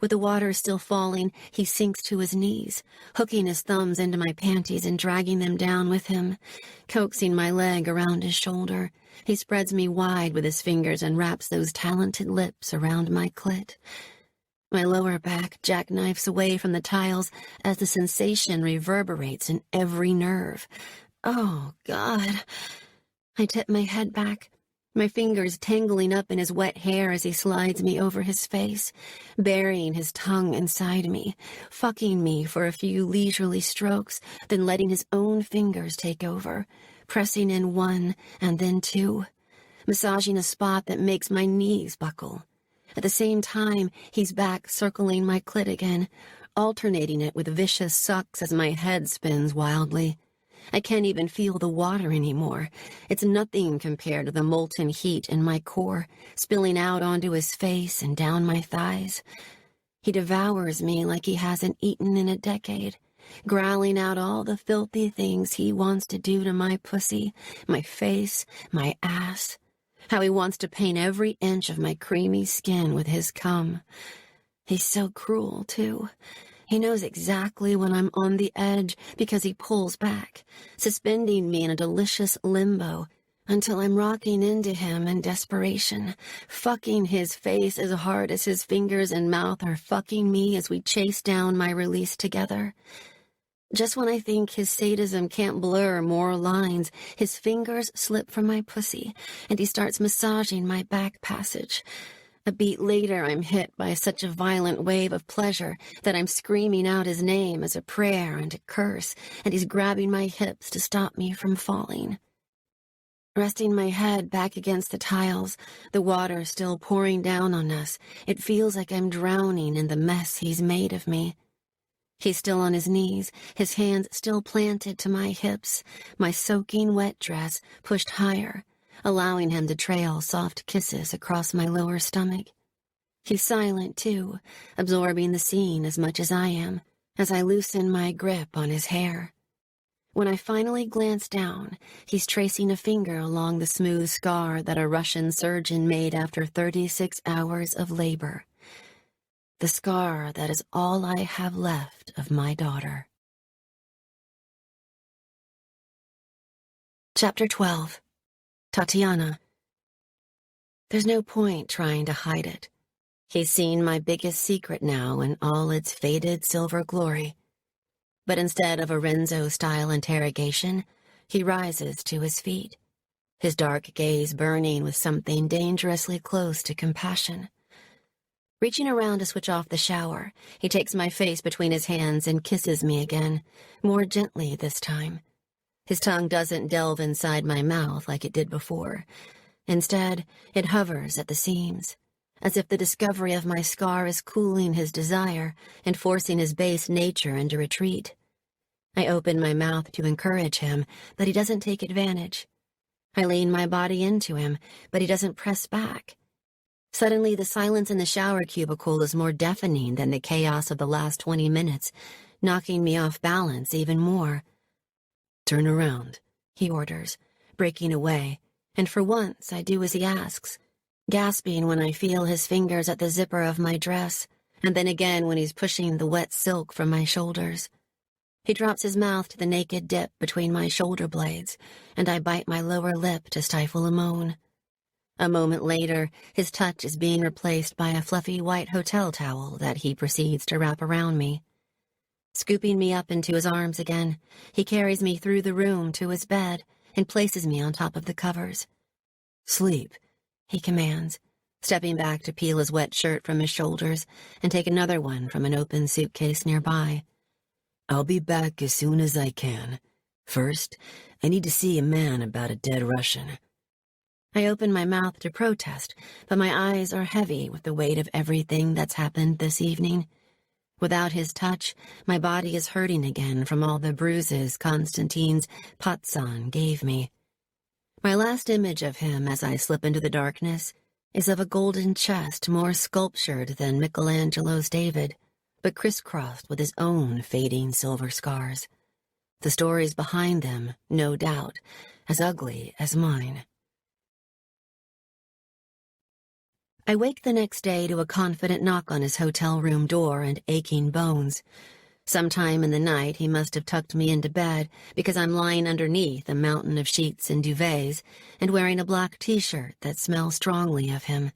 With the water still falling, he sinks to his knees, hooking his thumbs into my panties and dragging them down with him, coaxing my leg around his shoulder. He spreads me wide with his fingers and wraps those talented lips around my clit. My lower back jackknifes away from the tiles as the sensation reverberates in every nerve. Oh, God. I tip my head back, my fingers tangling up in his wet hair as he slides me over his face, burying his tongue inside me, fucking me for a few leisurely strokes, then letting his own fingers take over, pressing in one and then two, massaging a spot that makes my knees buckle. At the same time, he's back circling my clit again, alternating it with vicious sucks as my head spins wildly. I can't even feel the water anymore. It's nothing compared to the molten heat in my core, spilling out onto his face and down my thighs. He devours me like he hasn't eaten in a decade, growling out all the filthy things he wants to do to my pussy, my face, my ass. How he wants to paint every inch of my creamy skin with his cum. He's so cruel, too. He knows exactly when I'm on the edge because he pulls back, suspending me in a delicious limbo until I'm rocking into him in desperation, fucking his face as hard as his fingers and mouth are fucking me as we chase down my release together. Just when I think his sadism can't blur more lines, his fingers slip from my pussy, and he starts massaging my back passage. A beat later, I'm hit by such a violent wave of pleasure that I'm screaming out his name as a prayer and a curse, and he's grabbing my hips to stop me from falling. Resting my head back against the tiles, the water still pouring down on us, it feels like I'm drowning in the mess he's made of me. He's still on his knees, his hands still planted to my hips, my soaking wet dress pushed higher, allowing him to trail soft kisses across my lower stomach. He's silent, too, absorbing the scene as much as I am, as I loosen my grip on his hair. When I finally glance down, he's tracing a finger along the smooth scar that a Russian surgeon made after 36 hours of labor. The scar that is all I have left of my daughter. Chapter 12. Tatiana. There's no point trying to hide it. He's seen my biggest secret now in all its faded silver glory. But instead of a Renzo-style interrogation, he rises to his feet. his dark gaze burning with something dangerously close to compassion. Reaching around to switch off the shower, he takes my face between his hands and kisses me again, more gently this time. His tongue doesn't delve inside my mouth like it did before. Instead, it hovers at the seams, as if the discovery of my scar is cooling his desire and forcing his base nature into retreat. I open my mouth to encourage him, but he doesn't take advantage. I lean my body into him, but he doesn't press back. Suddenly, the silence in the shower cubicle is more deafening than the chaos of the last 20 minutes, knocking me off balance even more. "Turn around," he orders, breaking away, and for once I do as he asks, gasping when I feel his fingers at the zipper of my dress, and then again when he's pushing the wet silk from my shoulders. He drops his mouth to the naked dip between my shoulder blades, and I bite my lower lip to stifle a moan. A moment later, his touch is being replaced by a fluffy white hotel towel that he proceeds to wrap around me. Scooping me up into his arms again, he carries me through the room to his bed and places me on top of the covers. "Sleep," he commands, stepping back to peel his wet shirt from his shoulders and take another one from an open suitcase nearby. "I'll be back as soon as I can. First, I need to see a man about a dead Russian." I open my mouth to protest, but my eyes are heavy with the weight of everything that's happened this evening. Without his touch, my body is hurting again from all the bruises Constantine's patsan gave me. My last image of him as I slip into the darkness is of a golden chest more sculptured than Michelangelo's David, but crisscrossed with his own fading silver scars. The stories behind them, no doubt, as ugly as mine. I wake the next day to a confident knock on his hotel room door and aching bones. Sometime in the night, he must have tucked me into bed because I'm lying underneath a mountain of sheets and duvets and wearing a black t-shirt that smells strongly of him.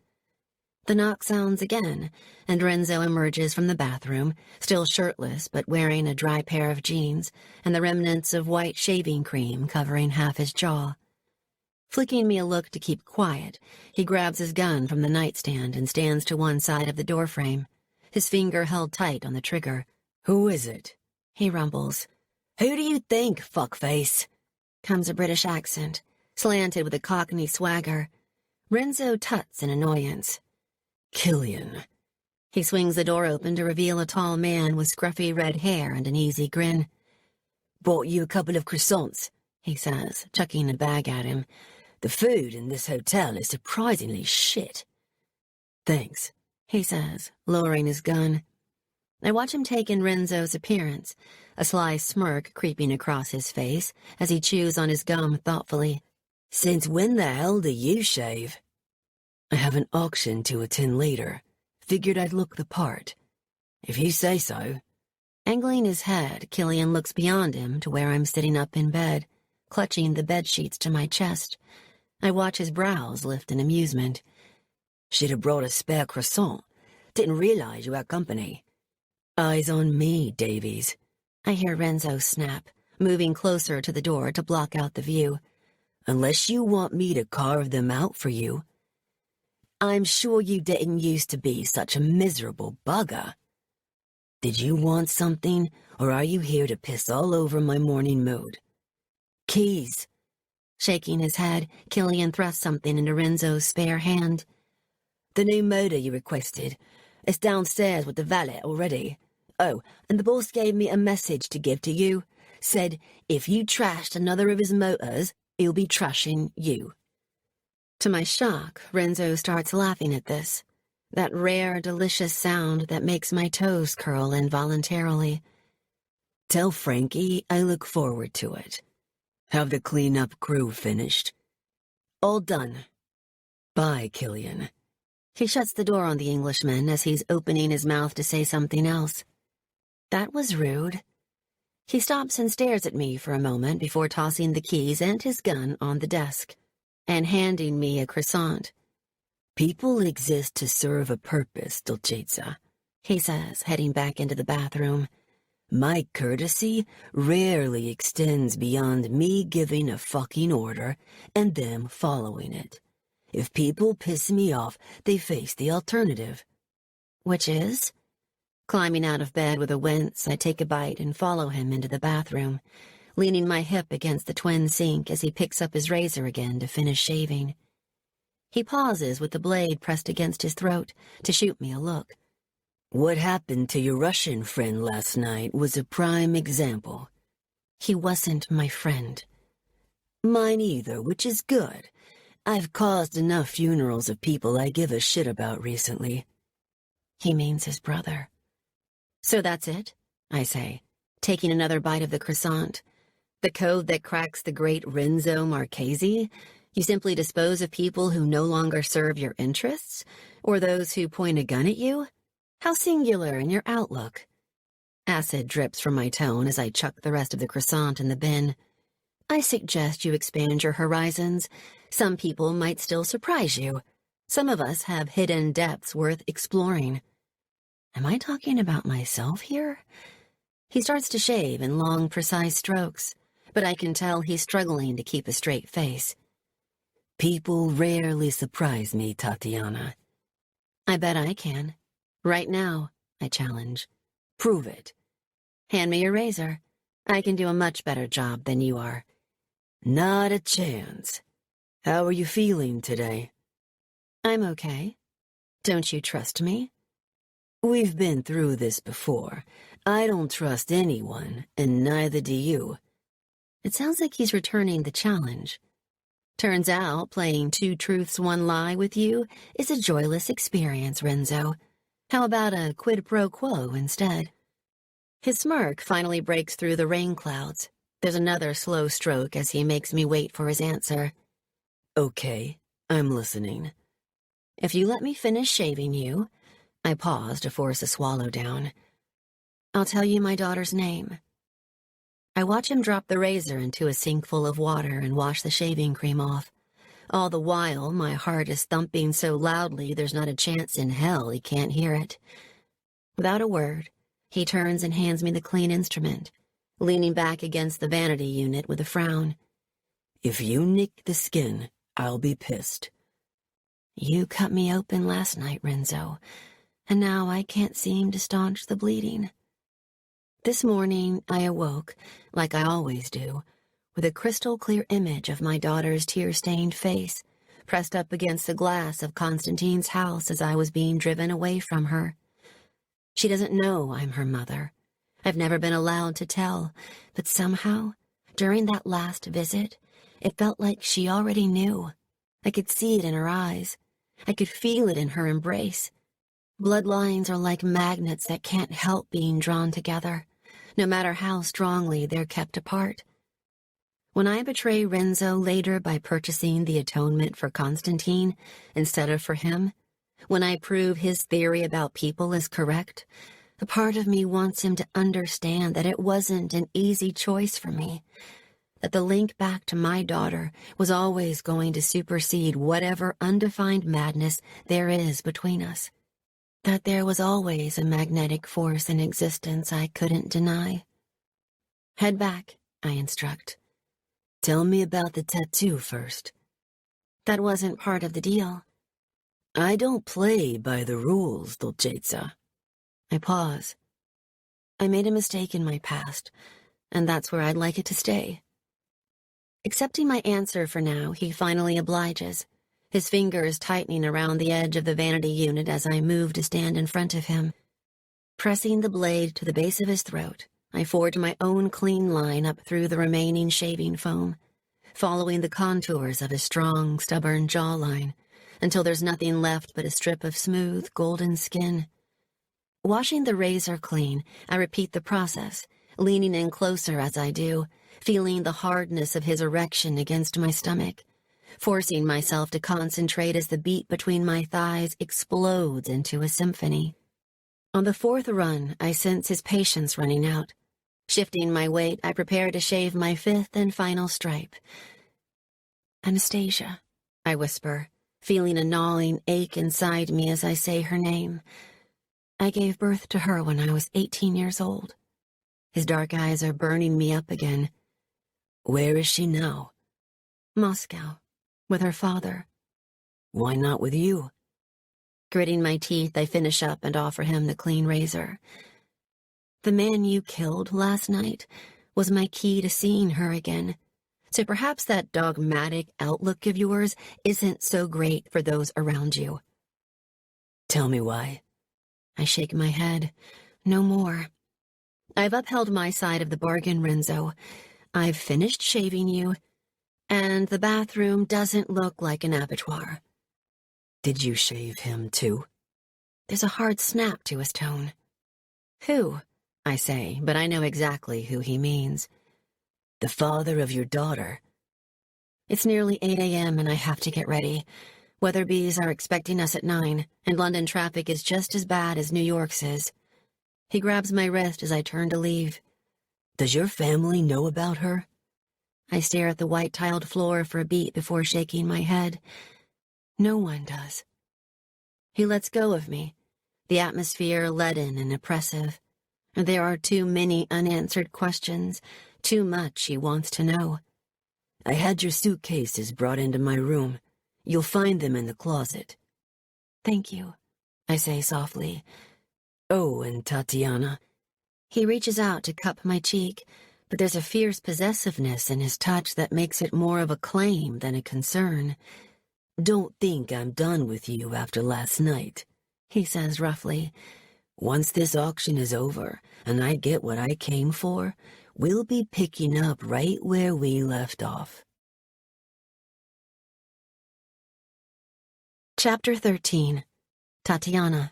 The knock sounds again, and Renzo emerges from the bathroom, still shirtless but wearing a dry pair of jeans and the remnants of white shaving cream covering half his jaw. Flicking me a look to keep quiet, he grabs his gun from the nightstand and stands to one side of the doorframe, his finger held tight on the trigger. "Who is it?" he rumbles. "Who do you think, fuckface?" comes a British accent, slanted with a Cockney swagger. Renzo tuts in annoyance. "Killian." He swings the door open to reveal a tall man with scruffy red hair and an easy grin. "Bought you a couple of croissants," he says, chucking a bag at him. "The food in this hotel is surprisingly shit." "Thanks," he says, lowering his gun. I watch him take in Renzo's appearance, a sly smirk creeping across his face as he chews on his gum thoughtfully. "Since when the hell do you shave?" "I have an auction to attend later. Figured I'd look the part." "If you say so." Angling his head, Killian looks beyond him to where I'm sitting up in bed, clutching the bedsheets to my chest. I watch his brows lift in amusement. "Should have brought a spare croissant. Didn't realize you had company." "Eyes on me, Davies," I hear Renzo snap, moving closer to the door to block out the view. "Unless you want me to carve them out for you." "I'm sure you didn't used to be such a miserable bugger." "Did you want something, or are you here to piss all over my morning mood?" "Keys." Shaking his head, Killian thrusts something into Renzo's spare hand. "The new motor you requested. It's downstairs with the valet already. Oh, and the boss gave me a message to give to you. Said, if you trashed another of his motors, he'll be trashing you." To my shock, Renzo starts laughing at this. That rare, delicious sound that makes my toes curl involuntarily. "Tell Frankie I look forward to it. Have the clean-up crew finished?" "All done." "Bye, Killian." He shuts the door on the Englishman as he's opening his mouth to say something else. That was rude. He stops and stares at me for a moment before tossing the keys and his gun on the desk and handing me a croissant. "People exist to serve a purpose, Dolcezza," he says, heading back into the bathroom. My courtesy rarely extends beyond me giving a fucking order and them following it. If people piss me off, they face the alternative. Which is? Climbing out of bed with a wince, I take a bite and follow him into the bathroom, leaning my hip against the twin sink as he picks up his razor again to finish shaving. He pauses with the blade pressed against his throat to shoot me a look. What happened to your Russian friend last night was a prime example. He wasn't my friend. Mine either, which is good. I've caused enough funerals of people I give a shit about recently. He means his brother. So that's it, I say, taking another bite of the croissant. The code that cracks the great Renzo Marchesi? You simply dispose of people who no longer serve your interests? Or those who point a gun at you? How singular in your outlook. Acid drips from my tone as I chuck the rest of the croissant in the bin. I suggest you expand your horizons. Some people might still surprise you. Some of us have hidden depths worth exploring. Am I talking about myself here? He starts to shave in long, precise strokes, but I can tell he's struggling to keep a straight face. People rarely surprise me, Tatiana. I bet I can. Right now, I challenge. Prove it. Hand me your razor. I can do a much better job than you are. Not a chance. How are you feeling today? I'm okay. Don't you trust me? We've been through this before. I don't trust anyone, and neither do you. It sounds like he's returning the challenge. Turns out playing 2 truths, 1 lie with you is a joyless experience, Renzo. How about a quid pro quo instead? His smirk finally breaks through the rain clouds. There's another slow stroke as he makes me wait for his answer. Okay, I'm listening. If you let me finish shaving you, I pause to force a swallow down. I'll tell you my daughter's name. I watch him drop the razor into a sink full of water and wash the shaving cream off. All the while, my heart is thumping so loudly there's not a chance in hell he can't hear it. Without a word, he turns and hands me the clean instrument, leaning back against the vanity unit with a frown. If you nick the skin, I'll be pissed. You cut me open last night, Renzo, and now I can't seem to staunch the bleeding. This morning, I awoke, like I always do, with a crystal-clear image of my daughter's tear-stained face, pressed up against the glass of Constantine's house as I was being driven away from her. She doesn't know I'm her mother. I've never been allowed to tell, but somehow, during that last visit, it felt like she already knew. I could see it in her eyes. I could feel it in her embrace. Bloodlines are like magnets that can't help being drawn together, no matter how strongly they're kept apart. When I betray Renzo later by purchasing the atonement for Constantine instead of for him, when I prove his theory about people is correct, a part of me wants him to understand that it wasn't an easy choice for me, that the link back to my daughter was always going to supersede whatever undefined madness there is between us, that there was always a magnetic force in existence I couldn't deny. Head back, I instruct. Tell me about the tattoo first. That wasn't part of the deal. I don't play by the rules, Dolcezza. I pause. I made a mistake in my past, and that's where I'd like it to stay. Accepting my answer for now, he finally obliges, his fingers tightening around the edge of the vanity unit as I move to stand in front of him. Pressing the blade to the base of his throat, I forge my own clean line up through the remaining shaving foam, following the contours of his strong, stubborn jawline, until there's nothing left but a strip of smooth, golden skin. Washing the razor clean, I repeat the process, leaning in closer as I do, feeling the hardness of his erection against my stomach, forcing myself to concentrate as the beat between my thighs explodes into a symphony. On the 4th run, I sense his patience running out. Shifting my weight, I prepare to shave my 5th and final stripe. Anastasia, I whisper, feeling a gnawing ache inside me as I say her name. I gave birth to her when I was 18 years old. His dark eyes are burning me up again. Where is she now? Moscow, with her father. Why not with you? Gritting my teeth, I finish up and offer him the clean razor. The man you killed last night was my key to seeing her again. So perhaps that dogmatic outlook of yours isn't so great for those around you. Tell me why. I shake my head. No more. I've upheld my side of the bargain, Renzo. I've finished shaving you, and the bathroom doesn't look like an abattoir. Did you shave him too? There's a hard snap to his tone. Who? I say, but I know exactly who he means. The father of your daughter. It's nearly 8 a.m. and I have to get ready. Weatherby's are expecting us at 9, and London traffic is just as bad as New York's is. He grabs my wrist as I turn to leave. Does your family know about her? I stare at the white-tiled floor for a beat before shaking my head. No one does. He lets go of me, the atmosphere leaden and oppressive. There are too many unanswered questions, too much he wants to know. I had your suitcases brought into my room. You'll find them in the closet. Thank you, I say softly. Oh, and Tatiana. He reaches out to cup my cheek, but there's a fierce possessiveness in his touch that makes it more of a claim than a concern. Don't think I'm done with you after last night, he says roughly. Once this auction is over and I get what I came for, we'll be picking up right where we left off. Chapter 13. Tatiana.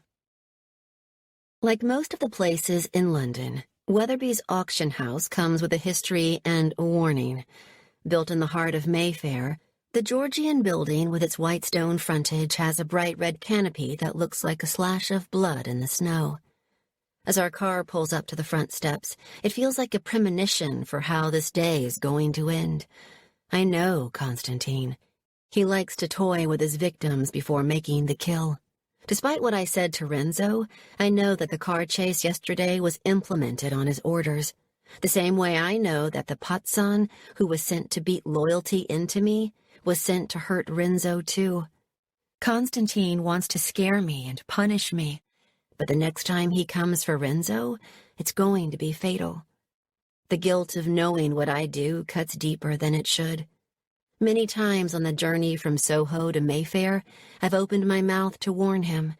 Like most of the places in London, Weatherby's auction house comes with a history and a warning. Built in the heart of Mayfair, the Georgian building with its white stone frontage has a bright red canopy that looks like a slash of blood in the snow. As our car pulls up to the front steps, it feels like a premonition for how this day is going to end. I know Constantine. He likes to toy with his victims before making the kill. Despite what I said to Renzo, I know that the car chase yesterday was implemented on his orders. The same way I know that the Patsan, who was sent to beat loyalty into me, was sent to hurt Renzo too. Constantine wants to scare me and punish me, but the next time he comes for Renzo, it's going to be fatal. The guilt of knowing what I do cuts deeper than it should. Many times on the journey from Soho to Mayfair, I've opened my mouth to warn him.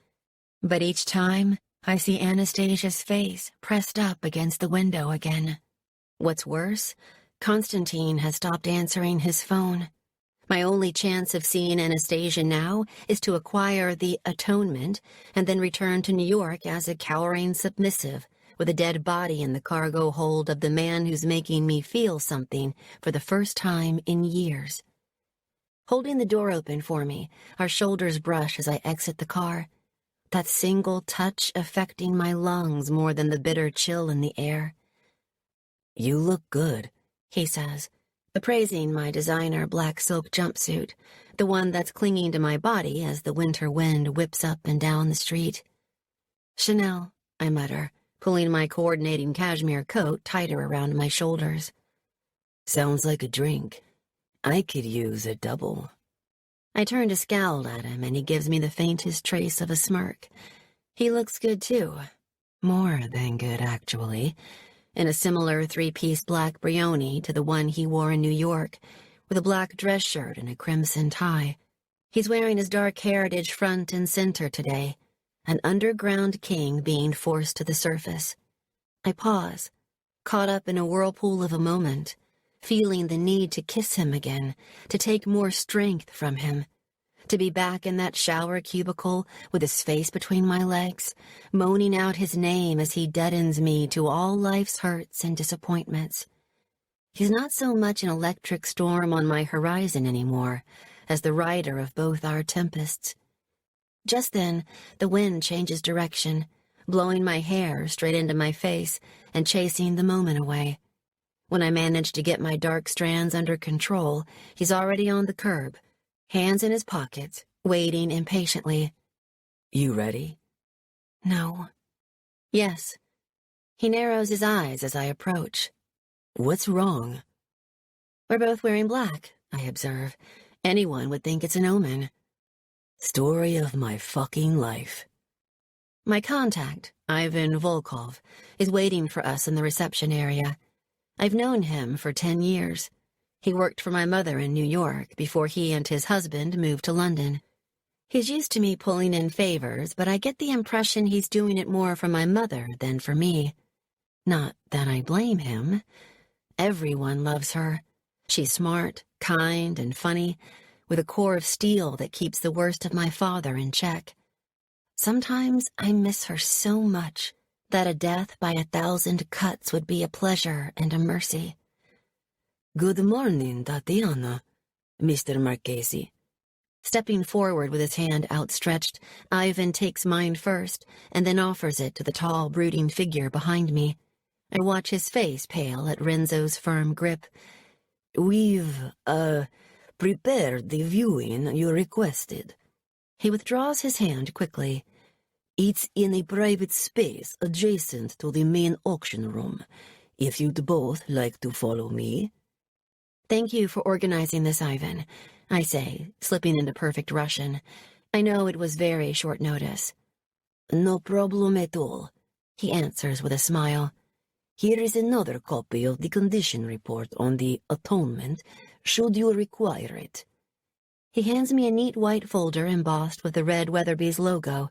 But each time, I see Anastasia's face pressed up against the window again. What's worse, Constantine has stopped answering his phone. My only chance of seeing Anastasia now is to acquire the atonement and then return to New York as a cowering submissive with a dead body in the cargo hold of the man who's making me feel something for the first time in years. Holding the door open for me, our shoulders brush as I exit the car, that single touch affecting my lungs more than the bitter chill in the air. You look good, he says, appraising my designer black silk jumpsuit, the one that's clinging to my body as the winter wind whips up and down the street. Chanel, I mutter, pulling my coordinating cashmere coat tighter around my shoulders. Sounds like a drink. I could use a double. I turn to scowl at him, and he gives me the faintest trace of a smirk. He looks good, too. More than good, actually. In a similar three-piece black brioni to the one he wore in New York, with a black dress shirt and a crimson tie. He's wearing his dark heritage front and center today, an underground king being forced to the surface. I pause, caught up in a whirlpool of a moment, feeling the need to kiss him again, to take more strength from him, to be back in that shower cubicle with his face between my legs, moaning out his name as he deadens me to all life's hurts and disappointments. He's not so much an electric storm on my horizon anymore as the rider of both our tempests. Just then, the wind changes direction, blowing my hair straight into my face and chasing the moment away. When I manage to get my dark strands under control, he's already on the curb, hands in his pockets, waiting impatiently. You ready? No. Yes. He narrows his eyes as I approach. What's wrong? We're both wearing black, I observe. Anyone would think it's an omen. Story of my fucking life. My contact, Ivan Volkov, is waiting for us in the reception area. I've known him for 10 years. He worked for my mother in New York before he and his husband moved to London. He's used to me pulling in favors, but I get the impression he's doing it more for my mother than for me. Not that I blame him. Everyone loves her. She's smart, kind, and funny, with a core of steel that keeps the worst of my father in check. Sometimes I miss her so much that a death by 1,000 cuts would be a pleasure and a mercy. Good morning, Tatiana, Mr. Marchesi. Stepping forward with his hand outstretched, Ivan takes mine first and then offers it to the tall, brooding figure behind me. I watch his face pale at Renzo's firm grip. We've, prepared the viewing you requested. He withdraws his hand quickly. It's in a private space adjacent to the main auction room. If you'd both like to follow me. Thank you for organizing this, Ivan, I say, slipping into perfect Russian. I know it was very short notice. No problem at all, he answers with a smile. Here is another copy of the condition report on the atonement, should you require it. He hands me a neat white folder embossed with the red Weatherby's logo.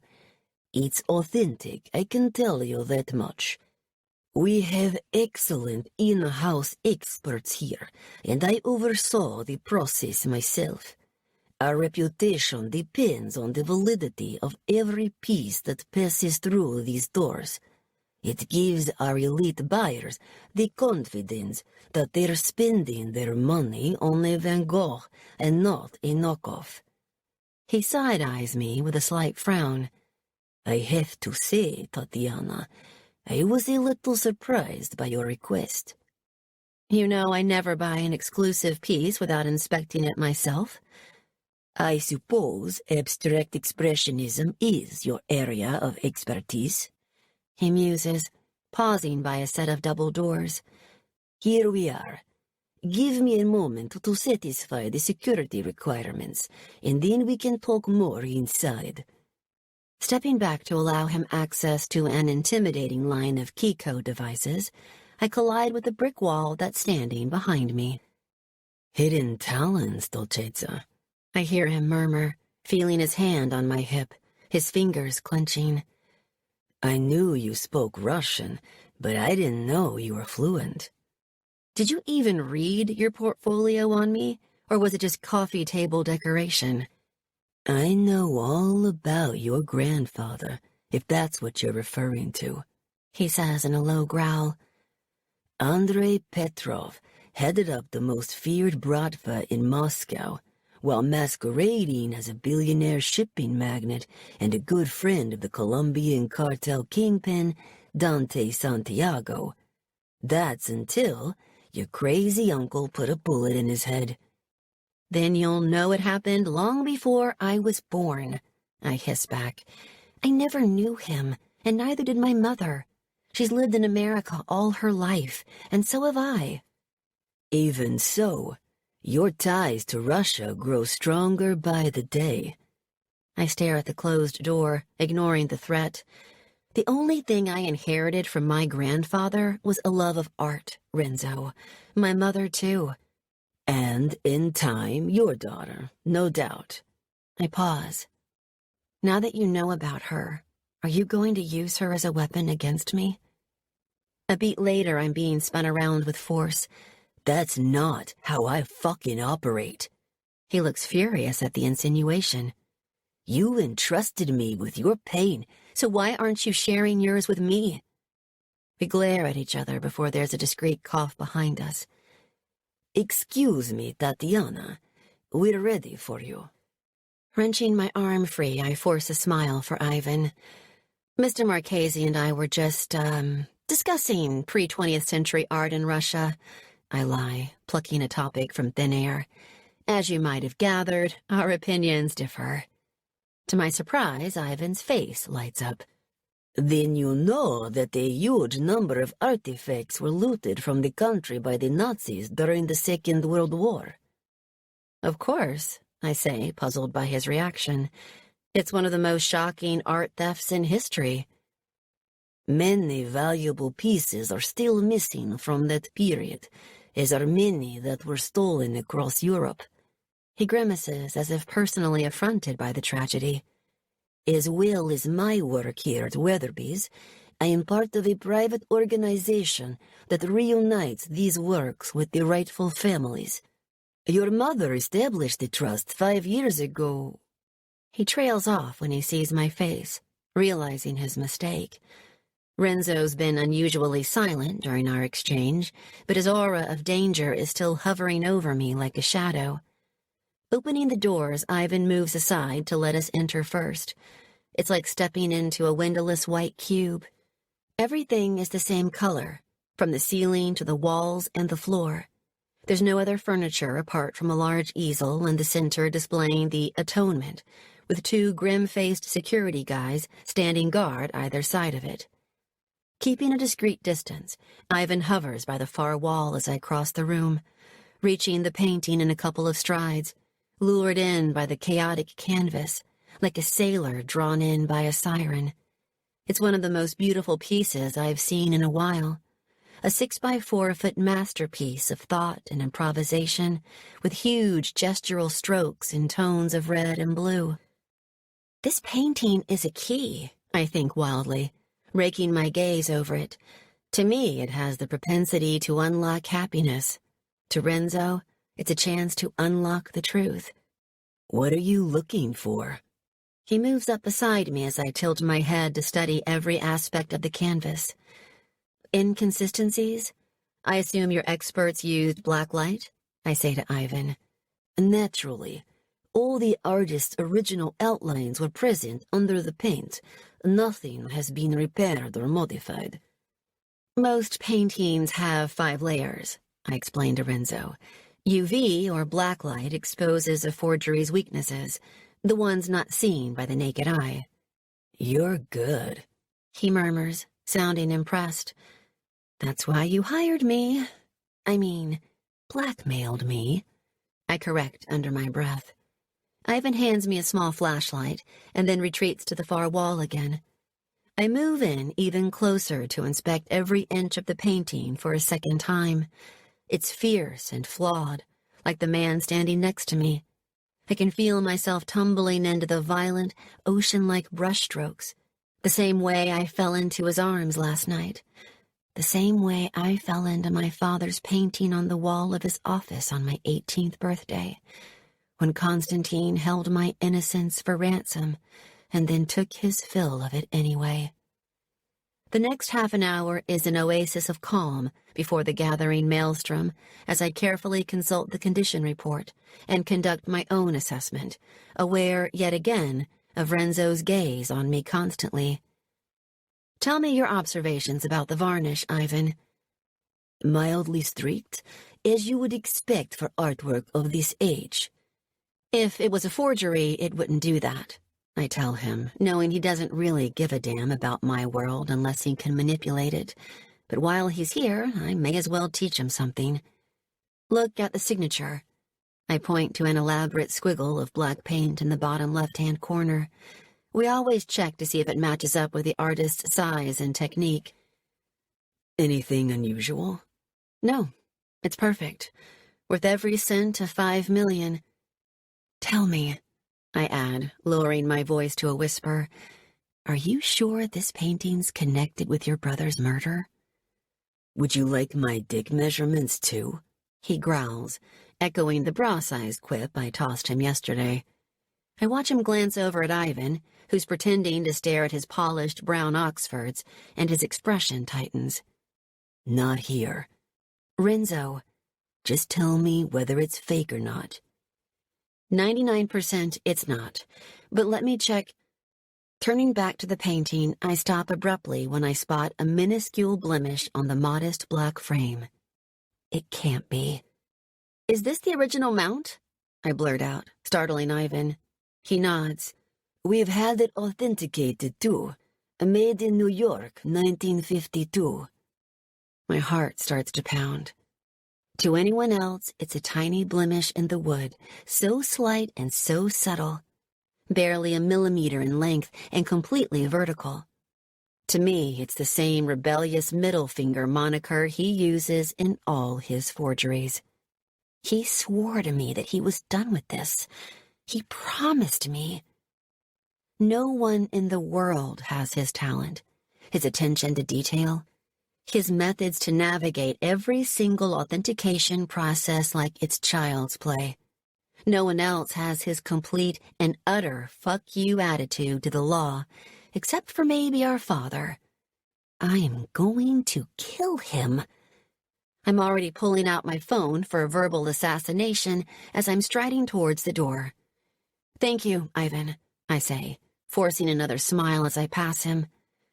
It's authentic, I can tell you that much. We have excellent in-house experts here, and I oversaw the process myself. Our reputation depends on the validity of every piece that passes through these doors. It gives our elite buyers the confidence that they're spending their money on a Van Gogh and not a knockoff. He side-eyes me with a slight frown. I have to say, Tatiana, I was a little surprised by your request. You know I never buy an exclusive piece without inspecting it myself. I suppose abstract expressionism is your area of expertise. He muses, pausing by a set of double doors. Here we are. Give me a moment to satisfy the security requirements, and then we can talk more inside. Stepping back to allow him access to an intimidating line of key code devices, I collide with the brick wall that's standing behind me. Hidden talents, Dolcezza. I hear him murmur, feeling his hand on my hip, his fingers clenching. I knew you spoke Russian, but I didn't know you were fluent. Did you even read your portfolio on me, or was it just coffee table decoration? I know all about your grandfather, if that's what you're referring to, he says in a low growl. Andrei Petrov headed up the most feared bratva in Moscow, while masquerading as a billionaire shipping magnate and a good friend of the Colombian cartel kingpin, Dante Santiago. That's until your crazy uncle put a bullet in his head. Then you'll know it happened long before I was born, I hiss back. I never knew him, and neither did my mother. She's lived in America all her life, and so have I. Even so, your ties to Russia grow stronger by the day. I stare at the closed door, ignoring the threat. The only thing I inherited from my grandfather was a love of art, Renzo. My mother, too. And, in time, your daughter, no doubt. I pause. Now that you know about her, are you going to use her as a weapon against me? A beat later, I'm being spun around with force. That's not how I fucking operate. He looks furious at the insinuation. You entrusted me with your pain, so why aren't you sharing yours with me? We glare at each other before there's a discreet cough behind us. Excuse me, Tatiana. We're ready for you. Wrenching my arm free, I force a smile for Ivan. Mr. Marchesi and I were just, discussing pre-20th century art in Russia. I lie, plucking a topic from thin air. As you might have gathered, our opinions differ. To my surprise, Ivan's face lights up. Then you know that a huge number of artifacts were looted from the country by the Nazis during the Second World War. Of course, I say, puzzled by his reaction. It's one of the most shocking art thefts in history. Many valuable pieces are still missing from that period, as are many that were stolen across Europe. He grimaces as if personally affronted by the tragedy. As well as my work here at Weatherby's, I am part of a private organization that reunites these works with the rightful families. Your mother established the trust 5 years ago. He trails off when he sees my face, realizing his mistake. Renzo's been unusually silent during our exchange, but his aura of danger is still hovering over me like a shadow. Opening the doors, Ivan moves aside to let us enter first. It's like stepping into a windowless white cube. Everything is the same color, from the ceiling to the walls and the floor. There's no other furniture apart from a large easel in the center displaying the Atonement, with 2 grim-faced security guys standing guard either side of it. Keeping a discreet distance, Ivan hovers by the far wall as I cross the room, reaching the painting in a couple of strides, lured in by the chaotic canvas, like a sailor drawn in by a siren. It's one of the most beautiful pieces I've seen in a while. A 6x4-foot masterpiece of thought and improvisation, with huge gestural strokes in tones of red and blue. This painting is a key, I think wildly, raking my gaze over it. To me, it has the propensity to unlock happiness. To Renzo, it's a chance to unlock the truth. What are you looking for? He moves up beside me as I tilt my head to study every aspect of the canvas. Inconsistencies? I assume your experts used black light? I say to Ivan. Naturally. All the artist's original outlines were present under the paint. Nothing has been repaired or modified. Most paintings have 5 layers, I explained to Renzo. UV, or black light, exposes a forgery's weaknesses, the ones not seen by the naked eye. You're good, he murmurs, sounding impressed. That's why you hired me. I mean, blackmailed me. I correct under my breath. Ivan hands me a small flashlight and then retreats to the far wall again. I move in even closer to inspect every inch of the painting for a second time. It's fierce and flawed, like the man standing next to me. I can feel myself tumbling into the violent, ocean-like brushstrokes, the same way I fell into his arms last night, the same way I fell into my father's painting on the wall of his office on my 18th birthday, when Constantine held my innocence for ransom and then took his fill of it anyway. The next half an hour is an oasis of calm before the gathering maelstrom as I carefully consult the condition report and conduct my own assessment, aware, yet again, of Renzo's gaze on me constantly. Tell me your observations about the varnish, Ivan. Mildly streaked, as you would expect for artwork of this age. If it was a forgery, it wouldn't do that, I tell him, knowing he doesn't really give a damn about my world unless he can manipulate it. But while he's here, I may as well teach him something. Look at the signature. I point to an elaborate squiggle of black paint in the bottom left-hand corner. We always check to see if it matches up with the artist's size and technique. Anything unusual? No, it's perfect. Worth every cent of 5 million. Tell me, I add, lowering my voice to a whisper, are you sure this painting's connected with your brother's murder? Would you like my dick measurements too? He growls, echoing the bra-sized quip I tossed him yesterday. I watch him glance over at Ivan, who's pretending to stare at his polished brown Oxfords, and his expression tightens. Not here. Renzo, just tell me whether it's fake or not. 99% it's not, but let me check. Turning back to the painting, I stop abruptly when I spot a minuscule blemish on the modest black frame. It can't be. Is this the original mount? I blurt out, startling Ivan. He nods. We've had it authenticated too. Made in New York, 1952. My heart starts to pound. To anyone else, it's a tiny blemish in the wood, so slight and so subtle, barely a millimeter in length and completely vertical. To me, it's the same rebellious middle finger moniker he uses in all his forgeries. He swore to me that he was done with this. He promised me. No one in the world has his talent, his attention to detail, his methods to navigate every single authentication process like it's child's play. No one else has his complete and utter fuck you attitude to the law, except for maybe our father. I am going to kill him. I'm already pulling out my phone for a verbal assassination as I'm striding towards the door. "Thank you, Ivan," I say, forcing another smile as I pass him.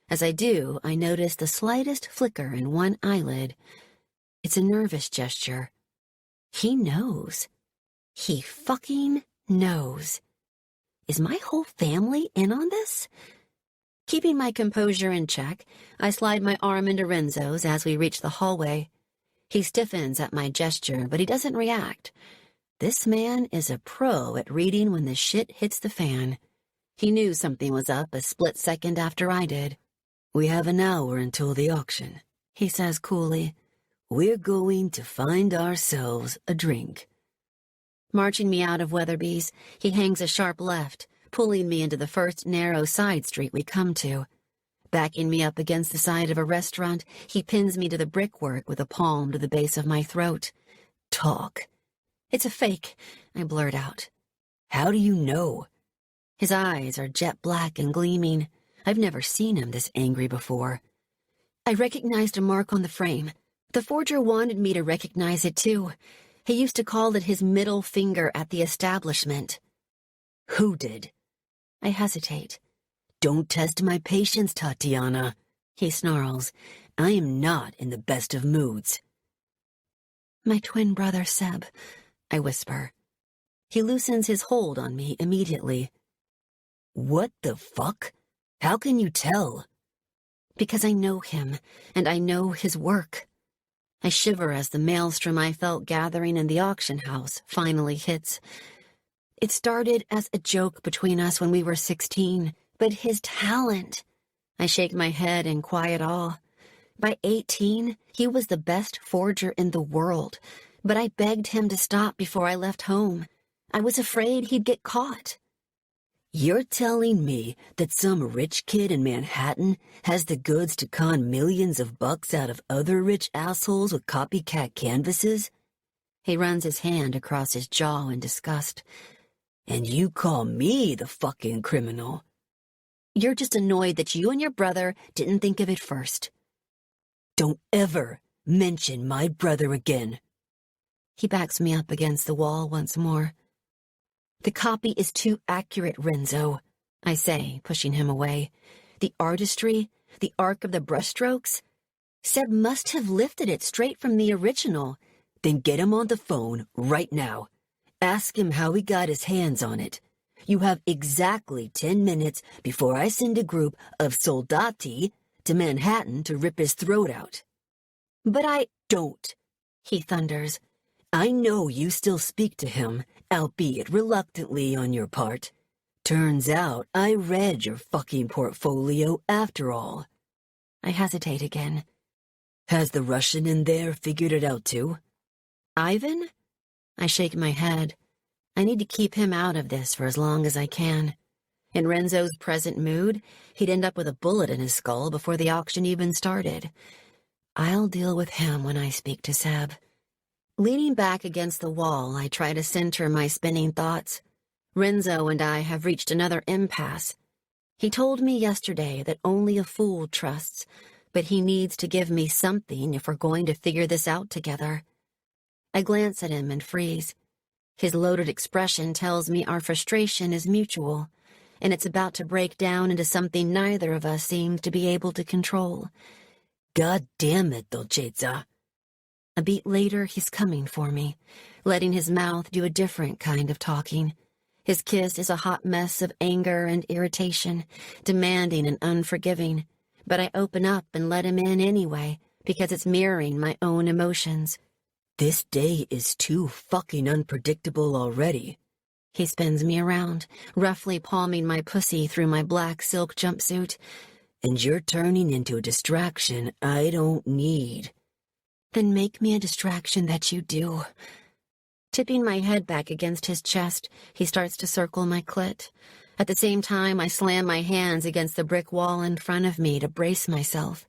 As I do, I notice the slightest flicker in one eyelid. It's a nervous gesture. He knows. He fucking knows. Is my whole family in on this? Keeping my composure in check, I slide my arm into Renzo's as we reach the hallway. He stiffens at my gesture, but he doesn't react. This man is a pro at reading when the shit hits the fan. He knew something was up a split second after I did. "We have an hour until the auction," he says coolly. "We're going to find ourselves a drink." Marching me out of Weatherby's, he hangs a sharp left, pulling me into the first narrow side street we come to. Backing me up against the side of a restaurant, he pins me to the brickwork with a palm to the base of my throat. "Talk." "It's a fake," I blurt out. "How do you know?" His eyes are jet black and gleaming. I've never seen him this angry before. "I recognized a mark on the frame. The forger wanted me to recognize it too. He used to call it his middle finger at the establishment." "Who did?" I hesitate. "Don't test my patience, Tatiana," he snarls. "I am not in the best of moods." "My twin brother, Seb," I whisper. He loosens his hold on me immediately. "What the fuck? How can you tell?" "Because I know him, and I know his work." I shiver as the maelstrom I felt gathering in the auction house finally hits. It started as a joke between us when we were 16, but his talent... I shake my head in quiet awe. By 18, he was the best forger in the world, but I begged him to stop before I left home. I was afraid he'd get caught. "You're telling me that some rich kid in Manhattan has the goods to con millions of bucks out of other rich assholes with copycat canvases?" He runs his hand across his jaw in disgust. "And you call me the fucking criminal?" "You're just annoyed that you and your brother didn't think of it first." "Don't ever mention my brother again." He backs me up against the wall once more. "The copy is too accurate, Renzo," I say, pushing him away. "The artistry, the arc of the brushstrokes. Seb must have lifted it straight from the original." "Then get him on the phone right now. Ask him how he got his hands on it. You have exactly 10 minutes before I send a group of soldati to Manhattan to rip his throat out." "But I don't," he thunders. "I know you still speak to him, albeit reluctantly on your part. Turns out I read your fucking portfolio after all." I hesitate again. "Has the Russian in there figured it out too?" "Ivan?" I shake my head. I need to keep him out of this for as long as I can. In Renzo's present mood, he'd end up with a bullet in his skull before the auction even started. I'll deal with him when I speak to Seb. Leaning back against the wall, I try to center my spinning thoughts. Renzo and I have reached another impasse. He told me yesterday that only a fool trusts, but he needs to give me something if we're going to figure this out together. I glance at him and freeze. His loaded expression tells me our frustration is mutual, and it's about to break down into something neither of us seems to be able to control. "God damn it, Dolcezza." A beat later, he's coming for me, letting his mouth do a different kind of talking. His kiss is a hot mess of anger and irritation, demanding and unforgiving, but I open up and let him in anyway, because it's mirroring my own emotions. This day is too fucking unpredictable already. He spins me around, roughly palming my pussy through my black silk jumpsuit. And you're turning into a distraction I don't need. Then make me a distraction that you do. Tipping my head back against his chest, he starts to circle my clit. At the same time, I slam my hands against the brick wall in front of me to brace myself.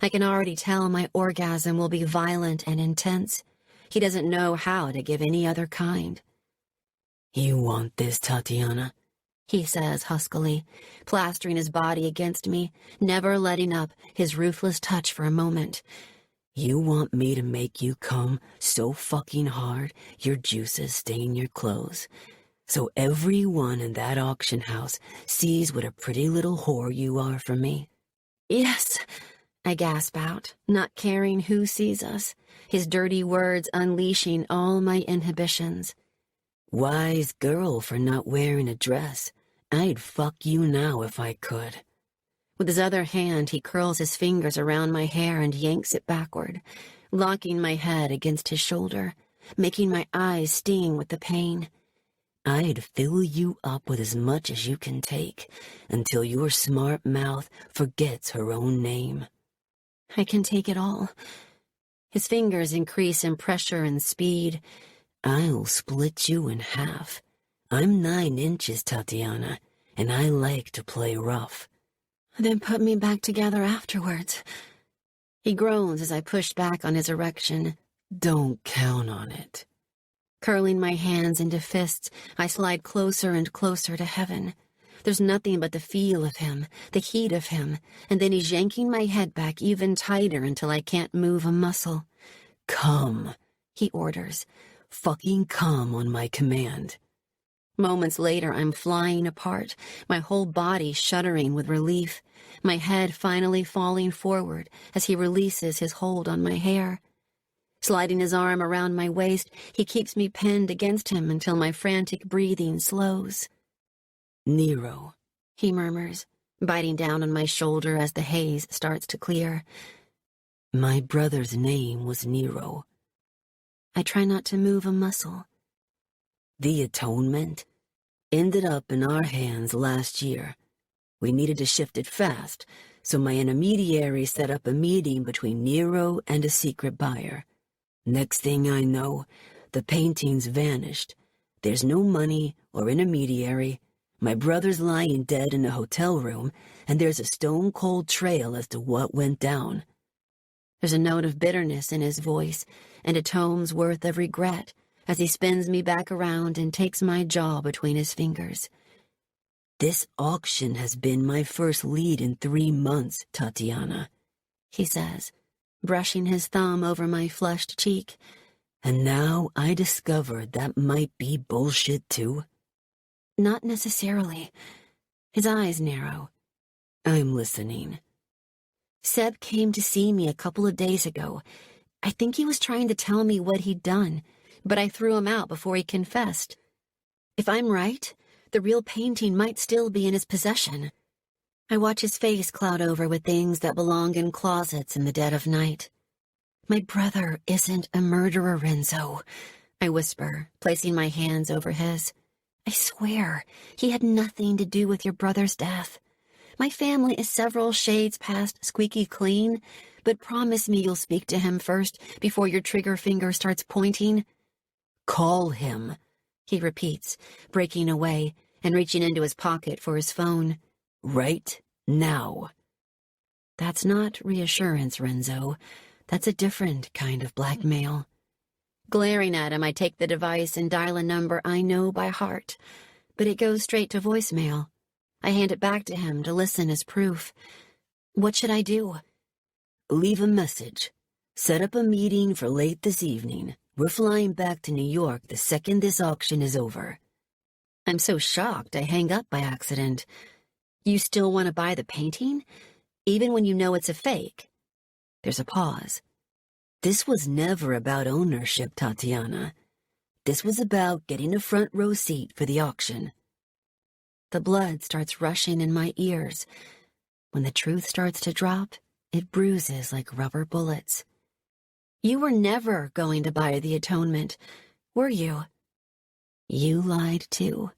I can already tell my orgasm will be violent and intense. He doesn't know how to give any other kind. You want this, Tatiana? He says huskily, plastering his body against me, never letting up his ruthless touch for a moment. You want me to make you come so fucking hard your juices stain your clothes, so everyone in that auction house sees what a pretty little whore you are for me? Yes, I gasp out, not caring who sees us, his dirty words unleashing all my inhibitions. Wise girl for not wearing a dress. I'd fuck you now if I could. With his other hand, he curls his fingers around my hair and yanks it backward, locking my head against his shoulder, making my eyes sting with the pain. I'd fill you up with as much as you can take, until your smart mouth forgets her own name. I can take it all. His fingers increase in pressure and speed. I'll split you in half. I'm 9 inches, Tatiana, and I like to play rough. Then put me back together afterwards. He groans as I push back on his erection. Don't count on it. Curling my hands into fists, I slide closer and closer to heaven. There's nothing but the feel of him, the heat of him, and then he's yanking my head back even tighter until I can't move a muscle. Come, he orders. Fucking come on my command. Moments later, I'm flying apart, my whole body shuddering with relief, my head finally falling forward as he releases his hold on my hair. Sliding his arm around my waist, he keeps me pinned against him until my frantic breathing slows. Nero, he murmurs, biting down on my shoulder as the haze starts to clear. My brother's name was Nero. I try not to move a muscle. The atonement ended up in our hands last year. We needed to shift it fast, so my intermediary set up a meeting between Nero and a secret buyer. Next thing I know, the paintings vanished. There's no money or intermediary. My brother's lying dead in a hotel room, and there's a stone-cold trail as to what went down. There's a note of bitterness in his voice, and a tome's worth of regret, as he spins me back around and takes my jaw between his fingers. This auction has been my first lead in 3 months, Tatiana, he says, brushing his thumb over my flushed cheek. And now I discovered that might be bullshit too. Not necessarily. His eyes narrow. I'm listening. Seb came to see me a couple of days ago. I think he was trying to tell me what he'd done, but I threw him out before he confessed. If I'm right, the real painting might still be in his possession. I watch his face cloud over with things that belong in closets in the dead of night. My brother isn't a murderer, Renzo, I whisper, placing my hands over his. I swear, he had nothing to do with your brother's death. My family is several shades past squeaky clean, but promise me you'll speak to him first before your trigger finger starts pointing. Call him, he repeats, breaking away and reaching into his pocket for his phone. Right now. That's not reassurance, Renzo. That's a different kind of blackmail. Glaring at him, I take the device and dial a number I know by heart, but it goes straight to voicemail. I hand it back to him to listen as proof. What should I do? Leave a message. Set up a meeting for late this evening. We're flying back to New York the second this auction is over. I'm so shocked I hang up by accident. You still want to buy the painting? Even when you know it's a fake? There's a pause. This was never about ownership, Tatiana. This was about getting a front row seat for the auction. The blood starts rushing in my ears. When the truth starts to drop, it bruises like rubber bullets. You were never going to buy the atonement, were you? You lied too.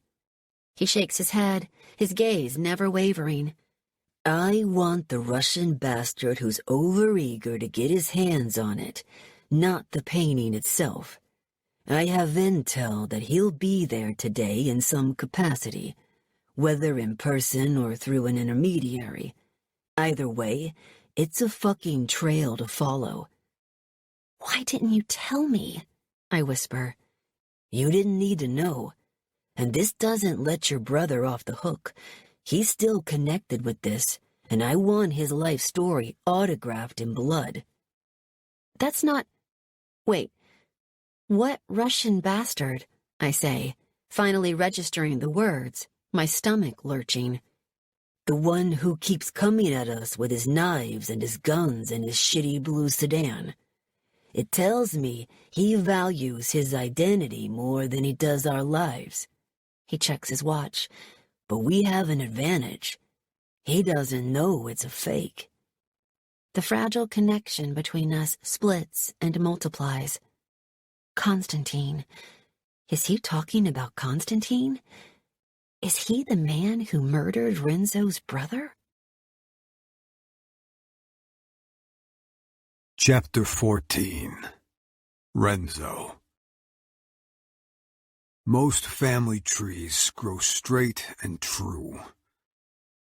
He shakes his head, his gaze never wavering. I want the Russian bastard who's overeager to get his hands on it, not the painting itself. I have intel that he'll be there today in some capacity, whether in person or through an intermediary. Either way, it's a fucking trail to follow. Why didn't you tell me? I whisper. You didn't need to know. And this doesn't let your brother off the hook. He's still connected with this, and I want his life story autographed in blood. That's not... Wait. What Russian bastard? I say, finally registering the words, my stomach lurching. The one who keeps coming at us with his knives and his guns and his shitty blue sedan. It tells me he values his identity more than he does our lives. He checks his watch. But we have an advantage. He doesn't know it's a fake. The fragile connection between us splits and multiplies. Constantine. Is he talking about Constantine? Is he the man who murdered Renzo's brother? Chapter 14. Renzo. Most family trees grow straight and true.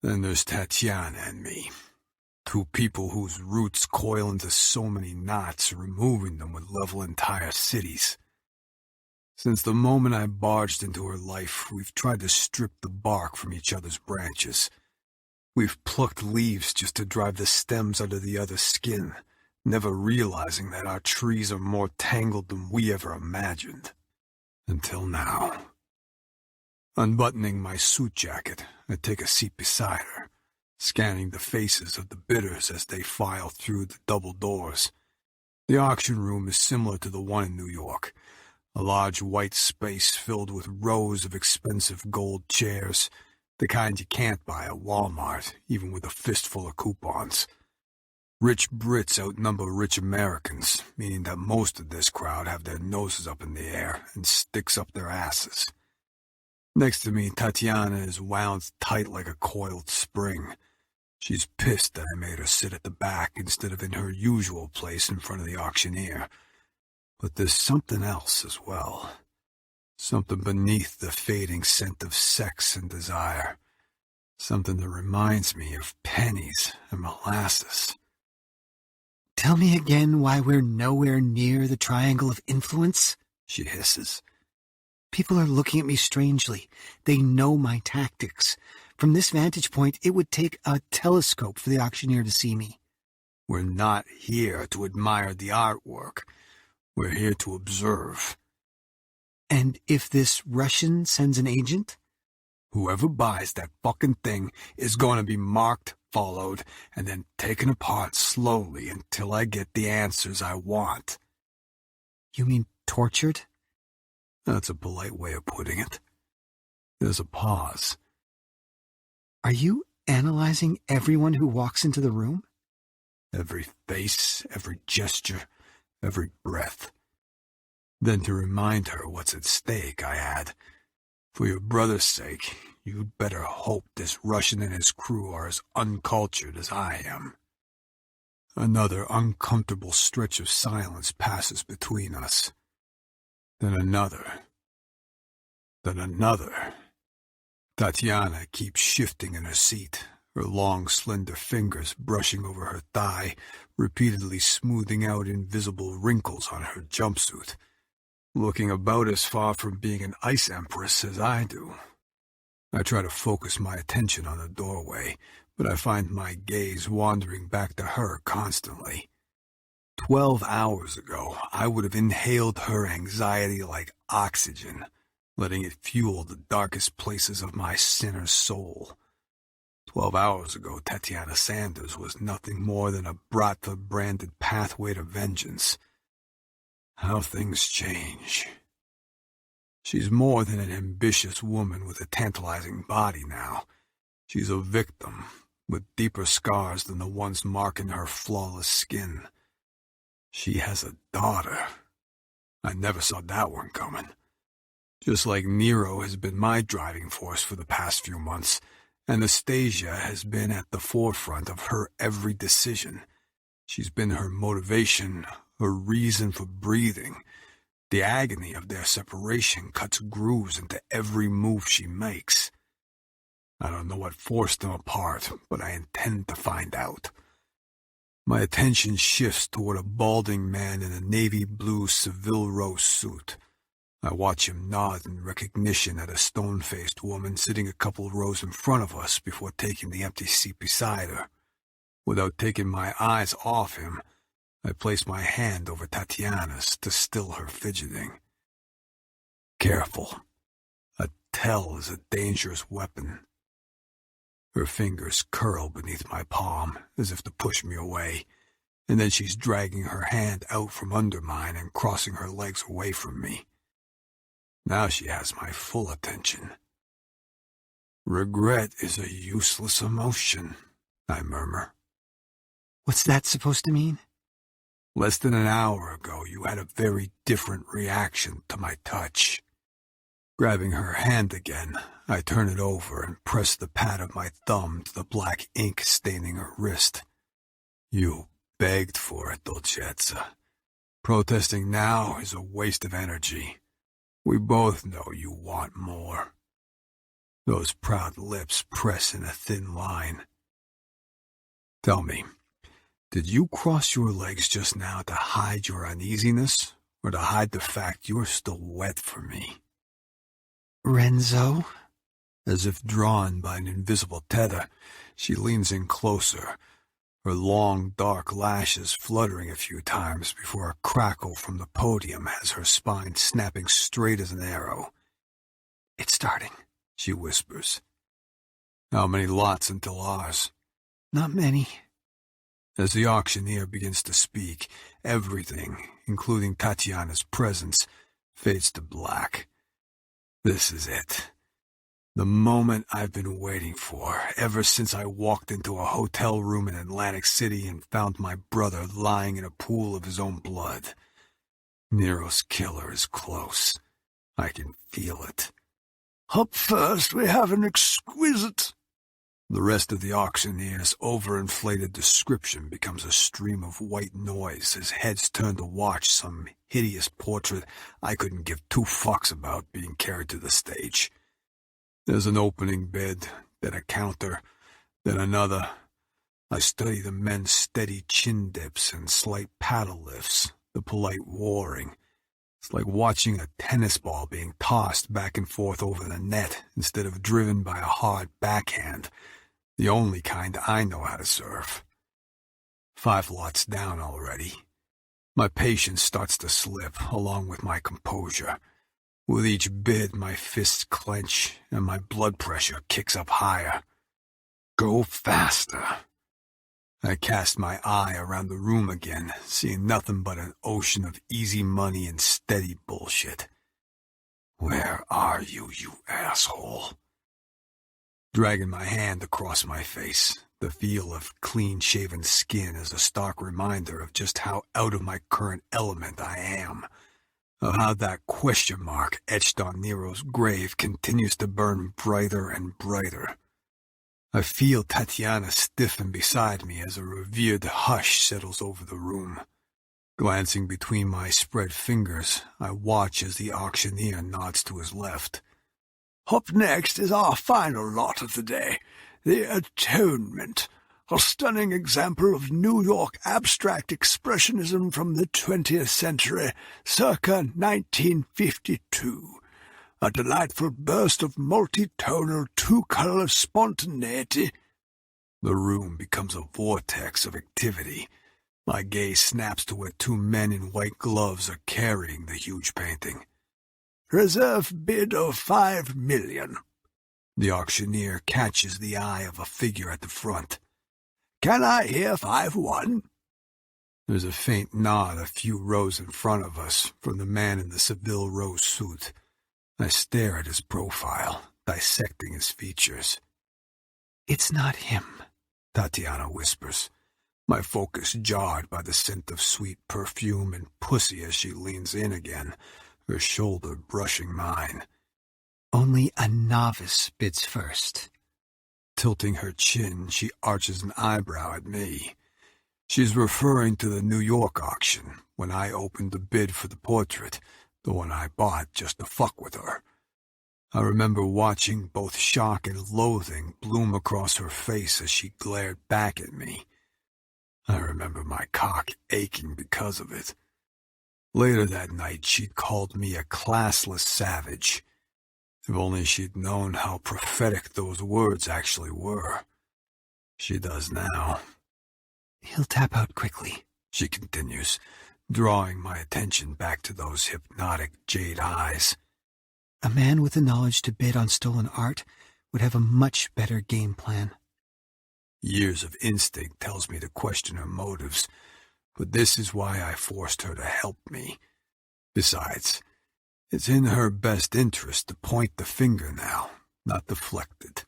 Then there's Tatiana and me, two people whose roots coil into so many knots, removing them would level entire cities. Since the moment I barged into her life, we've tried to strip the bark from each other's branches. We've plucked leaves just to drive the stems under the other's skin, never realizing that our trees are more tangled than we ever imagined. Until now. Unbuttoning my suit jacket, I take a seat beside her, scanning the faces of the bidders as they file through the double doors. The auction room is similar to the one in New York, a large white space filled with rows of expensive gold chairs, the kind you can't buy at Walmart, even with a fistful of coupons. Rich Brits outnumber rich Americans, meaning that most of this crowd have their noses up in the air and sticks up their asses. Next to me, Tatiana is wound tight like a coiled spring. She's pissed that I made her sit at the back instead of in her usual place in front of the auctioneer. But there's something else as well. Something beneath the fading scent of sex and desire. Something that reminds me of pennies and molasses. Tell me again why we're nowhere near the triangle of influence, she hisses. People are looking at me strangely. They know my tactics. From this vantage point, it would take a telescope for the auctioneer to see me. We're not here to admire the artwork. We're here to observe. And if this Russian sends an agent? Whoever buys that fucking thing is going to be marked, followed, and then taken apart slowly until I get the answers I want. You mean tortured? That's a polite way of putting it. There's a pause. Are you analyzing everyone who walks into the room? Every face, every gesture, every breath. Then to remind her what's at stake, I add, for your brother's sake, you'd better hope this Russian and his crew are as uncultured as I am. Another uncomfortable stretch of silence passes between us. Then another. Then another. Tatiana keeps shifting in her seat, her long, slender fingers brushing over her thigh, repeatedly smoothing out invisible wrinkles on her jumpsuit, looking about as far from being an ice empress as I do. I try to focus my attention on the doorway, but I find my gaze wandering back to her constantly. 12 hours ago, I would have inhaled her anxiety like oxygen, letting it fuel the darkest places of my sinner's soul. 12 hours ago, Tatiana Sanders was nothing more than a Bratva-branded pathway to vengeance. How things change. She's more than an ambitious woman with a tantalizing body now. She's a victim, with deeper scars than the ones marking her flawless skin. She has a daughter. I never saw that one coming. Just like Nero has been my driving force for the past few months, Anastasia has been at the forefront of her every decision. She's been her motivation, her reason for breathing. The agony of their separation cuts grooves into every move she makes. I don't know what forced them apart, but I intend to find out. My attention shifts toward a balding man in a navy blue Seville Row suit. I watch him nod in recognition at a stone-faced woman sitting a couple rows in front of us before taking the empty seat beside her. Without taking my eyes off him, I place my hand over Tatiana's to still her fidgeting. Careful. A tell is a dangerous weapon. Her fingers curl beneath my palm, as if to push me away, and then she's dragging her hand out from under mine and crossing her legs away from me. Now she has my full attention. Regret is a useless emotion, I murmur. What's that supposed to mean? Less than an hour ago, you had a very different reaction to my touch. Grabbing her hand again, I turn it over and press the pad of my thumb to the black ink staining her wrist. You begged for it, Dolcezza. Protesting now is a waste of energy. We both know you want more. Those proud lips press in a thin line. Tell me, did you cross your legs just now to hide your uneasiness, or to hide the fact you're still wet for me? Renzo? As if drawn by an invisible tether, she leans in closer, her long, dark lashes fluttering a few times before a crackle from the podium has her spine snapping straight as an arrow. It's starting, she whispers. How many lots until ours? Not many. As the auctioneer begins to speak, everything, including Tatiana's presence, fades to black. This is it. The moment I've been waiting for, ever since I walked into a hotel room in Atlantic City and found my brother lying in a pool of his own blood. Nero's killer is close. I can feel it. Up first, we have an exquisite... The rest of the auctioneer's overinflated description becomes a stream of white noise as heads turn to watch some hideous portrait I couldn't give two fucks about being carried to the stage. There's an opening bid, then a counter, then another. I study the men's steady chin dips and slight paddle lifts, the polite warring. It's like watching a tennis ball being tossed back and forth over the net instead of driven by a hard backhand, the only kind I know how to serve. 5 lots down already. My patience starts to slip, along with my composure. With each bid, my fists clench, and my blood pressure kicks up higher. Go faster. I cast my eye around the room again, seeing nothing but an ocean of easy money and steady bullshit. Where are you, you asshole? Dragging my hand across my face, the feel of clean-shaven skin is a stark reminder of just how out of my current element I am, of how that question mark etched on Nero's grave continues to burn brighter and brighter. I feel Tatiana stiffen beside me as a revered hush settles over the room. Glancing between my spread fingers, I watch as the auctioneer nods to his left. Up next is our final lot of the day, The Atonement, a stunning example of New York abstract expressionism from the 20th century, circa 1952. A delightful burst of multi-tonal two-color spontaneity. The room becomes a vortex of activity. My gaze snaps to where 2 men in white gloves are carrying the huge painting. Reserve bid of $5 million. The auctioneer catches the eye of a figure at the front. Can I hear 5-1? There's a faint nod a few rows in front of us from the man in the Seville Row suit. I stare at his profile, dissecting his features. "It's not him," Tatiana whispers, my focus jarred by the scent of sweet perfume and pussy as she leans in again, her shoulder brushing mine. "Only a novice bids first." Tilting her chin, she arches an eyebrow at me. She's referring to the New York auction, when I opened the bid for the portrait, the one I bought just to fuck with her. I remember watching both shock and loathing bloom across her face as she glared back at me. I remember my cock aching because of it. Later that night, she'd called me a classless savage. If only she'd known how prophetic those words actually were. She does now. "He'll tap out quickly," she continues, drawing my attention back to those hypnotic jade eyes. "A man with the knowledge to bid on stolen art would have a much better game plan." Years of instinct tells me to question her motives, but this is why I forced her to help me. Besides, it's in her best interest to point the finger now, not deflect it.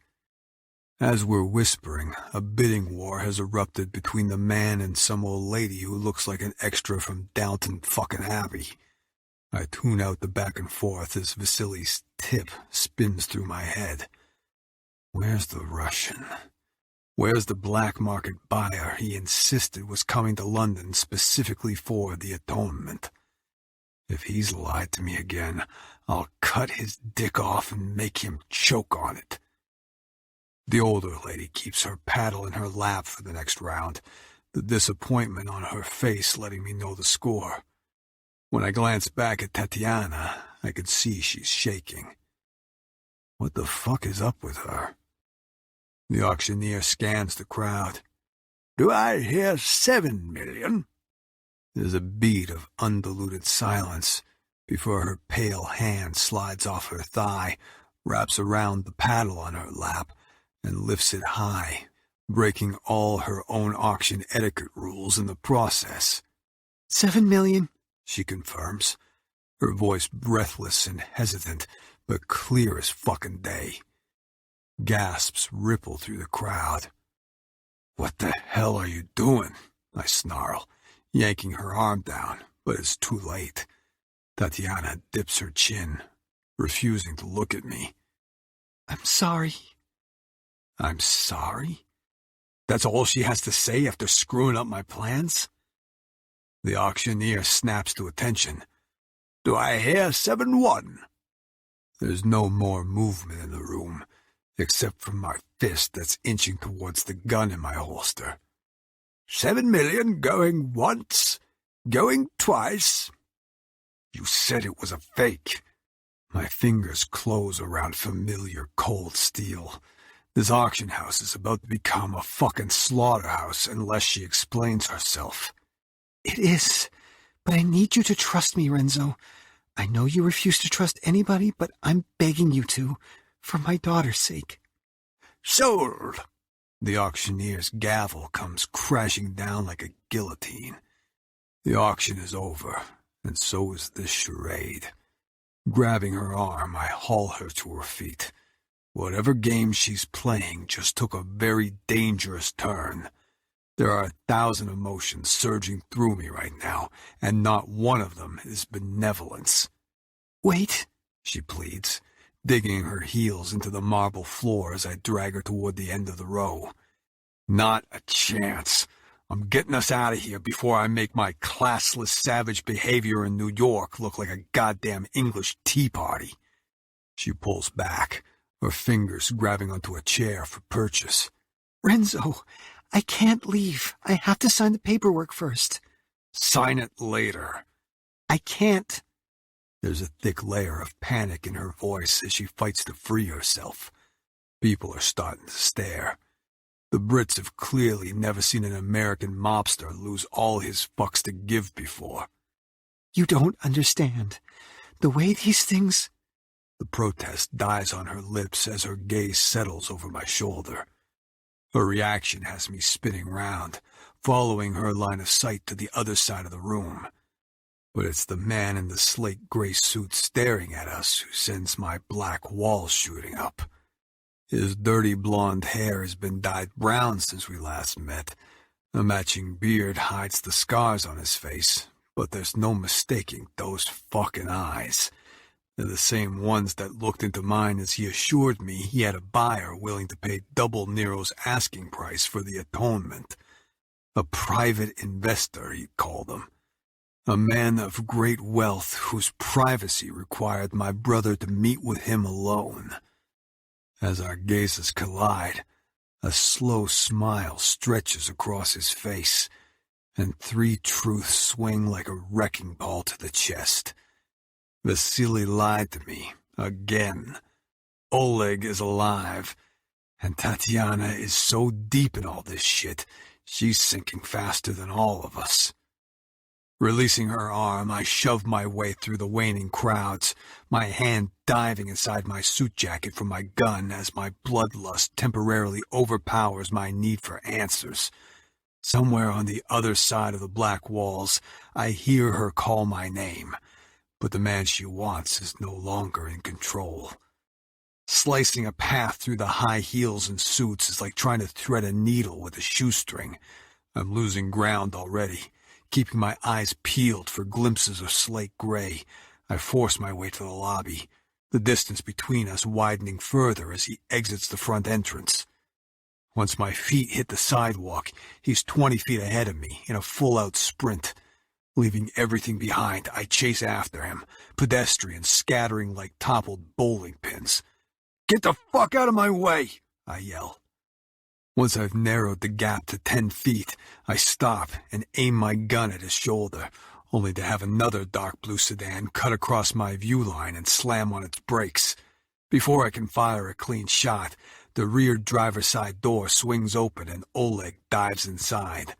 As we're whispering, a bidding war has erupted between the man and some old lady who looks like an extra from Downton fucking Abbey. I tune out the back and forth as Vasily's tip spins through my head. Where's the Russian? Where's the black market buyer he insisted was coming to London specifically for the atonement? If he's lied to me again, I'll cut his dick off and make him choke on it. The older lady keeps her paddle in her lap for the next round, the disappointment on her face letting me know the score. When I glance back at Tatiana, I can see she's shaking. What the fuck is up with her? The auctioneer scans the crowd. Do I hear 7 million? There's a beat of undiluted silence before her pale hand slides off her thigh, wraps around the paddle on her lap, and lifts it high, breaking all her own auction etiquette rules in the process. 7 million, she confirms, her voice breathless and hesitant, but clear as fucking day. Gasps ripple through the crowd. What the hell are you doing? I snarl, yanking her arm down, but it's too late. Tatiana dips her chin, refusing to look at me. I'm sorry. I'm sorry? That's all she has to say after screwing up my plans? The auctioneer snaps to attention. Do I hear 7-1? There's no more movement in the room, except from my fist that's inching towards the gun in my holster. 7 million going once, going twice. You said it was a fake. My fingers close around familiar cold steel. This auction house is about to become a fucking slaughterhouse unless she explains herself. It is, but I need you to trust me, Renzo. I know you refuse to trust anybody, but I'm begging you to, for my daughter's sake. Sold. The auctioneer's gavel comes crashing down like a guillotine. The auction is over, and so is this charade. Grabbing her arm, I haul her to her feet. Whatever game she's playing just took a very dangerous turn. There are 1,000 emotions surging through me right now, and not one of them is benevolence. Wait, she pleads, digging her heels into the marble floor as I drag her toward the end of the row. Not a chance. I'm getting us out of here before I make my classless savage behavior in New York look like a goddamn English tea party. She pulls back, her fingers grabbing onto a chair for purchase. Renzo, I can't leave. I have to sign the paperwork first. Sign it later. I can't. There's a thick layer of panic in her voice as she fights to free herself. People are starting to stare. The Brits have clearly never seen an American mobster lose all his fucks to give before. You don't understand. The way these things... The protest dies on her lips as her gaze settles over my shoulder. Her reaction has me spinning round, following her line of sight to the other side of the room. But it's the man in the slate gray suit staring at us who sends my black walls shooting up. His dirty blonde hair has been dyed brown since we last met. A matching beard hides the scars on his face, but there's no mistaking those fucking eyes. They're the same ones that looked into mine as he assured me he had a buyer willing to pay double Nero's asking price for the atonement. A private investor, he'd called him. A man of great wealth whose privacy required my brother to meet with him alone. As our gazes collide, a slow smile stretches across his face, and 3 truths swing like a wrecking ball to the chest. Vasily lied to me, again. Oleg is alive, and Tatiana is so deep in all this shit, she's sinking faster than all of us. Releasing her arm, I shove my way through the waning crowds, my hand diving inside my suit jacket for my gun as my bloodlust temporarily overpowers my need for answers. Somewhere on the other side of the black walls, I hear her call my name, but the man she wants is no longer in control. Slicing a path through the high heels and suits is like trying to thread a needle with a shoestring. I'm losing ground already. Keeping my eyes peeled for glimpses of slate gray, I force my way to the lobby, the distance between us widening further as he exits the front entrance. Once my feet hit the sidewalk, he's 20 feet ahead of me in a full-out sprint. Leaving everything behind, I chase after him, pedestrians scattering like toppled bowling pins. "Get the fuck out of my way!" I yell. Once I've narrowed the gap to 10 feet, I stop and aim my gun at his shoulder, only to have another dark blue sedan cut across my view line and slam on its brakes. Before I can fire a clean shot, the rear driver's side door swings open and Oleg dives inside.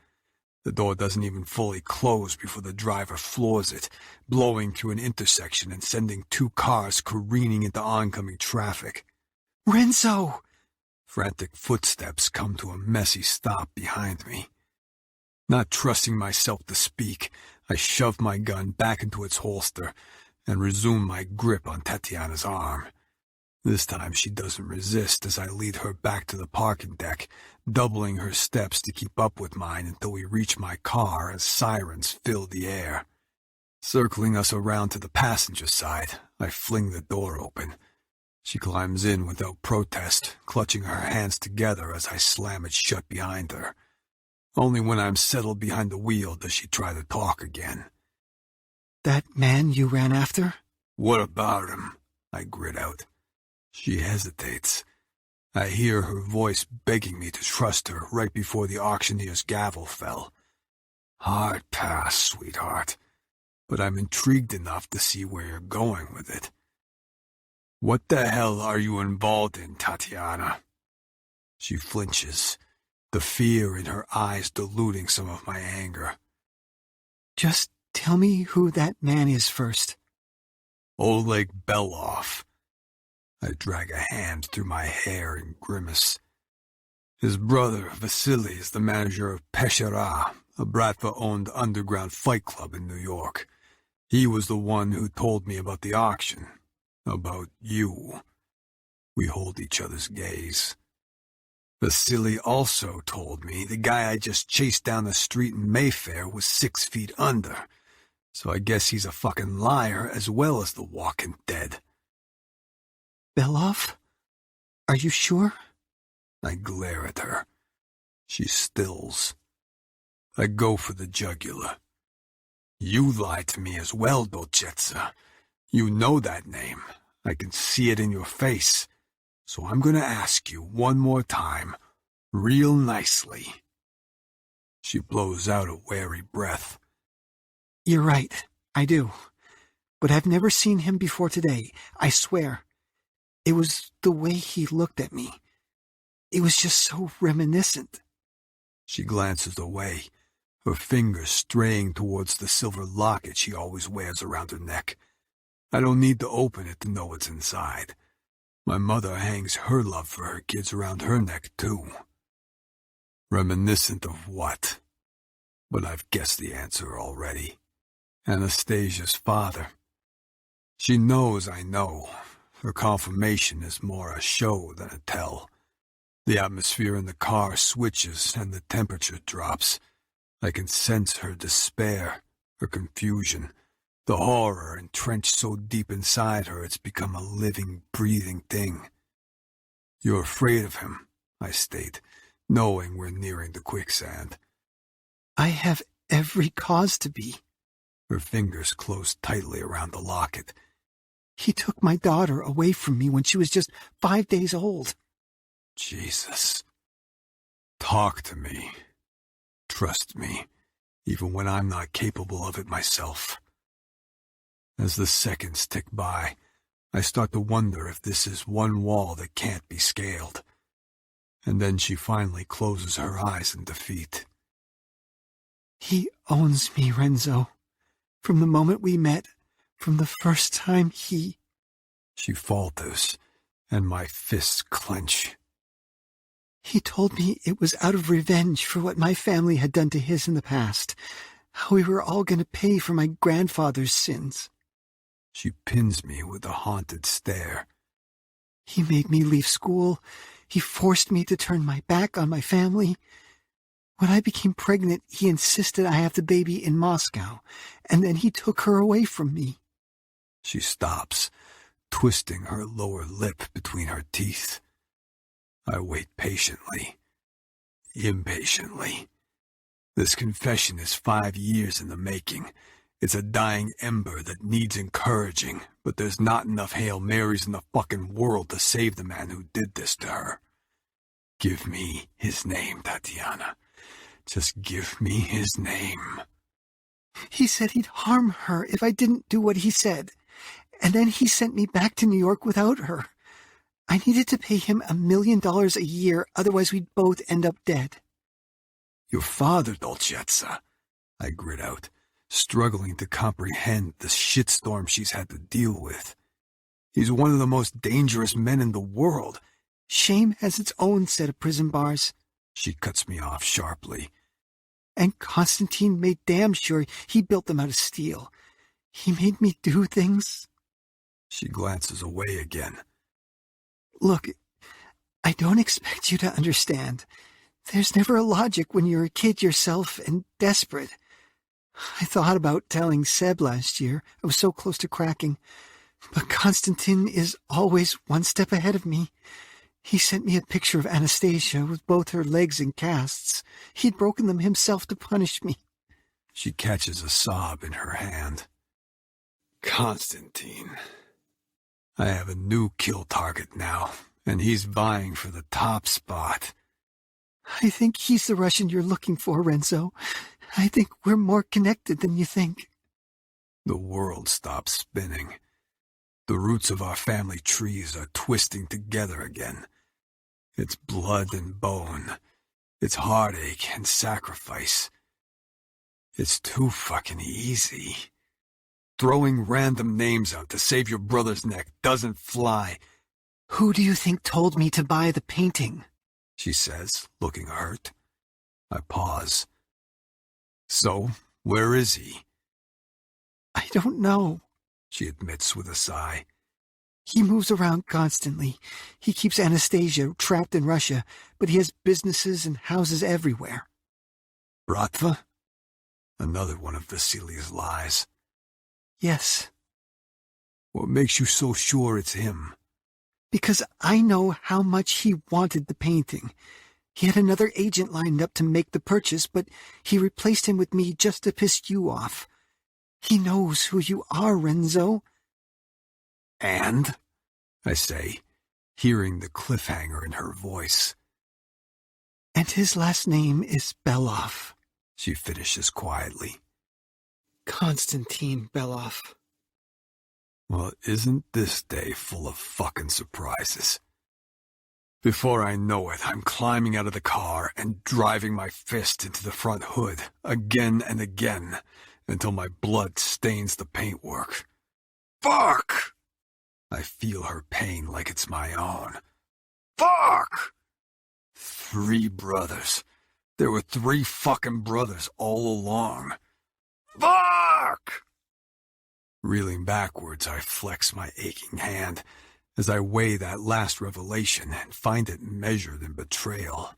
The door doesn't even fully close before the driver floors it, blowing through an intersection and sending 2 cars careening into oncoming traffic. Renzo! Frantic footsteps come to a messy stop behind me. Not trusting myself to speak, I shove my gun back into its holster and resume my grip on Tatiana's arm. This time she doesn't resist as I lead her back to the parking deck, doubling her steps to keep up with mine until we reach my car as sirens fill the air. Circling us around to the passenger side, I fling the door open. She climbs in without protest, clutching her hands together as I slam it shut behind her. Only when I'm settled behind the wheel does she try to talk again. "That man you ran after?" "What about him?" I grit out. She hesitates. I hear her voice begging me to trust her right before the auctioneer's gavel fell. Hard pass, sweetheart, but I'm intrigued enough to see where you're going with it. "What the hell are you involved in, Tatiana?" She flinches, the fear in her eyes diluting some of my anger. "Just tell me who that man is first." "Oleg Belov." I drag a hand through my hair and grimace. His brother, Vasily, is the manager of Peshera, a Bratva-owned underground fight club in New York. He was the one who told me about the auction. About you. We hold each other's gaze. Vasily also told me the guy I just chased down the street in Mayfair was 6 feet under, so I guess he's a fucking liar as well as the walking dead. "Belov? Are you sure?" I glare at her. She stills. I go for the jugular. "You lied to me as well, Dolcezza. You know that name. I can see it in your face. So I'm going to ask you one more time, real nicely." She blows out a wary breath. "You're right, I do. But I've never seen him before today, I swear. It was the way he looked at me. It was just so reminiscent." She glances away, her fingers straying towards the silver locket she always wears around her neck. I don't need to open it to know what's inside. My mother hangs her love for her kids around her neck, too. Reminiscent of what? But I've guessed the answer already. Anastasia's father. She knows I know. Her confirmation is more a show than a tell. The atmosphere in the car switches and the temperature drops. I can sense her despair, her confusion, the horror entrenched so deep inside her it's become a living, breathing thing. You're afraid of him, I state, knowing we're nearing the quicksand. I have every cause to be. Her fingers closed tightly around the locket. He took my daughter away from me when she was just 5 days old. Jesus. Talk to me. Trust me, even when I'm not capable of it myself. As the seconds tick by, I start to wonder if this is one wall that can't be scaled. And then she finally closes her eyes in defeat. He owns me, Renzo. From the moment we met, from the first time he... She falters, and my fists clench. He told me it was out of revenge for what my family had done to his in the past, how we were all going to pay for my grandfather's sins. She pins me with a haunted stare. He made me leave school. He forced me to turn my back on my family. When I became pregnant, he insisted I have the baby in Moscow, and then he took her away from me. She stops, twisting her lower lip between her teeth. I wait patiently, impatiently. This confession is 5 years in the making. It's a dying ember that needs encouraging, but there's not enough Hail Marys in the fucking world to save the man who did this to her. Give me his name, Tatiana. Just give me his name. He said he'd harm her if I didn't do what he said, and then he sent me back to New York without her. I needed to pay him $1 million a year, otherwise we'd both end up dead. Your father, Dolcezza, I grit out, struggling to comprehend the shitstorm she's had to deal with. He's one of the most dangerous men in the world. Shame has its own set of prison bars. She cuts me off sharply. And Constantine made damn sure he built them out of steel. He made me do things. She glances away again. Look, I don't expect you to understand. There's never a logic when you're a kid yourself and desperate. I thought about telling Seb last year. I was so close to cracking. But Constantine is always one step ahead of me. He sent me a picture of Anastasia with both her legs in casts. He'd broken them himself to punish me. She catches a sob in her hand. Constantine. I have a new kill target now, and he's vying for the top spot. I think he's the Russian you're looking for, Renzo. I think we're more connected than you think. The world stops spinning. The roots of our family trees are twisting together again. It's blood and bone. It's heartache and sacrifice. It's too fucking easy. Throwing random names out to save your brother's neck doesn't fly. Who do you think told me to buy the painting? She says, looking hurt. I pause. So, where is he? I don't know, she admits with a sigh. He moves around constantly. He keeps Anastasia trapped in Russia, but he has businesses and houses everywhere. Bratva? Another one of Vasilia's lies. Yes. What makes you so sure it's him? Because I know how much he wanted the painting. He had another agent lined up to make the purchase, but he replaced him with me just to piss you off. He knows who you are, Renzo. And? I say, hearing the cliffhanger in her voice. And his last name is Belov, she finishes quietly. Konstantin Belov. Well, isn't this day full of fucking surprises? Before I know it, I'm climbing out of the car and driving my fist into the front hood, again and again, until my blood stains the paintwork. Fuck! I feel her pain like it's my own. Fuck! 3 brothers. There were 3 fucking brothers all along. Fuck! Reeling backwards, I flex my aching hand as I weigh that last revelation and find it measured in betrayal.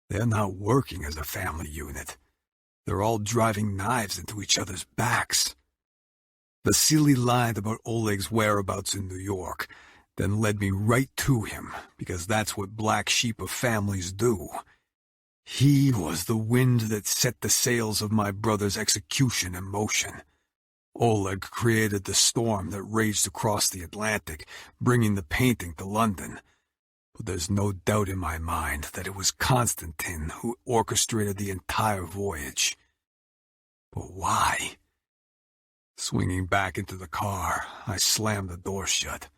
They're not working as a family unit. They're all driving knives into each other's backs. The silly lie about Oleg's whereabouts in New York then led me right to him, because that's what black sheep of families do. He was the wind that set the sails of my brother's execution in motion. Oleg created the storm that raged across the Atlantic, bringing the painting to London. But there's no doubt in my mind that it was Constantine who orchestrated the entire voyage. But why? Swinging back into the car, I slammed the door shut.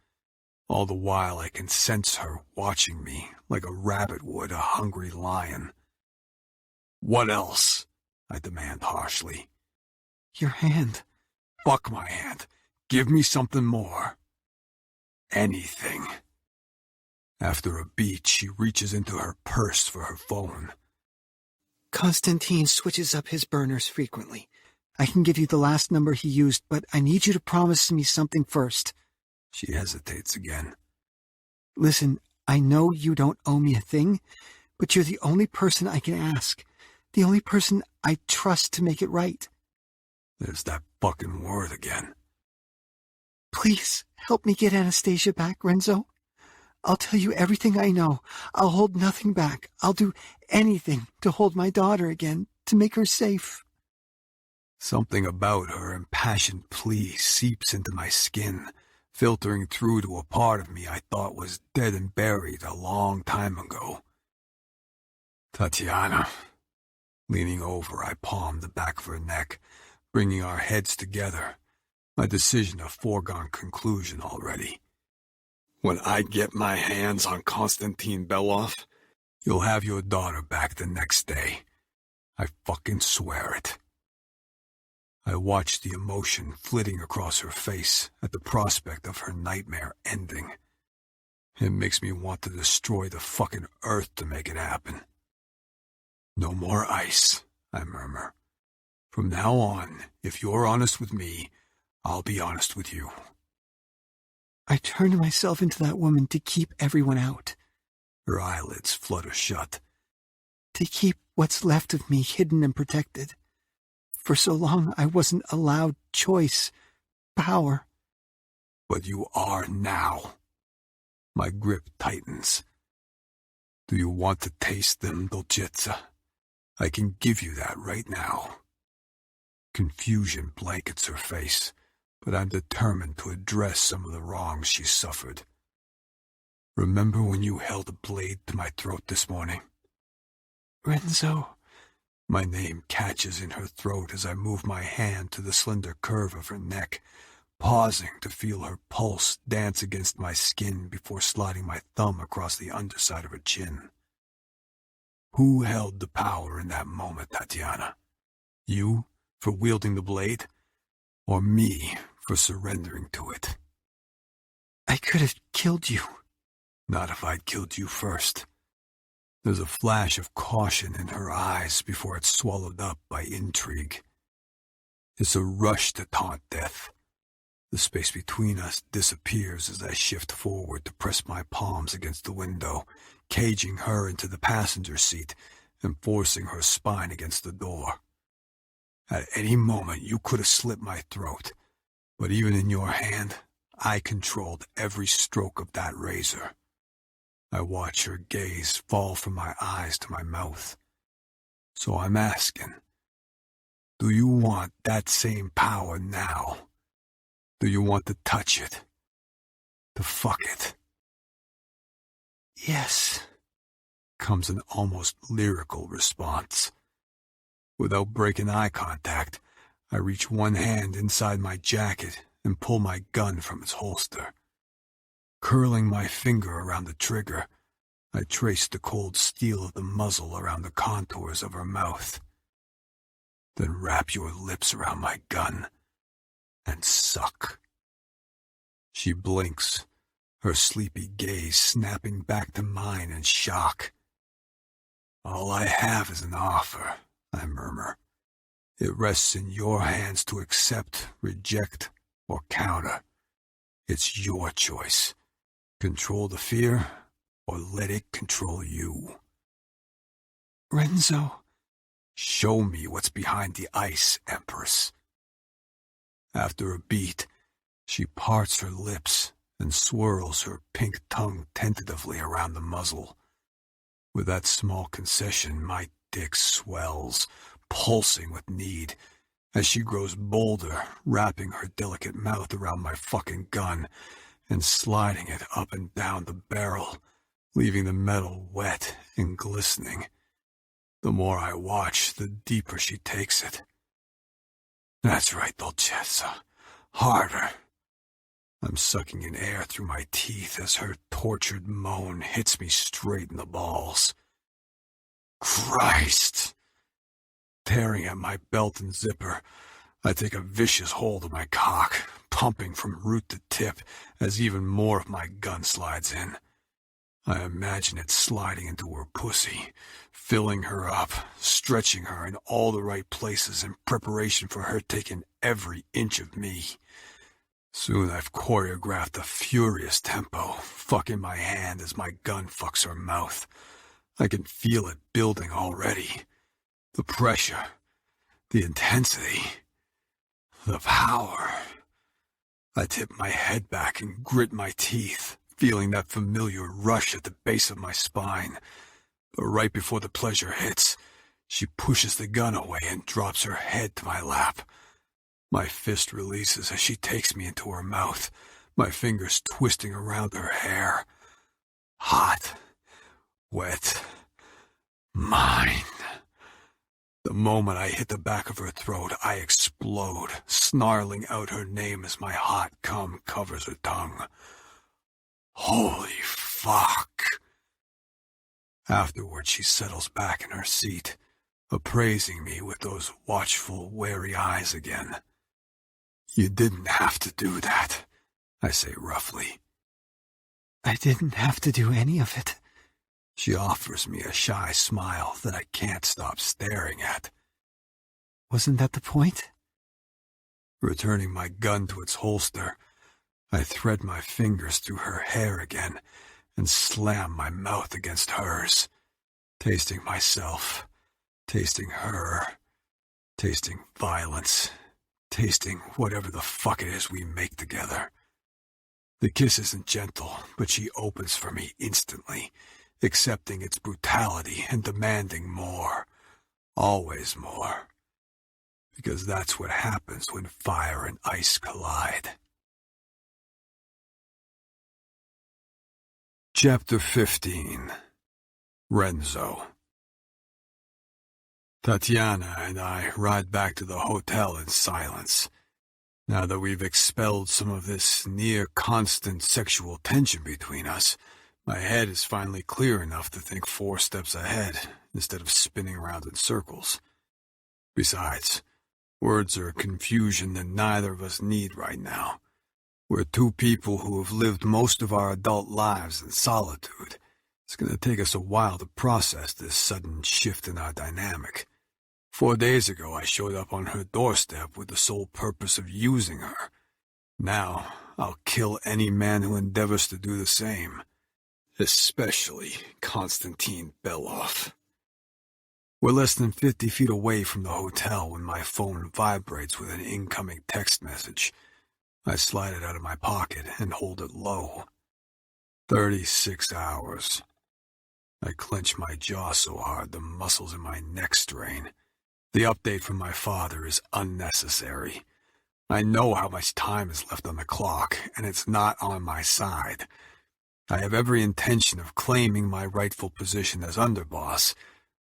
All the while I can sense her watching me like a rabbit would a hungry lion. "What else?" I demand harshly. Your hand. "Fuck my hand. Give me something more." "Anything." After a beat, she reaches into her purse for her phone. Constantine switches up his burners frequently. I can give you the last number he used, but I need you to promise me something first. She hesitates again. Listen, I know you don't owe me a thing, but you're the only person I can ask. The only person I trust to make it right. There's that fucking word again. Please, help me get Anastasia back, Renzo. I'll tell you everything I know. I'll hold nothing back. I'll do anything to hold my daughter again, to make her safe. Something about her impassioned plea seeps into my skin, filtering through to a part of me I thought was dead and buried a long time ago. "Tatiana." Leaning over, I palmed the back of her neck, bringing our heads together, my decision a foregone conclusion already. "When I get my hands on Konstantin Belov, you'll have your daughter back the next day. I fucking swear it." I watched the emotion flitting across her face at the prospect of her nightmare ending. It makes me want to destroy the fucking earth to make it happen. "No more ice," I murmur. "From now on, if you're honest with me, I'll be honest with you." I turned myself into that woman to keep everyone out. Her eyelids flutter shut. To keep what's left of me hidden and protected. For so long I wasn't allowed choice, power. But you are now. My grip tightens. Do you want to taste them, Dolcezza? I can give you that right now. Confusion blankets her face, but I'm determined to address some of the wrongs she suffered. "Remember when you held a blade to my throat this morning?" Renzo. My name catches in her throat as I move my hand to the slender curve of her neck, pausing to feel her pulse dance against my skin before sliding my thumb across the underside of her chin. Who held the power in that moment, Tatiana? You, for wielding the blade? Or me, for surrendering to it? I could have killed you. Not if I'd killed you first. There's a flash of caution in her eyes before it's swallowed up by intrigue. It's a rush to taunt death. The space between us disappears as I shift forward to press my palms against the window, caging her into the passenger seat and forcing her spine against the door. At any moment you could have slit my throat, but even in your hand, I controlled every stroke of that razor. I watch her gaze fall from my eyes to my mouth. So I'm asking, do you want that same power now? Do you want to touch it? To fuck it? Yes, comes an almost lyrical response. Without breaking eye contact, I reach one hand inside my jacket and pull my gun from its holster. Curling my finger around the trigger, I trace the cold steel of the muzzle around the contours of her mouth. Then wrap your lips around my gun and suck. She blinks, her sleepy gaze snapping back to mine in shock. "All I have is an offer," I murmur. "It rests in your hands to accept, reject, or counter. It's your choice. Control the fear, or let it control you. Renzo. Show me what's behind the ice, Empress. After a beat, she parts her lips and swirls her pink tongue tentatively around the muzzle. With that small concession, my dick swells, pulsing with need, as she grows bolder, wrapping her delicate mouth around my fucking gun and sliding it up and down the barrel, leaving the metal wet and glistening. The more I watch, the deeper she takes it. That's right, Dolcezza. Harder. I'm sucking in air through my teeth as her tortured moan hits me straight in the balls. Christ! Tearing at my belt and zipper, I take a vicious hold of my cock, pumping from root to tip as even more of my gun slides in. I imagine it sliding into her pussy, filling her up, stretching her in all the right places in preparation for her taking every inch of me. Soon I've choreographed a furious tempo, fucking my hand as my gun fucks her mouth. I can feel it building already. The pressure, the intensity, the power. I tip my head back and grit my teeth, feeling that familiar rush at the base of my spine. But right before the pleasure hits, she pushes the gun away and drops her head to my lap. My fist releases as she takes me into her mouth, my fingers twisting around her hair. Hot, wet, mine. The moment I hit the back of her throat, I explode, snarling out her name as my hot cum covers her tongue. Holy fuck. Afterward, she settles back in her seat, appraising me with those watchful, wary eyes again. You didn't have to do that, I say roughly. I didn't have to do any of it. She offers me a shy smile that I can't stop staring at. Wasn't that the point? Returning my gun to its holster, I thread my fingers through her hair again and slam my mouth against hers, tasting myself, tasting her, tasting violence, tasting whatever the fuck it is we make together. The kiss isn't gentle, but she opens for me instantly, accepting its brutality and demanding more, always more. Because that's what happens when fire and ice collide. Chapter 15. Renzo. Tatiana and I ride back to the hotel in silence. Now that we've expelled some of this near-constant sexual tension between us, my head is finally clear enough to think 4 steps ahead instead of spinning around in circles. Besides, words are confusion that neither of us need right now. We're 2 people who have lived most of our adult lives in solitude. It's going to take us a while to process this sudden shift in our dynamic. 4 days ago, I showed up on her doorstep with the sole purpose of using her. Now, I'll kill any man who endeavors to do the same. Especially Konstantin Belov. We're less than 50 feet away from the hotel when my phone vibrates with an incoming text message. I slide it out of my pocket and hold it low. 36 hours. I clench my jaw so hard the muscles in my neck strain. The update from my father is unnecessary. I know how much time is left on the clock, and it's not on my side. I have every intention of claiming my rightful position as underboss,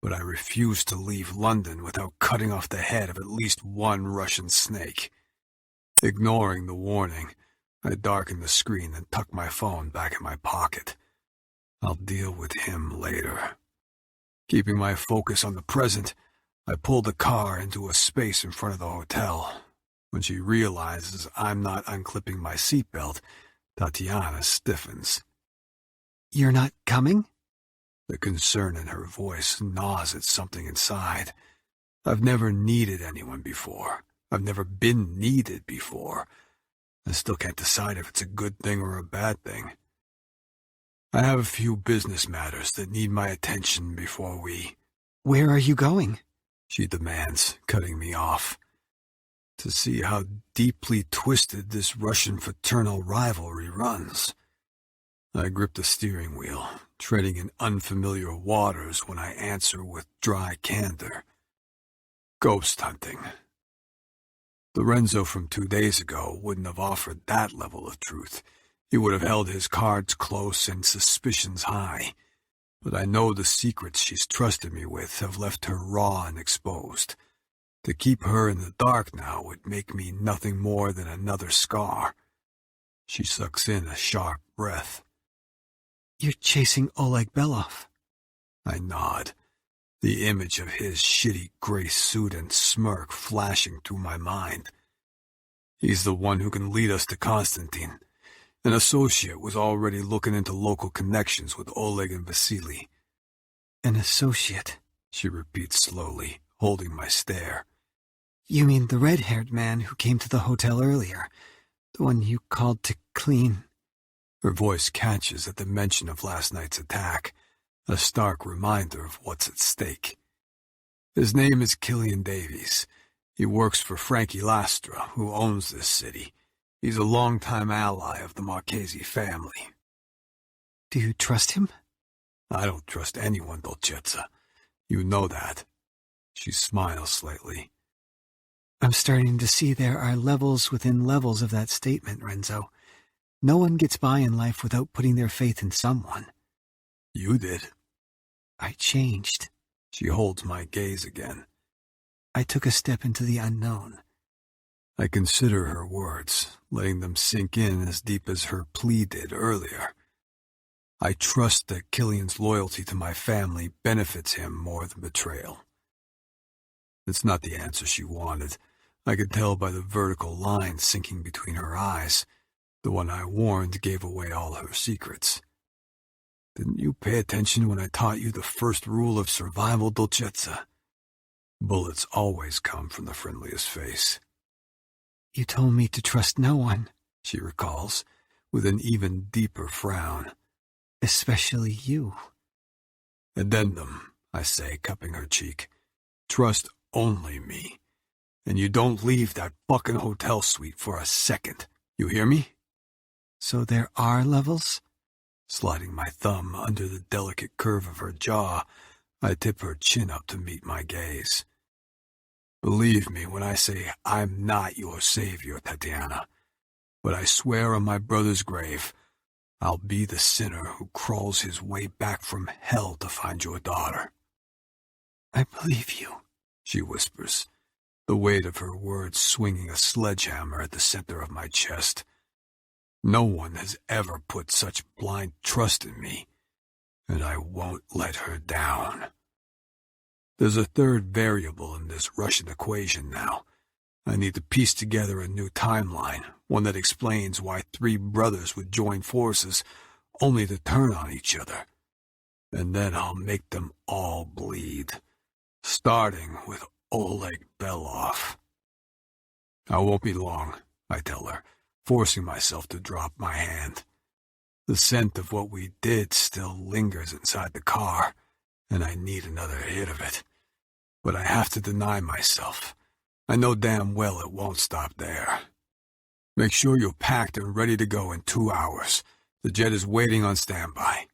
but I refuse to leave London without cutting off the head of at least one Russian snake. Ignoring the warning, I darken the screen and tuck my phone back in my pocket. I'll deal with him later. Keeping my focus on the present, I pull the car into a space in front of the hotel. When she realizes I'm not unclipping my seatbelt, Tatiana stiffens. You're not coming? The concern in her voice gnaws at something inside. I've never needed anyone before. I've never been needed before. I still can't decide if it's a good thing or a bad thing. I have a few business matters that need my attention before we... Where are you going? She demands, cutting me off. To see how deeply twisted this Russian fraternal rivalry runs. I grip the steering wheel, treading in unfamiliar waters when I answer with dry candor. Ghost hunting. The Renzo from 2 days ago wouldn't have offered that level of truth. He would have held his cards close and suspicions high. But I know the secrets she's trusted me with have left her raw and exposed. To keep her in the dark now would make me nothing more than another scar. She sucks in a sharp breath. You're chasing Oleg Belov. I nod, the image of his shitty gray suit and smirk flashing through my mind. He's the one who can lead us to Konstantin. An associate was already looking into local connections with Oleg and Vasily. An associate, she repeats slowly, holding my stare. You mean the red-haired man who came to the hotel earlier? The one you called to clean? Her voice catches at the mention of last night's attack, a stark reminder of what's at stake. His name is Killian Davies. He works for Frankie Lastra, who owns this city. He's a longtime ally of the Marchesi family. Do you trust him? I don't trust anyone, Dolcezza. You know that. She smiles slightly. I'm starting to see there are levels within levels of that statement, Renzo. No one gets by in life without putting their faith in someone. You did. I changed. She holds my gaze again. I took a step into the unknown. I consider her words, letting them sink in as deep as her plea did earlier. I trust that Killian's loyalty to my family benefits him more than betrayal. It's not the answer she wanted. I could tell by the vertical line sinking between her eyes. The one I warned gave away all her secrets. Didn't you pay attention when I taught you the first rule of survival, Dolcezza? Bullets always come from the friendliest face. You told me to trust no one, she recalls, with an even deeper frown. Especially you. Addendum, I say, cupping her cheek. Trust only me. And you don't leave that fucking hotel suite for a second. You hear me? So there are levels? Sliding my thumb under the delicate curve of her jaw, I tip her chin up to meet my gaze. Believe me when I say I'm not your savior, Tatiana. But I swear on my brother's grave, I'll be the sinner who crawls his way back from hell to find your daughter. I believe you, she whispers, the weight of her words swinging a sledgehammer at the center of my chest. No one has ever put such blind trust in me, and I won't let her down. There's a third variable in this Russian equation now. I need to piece together a new timeline, one that explains why 3 brothers would join forces only to turn on each other. And then I'll make them all bleed, starting with Oleg Belov. I won't be long, I tell her, forcing myself to drop my hand. The scent of what we did still lingers inside the car, and I need another hit of it. But I have to deny myself. I know damn well it won't stop there. Make sure you're packed and ready to go in 2 hours. The jet is waiting on standby.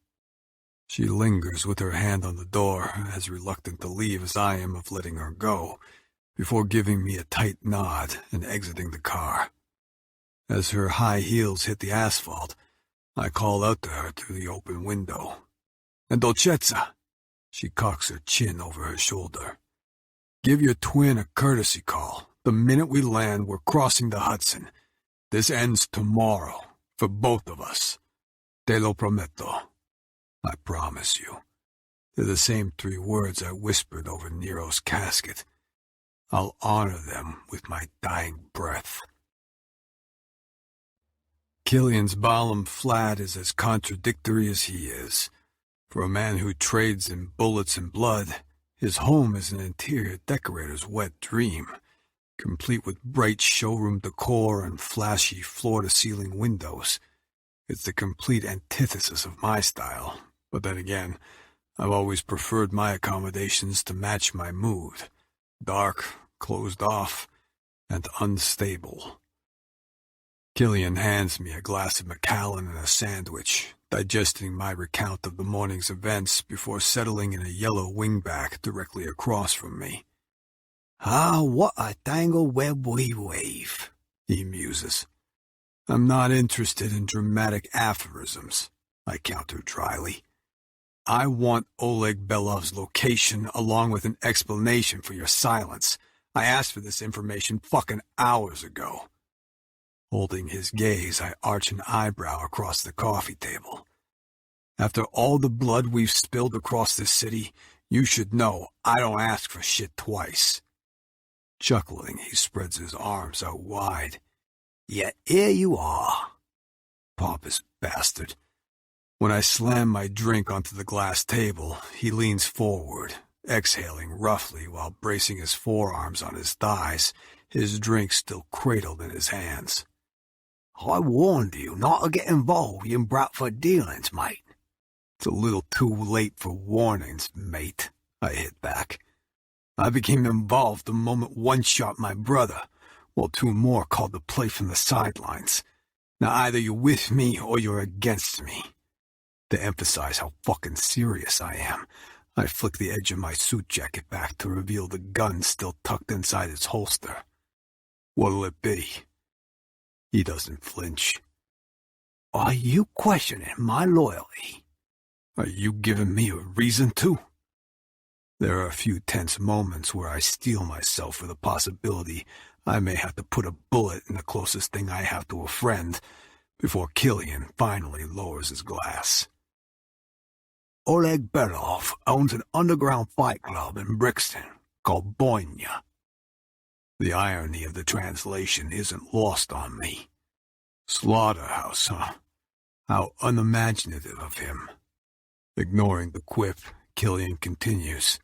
She lingers with her hand on the door, as reluctant to leave as I am of letting her go, before giving me a tight nod and exiting the car. As her high heels hit the asphalt, I call out to her through the open window. And Dolcezza! She cocks her chin over her shoulder. Give your twin a courtesy call. The minute we land, we're crossing the Hudson. This ends tomorrow, for both of us. Te lo prometto. I promise you. They're the same 3 words I whispered over Nero's casket. I'll honor them with my dying breath. Killian's Balam flat is as contradictory as he is. For a man who trades in bullets and blood, his home is an interior decorator's wet dream. complete with bright showroom decor and flashy floor-to-ceiling windows. It's the complete antithesis of my style, but then again, I've always preferred my accommodations to match my mood. Dark, closed off, and unstable. Killian hands me a glass of Macallan and a sandwich, digesting my recount of the morning's events before settling in a yellow wingback directly across from me. "Ah, what a tangled web we weave," he muses. "I'm not interested in dramatic aphorisms," I counter dryly. "I want Oleg Belov's location along with an explanation for your silence. I asked for this information fucking hours ago." Holding his gaze, I arch an eyebrow across the coffee table. "After all the blood we've spilled across this city, you should know I don't ask for shit twice." Chuckling, he spreads his arms out wide. "Yet here you are." Pompous bastard. When I slam my drink onto the glass table, he leans forward, exhaling roughly while bracing his forearms on his thighs, his drink still cradled in his hands. "I warned you not to get involved in Bradford dealings, mate." "It's a little too late for warnings, mate," I hit back. "I became involved the moment one shot my brother, while two more called the play from the sidelines. Now either you're with me or you're against me." To emphasize how fucking serious I am, I flick the edge of my suit jacket back to reveal the gun still tucked inside its holster. "What'll it be?" He doesn't flinch. "Are you questioning my loyalty?" "Are you giving me a reason to?" There are a few tense moments where I steel myself for the possibility I may have to put a bullet in the closest thing I have to a friend, before Killian finally lowers his glass. "Oleg Belov owns an underground fight club in Brixton called Boynia." The irony of the translation isn't lost on me. Slaughterhouse, huh? How unimaginative of him. Ignoring the quip, Killian continues.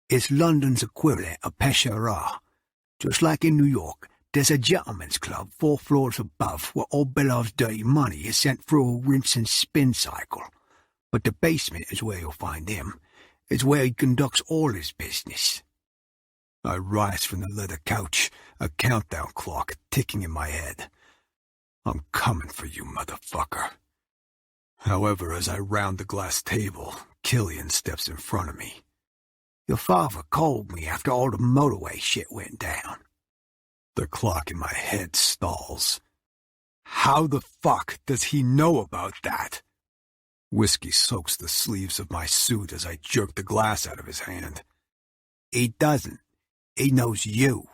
"It's London's equivalent of Peshawar. Just like in New York, there's a gentleman's club 4 floors above where old Belov's dirty money is sent through a rinse and spin cycle. But the basement is where you'll find him. It's where he conducts all his business." I rise from the leather couch, a countdown clock ticking in my head. I'm coming for you, motherfucker. However, as I round the glass table, Killian steps in front of me. "Your father called me after all the motorway shit went down." The clock in my head stalls. How the fuck does he know about that? Whiskey soaks the sleeves of my suit as I jerk the glass out of his hand. "He doesn't. He knows you.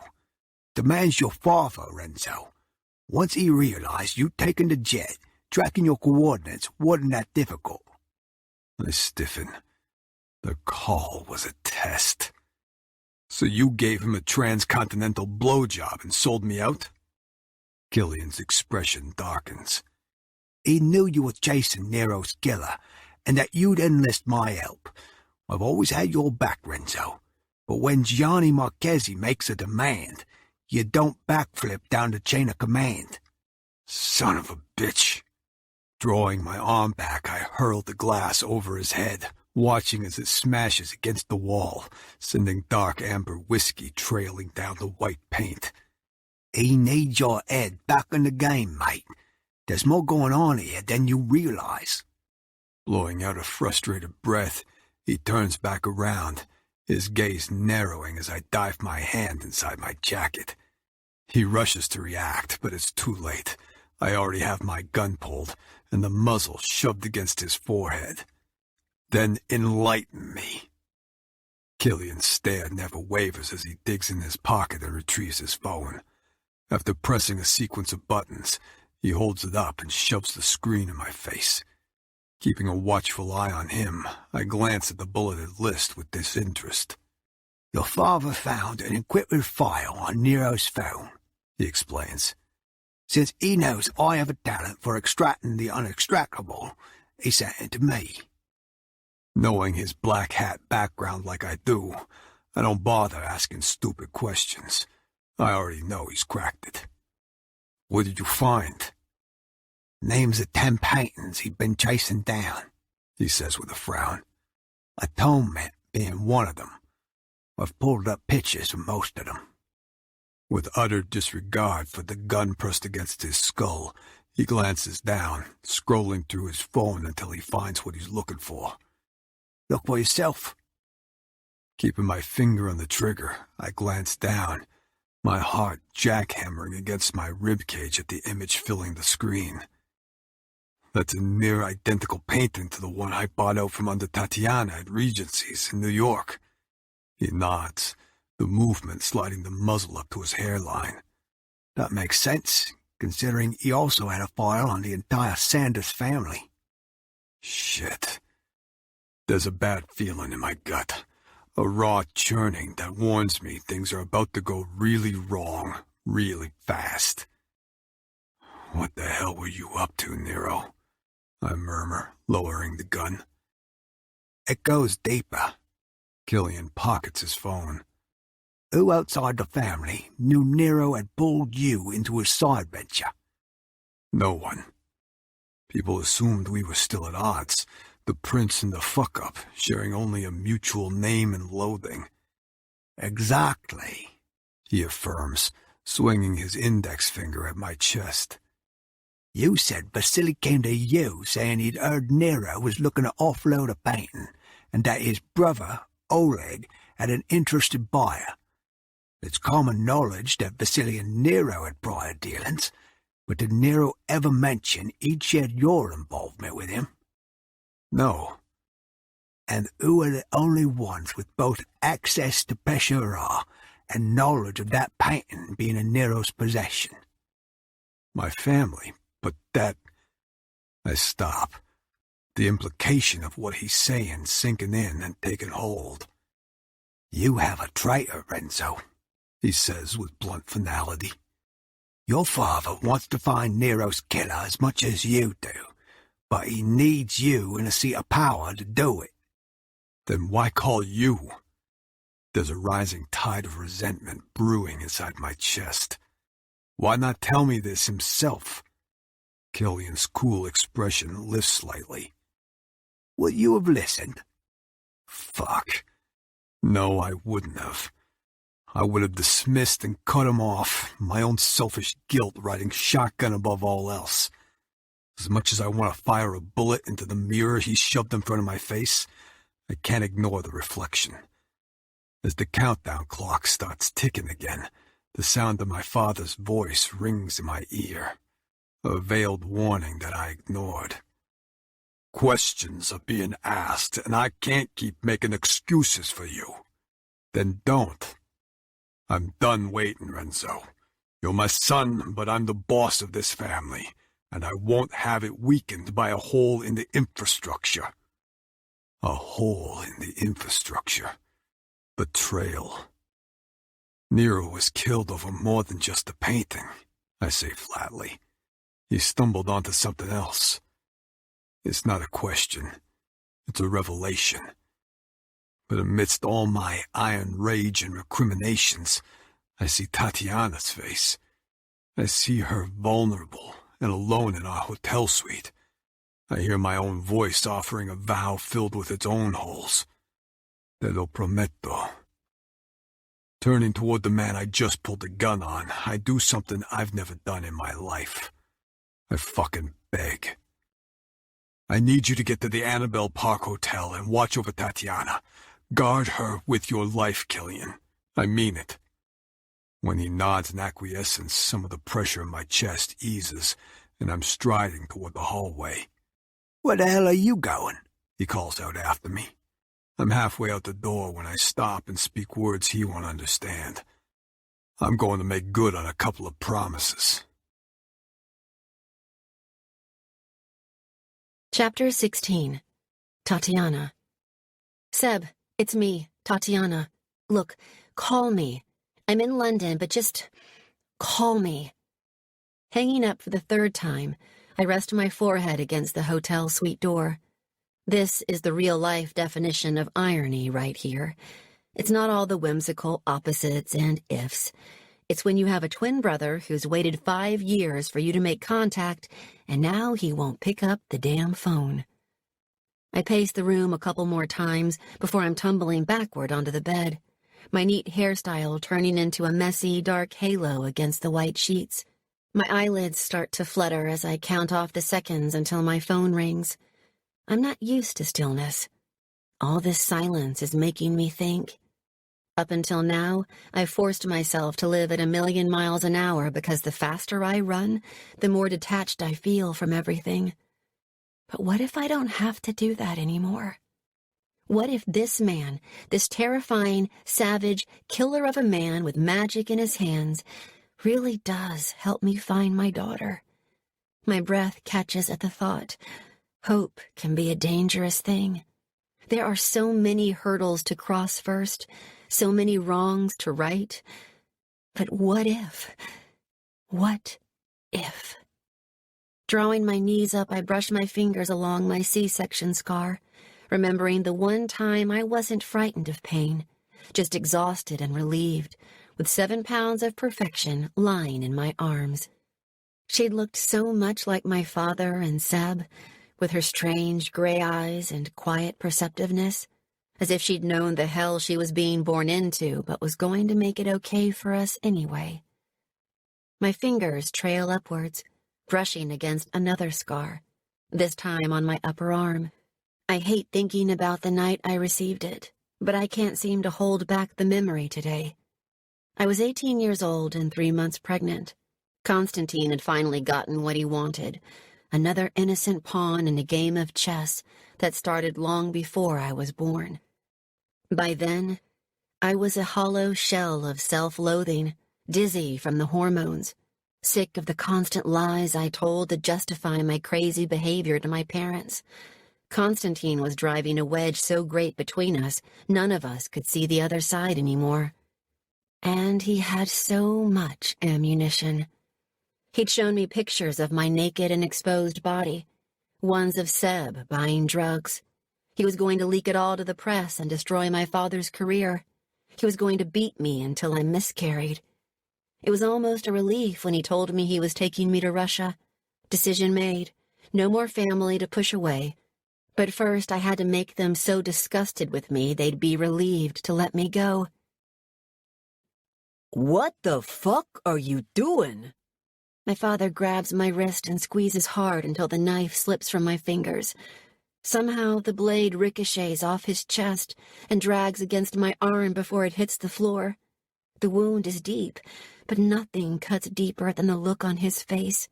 The man's your father, Renzo. Once he realized you'd taken the jet, tracking your coordinates wasn't that difficult." I stiffen. The call was a test. "So you gave him a transcontinental blowjob and sold me out?" Killian's expression darkens. "He knew you were chasing Nero's killer, and that you'd enlist my help. I've always had your back, Renzo. But when Gianni Marchesi makes a demand, you don't backflip down the chain of command." Son of a bitch. Drawing my arm back, I hurled the glass over his head, watching as it smashes against the wall, sending dark amber whiskey trailing down the white paint. "He needs your head back in the game, mate. There's more going on here than you realize." Blowing out a frustrated breath, he turns back around, his gaze narrowing as I dive my hand inside my jacket. He rushes to react, but it's too late. I already have my gun pulled, and the muzzle shoved against his forehead. "Then enlighten me." Killian's stare never wavers as he digs in his pocket and retrieves his phone. After pressing a sequence of buttons, he holds it up and shoves the screen in my face. Keeping a watchful eye on him, I glance at the bulleted list with disinterest. "Your father found an encrypted file on Nero's phone," he explains. "Since he knows I have a talent for extracting the unextractable, he sent it to me." Knowing his black hat background like I do, I don't bother asking stupid questions. I already know he's cracked it. What did you find? Names of 10 paintings he'd been chasing down, He says with a frown. Atonement being one of them. I've pulled up pictures of most of them. With utter disregard for the gun pressed against his skull, he glances down, scrolling through his phone until he finds what he's looking for. Look for yourself. Keeping my finger on the trigger, I glance down, my heart jackhammering against my ribcage at the image filling the screen. That's a near-identical painting to the one I bought out from under Tatiana at Regency's in New York. He nods, the movement sliding the muzzle up to his hairline. That makes sense, considering he also had a file on the entire Sanders family. Shit. There's a bad feeling in my gut, a raw churning that warns me things are about to go really wrong, really fast. What the hell were you up to, Nero? I murmur, lowering the gun. It goes deeper. Killian pockets his phone. Who outside the family knew Nero had pulled you into his side venture? No one. People assumed we were still at odds, the prince and the fuck-up, sharing only a mutual name and loathing. Exactly, he affirms, swinging his index finger at my chest. You said Vasily came to you saying he'd heard Nero was looking to offload a painting, and that his brother, Oleg, had an interested buyer. It's common knowledge that Vasily and Nero had prior dealings, but did Nero ever mention he'd shared your involvement with him? No. And who are the only ones with both access to Peshawar and knowledge of that painting being in Nero's possession? My family, but that... I stop. The implication of what he's saying sinking in and taking hold. You have a traitor, Renzo, he says with blunt finality. Your father wants to find Nero's killer as much as you do, but he needs you in a seat of power to do it. Then why call you? There's a rising tide of resentment brewing inside my chest. Why not tell me this himself? Killian's cool expression lifts slightly. Would you have listened? Fuck. No, I wouldn't have. I would have dismissed and cut him off, my own selfish guilt riding shotgun above all else. As much as I want to fire a bullet into the mirror he shoved in front of my face, I can't ignore the reflection. As the countdown clock starts ticking again, the sound of my father's voice rings in my ear, a veiled warning that I ignored. Questions are being asked, and I can't keep making excuses for you. Then don't. I'm done waiting, Renzo. You're my son, but I'm the boss of this family, and I won't have it weakened by a hole in the infrastructure. A hole in the infrastructure. Betrayal. Nero was killed over more than just a painting, I say flatly. He stumbled onto something else. It's not a question. It's a revelation. But amidst all my iron rage and recriminations, I see Tatiana's face. I see her vulnerable and alone in our hotel suite. I hear my own voice offering a vow filled with its own holes. Te lo prometto. Turning toward the man I just pulled the gun on, I do something I've never done in my life. I fucking beg. I need you to get to the Annabelle Park Hotel and watch over Tatiana. Guard her with your life, Killian. I mean it. When he nods in acquiescence, some of the pressure in my chest eases, and I'm striding toward the hallway. Where the hell are you going? He calls out after me. I'm halfway out the door when I stop and speak words he won't understand. I'm going to make good on a couple of promises. Chapter 16. Tatiana. Seb, it's me, Tatiana. Look, call me. I'm in London, but just call me. Hanging up for the third time, I rest my forehead against the hotel suite door. This is the real-life definition of irony right here. It's not all the whimsical opposites and ifs. It's when you have a twin brother who's waited 5 years for you to make contact, and now he won't pick up the damn phone. I pace the room a couple more times before I'm tumbling backward onto the bed, my neat hairstyle turning into a messy, dark halo against the white sheets. My eyelids start to flutter as I count off the seconds until my phone rings. I'm not used to stillness. All this silence is making me think. Up until now, I've forced myself to live at 1,000,000 miles an hour because the faster I run, the more detached I feel from everything. But what if I don't have to do that anymore? What if this man, this terrifying, savage, killer of a man with magic in his hands, really does help me find my daughter? My breath catches at the thought. Hope can be a dangerous thing. There are so many hurdles to cross first, so many wrongs to right. But what if? What if? Drawing my knees up, I brush my fingers along my C-section scar, remembering the one time I wasn't frightened of pain, just exhausted and relieved, with 7 pounds of perfection lying in my arms. She'd looked so much like my father and Seb, with her strange gray eyes and quiet perceptiveness, as if she'd known the hell she was being born into but was going to make it okay for us anyway. My fingers trail upwards, brushing against another scar, this time on my upper arm. I hate thinking about the night I received it, but I can't seem to hold back the memory today. I was 18 years old and 3 months pregnant. Constantine had finally gotten what he wanted, another innocent pawn in a game of chess that started long before I was born. By then, I was a hollow shell of self-loathing, dizzy from the hormones, sick of the constant lies I told to justify my crazy behavior to my parents. Constantine was driving a wedge so great between us, none of us could see the other side anymore. And he had so much ammunition. He'd shown me pictures of my naked and exposed body, ones of Seb buying drugs. He was going to leak it all to the press and destroy my father's career. He was going to beat me until I miscarried. It was almost a relief when he told me he was taking me to Russia. Decision made. No more family to push away. But first I had to make them so disgusted with me they'd be relieved to let me go. What the fuck are you doing? My father grabs my wrist and squeezes hard until the knife slips from my fingers. Somehow the blade ricochets off his chest and drags against my arm before it hits the floor. The wound is deep, but nothing cuts deeper than the look on his face.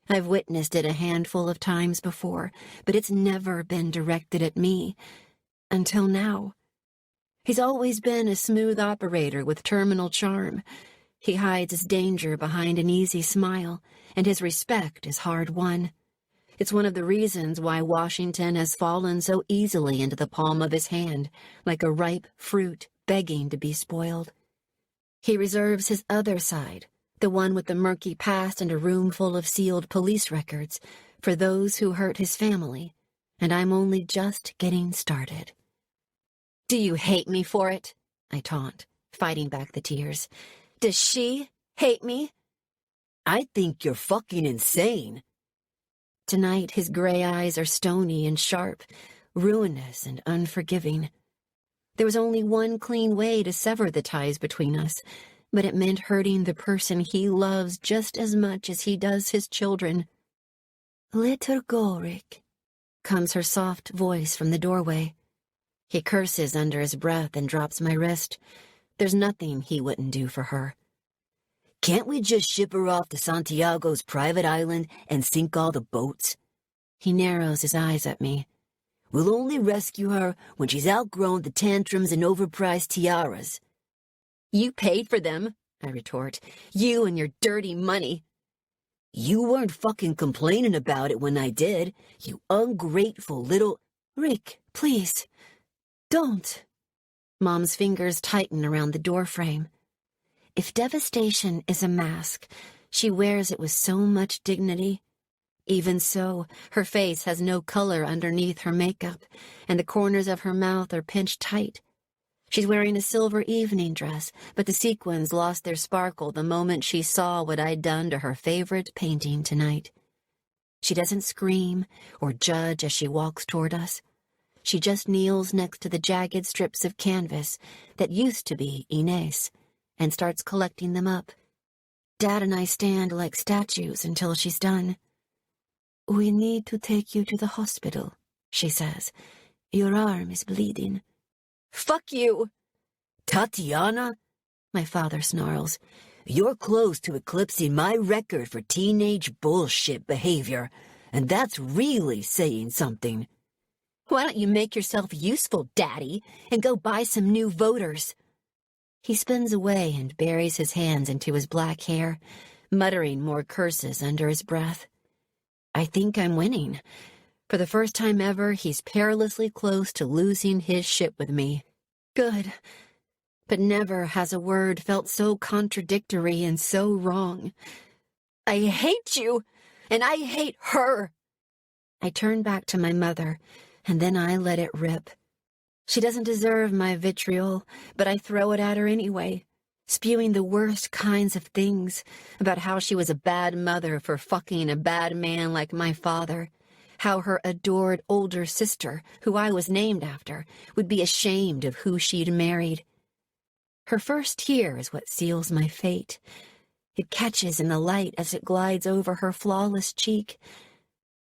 I've witnessed it a handful of times before, but it's never been directed at me. Until now. He's always been a smooth operator with terminal charm. He hides his danger behind an easy smile, and his respect is hard-won. It's one of the reasons why Washington has fallen so easily into the palm of his hand, like a ripe fruit begging to be spoiled. He reserves his other side, the one with the murky past and a room full of sealed police records, for those who hurt his family, and I'm only just getting started. "Do you hate me for it?" I taunt, fighting back the tears. "Does she hate me?" I think you're fucking insane. Tonight his gray eyes are stony and sharp, ruinous and unforgiving. There was only one clean way to sever the ties between us, but it meant hurting the person he loves just as much as he does his children. "Let her go, Rick," comes her soft voice from the doorway. He curses under his breath and drops my wrist. There's nothing he wouldn't do for her. Can't we just ship her off to Santiago's private island and sink all the boats? He narrows his eyes at me. We'll only rescue her when she's outgrown the tantrums and overpriced tiaras. "You paid for them," I retort. "You and your dirty money." You weren't fucking complaining about it when I did, you ungrateful little... "Rick, please, don't." Mom's fingers tighten around the doorframe. If devastation is a mask, she wears it with so much dignity. Even so, her face has no color underneath her makeup, and the corners of her mouth are pinched tight. She's wearing a silver evening dress, but the sequins lost their sparkle the moment she saw what I'd done to her favorite painting tonight. She doesn't scream or judge as she walks toward us. She just kneels next to the jagged strips of canvas that used to be Inés and starts collecting them up. Dad and I stand like statues until she's done. "We need to take you to the hospital," she says. "Your arm is bleeding." "Fuck you!" "Tatiana," my father snarls, "you're close to eclipsing my record for teenage bullshit behavior, and that's really saying something." "Why don't you make yourself useful, Daddy, and go buy some new voters?" He spins away and buries his hands into his black hair, muttering more curses under his breath. I think I'm winning. For the first time ever, he's perilously close to losing his shit with me. Good. But never has a word felt so contradictory and so wrong. "I hate you, and I hate her." I turn back to my mother, and then I let it rip. She doesn't deserve my vitriol, but I throw it at her anyway, spewing the worst kinds of things about how she was a bad mother for fucking a bad man like my father, how her adored older sister, who I was named after, would be ashamed of who she'd married. Her first tear is what seals my fate. It catches in the light as it glides over her flawless cheek.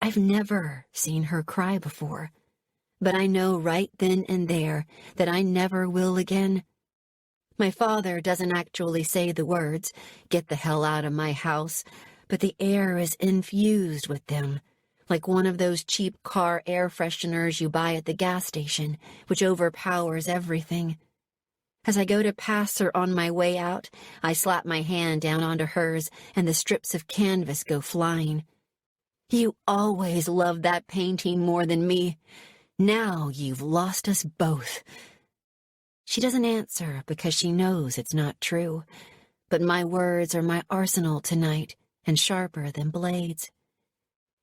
I've never seen her cry before, but I know right then and there that I never will again. My father doesn't actually say the words, "Get the hell out of my house," but the air is infused with them, like one of those cheap car air fresheners you buy at the gas station, which overpowers everything. As I go to pass her on my way out, I slap my hand down onto hers, and the strips of canvas go flying. "You always loved that painting more than me. Now you've lost us both." She doesn't answer because she knows it's not true, but my words are my arsenal tonight and sharper than blades.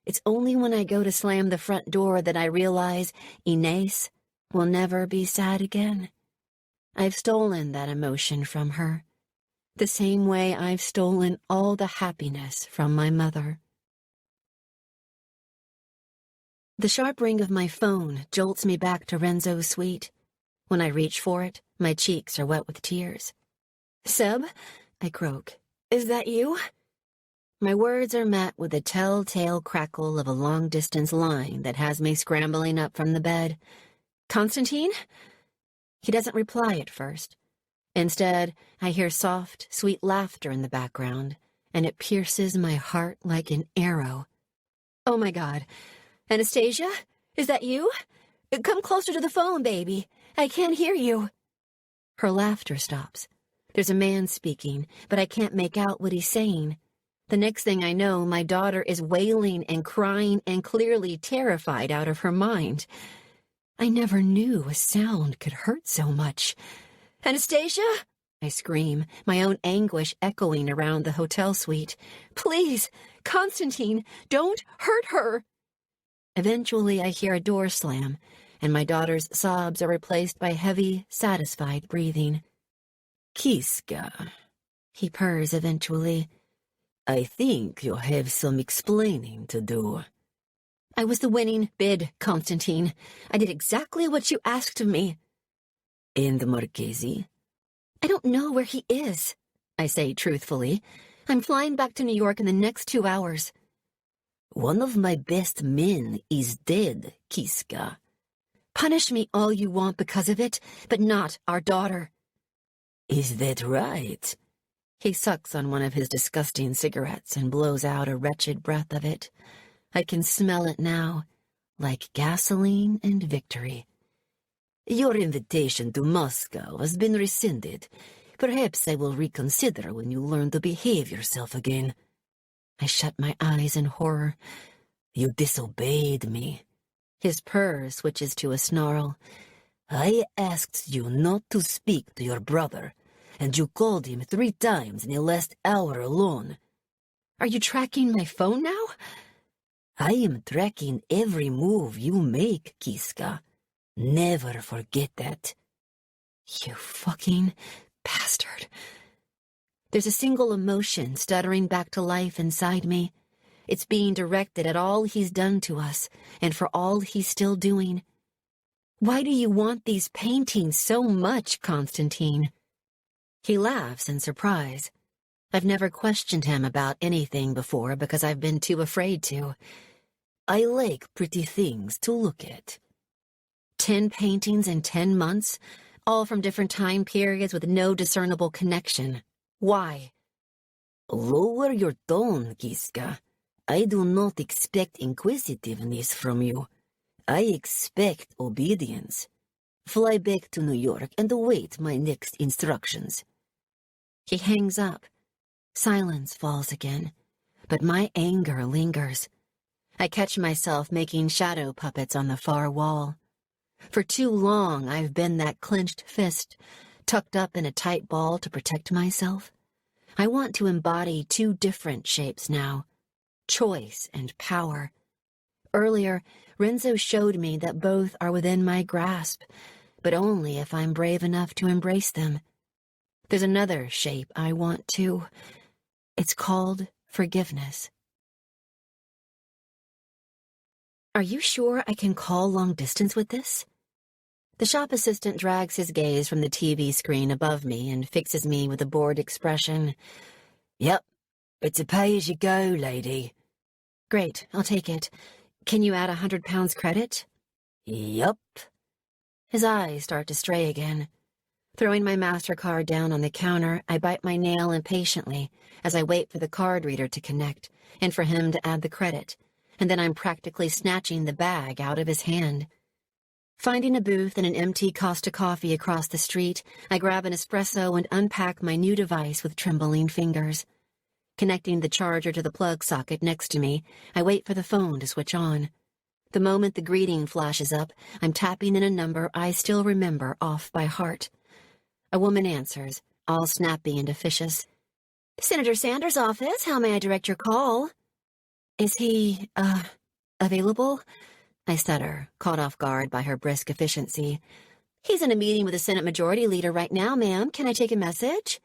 It's only when I go to slam the front door that I realize Inés will never be sad again. I've stolen that emotion from her, the same way I've stolen all the happiness from my mother. The sharp ring of my phone jolts me back to Renzo's suite. When I reach for it, my cheeks are wet with tears. "Seb," I croak, "is that you?" My words are met with the telltale crackle of a long-distance line that has me scrambling up from the bed. "Constantine?" He doesn't reply at first. Instead, I hear soft, sweet laughter in the background, and it pierces my heart like an arrow. "Oh my God. Anastasia? Is that you? Come closer to the phone, baby. I can't hear you." Her laughter stops. There's a man speaking, but I can't make out what he's saying. The next thing I know, my daughter is wailing and crying and clearly terrified out of her mind. I never knew a sound could hurt so much. "Anastasia?" I scream, my own anguish echoing around the hotel suite. "Please, Constantine, don't hurt her." Eventually, I hear a door slam, and my daughter's sobs are replaced by heavy, satisfied breathing. "Kiska," he purrs eventually. "I think you'll have some explaining to do." "I was the winning bid, Constantine. I did exactly what you asked of me." "And Marchesi?" "I don't know where he is," I say truthfully. "I'm flying back to New York in the next 2 hours." "One of my best men is dead, Kiska." "Punish me all you want because of it, but not our daughter." "Is that right?" He sucks on one of his disgusting cigarettes and blows out a wretched breath of it. I can smell it now, like gasoline and victory. "Your invitation to Moscow has been rescinded. Perhaps I will reconsider when you learn to behave yourself again." I shut my eyes in horror. "You disobeyed me." His purr switches to a snarl. "I asked you not to speak to your brother, and you called him 3 times in the last hour alone." "Are you tracking my phone now?" "I am tracking every move you make, Kiska. Never forget that." You fucking bastard. There's a single emotion stuttering back to life inside me. It's being directed at all he's done to us, and for all he's still doing. Why do you want these paintings so much, Constantine? He laughs in surprise. I've never questioned him about anything before because I've been too afraid to. I like pretty things to look at. 10 paintings in 10 months, all from different time periods with no discernible connection. Why? Lower your tone, Kiska. I do not expect inquisitiveness from you. I expect obedience. Fly back to New York and await my next instructions. He hangs up. Silence falls again, but my anger lingers. I catch myself making shadow puppets on the far wall. For too long, I've been that clenched fist, tucked up in a tight ball to protect myself. I want to embody 2 different shapes now, choice and power. Earlier, Renzo showed me that both are within my grasp, but only if I'm brave enough to embrace them. There's another shape I want too. It's called forgiveness. Are you sure I can call long distance with this? The shop assistant drags his gaze from the TV screen above me and fixes me with a bored expression. Yep, it's a pay-as-you-go, lady. Great, I'll take it. Can you add 100 pounds credit? Yup. His eyes start to stray again. Throwing my MasterCard down on the counter, I bite my nail impatiently as I wait for the card reader to connect and for him to add the credit, and then I'm practically snatching the bag out of his hand. Finding a booth and an empty Costa coffee across the street, I grab an espresso and unpack my new device with trembling fingers. Connecting the charger to the plug socket next to me, I wait for the phone to switch on. The moment the greeting flashes up, I'm tapping in a number I still remember off by heart. A woman answers, all snappy and officious. Senator Sanders' office, how may I direct your call? Is he, available? I stutter, caught off guard by her brisk efficiency. He's in a meeting with the Senate Majority Leader right now, ma'am. Can I take a message?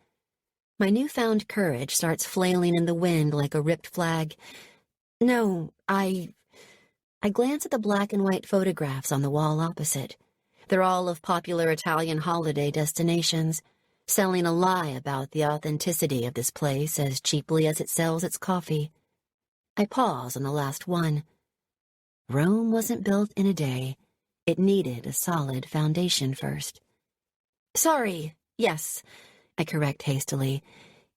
My newfound courage starts flailing in the wind like a ripped flag. No, I glance at the black and white photographs on the wall opposite. They're all of popular Italian holiday destinations, selling a lie about the authenticity of this place as cheaply as it sells its coffee. I pause on the last one. Rome wasn't built in a day. It needed a solid foundation first. Sorry, yes, I correct hastily.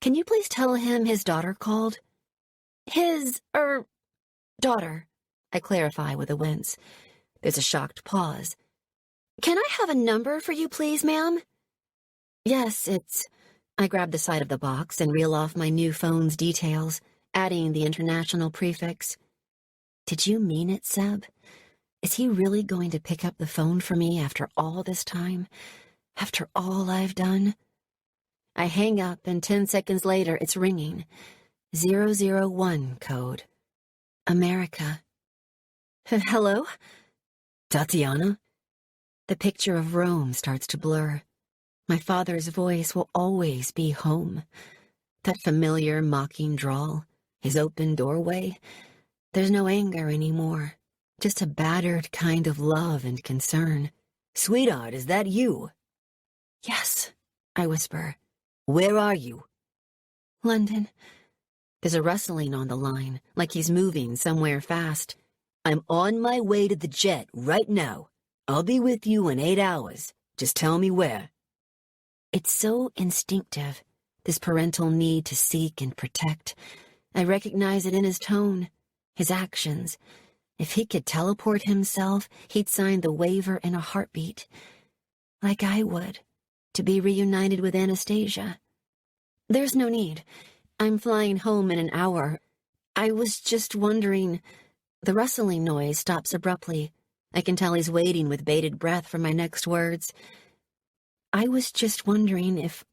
Can you please tell him his daughter called? His, daughter, I clarify with a wince. There's a shocked pause. Can I have a number for you, please, ma'am? Yes, it's... I grab the side of the box and reel off my new phone's details, adding the international prefix. Did you mean it, Seb? Is he really going to pick up the phone for me after all this time? After all I've done? I hang up, and 10 seconds later it's ringing. 001 code. America. Hello? Tatiana? The picture of Rome starts to blur. My father's voice will always be home. That familiar mocking drawl, his open doorway. There's no anger anymore, just a battered kind of love and concern. Sweetheart, is that you? Yes, I whisper. Where are you? London. There's a rustling on the line, like he's moving somewhere fast. I'm on my way to the jet right now. I'll be with you in 8 hours. Just tell me where. It's so instinctive, this parental need to seek and protect. I recognize it in his tone. His actions. If he could teleport himself, he'd sign the waiver in a heartbeat. Like I would, to be reunited with Anastasia. There's no need. I'm flying home in an hour. I was just wondering... The rustling noise stops abruptly. I can tell he's waiting with bated breath for my next words. I was just wondering if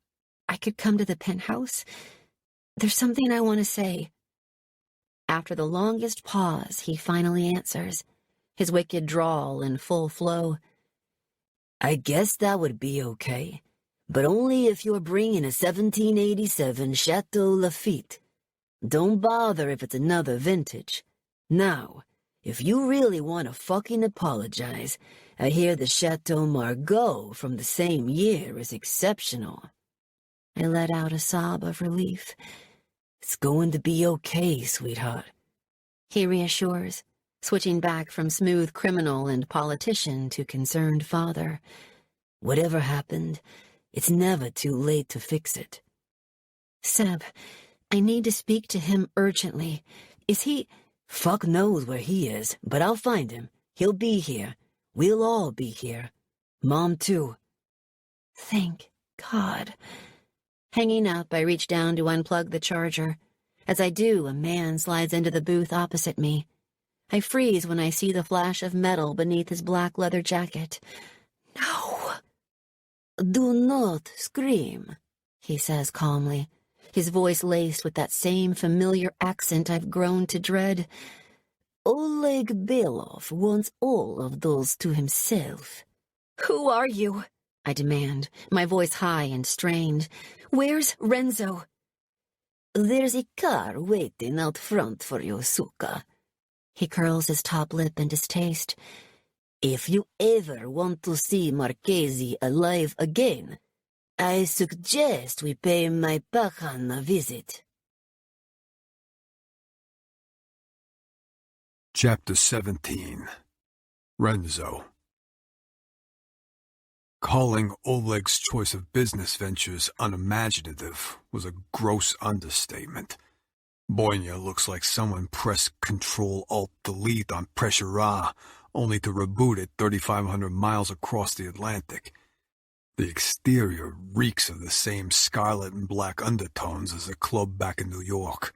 I could come to the penthouse. There's something I want to say. After the longest pause, he finally answers, his wicked drawl in full flow. I guess that would be okay, but only if you're bringing a 1787 Chateau Lafite. Don't bother if it's another vintage. Now, if you really want to fucking apologize, I hear the Chateau Margaux from the same year is exceptional. I let out a sob of relief. It's going to be okay, sweetheart. He reassures, switching back from smooth criminal and politician to concerned father. Whatever happened, it's never too late to fix it. Seb, I need to speak to him urgently. Is he... Fuck knows where he is, but I'll find him. He'll be here. We'll all be here. Mom, too. Thank God. Hanging up, I reach down to unplug the charger. As I do, a man slides into the booth opposite me. I freeze when I see the flash of metal beneath his black leather jacket. No. Do not scream, he says calmly, his voice laced with that same familiar accent I've grown to dread. Oleg Belov wants all of those to himself. Who are you? I demand, my voice high and strained. Where's Renzo? There's a car waiting out front for you, Suka. He curls his top lip in distaste. If you ever want to see Marchesi alive again, I suggest we pay my Pajan a visit. Chapter 17. Renzo. Calling Oleg's choice of business ventures unimaginative was a gross understatement. Boynia looks like someone pressed Control-Alt-Delete on Pressure A, only to reboot it 3,500 miles across the Atlantic. The exterior reeks of the same scarlet and black undertones as a club back in New York.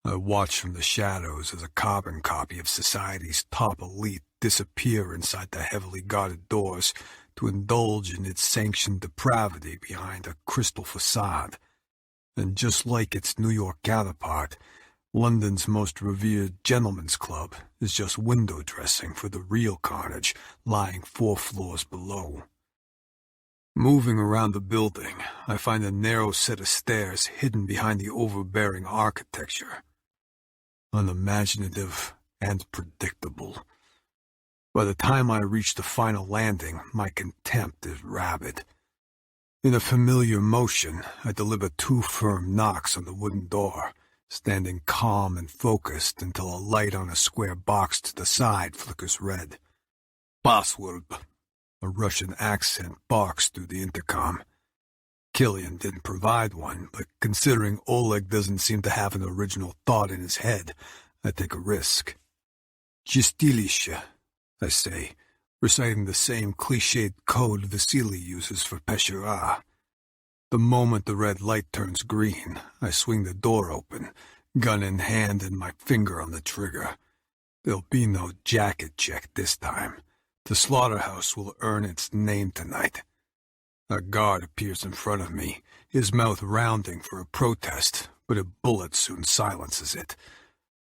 I watch from the shadows as a carbon copy of society's top elite disappear inside the heavily guarded doors to indulge in its sanctioned depravity behind a crystal facade. And just like its New York counterpart, London's most revered gentleman's club is just window dressing for the real carnage lying 4 floors below. Moving around the building, I find a narrow set of stairs hidden behind the overbearing architecture. Unimaginative and predictable. By the time I reach the final landing, my contempt is rabid. In a familiar motion, I deliver 2 firm knocks on the wooden door, standing calm and focused until a light on a square box to the side flickers red. Password. A Russian accent barks through the intercom. Killian didn't provide one, but considering Oleg doesn't seem to have an original thought in his head, I take a risk. Chistilisha, I say, reciting the same cliched code Vasily uses for Peshera. The moment the red light turns green, I swing the door open, gun in hand and my finger on the trigger. There'll be no jacket check this time. The slaughterhouse will earn its name tonight. A guard appears in front of me, his mouth rounding for a protest, but a bullet soon silences it.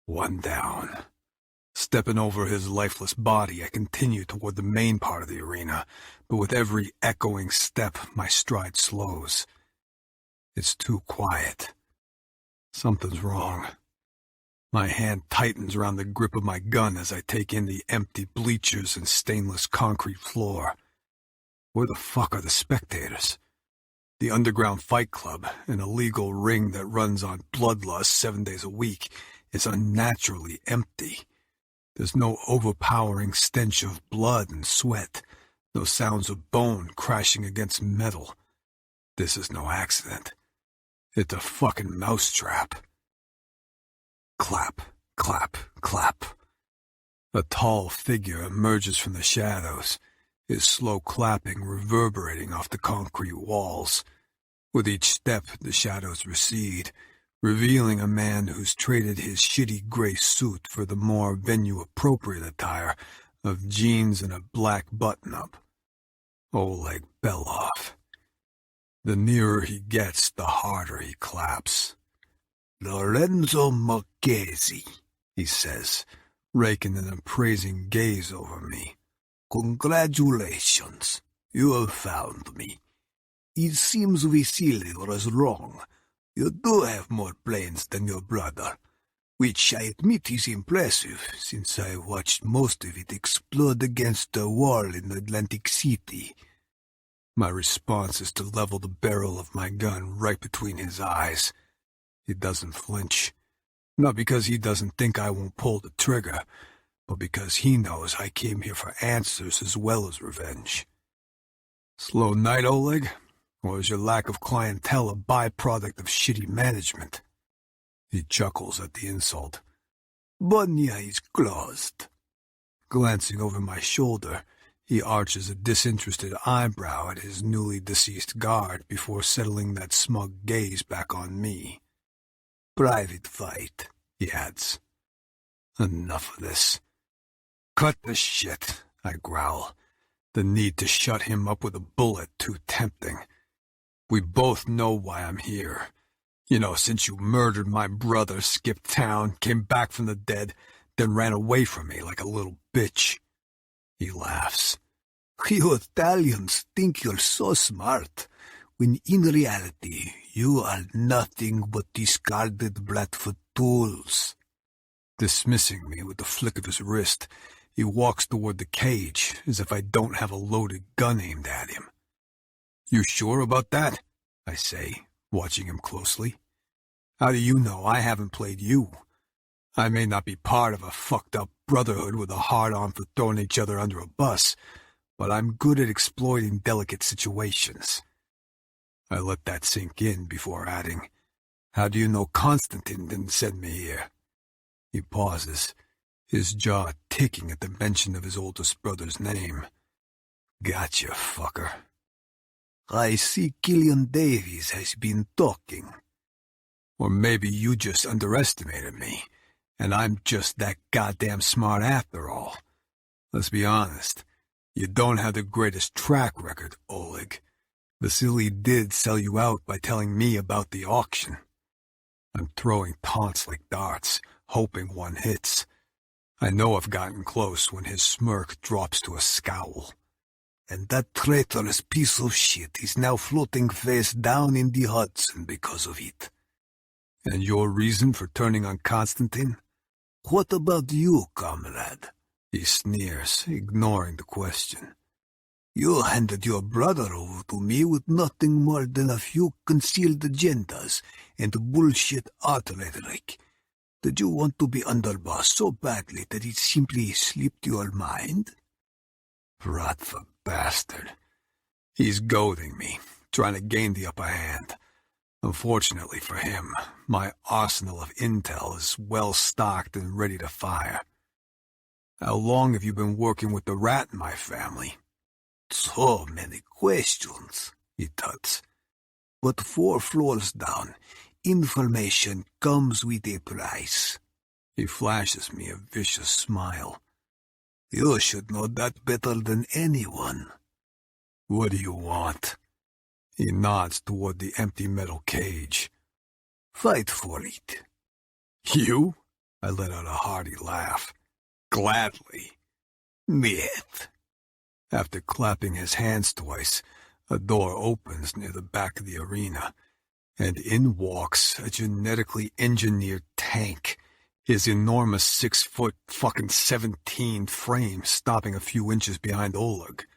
1 down. Stepping over his lifeless body, I continue toward the main part of the arena, but with every echoing step, my stride slows. It's too quiet. Something's wrong. My hand tightens around the grip of my gun as I take in the empty bleachers and stainless concrete floor. Where the fuck are the spectators? The underground fight club, an illegal ring that runs on bloodlust 7 days a week, is unnaturally empty. There's no overpowering stench of blood and sweat, no sounds of bone crashing against metal. This is no accident. It's a fucking mousetrap. Clap, clap, clap. A tall figure emerges from the shadows, his slow clapping reverberating off the concrete walls. With each step, the shadows recede, revealing a man who's traded his shitty gray suit for the more venue-appropriate attire of jeans and a black button-up. Oleg Belov. The nearer he gets, the harder he claps. Renzo Marchesi, he says, raking an appraising gaze over me. Congratulations. You have found me. It seems Vasily was wrong. You do have more brains than your brother, which I admit is impressive, since I watched most of it explode against the wall in Atlantic City. My response is to level the barrel of my gun right between his eyes. He doesn't flinch. Not because he doesn't think I won't pull the trigger, but because he knows I came here for answers as well as revenge. Slow night, Oleg? Or is your lack of clientele a byproduct of shitty management? He chuckles at the insult. Bonya is closed. Glancing over my shoulder, he arches a disinterested eyebrow at his newly deceased guard before settling that smug gaze back on me. Private fight, he adds. Enough of this. Cut the shit, I growl. The need to shut him up with a bullet too tempting. We both know why I'm here. You know, since you murdered my brother, skipped town, came back from the dead, then ran away from me like a little bitch. He laughs. You Italians think you're so smart, when in reality you are nothing but discarded Blatfoot tools. Dismissing me with a flick of his wrist, he walks toward the cage, as if I don't have a loaded gun aimed at him. You sure about that? I say, watching him closely. How do you know I haven't played you? I may not be part of a fucked-up brotherhood with a hard-on for throwing each other under a bus, but I'm good at exploiting delicate situations. I let that sink in before adding, How do you know Constantine didn't send me here? He pauses, his jaw ticking at the mention of his oldest brother's name. Gotcha, fucker. I see Killian Davies has been talking. Or maybe you just underestimated me, and I'm just that goddamn smart after all. Let's be honest, you don't have the greatest track record, Oleg. Vasily did sell you out by telling me about the auction. I'm throwing taunts like darts, hoping one hits. I know I've gotten close when his smirk drops to a scowl. And that traitorous piece of shit is now floating face down in the Hudson because of it. And your reason for turning on Constantine? What about you, comrade? He sneers, ignoring the question. You handed your brother over to me with nothing more than a few concealed agendas and bullshit art rhetoric. Did you want to be underboss so badly that it simply slipped your mind? Wrathful bastard. He's goading me, trying to gain the upper hand. Unfortunately for him, my arsenal of intel is well stocked and ready to fire. How long have you been working with the rat in my family? So many questions, he tuts. But 4 floors down, information comes with a price. He flashes me a vicious smile. You should know that better than anyone. What do you want? He nods toward the empty metal cage. Fight for it. You? I let out a hearty laugh. Gladly. Niet. After clapping his hands twice, a door opens near the back of the arena, and in walks a genetically engineered tank, his enormous 6-foot fucking 17 frame stopping a few inches behind Oleg.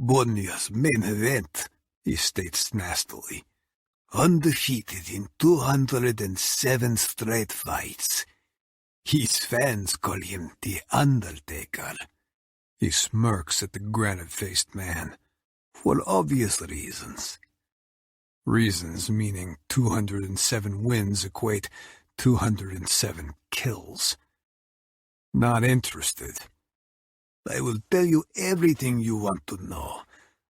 Bonya's main event, he states nastily. Undefeated in 207 straight fights. His fans call him the Undertaker. He smirks at the granite-faced man. For obvious reasons. Reasons meaning 207 wins equate 207 kills. Not interested. I will tell you everything you want to know,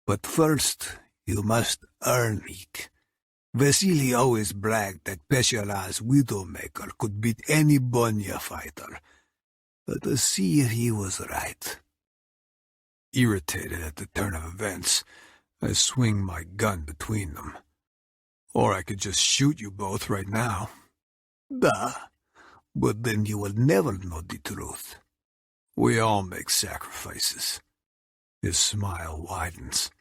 but first you must earn it. Vasily always bragged that Pesharaz's Widowmaker could beat any Bonya fighter. Let us see if he was right. Irritated at the turn of events, I swing my gun between them. Or I could just shoot you both right now. Da, but then you will never know the truth. We all make sacrifices. His smile widens.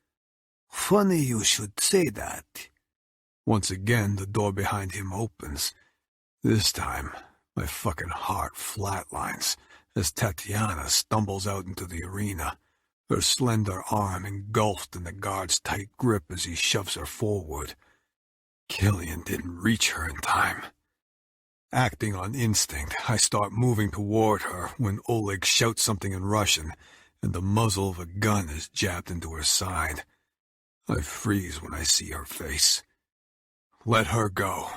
Funny you should say that. Once again, the door behind him opens. This time, my fucking heart flatlines as Tatiana stumbles out into the arena, her slender arm engulfed in the guard's tight grip as he shoves her forward. Killian didn't reach her in time. Acting on instinct, I start moving toward her when Oleg shouts something in Russian, and the muzzle of a gun is jabbed into her side. I freeze when I see her face. Let her go.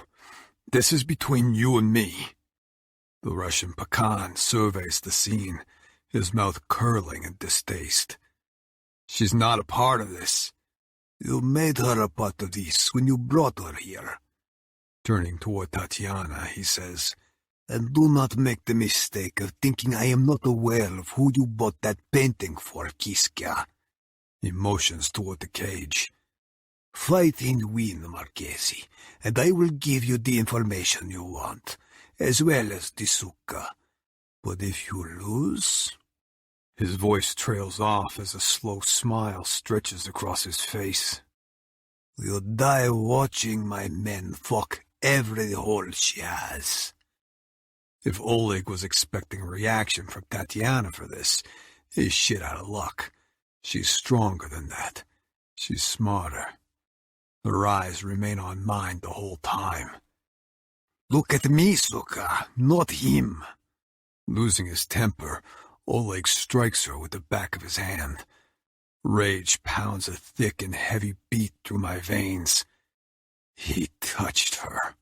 This is between you and me. The Russian Pakan surveys the scene, his mouth curling in distaste. She's not a part of this. You made her a part of this when you brought her here. Turning toward Tatiana, he says, and do not make the mistake of thinking I am not aware of who you bought that painting for, Kiska. He motions toward the cage. Fight and win, Marchesi, and I will give you the information you want, as well as the sukkah. But if you lose... His voice trails off as a slow smile stretches across his face. You'll die watching my men fuck every hole she has. If Oleg was expecting a reaction from Tatiana for this, he's shit out of luck. She's stronger than that. She's smarter. Her eyes remain on mine the whole time. Look at me, Suka, not him. Losing his temper, Oleg strikes her with the back of his hand. Rage pounds a thick and heavy beat through my veins. He touched her.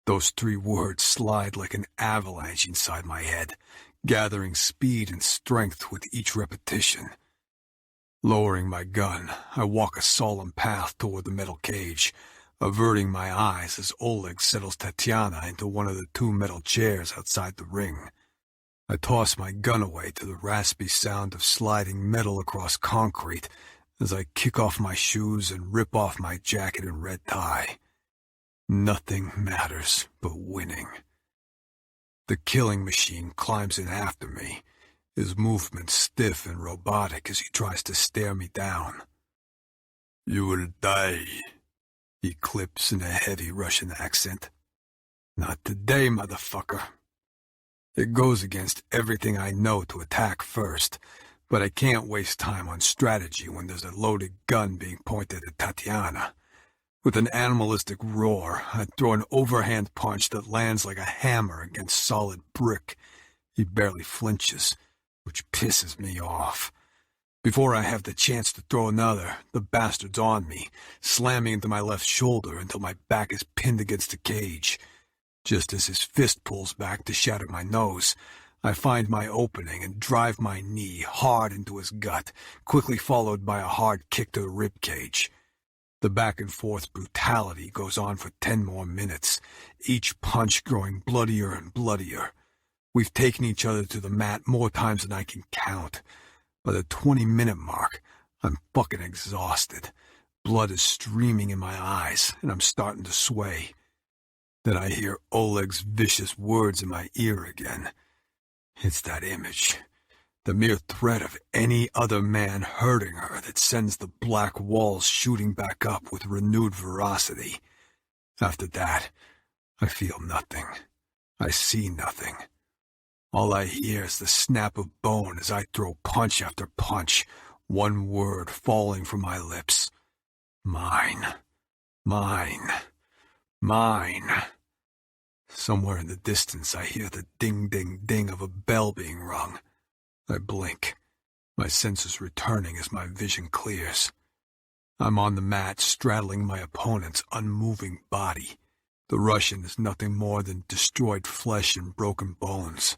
Those 3 words slide like an avalanche inside my head, gathering speed and strength with each repetition. Lowering my gun, I walk a solemn path toward the metal cage, averting my eyes as Oleg settles Tatiana into one of the 2 metal chairs outside the ring. I toss my gun away to the raspy sound of sliding metal across concrete as I kick off my shoes and rip off my jacket and red tie. Nothing matters but winning. The killing machine climbs in after me, his movements stiff and robotic as he tries to stare me down. You will die, he clips in a heavy Russian accent. Not today, motherfucker. It goes against everything I know to attack first, but I can't waste time on strategy when there's a loaded gun being pointed at Tatiana. With an animalistic roar, I throw an overhand punch that lands like a hammer against solid brick. He barely flinches, which pisses me off. Before I have the chance to throw another, the bastard's on me, slamming into my left shoulder until my back is pinned against the cage. Just as his fist pulls back to shatter my nose, I find my opening and drive my knee hard into his gut, quickly followed by a hard kick to the ribcage. The back-and-forth brutality goes on for 10 more minutes, each punch growing bloodier and bloodier. We've taken each other to the mat more times than I can count. By the 20-minute mark, I'm fucking exhausted. Blood is streaming in my eyes, and I'm starting to sway. Then I hear Oleg's vicious words in my ear again. It's that image. The mere threat of any other man hurting her that sends the black walls shooting back up with renewed ferocity. After that, I feel nothing. I see nothing. All I hear is the snap of bone as I throw punch after punch, one word falling from my lips. Mine. Mine. Mine. Somewhere in the distance I hear the ding-ding-ding of a bell being rung. I blink, my senses returning as my vision clears. I'm on the mat straddling my opponent's unmoving body. The Russian is nothing more than destroyed flesh and broken bones.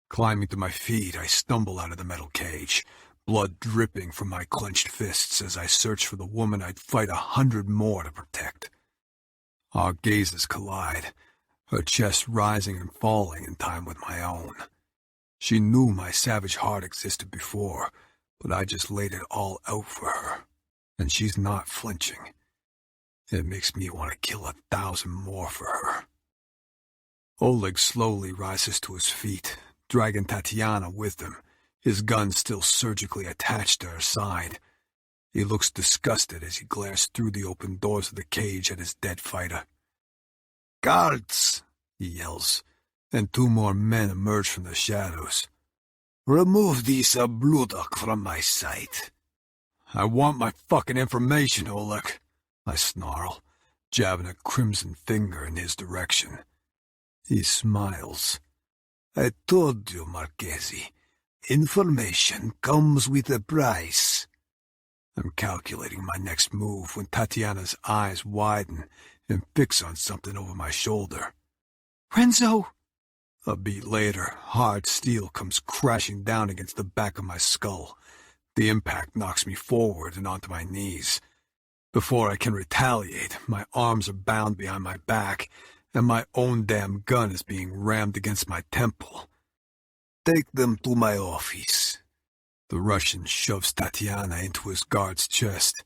Climbing to my feet, I stumble out of the metal cage, blood dripping from my clenched fists as I search for the woman I'd fight 100 more to protect. Our gazes collide, her chest rising and falling in time with my own. She knew my savage heart existed before, but I just laid it all out for her, and she's not flinching. It makes me want to kill 1,000 more for her. Oleg slowly rises to his feet, dragging Tatiana with him, his gun still surgically attached to her side. He looks disgusted as he glares through the open doors of the cage at his dead fighter. "Guards!" he yells, and 2 more men emerge from the shadows. "Remove this bloodok from my sight." "I want my fucking information, Oleg," I snarl, jabbing a crimson finger in his direction. He smiles. "I told you, Marchesi, information comes with a price." I'm calculating my next move when Tatiana's eyes widen and fix on something over my shoulder. Renzo! A beat later, hard steel comes crashing down against the back of my skull. The impact knocks me forward and onto my knees. Before I can retaliate, my arms are bound behind my back, and my own damn gun is being rammed against my temple. "Take them to my office." The Russian shoves Tatiana into his guard's chest.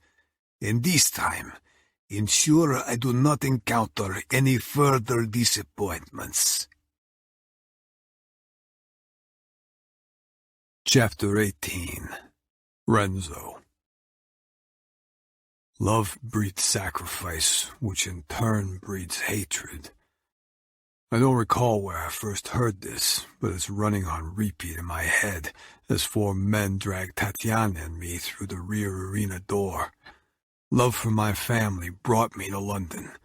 "And this time, ensure I do not encounter any further disappointments." Chapter 18. Renzo. Love breeds sacrifice, which in turn breeds hatred. I don't recall where I first heard this, but it's running on repeat in my head as 4 men drag Tatiana and me through the rear arena door. Love for my family brought me to London,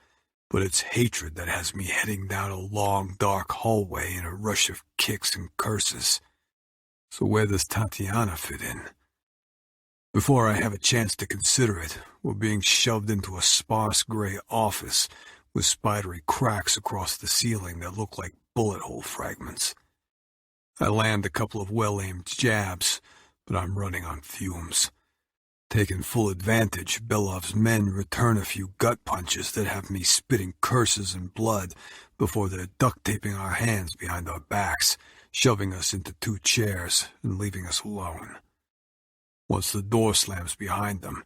but it's hatred that has me heading down a long, dark hallway in a rush of kicks and curses. So where does Tatiana fit in? Before I have a chance to consider it, we're being shoved into a sparse gray office with spidery cracks across the ceiling that look like bullet hole fragments. I land a couple of well-aimed jabs, but I'm running on fumes. Taking full advantage, Belov's men return a few gut punches that have me spitting curses and blood before they're duct-taping our hands behind our backs, shoving us into 2 chairs and leaving us alone. Once the door slams behind them,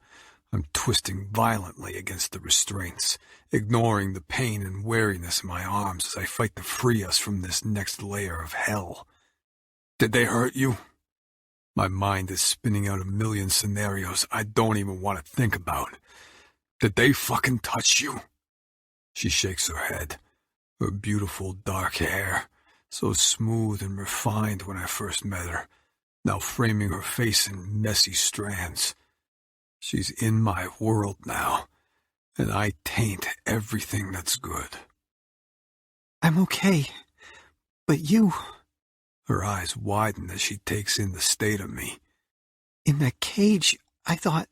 I'm twisting violently against the restraints, ignoring the pain and weariness in my arms as I fight to free us from this next layer of hell. Did they hurt you? My mind is spinning out a million scenarios I don't even want to think about. Did they fucking touch you? She shakes her head. Her beautiful dark hair, so smooth and refined when I first met her, now framing her face in messy strands. She's in my world now, and I taint everything that's good. I'm okay, but you... Her eyes widen as she takes in the state of me. In that cage, I thought...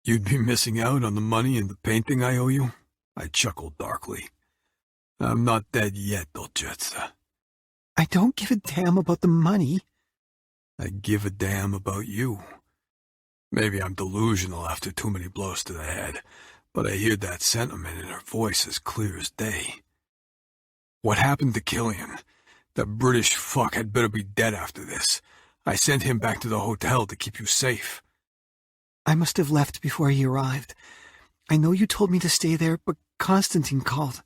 You'd be missing out on the money and the painting I owe you? I chuckled darkly. I'm not dead yet, Dolcezza. I don't give a damn about the money. I give a damn about you. Maybe I'm delusional after too many blows to the head, but I hear that sentiment in her voice as clear as day. What happened to Killian? That British fuck had better be dead after this. I sent him back to the hotel to keep you safe. I must have left before he arrived. I know you told me to stay there, but Constantine called.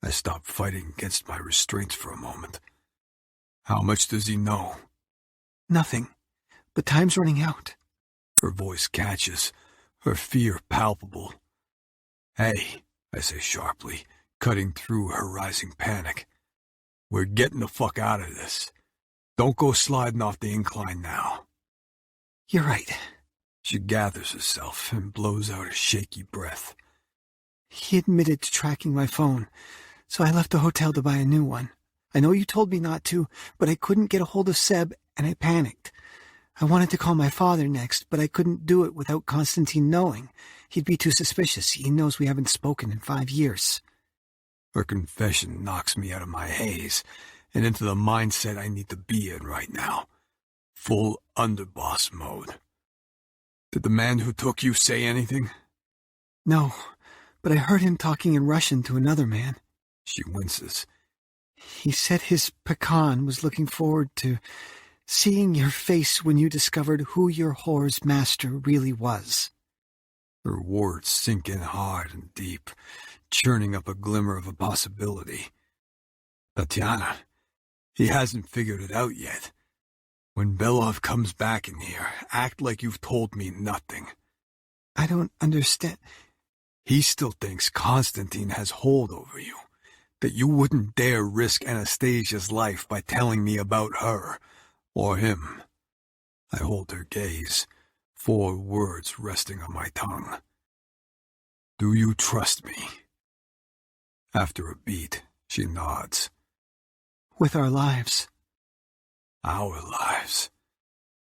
I stopped fighting against my restraints for a moment. How much does he know? Nothing, but time's running out. Her voice catches, her fear palpable. Hey, I say sharply, cutting through her rising panic. We're getting the fuck out of this. Don't go sliding off the incline now. You're right. She gathers herself and blows out a shaky breath. He admitted to tracking my phone, so I left the hotel to buy a new one. I know you told me not to, but I couldn't get a hold of Seb, and I panicked. I wanted to call my father next, but I couldn't do it without Constantine knowing. He'd be too suspicious. He knows we haven't spoken in 5 years. Her confession knocks me out of my haze and into the mindset I need to be in right now. Full underboss mode. Did the man who took you say anything? No, but I heard him talking in Russian to another man. She winces. He said his pecan was looking forward to seeing your face when you discovered who your whore's master really was. Her words sink in hard and deep, churning up a glimmer of a possibility. Tatiana, he hasn't figured it out yet. When Belov comes back in here, act like you've told me nothing. I don't understand. He still thinks Constantine has hold over you, that you wouldn't dare risk Anastasia's life by telling me about her, or him. I hold her gaze, 4 words resting on my tongue. Do you trust me? After a beat, she nods. With our lives. Our lives.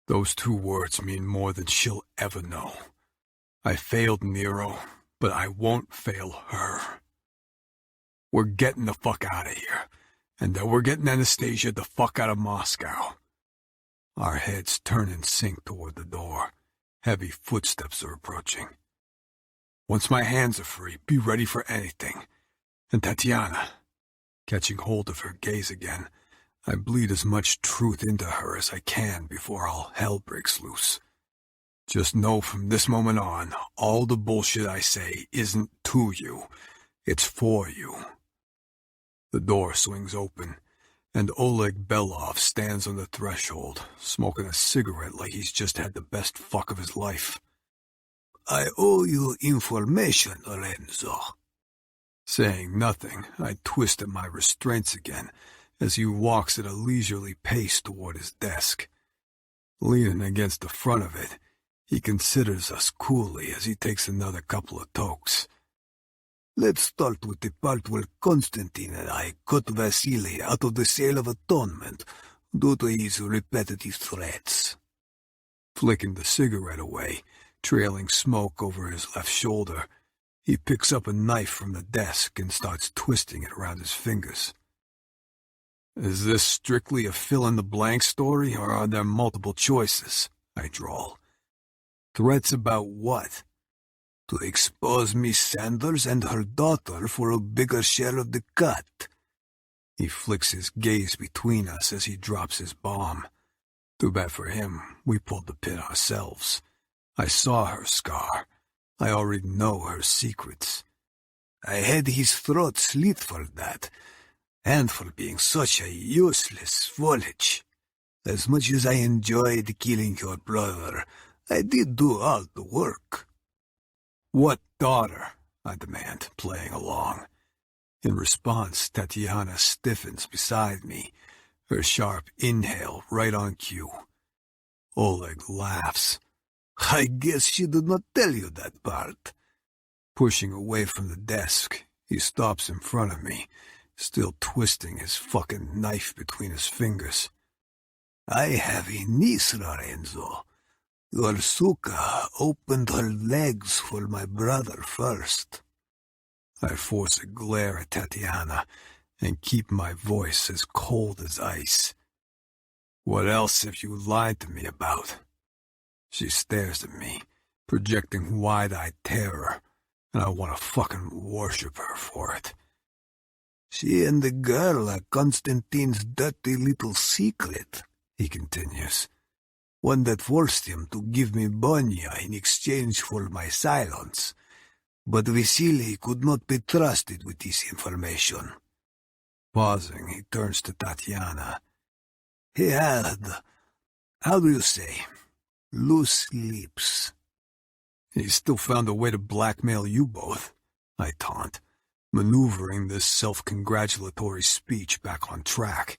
Those 2 words mean more than she'll ever know. I failed Nero, but I won't fail her. We're getting the fuck out of here, and then we're getting Anastasia the fuck out of Moscow. Our heads turn in sync toward the door. Heavy footsteps are approaching. Once my hands are free, be ready for anything. And Tatiana, catching hold of her gaze again, I bleed as much truth into her as I can before all hell breaks loose. Just know from this moment on, all the bullshit I say isn't to you, it's for you. The door swings open, and Oleg Belov stands on the threshold, smoking a cigarette like he's just had the best fuck of his life. I owe you information, Renzo. Saying nothing, I twist at my restraints again, as he walks at a leisurely pace toward his desk. Leaning against the front of it, he considers us coolly as he takes another couple of tokes. Let's start with the part where Constantine and I cut Vasily out of the Sale of Atonement due to his repetitive threats. Flicking the cigarette away, trailing smoke over his left shoulder, he picks up a knife from the desk and starts twisting it around his fingers. Is this strictly a fill-in-the-blank story, or are there multiple choices? I drawl. Threats about what? To expose Miss Sanders and her daughter for a bigger share of the cut. He flicks his gaze between us as he drops his bomb. Too bad for him, we pulled the pin ourselves. I saw her scar. I already know her secrets. I had his throat slit for that, and for being such a useless swollich. As much as I enjoyed killing your brother, I did do all the work. What daughter? I demand, playing along. In response, Tatiana stiffens beside me, her sharp inhale right on cue. Oleg laughs. I guess she did not tell you that part. Pushing away from the desk, he stops in front of me, still twisting his fucking knife between his fingers. I have a niece, Renzo. Your Suka opened her legs for my brother first. I force a glare at Tatiana and keep my voice as cold as ice. What else have you lied to me about? She stares at me, projecting wide-eyed terror, and I want to fucking worship her for it. She and the girl are Constantine's dirty little secret, he continues. One that forced him to give me Bonya in exchange for my silence. But Vasily could not be trusted with this information. Pausing, he turns to Tatiana. He had, how do you say, loose lips. He still found a way to blackmail you both, I taunt, maneuvering this self-congratulatory speech back on track.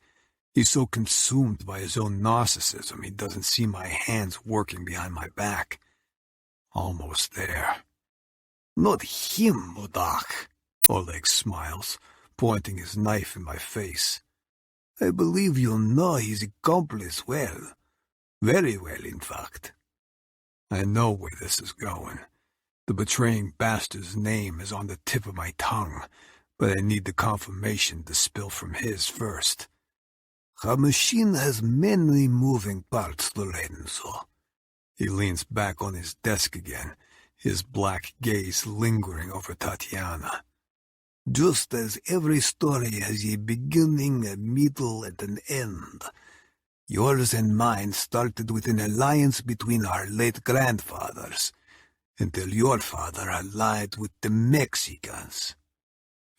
He's so consumed by his own narcissism he doesn't see my hands working behind my back. Almost there. Not him, Modak, Oleg smiles, pointing his knife in my face. I believe you know his accomplice well. Very well, in fact. I know where this is going. The betraying bastard's name is on the tip of my tongue, but I need the confirmation to spill from his first. A machine has many moving parts, Lorenzo. He leans back on his desk again, his black gaze lingering over Tatiana. Just as every story has a beginning, a middle, and an end. Yours and mine started with an alliance between our late grandfathers, until your father allied with the Mexicans.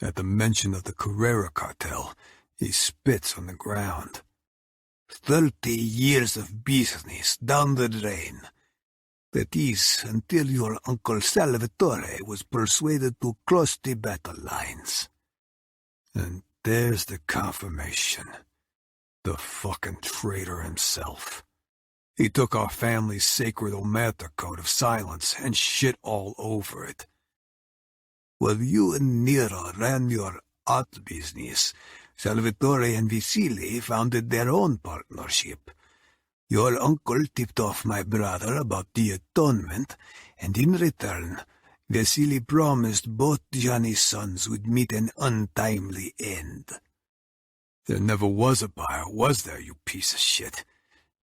At the mention of the Carrera cartel, he spits on the ground. 30 years of business down the drain. That is, until your Uncle Salvatore was persuaded to cross the battle lines. And there's the confirmation. The fucking traitor himself. He took our family's sacred Omerta code of silence and shit all over it. While you and Nero ran your art business, Salvatore and Vasily founded their own partnership. Your uncle tipped off my brother about the atonement, and in return, Vasily promised both Johnny's sons would meet an untimely end. There never was a buyer, was there, you piece of shit?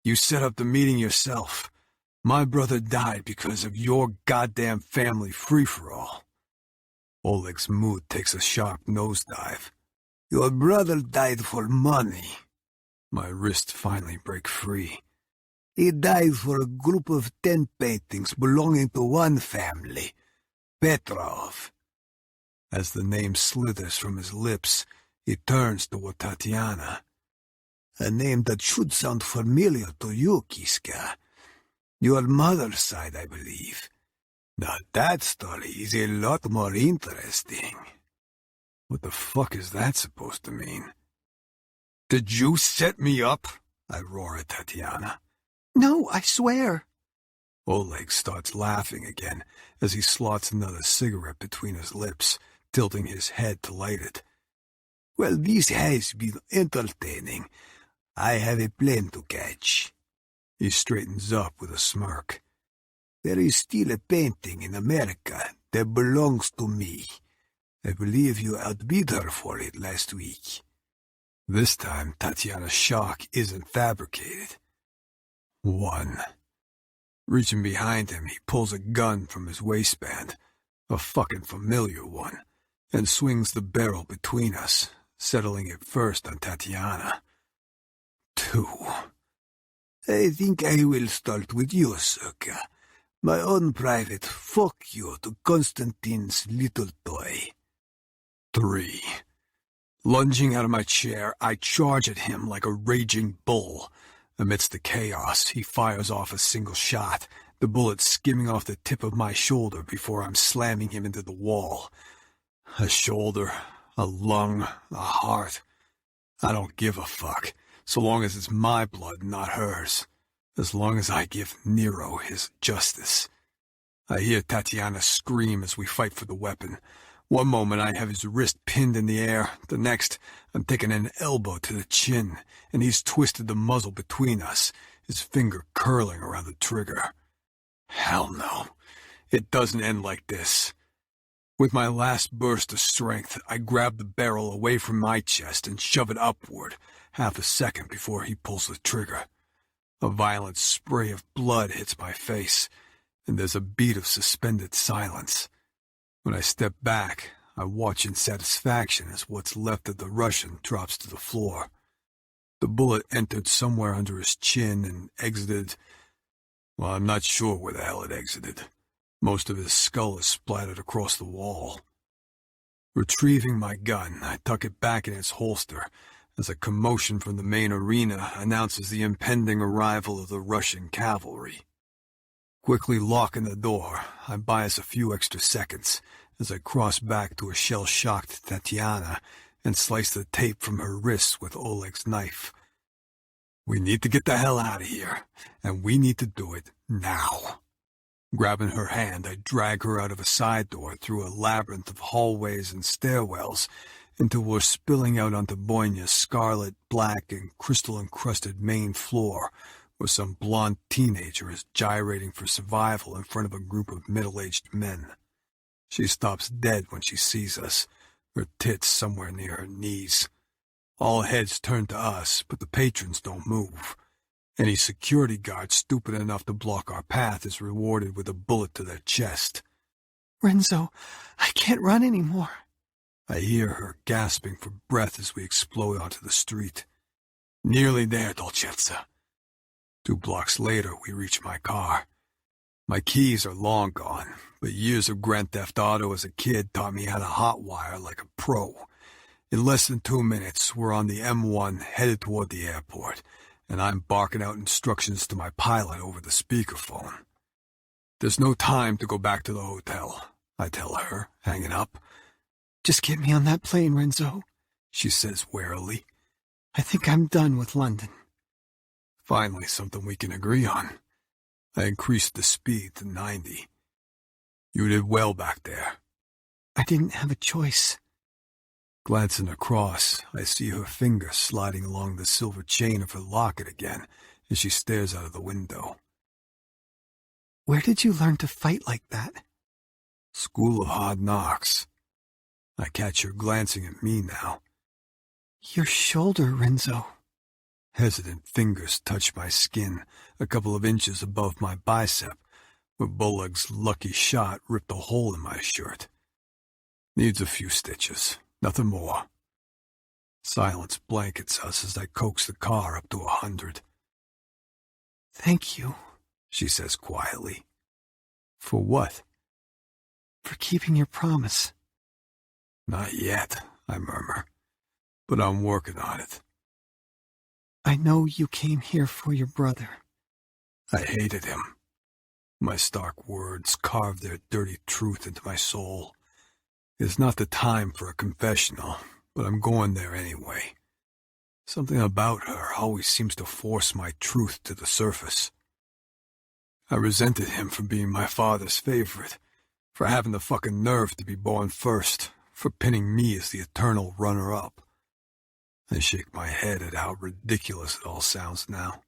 You set up the meeting yourself. My brother died because of your goddamn family free-for-all. Oleg's mood takes a sharp nosedive. Your brother died for money. My wrist finally breaks free. He died for a group of 10 paintings belonging to one family, Petrov. As the name slithers from his lips, he turns toward Tatiana. A name that should sound familiar to you, Kiska. Your mother's side, I believe. Now that story is a lot more interesting. What the fuck is that supposed to mean? Did you set me up? I roar at Tatiana. No, I swear. Oleg starts laughing again as he slots another cigarette between his lips, tilting his head to light it. Well, this has been entertaining. I have a plane to catch. He straightens up with a smirk. There is still a painting in America that belongs to me. I believe you outbid her for it last week. This time, Tatiana's shock isn't fabricated. 1. Reaching behind him, he pulls a gun from his waistband, a fucking familiar one, and swings the barrel between us, settling it first on Tatiana. 2. I think I will start with you, Suka. My own private fuck you to Konstantin's little toy. 3. Lunging out of my chair, I charge at him like a raging bull. Amidst the chaos, he fires off a single shot, the bullet skimming off the tip of my shoulder before I'm slamming him into the wall. A shoulder, a lung, a heart. I don't give a fuck, so long as it's my blood, not hers. As long as I give Nero his justice. I hear Tatiana scream as we fight for the weapon. One moment I have his wrist pinned in the air, the next I'm taking an elbow to the chin, and he's twisted the muzzle between us, his finger curling around the trigger. Hell no, it doesn't end like this. With my last burst of strength, I grab the barrel away from my chest and shove it upward, half a second before he pulls the trigger. A violent spray of blood hits my face, and there's a beat of suspended silence. When I step back, I watch in satisfaction as what's left of the Russian drops to the floor. The bullet entered somewhere under his chin and exited... Well, I'm not sure where the hell it exited. Most of his skull is splattered across the wall. Retrieving my gun, I tuck it back in its holster as a commotion from the main arena announces the impending arrival of the Russian cavalry. Quickly locking the door, I buy us a few extra seconds as I cross back to a shell-shocked Tatiana and slice the tape from her wrists with Oleg's knife. We need to get the hell out of here, and we need to do it now. Grabbing her hand, I drag her out of a side door through a labyrinth of hallways and stairwells until we're spilling out onto Boyna's scarlet, black, and crystal-encrusted main floor, where some blonde teenager is gyrating for survival in front of a group of middle-aged men. She stops dead when she sees us, her tits somewhere near her knees. All heads turn to us, but the patrons don't move. Any security guard stupid enough to block our path is rewarded with a bullet to their chest. Renzo, I can't run anymore. I hear her gasping for breath as we explode onto the street. Nearly there, Dolcezza. 2 blocks later, we reach my car. My keys are long gone, but years of Grand Theft Auto as a kid taught me how to hotwire like a pro. In less than 2 minutes, we're on the M1 headed toward the airport, and I'm barking out instructions to my pilot over the speakerphone. There's no time to go back to the hotel, I tell her, hanging up. Just get me on that plane, Renzo, She says warily. I think I'm done with London. Finally, something we can agree on. I increased the speed to 90. You did well back there. I didn't have a choice. Glancing across, I see her finger sliding along the silver chain of her locket again as she stares out of the window. Where did you learn to fight like that? School of Hard Knocks. I catch her glancing at me now. Your shoulder, Renzo. Hesitant fingers touch my skin a couple of inches above my bicep, where Bullock's lucky shot ripped a hole in my shirt. Needs a few stitches, nothing more. Silence blankets us as I coax the car up to 100. Thank you. She says quietly. For what? For keeping your promise. Not yet, I murmur, but I'm working on it. I know you came here for your brother. I hated him. My stark words carved their dirty truth into my soul. It's not the time for a confessional, but I'm going there anyway. Something about her always seems to force my truth to the surface. I resented him for being my father's favorite, for having the fucking nerve to be born first, for pinning me as the eternal runner-up. I shake my head at how ridiculous it all sounds now.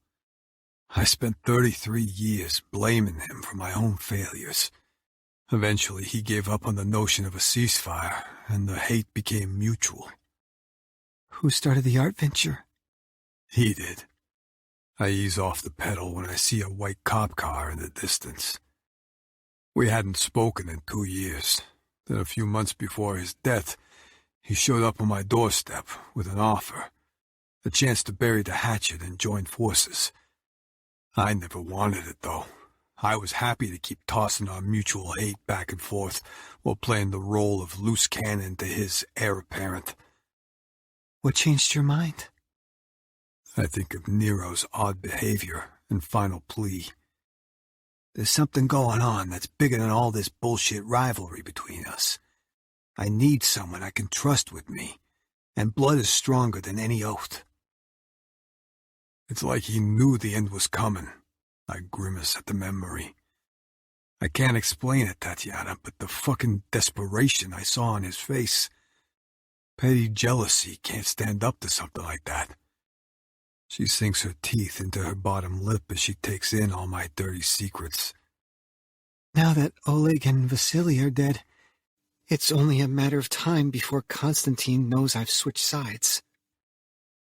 I spent 33 years blaming him for my own failures. Eventually, he gave up on the notion of a ceasefire, and the hate became mutual. Who started the art venture? He did. I ease off the pedal when I see a white cop car in the distance. We hadn't spoken in 2 years. Then a few months before his death, he showed up on my doorstep with an offer, a chance to bury the hatchet and join forces. I never wanted it, though. I was happy to keep tossing our mutual hate back and forth while playing the role of loose cannon to his heir apparent. What changed your mind? I think of Nero's odd behavior and final plea. There's something going on that's bigger than all this bullshit rivalry between us. I need someone I can trust with me, and blood is stronger than any oath. It's like he knew the end was coming. I grimace at the memory. I can't explain it, Tatiana, but the fucking desperation I saw on his face. Petty jealousy can't stand up to something like that. She sinks her teeth into her bottom lip as she takes in all my dirty secrets. Now that Oleg and Vasily are dead, it's only a matter of time before Constantine knows I've switched sides.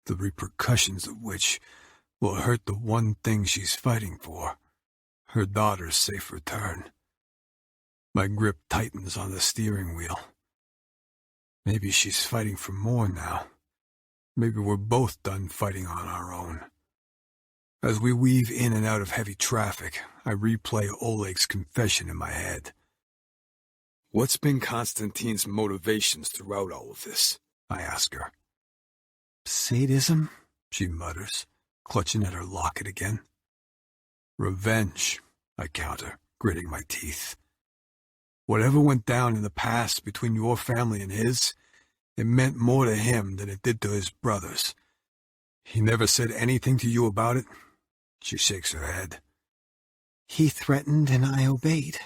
The repercussions of which will hurt the one thing she's fighting for, her daughter's safe return. My grip tightens on the steering wheel. Maybe she's fighting for more now. Maybe we're both done fighting on our own. As we weave in and out of heavy traffic, I replay Oleg's confession in my head. What's been Constantine's motivations throughout all of this? I ask her. Sadism? She mutters, clutching at her locket again. Revenge, I counter, gritting my teeth. Whatever went down in the past between your family and his, it meant more to him than it did to his brothers. He never said anything to you about it? She shakes her head. He threatened and I obeyed.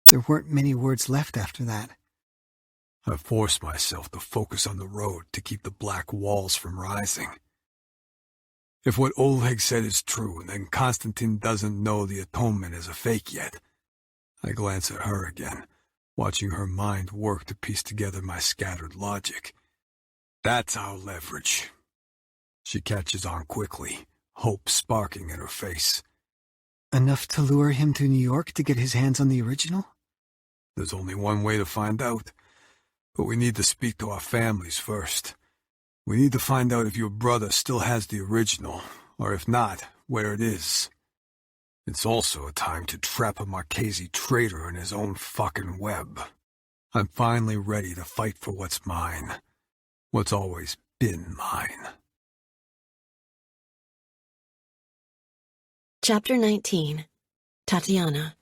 There weren't many words left after that. I force myself to focus on the road to keep the black walls from rising. If what Oleg said is true, then Constantine doesn't know the atonement is a fake yet. I glance at her again, watching her mind work to piece together my scattered logic. That's our leverage. She catches on quickly, hope sparking in her face. Enough to lure him to New York to get his hands on the original? There's only one way to find out, but we need to speak to our families first. We need to find out if your brother still has the original, or if not, where it is. It's also a time to trap a Marchesi traitor in his own fucking web. I'm finally ready to fight for what's mine. What's always been mine. Chapter 19. Tatiana.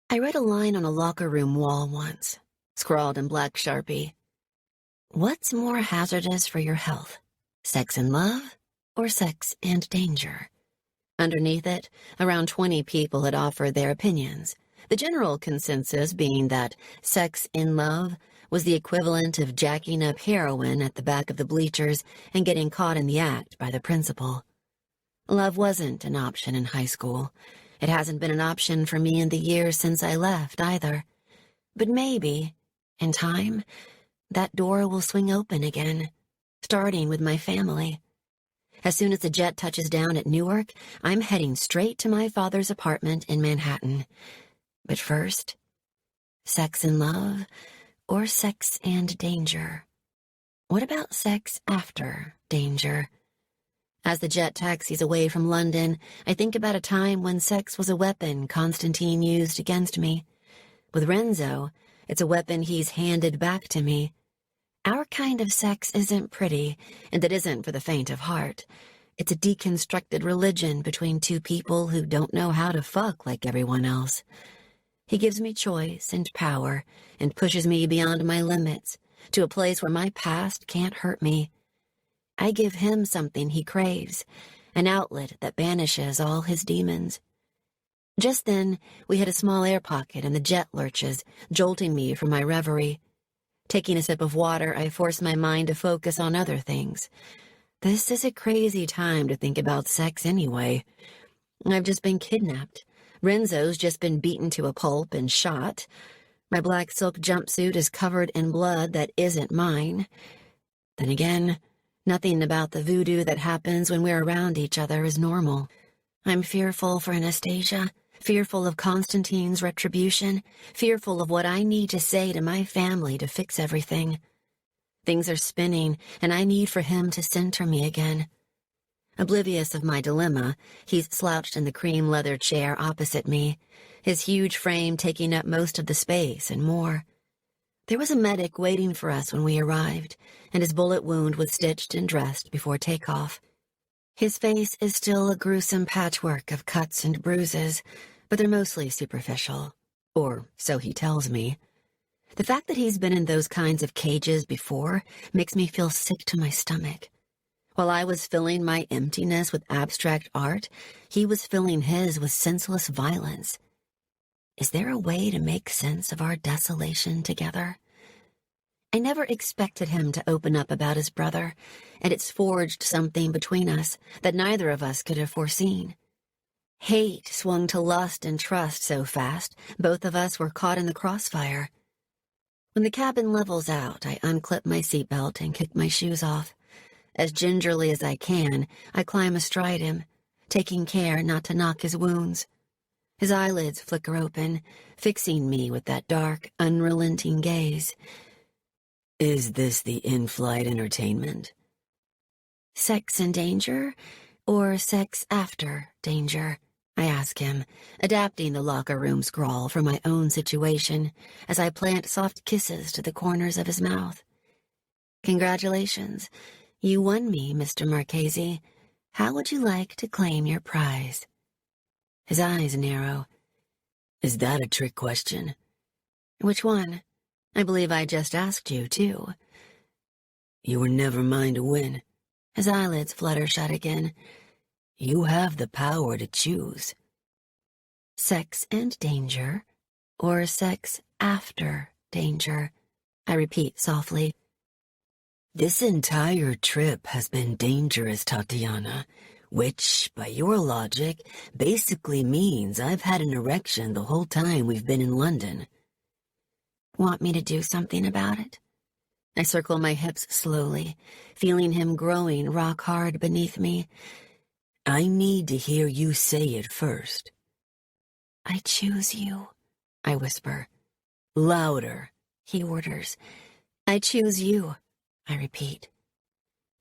I read a line on a locker room wall once, scrawled in black Sharpie. What's more hazardous for your health, sex and love or sex and danger? Underneath it, around 20 people had offered their opinions, the general consensus being that sex in love was the equivalent of jacking up heroin at the back of the bleachers and getting caught in the act by the principal. Love wasn't an option in high school. It hasn't been an option for me in the years since I left, either. But maybe, in time, that door will swing open again, starting with my family. As soon as the jet touches down at Newark, I'm heading straight to my father's apartment in Manhattan. But first, sex and love or sex and danger? What about sex after danger? As the jet taxis away from London, I think about a time when sex was a weapon Constantine used against me. With Renzo, it's a weapon he's handed back to me. Our kind of sex isn't pretty, and it isn't for the faint of heart. It's a deconstructed religion between two people who don't know how to fuck like everyone else. He gives me choice and power and pushes me beyond my limits, to a place where my past can't hurt me. I give him something he craves, an outlet that banishes all his demons. Just then, we hit a small air pocket and the jet lurches, jolting me from my reverie. Taking a sip of water, I force my mind to focus on other things. This is a crazy time to think about sex anyway. I've just been kidnapped. Renzo's just been beaten to a pulp and shot. My black silk jumpsuit is covered in blood that isn't mine. Then again, nothing about the voodoo that happens when we're around each other is normal. I'm fearful for Anastasia, fearful of Constantine's retribution, fearful of what I need to say to my family to fix everything. Things are spinning, and I need for him to center me again. Oblivious of my dilemma, he's slouched in the cream leather chair opposite me, his huge frame taking up most of the space and more. There was a medic waiting for us when we arrived, and his bullet wound was stitched and dressed before takeoff. His face is still a gruesome patchwork of cuts and bruises, but they're mostly superficial. Or so he tells me. The fact that he's been in those kinds of cages before makes me feel sick to my stomach. While I was filling my emptiness with abstract art, he was filling his with senseless violence. Is there a way to make sense of our desolation together? I never expected him to open up about his brother, and it's forged something between us that neither of us could have foreseen. Hate swung to lust and trust so fast, both of us were caught in the crossfire. When the cabin levels out, I unclip my seatbelt and kick my shoes off. As gingerly as I can, I climb astride him, taking care not to knock his wounds. His eyelids flicker open, fixing me with that dark, unrelenting gaze. Is this the in-flight entertainment? Sex and danger, or sex after danger? I ask him, adapting the locker room scrawl for my own situation as I plant soft kisses to the corners of his mouth. Congratulations. You won me, Mr. Marchesi. How would you like to claim your prize? His eyes narrow. Is that a trick question? Which one? I believe I just asked you, too. You were never mine to win. His eyelids flutter shut again. You have the power to choose. Sex and danger, or sex after danger? I repeat softly. This entire trip has been dangerous, Tatiana, which, by your logic, basically means I've had an erection the whole time we've been in London. Want me to do something about it? I circle my hips slowly, feeling him growing rock hard beneath me. I need to hear you say it first. I choose you, I whisper. Louder, he orders. I choose you, I repeat.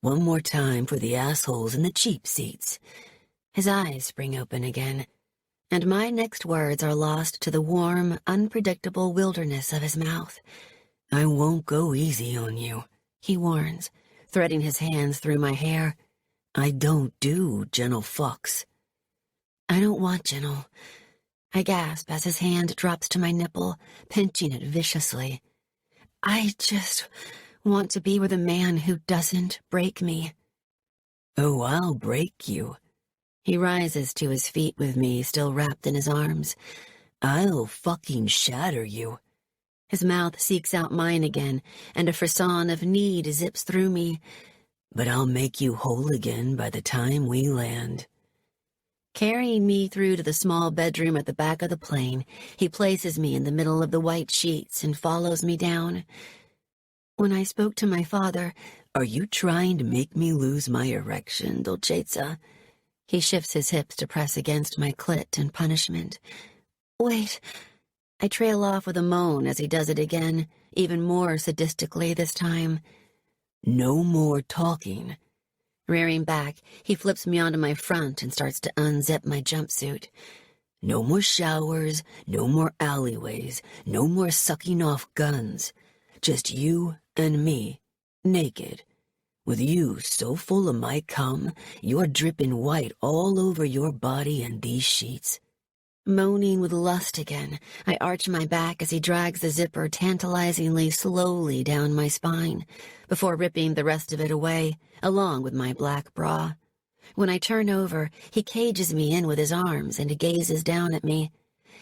One more time for the assholes in the cheap seats. His eyes spring open again, and my next words are lost to the warm, unpredictable wilderness of his mouth. I won't go easy on you, he warns, threading his hands through my hair. I don't do gentle fucks. I don't want gentle. I gasp as his hand drops to my nipple, pinching it viciously. I just want to be with a man who doesn't break me. Oh, I'll break you. He rises to his feet with me, still wrapped in his arms. I'll fucking shatter you. His mouth seeks out mine again, and a frisson of need zips through me. But I'll make you whole again by the time we land. Carrying me through to the small bedroom at the back of the plane, he places me in the middle of the white sheets and follows me down. When I spoke to my father, Are you trying to make me lose my erection, Dolcezza? He shifts his hips to press against my clit in punishment. Wait. I trail off with a moan as he does it again, even more sadistically this time. No more talking. Rearing back, he flips me onto my front and starts to unzip my jumpsuit. No more showers, no more alleyways, no more sucking off guns. Just you and me, naked. With you so full of my cum, you're dripping white all over your body and these sheets. Moaning with lust again, I arch my back as he drags the zipper tantalizingly slowly down my spine, before ripping the rest of it away, along with my black bra. When I turn over, he cages me in with his arms and gazes down at me.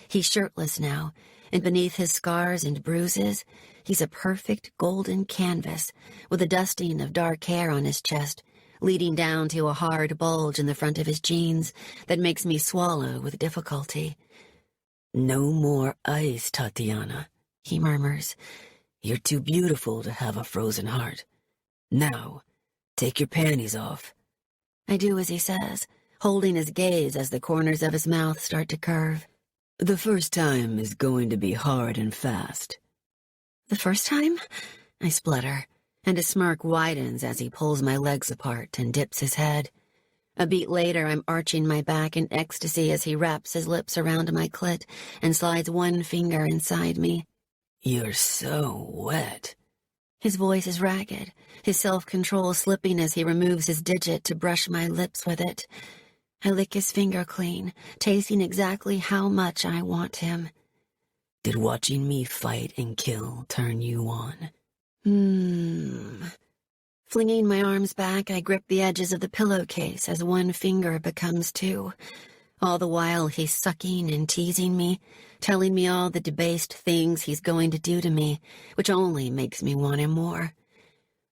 He's shirtless now, and beneath his scars and bruises, he's a perfect golden canvas, with a dusting of dark hair on his chest, leading down to a hard bulge in the front of his jeans that makes me swallow with difficulty. No more ice, Tatiana, he murmurs. You're too beautiful to have a frozen heart. Now, take your panties off. I do as he says, holding his gaze as the corners of his mouth start to curve. The first time is going to be hard and fast. The first time? I splutter, and his smirk widens as he pulls my legs apart and dips his head. A beat later, I'm arching my back in ecstasy as he wraps his lips around my clit and slides one finger inside me. You're so wet. His voice is ragged, his self-control slipping as he removes his digit to brush my lips with it. I lick his finger clean, tasting exactly how much I want him. Did watching me fight and kill turn you on? Flinging my arms back, I grip the edges of the pillowcase as one finger becomes two. All the while he's sucking and teasing me, telling me all the debased things he's going to do to me, which only makes me want him more.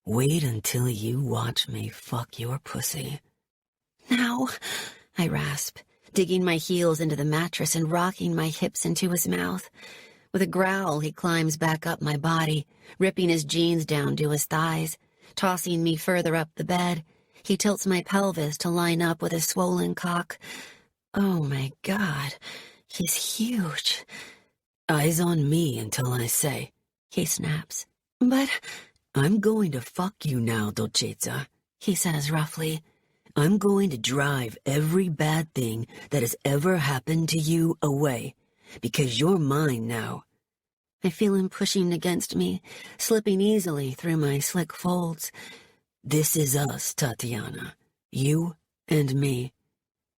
Wait until you watch me fuck your pussy. Now, I rasp, digging my heels into the mattress and rocking my hips into his mouth. With a growl, he climbs back up my body, ripping his jeans down to his thighs. Tossing me further up the bed, he tilts my pelvis to line up with his swollen cock. Oh my God, he's huge. Eyes on me until I say, he snaps. But I'm going to fuck you now, Dolcezza, he says roughly. I'm going to drive every bad thing that has ever happened to you away, because you're mine now. I feel him pushing against me, slipping easily through my slick folds. This is us, Tatiana. You and me.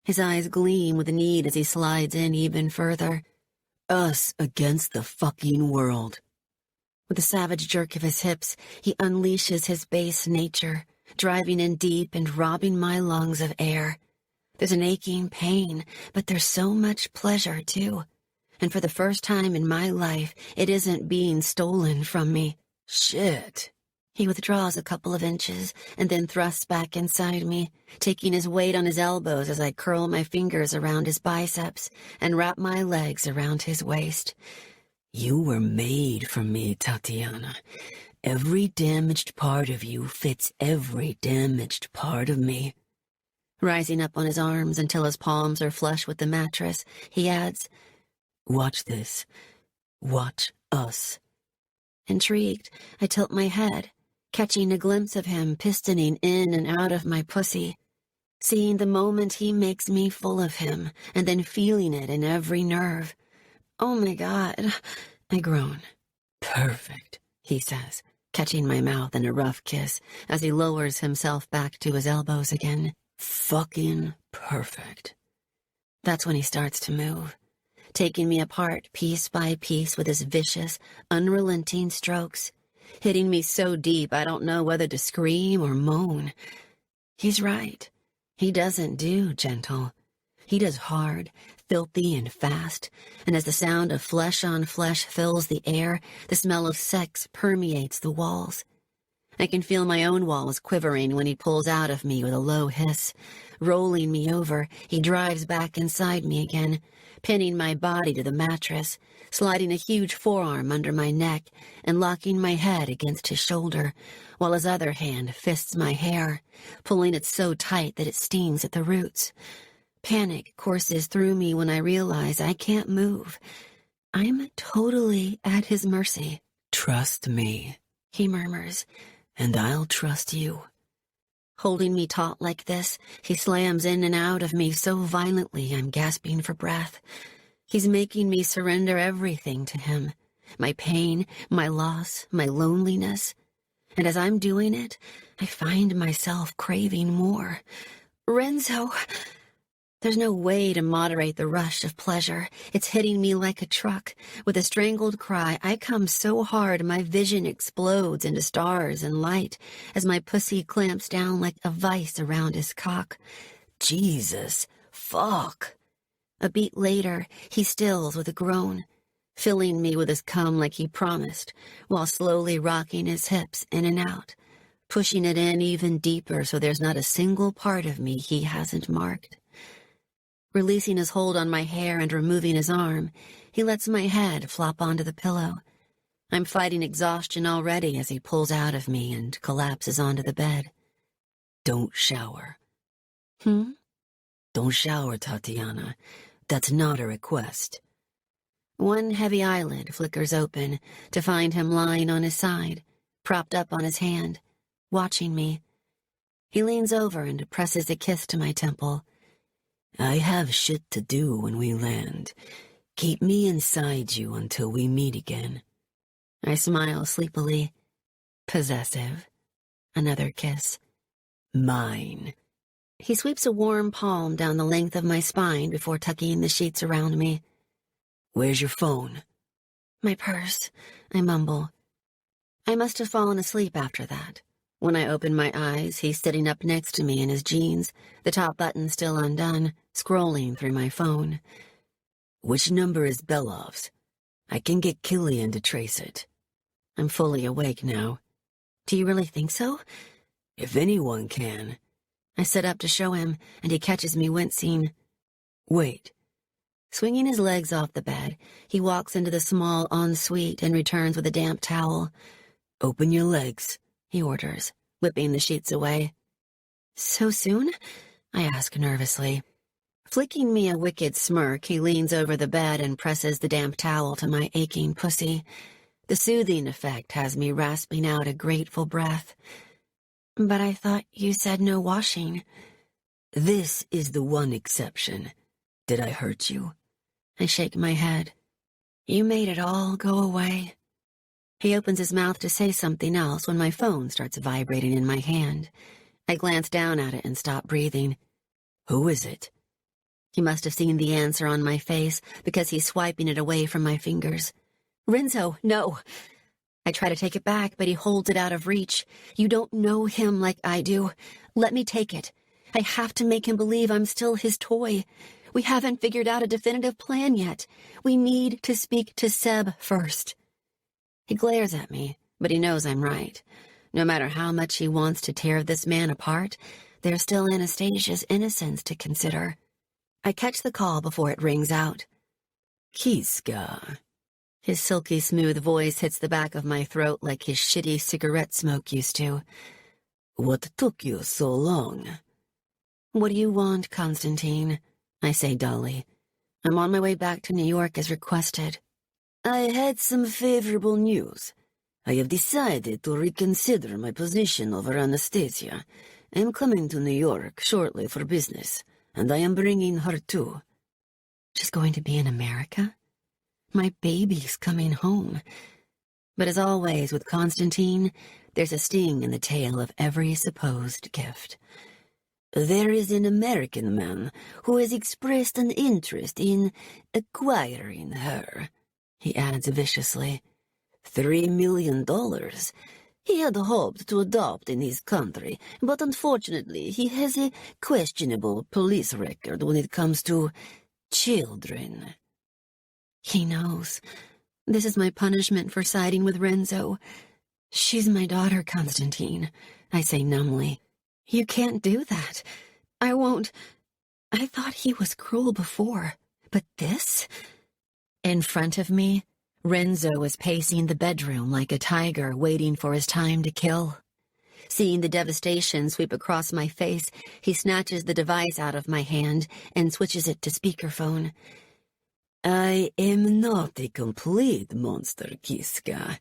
His eyes gleam with need as he slides in even further. Us against the fucking world. With a savage jerk of his hips, he unleashes his base nature, driving in deep and robbing my lungs of air. There's an aching pain, but there's so much pleasure, too. And for the first time in my life, it isn't being stolen from me. Shit. He withdraws a couple of inches and then thrusts back inside me, taking his weight on his elbows as I curl my fingers around his biceps and wrap my legs around his waist. You were made for me, Tatiana. Every damaged part of you fits every damaged part of me. Rising up on his arms until his palms are flush with the mattress, he adds, Watch this. Watch us. Intrigued, I tilt my head, catching a glimpse of him pistoning in and out of my pussy, seeing the moment he makes me full of him, and then feeling it in every nerve. Oh my God, I groan. Perfect, he says, catching my mouth in a rough kiss as he lowers himself back to his elbows again. Fucking perfect. That's when he starts to move, taking me apart piece by piece with his vicious, unrelenting strokes, hitting me so deep I don't know whether to scream or moan. He's right. He doesn't do gentle. He does hard, filthy, and fast, and as the sound of flesh on flesh fills the air, the smell of sex permeates the walls. I can feel my own walls quivering when he pulls out of me with a low hiss. Rolling me over, he drives back inside me again, pinning my body to the mattress, sliding a huge forearm under my neck and locking my head against his shoulder, while his other hand fists my hair, pulling it so tight that it stings at the roots. Panic courses through me when I realize I can't move. I'm totally at his mercy. "Trust me," he murmurs, "and I'll trust you." Holding me taut like this, he slams in and out of me so violently I'm gasping for breath. He's making me surrender everything to him. My pain, my loss, my loneliness. And as I'm doing it, I find myself craving more. Renzo! There's no way to moderate the rush of pleasure. It's hitting me like a truck. With a strangled cry, I come so hard my vision explodes into stars and light as my pussy clamps down like a vice around his cock. Jesus, fuck. A beat later, he stills with a groan, filling me with his cum like he promised, while slowly rocking his hips in and out, pushing it in even deeper so there's not a single part of me he hasn't marked. Releasing his hold on my hair and removing his arm, he lets my head flop onto the pillow. I'm fighting exhaustion already as he pulls out of me and collapses onto the bed. "Don't shower." "Don't shower, Tatiana. That's not a request." One heavy eyelid flickers open to find him lying on his side, propped up on his hand, watching me. He leans over and presses a kiss to my temple. "I have shit to do when we land. Keep me inside you until we meet again." I smile sleepily. Possessive. Another kiss. "Mine." He sweeps a warm palm down the length of my spine before tucking the sheets around me. "Where's your phone?" My purse, I mumble. I must have fallen asleep after that. When I open my eyes, he's sitting up next to me in his jeans, the top button still undone, scrolling through my phone. "Which number is Belov's? I can get Killian to trace it." I'm fully awake now. Do you really think so? "If anyone can." I sit up to show him, and he catches me wincing. "Wait." Swinging his legs off the bed, he walks into the small ensuite and returns with a damp towel. "Open your legs," he orders, whipping the sheets away. So soon? I ask nervously. Flicking me a wicked smirk, he leans over the bed and presses the damp towel to my aching pussy. The soothing effect has me rasping out a grateful breath. But I thought you said no washing. "This is the one exception. Did I hurt you?" I shake my head. You made it all go away. He opens his mouth to say something else when my phone starts vibrating in my hand. I glance down at it and stop breathing. "Who is it?" He must have seen the answer on my face because he's swiping it away from my fingers. Renzo, no. I try to take it back, but he holds it out of reach. You don't know him like I do. Let me take it. I have to make him believe I'm still his toy. We haven't figured out a definitive plan yet. We need to speak to Seb first. He glares at me, but he knows I'm right. No matter how much he wants to tear this man apart, there's still Anastasia's innocence to consider. I catch the call before it rings out. "Kiska." His silky smooth voice hits the back of my throat like his shitty cigarette smoke used to. "What took you so long?" What do you want, Constantine? I say dully. I'm on my way back to New York as requested. "I had some favorable news. I have decided to reconsider my position over Anastasia. I am coming to New York shortly for business, and I am bringing her too." She's going to be in America? My baby's coming home. But as always with Constantine, there's a sting in the tail of every supposed gift. There is an American man who has expressed an interest in acquiring her, he adds viciously. $3 million. He had hoped to adopt in his country, but unfortunately he has a questionable police record when it comes to children. He knows. This is my punishment for siding with Renzo. She's my daughter, Constantine, I say numbly. You can't do that. I won't. I thought he was cruel before, but this? In front of me, Renzo is pacing the bedroom like a tiger waiting for his time to kill. Seeing the devastation sweep across my face, he snatches the device out of my hand and switches it to speakerphone. I am not a complete monster, Kiska.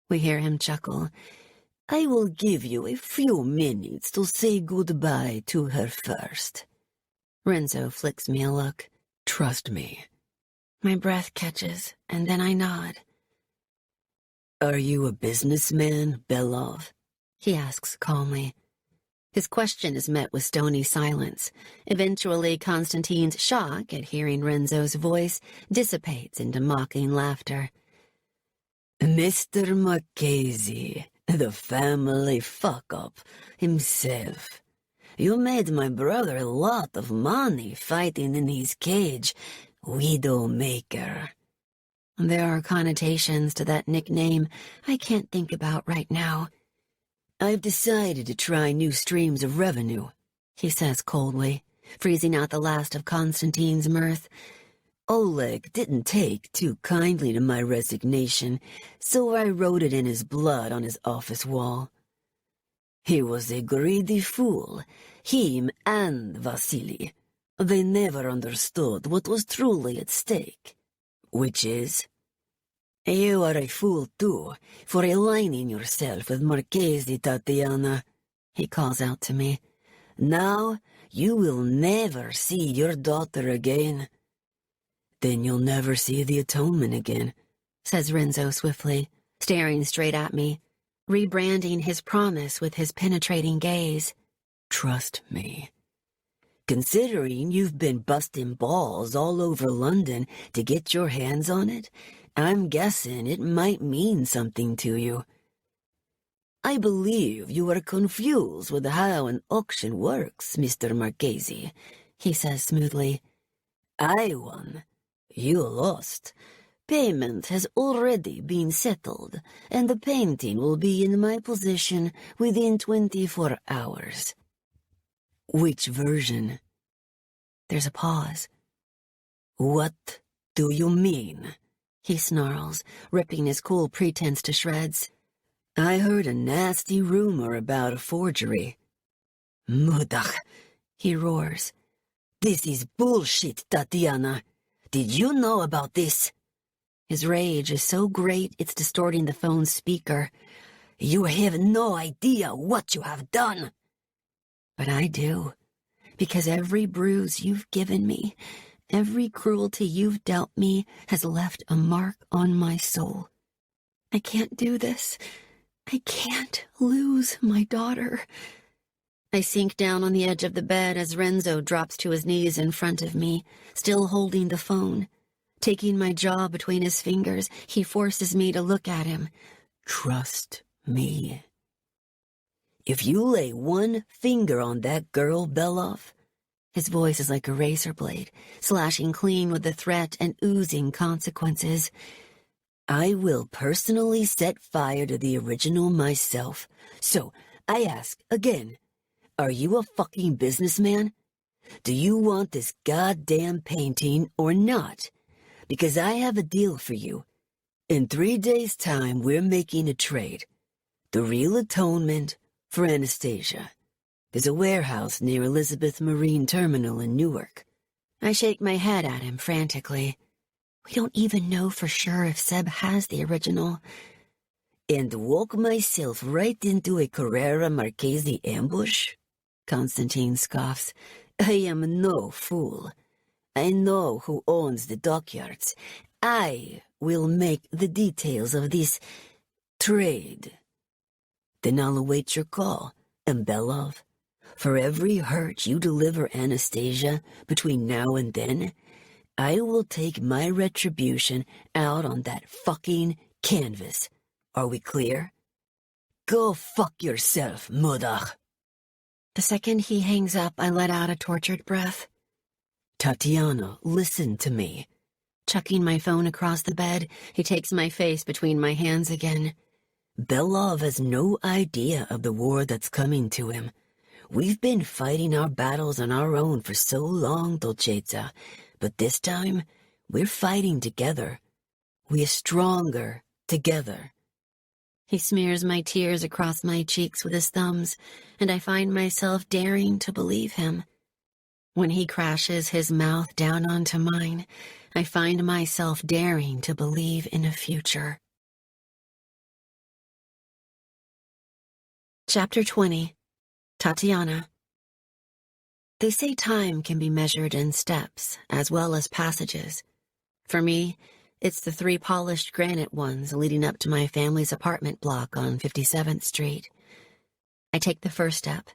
We hear him chuckle. I will give you a few minutes to say goodbye to her first. Renzo flicks me a look. Trust me. My breath catches, and then I nod. Are you a businessman, Belov? He asks calmly. His question is met with stony silence. Eventually, Constantine's shock at hearing Renzo's voice dissipates into mocking laughter. Mr. Marchesi, the family fuck-up himself. You made my brother a lot of money fighting in his cage, Widowmaker. There are connotations to that nickname I can't think about right now. I've decided to try new streams of revenue, he says coldly, freezing out the last of Constantine's mirth. Oleg didn't take too kindly to my resignation, so I wrote it in his blood on his office wall. He was a greedy fool, him and Vasily. They never understood what was truly at stake, which is, you are a fool too, for aligning yourself with Marchesi, Tatiana, he calls out to me. Now you will never see your daughter again. Then you'll never see the atonement again, says Renzo swiftly, staring straight at me, rebranding his promise with his penetrating gaze. Trust me. Considering you've been busting balls all over London to get your hands on it, I'm guessing it might mean something to you. I believe you are confused with how an auction works, Mr. Marchesi, he says smoothly. I won. You lost. Payment has already been settled, and the painting will be in my possession within 24 hours. Which version? There's a pause. What do you mean? He snarls, ripping his cool pretense to shreds. I heard a nasty rumor about a forgery. Mudach, he roars. This is bullshit, Tatiana. Did you know about this? His rage is so great it's distorting the phone's speaker. You have no idea what you have done. But I do, because every bruise you've given me, every cruelty you've dealt me has left a mark on my soul. I can't do this. I can't lose my daughter. I sink down on the edge of the bed as Renzo drops to his knees in front of me, still holding the phone. Taking my jaw between his fingers, he forces me to look at him. Trust me. If you lay one finger on that girl, Belov, his voice is like a razor blade, slashing clean with the threat and oozing consequences. I will personally set fire to the original myself. So, I ask again, are you a fucking businessman? Do you want this goddamn painting or not? Because I have a deal for you. In 3 days' time, we're making a trade. The real atonement for Anastasia. There's a warehouse near Elizabeth Marine Terminal in Newark. I shake my head at him frantically. We don't even know for sure if Seb has the original. And walk myself right into a Carrera Marchesi ambush? Constantine scoffs. I am no fool. I know who owns the dockyards. I will make the details of this trade. Then I'll await your call, and Belov, For every hurt you deliver Anastasia between now and then, I will take my retribution out on that fucking canvas. Are we clear? Go fuck yourself, mother. The second he hangs up, I let out a tortured breath. Tatiana, listen to me. Chucking my phone across the bed, he takes my face between my hands again. Belov has no idea of the war that's coming to him. We've been fighting our battles on our own for so long, Dolcezza, but this time, we're fighting together. We're stronger together. He smears my tears across my cheeks with his thumbs, and I find myself daring to believe him. When he crashes his mouth down onto mine, I find myself daring to believe in a future. Chapter 20. Tatiana. They say time can be measured in steps as well as passages. For me, it's the 3 polished granite ones leading up to my family's apartment block on 57th Street. I take the first step,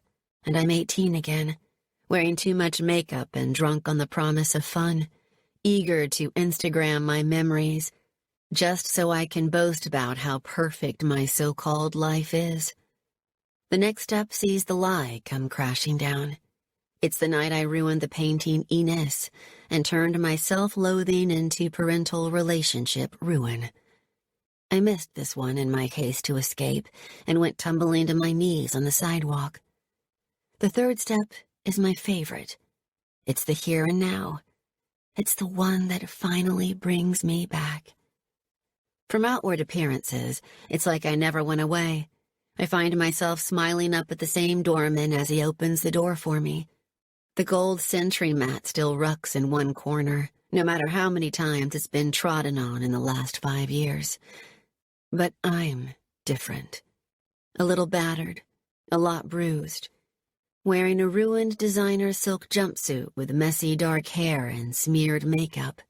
and I'm 18 again, wearing too much makeup and drunk on the promise of fun, eager to Instagram my memories, just so I can boast about how perfect my so-called life is. The next step sees the lie come crashing down. It's the night I ruined the painting Ines and turned my self-loathing into parental relationship ruin. I missed this one in my haste to escape and went tumbling to my knees on the sidewalk. The third step is my favorite. It's the here and now. It's the one that finally brings me back. From outward appearances, it's like I never went away. I find myself smiling up at the same doorman as he opens the door for me. The gold sentry mat still rucks in one corner, no matter how many times it's been trodden on in the last 5 years. But I'm different. A little battered, a lot bruised. Wearing a ruined designer silk jumpsuit with messy dark hair and smeared makeup,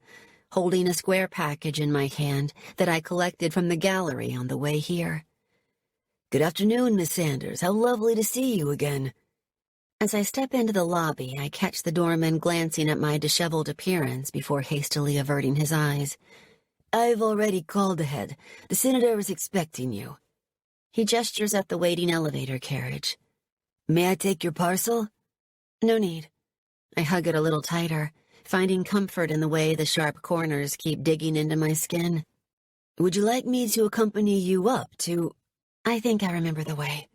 holding a square package in my hand that I collected from the gallery on the way here. Good afternoon, Miss Sanders. How lovely to see you again. As I step into the lobby, I catch the doorman glancing at my disheveled appearance before hastily averting his eyes. I've already called ahead. The senator is expecting you. He gestures at the waiting elevator carriage. May I take your parcel? No need. I hug it a little tighter, finding comfort in the way the sharp corners keep digging into my skin. Would you like me to accompany you up to... I think I remember the way.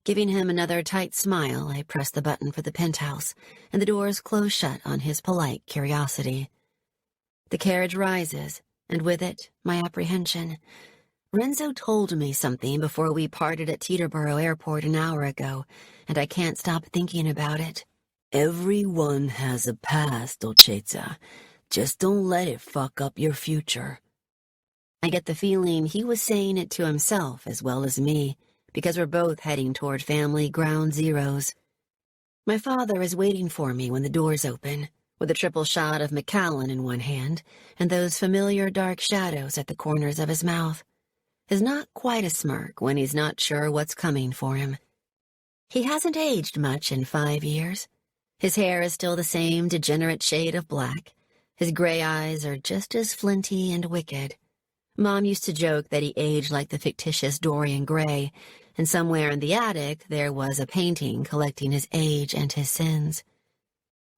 Giving him another tight smile, I press the button for the penthouse, and the doors close shut on his polite curiosity. The carriage rises, and with it, my apprehension. Renzo told me something before we parted at Teterboro Airport an hour ago, and I can't stop thinking about it. Everyone has a past, Dolcezza. Just don't let it fuck up your future. I get the feeling he was saying it to himself as well as me, because we're both heading toward family ground zeros. My father is waiting for me when the doors open, with a triple shot of Macallan in one hand and those familiar dark shadows at the corners of his mouth. Is not quite a smirk when he's not sure what's coming for him. He hasn't aged much in 5 years. His hair is still the same degenerate shade of black. His gray eyes are just as flinty and wicked. Mom used to joke that he aged like the fictitious Dorian Gray, and somewhere in the attic there was a painting collecting his age and his sins.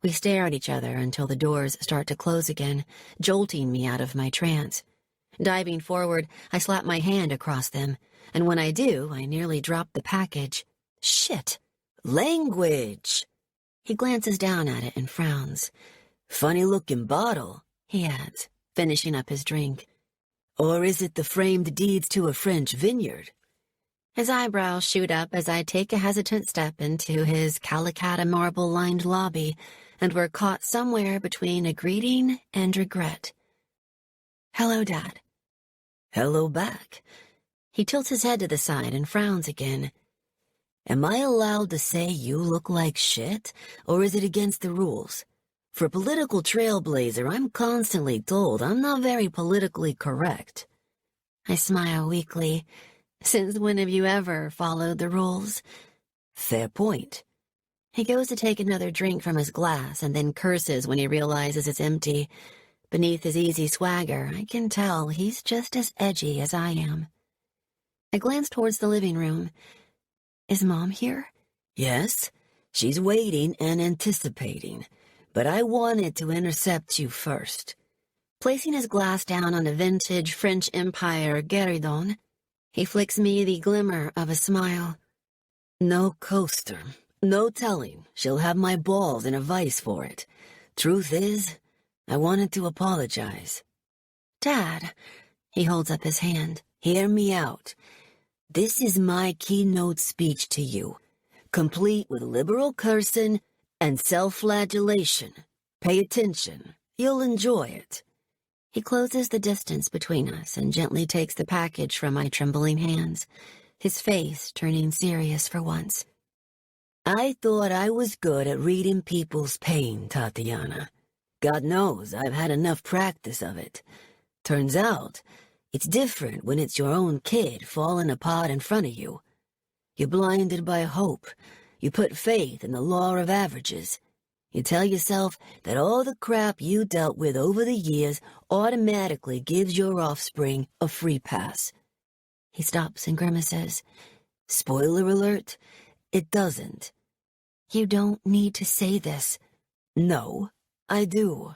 We stare at each other until the doors start to close again, jolting me out of my trance. Diving forward, I slap my hand across them, and when I do, I nearly drop the package. Shit! Language! He glances down at it and frowns. Funny-looking bottle, he adds, finishing up his drink. Or is it the framed deeds to a French vineyard? His eyebrows shoot up as I take a hesitant step into his Calicut marble-lined lobby, and we're caught somewhere between a greeting and regret. Hello, Dad. Hello back. He tilts his head to the side and frowns again. Am I allowed to say you look like shit, or is it against the rules? For a political trailblazer, I'm constantly told I'm not very politically correct. I smile weakly. Since when have you ever followed the rules? Fair point. He goes to take another drink from his glass and then curses when he realizes it's empty. Beneath his easy swagger, I can tell he's just as edgy as I am. I glance towards the living room. Is Mom here? Yes, she's waiting and anticipating, but I wanted to intercept you first. Placing his glass down on a vintage French Empire gueridon, he flicks me the glimmer of a smile. No coaster. No telling. She'll have my balls in a vice for it. Truth is, I wanted to apologize. Dad, he holds up his hand. Hear me out. This is my keynote speech to you, complete with liberal cursing and self-flagellation. Pay attention. You'll enjoy it. He closes the distance between us and gently takes the package from my trembling hands, his face turning serious for once. I thought I was good at reading people's pain, Tatiana. God knows I've had enough practice of it. Turns out, it's different when it's your own kid falling apart in front of you. You're blinded by hope. You put faith in the law of averages. You tell yourself that all the crap you dealt with over the years automatically gives your offspring a free pass. He stops and grimaces. Spoiler alert, it doesn't. You don't need to say this. No, I do.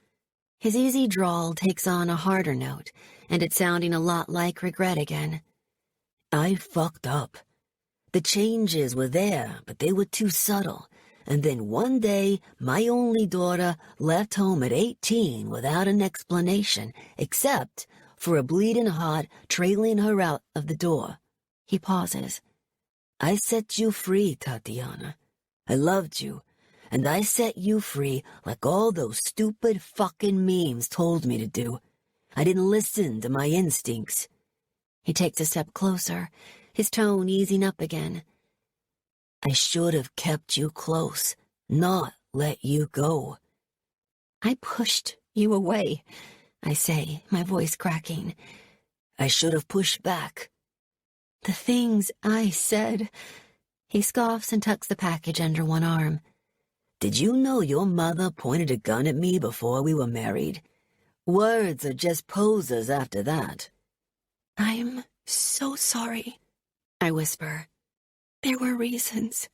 His easy drawl takes on a harder note, and it's sounding a lot like regret again. I fucked up. The changes were there, but they were too subtle. And then one day, my only daughter left home at 18 without an explanation, except for a bleeding heart trailing her out of the door. He pauses. I set you free, Tatiana. I loved you, and I set you free like all those stupid fucking memes told me to do. I didn't listen to my instincts. He takes a step closer, his tone easing up again. I should have kept you close, not let you go. I pushed you away, I say, my voice cracking. I should have pushed back. The things I said. He scoffs and tucks the package under one arm. Did you know your mother pointed a gun at me before we were married? Words are just posers after that. I'm so sorry, I whisper. There were reasons.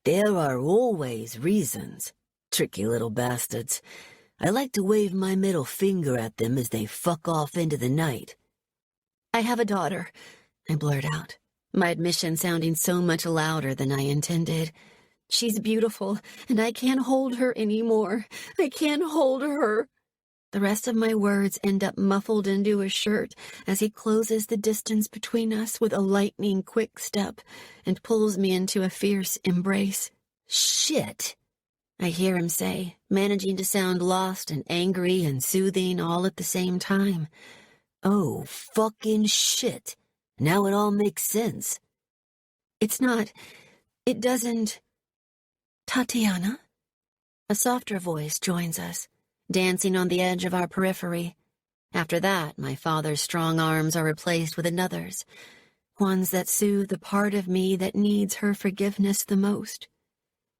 There are always reasons. Tricky little bastards. I like to wave my middle finger at them as they fuck off into the night. I have a daughter, I blurt out, my admission sounding so much louder than I intended. She's beautiful, and I can't hold her anymore. I can't hold her. The rest of my words end up muffled into a shirt as he closes the distance between us with a lightning-quick step and pulls me into a fierce embrace. Shit, I hear him say, managing to sound lost and angry and soothing all at the same time. Oh, fucking shit. Now it all makes sense. It's not. It doesn't. Tatiana? A softer voice joins us, dancing on the edge of our periphery. After that, my father's strong arms are replaced with another's, ones that soothe the part of me that needs her forgiveness the most.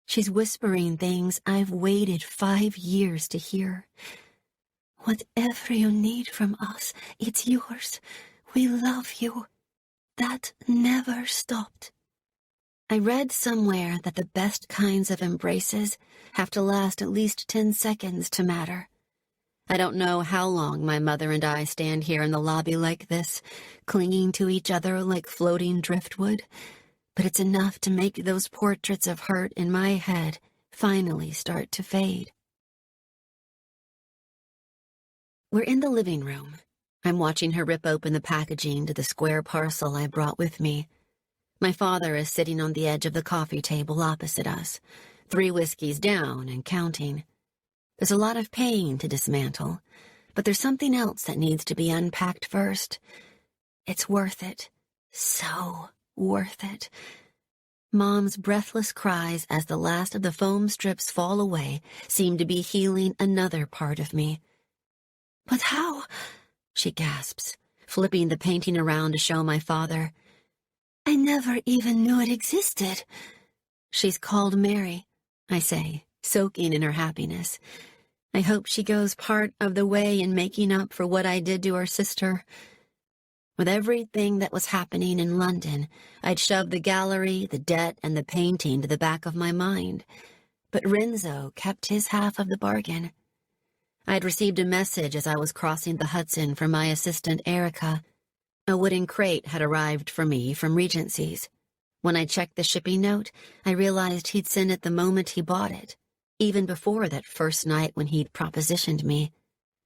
She's whispering things I've waited 5 years to hear. Whatever you need from us, it's yours. We love you. That never stopped. I read somewhere that the best kinds of embraces have to last at least 10 seconds to matter. I don't know how long my mother and I stand here in the lobby like this, clinging to each other like floating driftwood, but it's enough to make those portraits of hurt in my head finally start to fade. We're in the living room. I'm watching her rip open the packaging to the square parcel I brought with me. My father is sitting on the edge of the coffee table opposite us, 3 whiskeys down and counting. There's a lot of pain to dismantle, but there's something else that needs to be unpacked first. It's worth it. So worth it. Mom's breathless cries as the last of the foam strips fall away seem to be healing another part of me. But how? She gasps, flipping the painting around to show my father. I never even knew it existed. She's called Mary. I say, soaking in her happiness. I hope she goes part of the way in making up for what I did to her sister. With everything that was happening in London, I'd shoved the gallery, the debt, and the painting to the back of my mind. But Renzo kept his half of the bargain. I'd received a message as I was crossing the Hudson from my assistant Erica. A wooden crate had arrived for me from Regency's. When I checked the shipping note, I realized he'd sent it the moment he bought it, even before that first night when he'd propositioned me.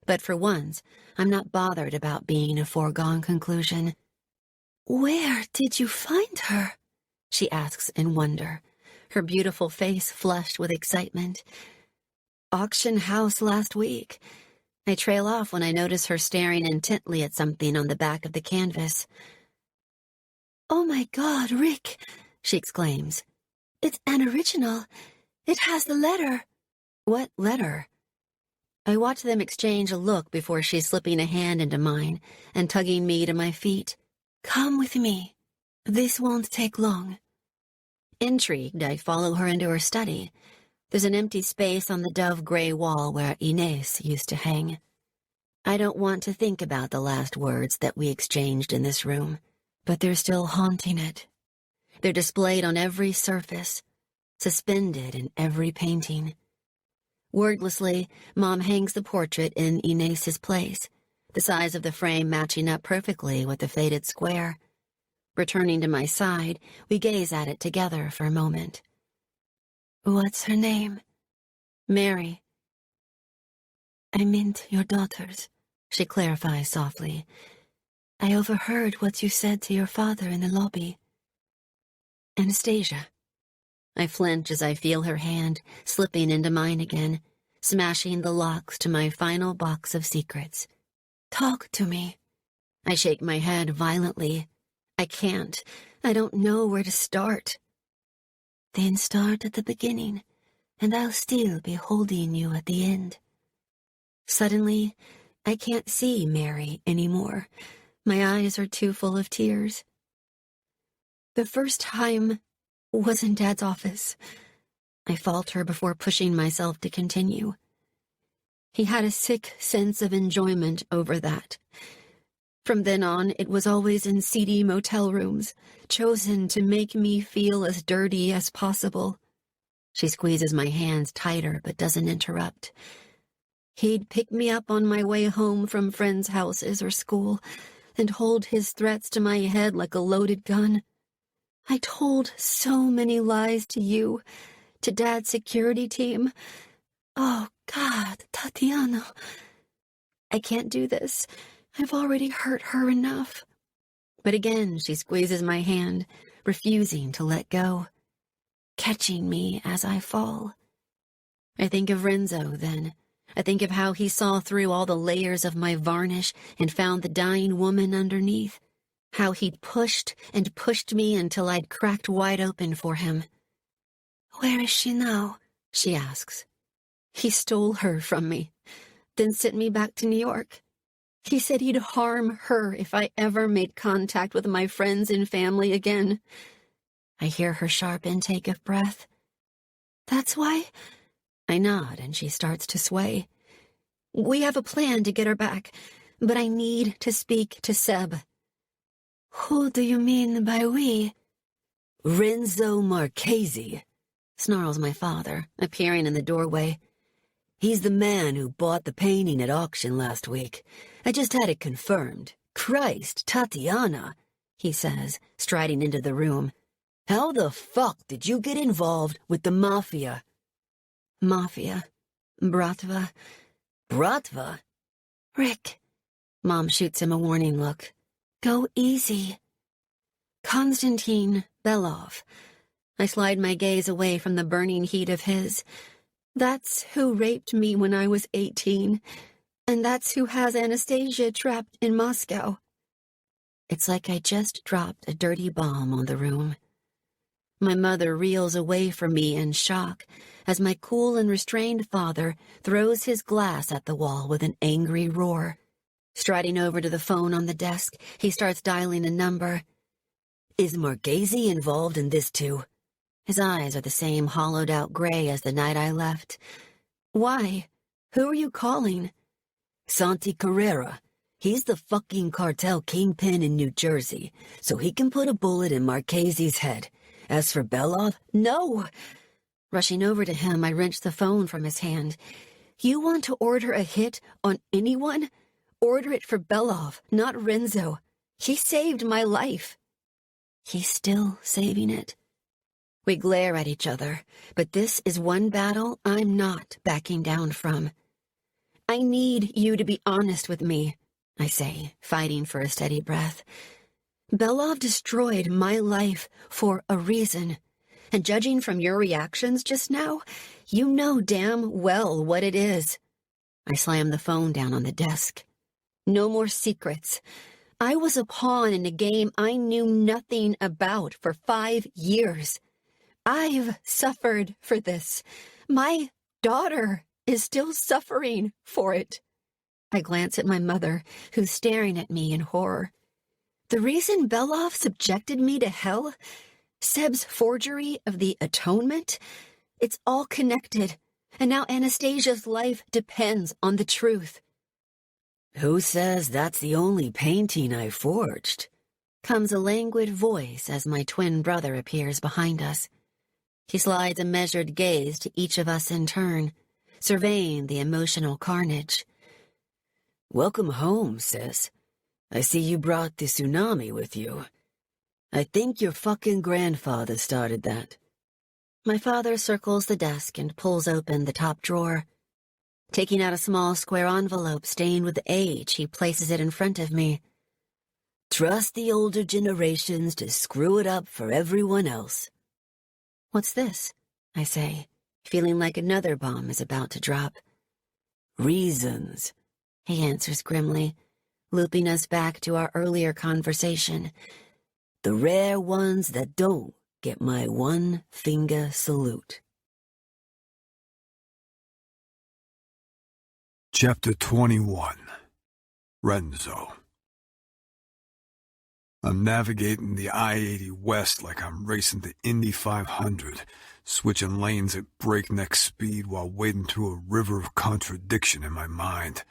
But for once, I'm not bothered about being a foregone conclusion. "Where did you find her?" she asks in wonder, her beautiful face flushed with excitement. "Auction house last week." I trail off when I notice her staring intently at something on the back of the canvas. "Oh my God, Rick," she exclaims. "It's an original. It has the letter." "What letter?" I watch them exchange a look before she's slipping a hand into mine and tugging me to my feet. "Come with me. This won't take long." Intrigued, I follow her into her study. There's an empty space on the dove-gray wall where Inés used to hang. I don't want to think about the last words that we exchanged in this room, but they're still haunting it. They're displayed on every surface, suspended in every painting. Wordlessly, Mom hangs the portrait in Inés's place, the size of the frame matching up perfectly with the faded square. Returning to my side, we gaze at it together for a moment. "What's her name?" "Mary." "I meant your daughter's," she clarifies softly. "I overheard what you said to your father in the lobby." "Anastasia." I flinch as I feel her hand slipping into mine again, smashing the locks to my final box of secrets. "Talk to me." I shake my head violently. I can't. I don't know where to start. "Then start at the beginning, and I'll still be holding you at the end." Suddenly, I can't see Mary anymore. My eyes are too full of tears. "The first time was in Dad's office." I falter before pushing myself to continue. "He had a sick sense of enjoyment over that. From then on, it was always in seedy motel rooms, chosen to make me feel as dirty as possible." She squeezes my hands tighter but doesn't interrupt. "He'd pick me up on my way home from friends' houses or school and hold his threats to my head like a loaded gun. I told so many lies to you, to Dad's security team. Oh, God, Tatiana. I can't do this. I've already hurt her enough." But again, she squeezes my hand, refusing to let go, catching me as I fall. I think of Renzo then. I think of how he saw through all the layers of my varnish and found the dying woman underneath. How he'd pushed and pushed me until I'd cracked wide open for him. "Where is she now?" she asks. "He stole her from me, then sent me back to New York. He said he'd harm her if I ever made contact with my friends and family again." I hear her sharp intake of breath. "That's why?" I nod, and she starts to sway. "We have a plan to get her back, but I need to speak to Seb." "Who do you mean by we?" "Renzo Marchesi," snarls my father, appearing in the doorway. "He's the man who bought the painting at auction last week. I just had it confirmed. Christ, Tatiana," he says, striding into the room. "How the fuck did you get involved with the mafia?" "Mafia. Bratva." "Bratva?" "Rick." Mom shoots him a warning look. "Go easy." "Konstantin Belov." I slide my gaze away from the burning heat of his. "That's who raped me when I was 18, and that's who has Anastasia trapped in Moscow." It's like I just dropped a dirty bomb on the room. My mother reels away from me in shock as my cool and restrained father throws his glass at the wall with an angry roar. Striding over to the phone on the desk, he starts dialing a number. "Is Marchesi involved in this too?" His eyes are the same hollowed-out gray as the night I left. Why? Who are you calling? Santi Carrera. He's the fucking cartel kingpin in New Jersey, so he can put a bullet in Marchesi's head. As for Belov, no! Rushing over to him, I wrenched the phone from his hand. You want to order a hit on anyone? Order it for Belov, not Renzo. He saved my life. He's still saving it. We glare at each other, but this is one battle I'm not backing down from. I need you to be honest with me, I say, fighting for a steady breath. Belov destroyed my life for a reason, and judging from your reactions just now, you know damn well what it is. I slam the phone down on the desk. No more secrets. I was a pawn in a game I knew nothing about for 5 years. I've suffered for this. My daughter is still suffering for it. I glance at my mother, who's staring at me in horror. The reason Belov subjected me to hell? Seb's forgery of the atonement? It's all connected, and now Anastasia's life depends on the truth. Who says that's the only painting I forged? Comes a languid voice as my twin brother appears behind us. He slides a measured gaze to each of us in turn, surveying the emotional carnage. Welcome home, sis. I see you brought the tsunami with you. I think your fucking grandfather started that. My father circles the desk and pulls open the top drawer. Taking out a small square envelope stained with age, he places it in front of me. Trust the older generations to screw it up for everyone else. What's this? I say, feeling like another bomb is about to drop. Reasons, he answers grimly, looping us back to our earlier conversation. The rare ones that don't get my one-finger salute. Chapter 21. Renzo. I'm navigating the I-80 west like I'm racing the Indy 500, switching lanes at breakneck speed while wading through a river of contradiction in my mind.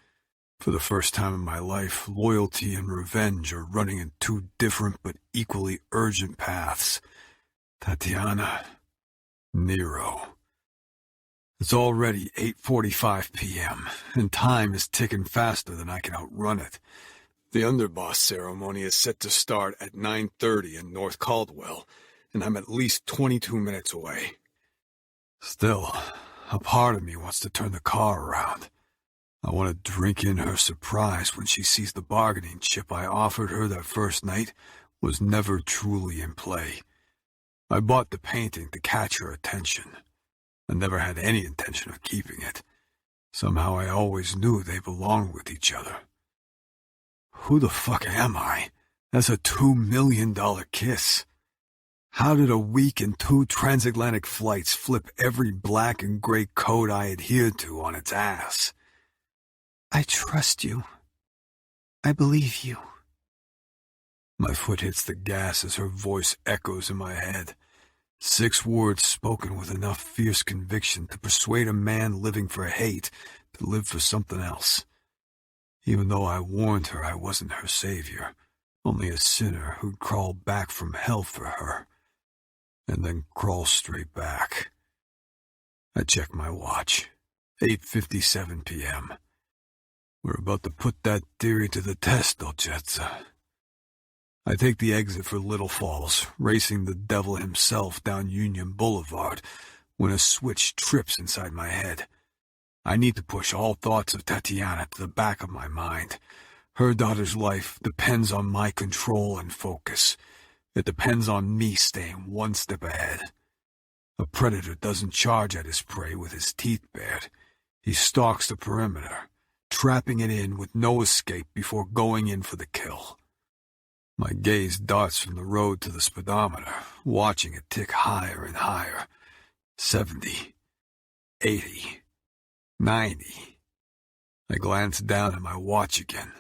For the first time in my life, loyalty and revenge are running in two different but equally urgent paths. Tatiana, Nero. It's already 8:45 p.m., and time is ticking faster than I can outrun it. The underboss ceremony is set to start at 9:30 in North Caldwell, and I'm at least 22 minutes away. Still, a part of me wants to turn the car around. I want to drink in her surprise when she sees the bargaining chip I offered her that first night was never truly in play. I bought the painting to catch her attention. I never had any intention of keeping it. Somehow I always knew they belonged with each other. Who the fuck am I? That's a $2 million kiss. How did a week and 2 transatlantic flights flip every black and gray code I adhered to on its ass? I trust you. I believe you. My foot hits the gas as her voice echoes in my head. 6 words spoken with enough fierce conviction to persuade a man living for hate to live for something else. Even though I warned her I wasn't her savior, only a sinner who'd crawl back from hell for her, and then crawl straight back. I check my watch. 8:57 p.m. We're about to put that theory to the test, Dolcezza. I take the exit for Little Falls, racing the devil himself down Union Boulevard, when a switch trips inside my head. I need to push all thoughts of Tatiana to the back of my mind. Her daughter's life depends on my control and focus. It depends on me staying one step ahead. A predator doesn't charge at his prey with his teeth bared. He stalks the perimeter, trapping it in with no escape before going in for the kill. My gaze darts from the road to the speedometer, watching it tick higher and higher. 70, 80, 90. I glance down at my watch again.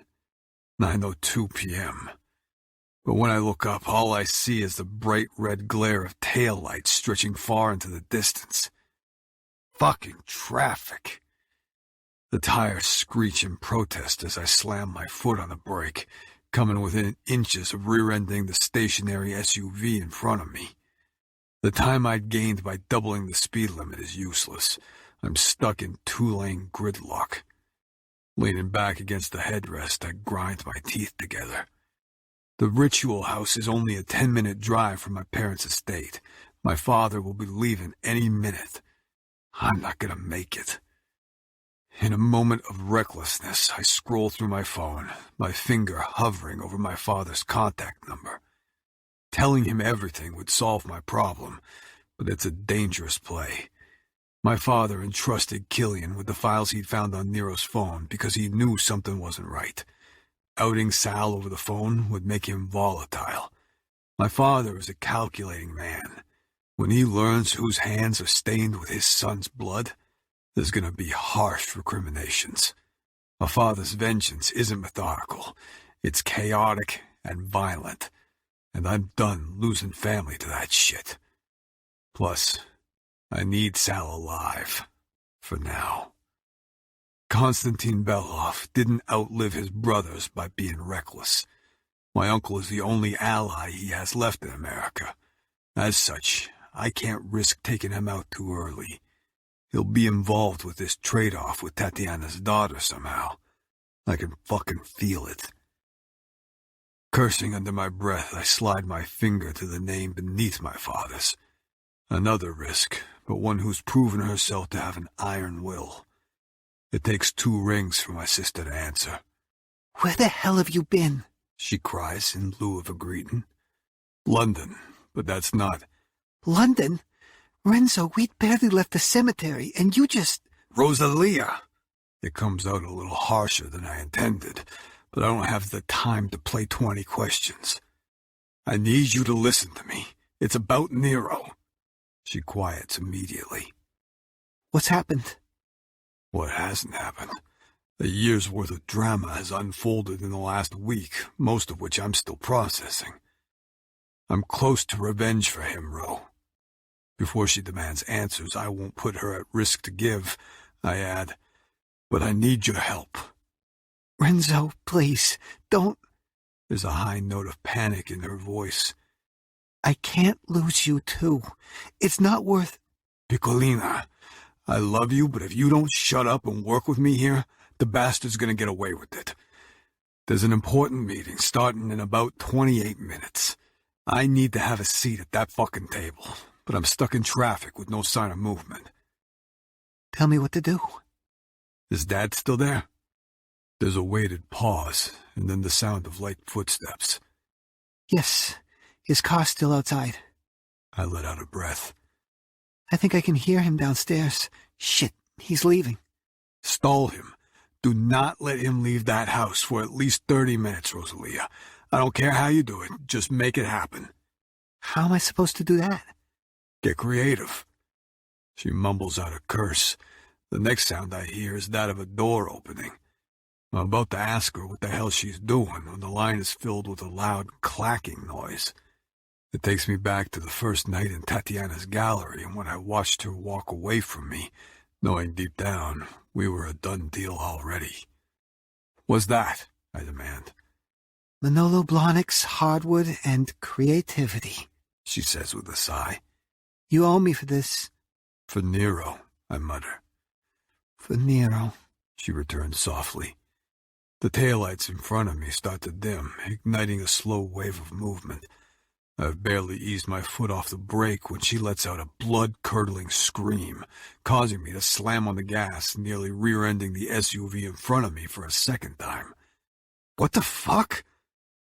9:02 p.m. But when I look up, all I see is the bright red glare of taillights stretching far into the distance. Fucking traffic. The tires screech in protest as I slam my foot on the brake, coming within inches of rear-ending the stationary SUV in front of me. The time I'd gained by doubling the speed limit is useless. I'm stuck in two-lane gridlock. Leaning back against the headrest, I grind my teeth together. The ritual house is only a 10-minute drive from my parents' estate. My father will be leaving any minute. I'm not gonna make it. In a moment of recklessness, I scroll through my phone, my finger hovering over my father's contact number. Telling him everything would solve my problem, but it's a dangerous play. My father entrusted Killian with the files he'd found on Nero's phone because he knew something wasn't right. Outing Sal over the phone would make him volatile. My father is a calculating man. When he learns whose hands are stained with his son's blood, there's gonna be harsh recriminations. A father's vengeance isn't methodical. It's chaotic and violent. And I'm done losing family to that shit. Plus, I need Sal alive. For now. Konstantin Belov didn't outlive his brothers by being reckless. My uncle is the only ally he has left in America. As such, I can't risk taking him out too early. He'll be involved with this trade-off with Tatiana's daughter somehow. I can fucking feel it. Cursing under my breath, I slide my finger to the name beneath my father's. Another risk, but one who's proven herself to have an iron will. It takes 2 rings for my sister to answer. Where the hell have you been? She cries in lieu of a greeting. London, but that's not... London? Renzo, we'd barely left the cemetery, and you just... Rosalia! It comes out a little harsher than I intended, but I don't have the time to play 20 questions. I need you to listen to me. It's about Nero. She quiets immediately. What's happened? What hasn't happened? A year's worth of drama has unfolded in the last week, most of which I'm still processing. I'm close to revenge for him, Ro. Before she demands answers I won't put her at risk to give, I add, but I need your help. Renzo, please, don't... There's a high note of panic in her voice. I can't lose you too. It's not worth... Piccolina, I love you, but if you don't shut up and work with me here, the bastard's gonna get away with it. There's an important meeting starting in about 28 minutes. I need to have a seat at that fucking table, but I'm stuck in traffic with no sign of movement. Tell me what to do. Is Dad still there? There's a weighted pause, and then the sound of light footsteps. Yes, his car's still outside. I let out a breath. I think I can hear him downstairs. Shit, he's leaving. Stall him. Do not let him leave that house for at least 30 minutes, Rosalia. I don't care how you do it, just make it happen. How am I supposed to do that? Get creative. She mumbles out a curse. The next sound I hear is that of a door opening. I'm about to ask her what the hell she's doing when the line is filled with a loud clacking noise. It takes me back to the first night in Tatiana's gallery and when I watched her walk away from me, knowing deep down we were a done deal already. What's that? I demand. Manolo Blahnik's hardwood and creativity, She says with a sigh. You owe me for this. For Nero, I mutter. For Nero, She returns softly. The taillights in front of me start to dim, igniting a slow wave of movement. I've barely eased my foot off the brake when she lets out a blood-curdling scream, causing me to slam on the gas, nearly rear-ending the SUV in front of me for a second time. What the fuck?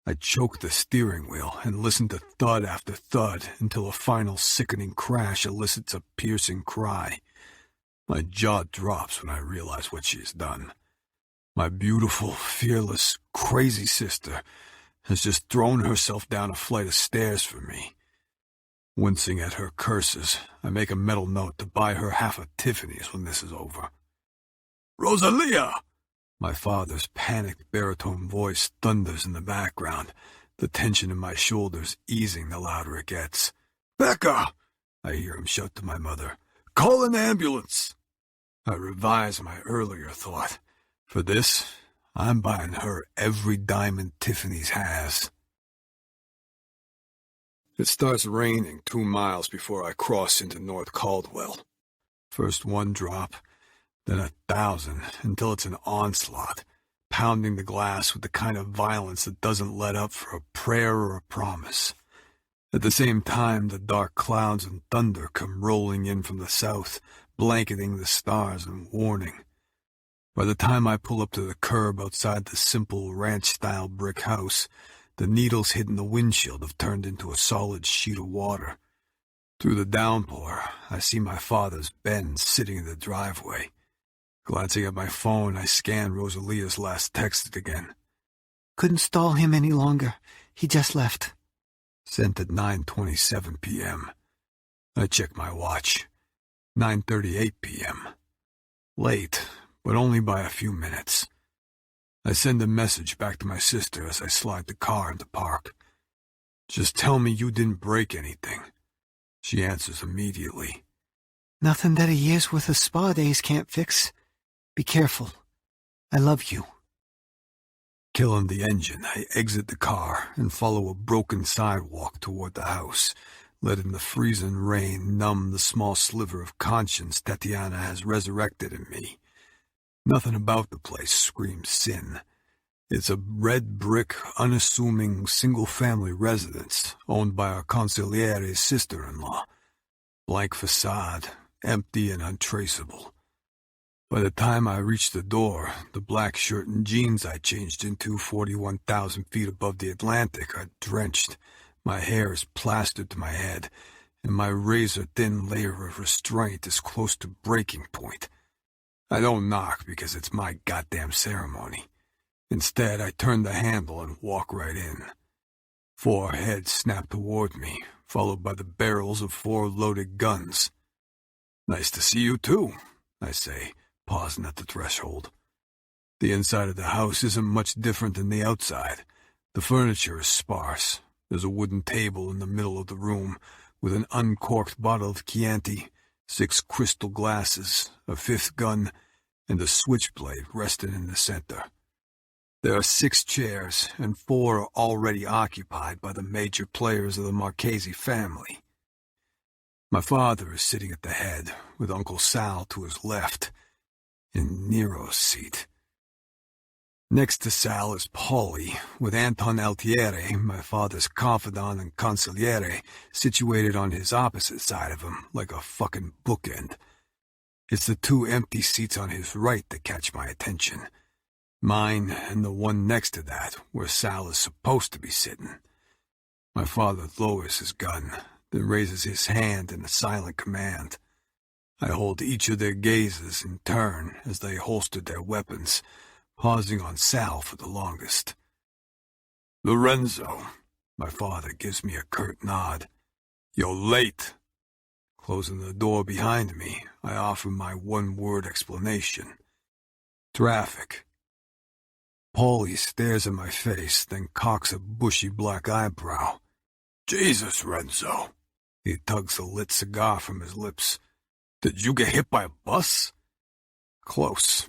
I choke the steering wheel and listen to thud after thud until a final sickening crash elicits a piercing cry. My jaw drops when I realize what she has done. My beautiful, fearless, crazy sister has just thrown herself down a flight of stairs for me. Wincing at her curses, I make a mental note to buy her half a Tiffany's when this is over. Rosalia! My father's panicked baritone voice thunders in the background, the tension in my shoulders easing the louder it gets. "Becca!" I hear him shout to my mother. "Call an ambulance!" I revise my earlier thought. For this, I'm buying her every diamond Tiffany's has. It starts raining 2 miles before I cross into North Caldwell. First one drop, then 1,000, until it's an onslaught, pounding the glass with the kind of violence that doesn't let up for a prayer or a promise. At the same time, the dark clouds and thunder come rolling in from the south, blanketing the stars and warning. By the time I pull up to the curb outside the simple ranch-style brick house, the needles hidden the windshield have turned into a solid sheet of water. Through the downpour, I see my father's Benz sitting in the driveway. Glancing at my phone, I scan Rosalia's last text again. Couldn't stall him any longer. He just left. Sent at 9:27 p.m. I check my watch. 9:38 p.m. Late, but only by a few minutes. I send a message back to my sister as I slide the car into park. "Just tell me you didn't break anything." She answers immediately. "Nothing that a year's worth of spa days can't fix. Be careful. I love you." Killing the engine, I exit the car and follow a broken sidewalk toward the house, letting the freezing rain numb the small sliver of conscience Tatiana has resurrected in me. Nothing about the place screams sin. It's a red brick, unassuming, single-family residence owned by our consigliere's sister-in-law. Blank facade, empty and untraceable. By the time I reach the door, the black shirt and jeans I changed into 41,000 feet above the Atlantic are drenched. My hair is plastered to my head, and my razor-thin layer of restraint is close to breaking point. I don't knock because it's my goddamn ceremony. Instead, I turn the handle and walk right in. 4 heads snap toward me, followed by the barrels of 4 loaded guns. "Nice to see you, too," I say, pausing at the threshold. The inside of the house isn't much different than the outside. The furniture is sparse. There's a wooden table in the middle of the room, with an uncorked bottle of Chianti, 6 crystal glasses, a 5th gun, and a switchblade resting in the center. There are 6 chairs, and 4 are already occupied by the major players of the Marchesi family. My father is sitting at the head, with Uncle Sal to his left, in Nero's seat. Next to Sal is Paulie, with Anton Altieri, my father's confidant and consigliere, situated on his opposite side of him, like a fucking bookend. It's the 2 empty seats on his right that catch my attention. Mine and the one next to that, where Sal is supposed to be sitting. My father lowers his gun, then raises his hand in a silent command. I hold each of their gazes in turn as they holstered their weapons, pausing on Sal for the longest. "Lorenzo," my father gives me a curt nod. "You're late." Closing the door behind me, I offer my one-word explanation. "Traffic." Paulie stares at my face, then cocks a bushy black eyebrow. "Jesus, Renzo." He tugs a lit cigar from his lips. "Did you get hit by a bus?" Close.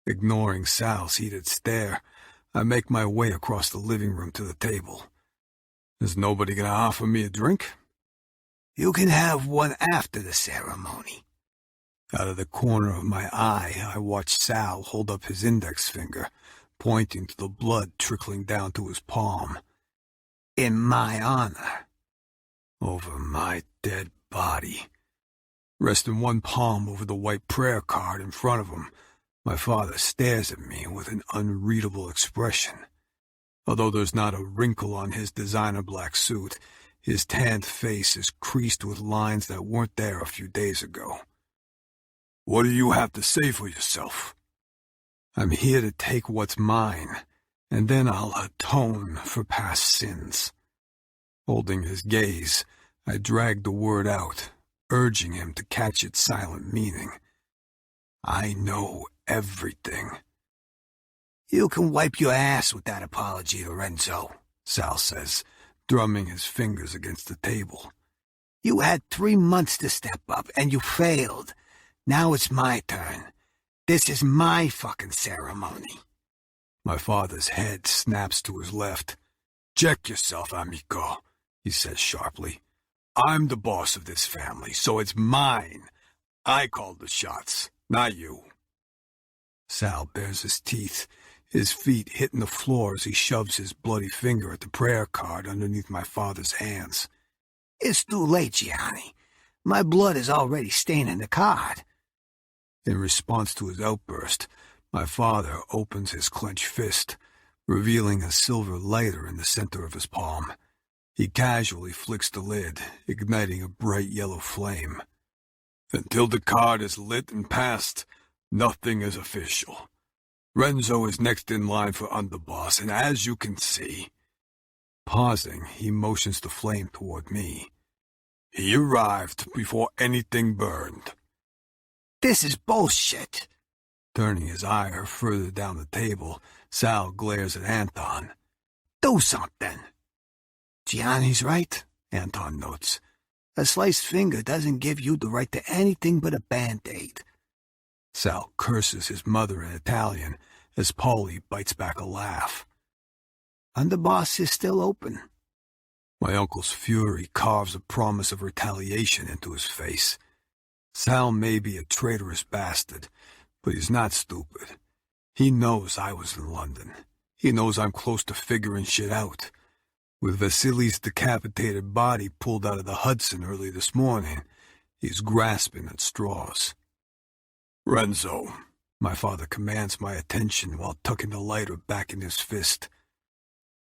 Ignoring Sal's heated stare, I make my way across the living room to the table. "Is nobody gonna offer me a drink?" You can have one after the ceremony. Out of the corner of my eye, I watch Sal hold up his index finger, pointing to the blood trickling down to his palm. In my honor. Over my dead body. Resting one palm over the white prayer card in front of him, my father stares at me with an unreadable expression. Although there's not a wrinkle on his designer black suit, his tanned face is creased with lines that weren't there a few days ago. "What do you have to say for yourself?" "I'm here to take what's mine, and then I'll atone for past sins." Holding his gaze, I drag the word out, urging him to catch its silent meaning. "I know everything." You can wipe your ass with that apology, Lorenzo. Sal says, drumming his fingers against the table. You had 3 months to step up, and you failed. Now it's my turn. This is my fucking ceremony. My father's head snaps to his left. Check yourself, amico, he says sharply. I'm the boss of this family, so it's mine. I called the shots, not you. Sal bares his teeth, his feet hitting the floor as he shoves his bloody finger at the prayer card underneath my father's hands. It's too late, Gianni. My blood is already staining the card. In response to his outburst, my father opens his clenched fist, revealing a silver lighter in the center of his palm. He casually flicks the lid, igniting a bright yellow flame. Until the card is lit and passed, nothing is official. Renzo is next in line for underboss, and as you can see... Pausing, he motions the flame toward me. He arrived before anything burned. This is bullshit. Turning his ire further down the table, Sal glares at Anton. Do something. Gianni's right, Anton notes. A sliced finger doesn't give you the right to anything but a Band-Aid. Sal curses his mother in Italian as Paulie bites back a laugh. Underboss is still open. My uncle's fury carves a promise of retaliation into his face. Sal may be a traitorous bastard, but he's not stupid. He knows I was in London. He knows I'm close to figuring shit out. With Vasily's decapitated body pulled out of the Hudson early this morning, he's grasping at straws. Renzo, my father commands my attention while tucking the lighter back in his fist.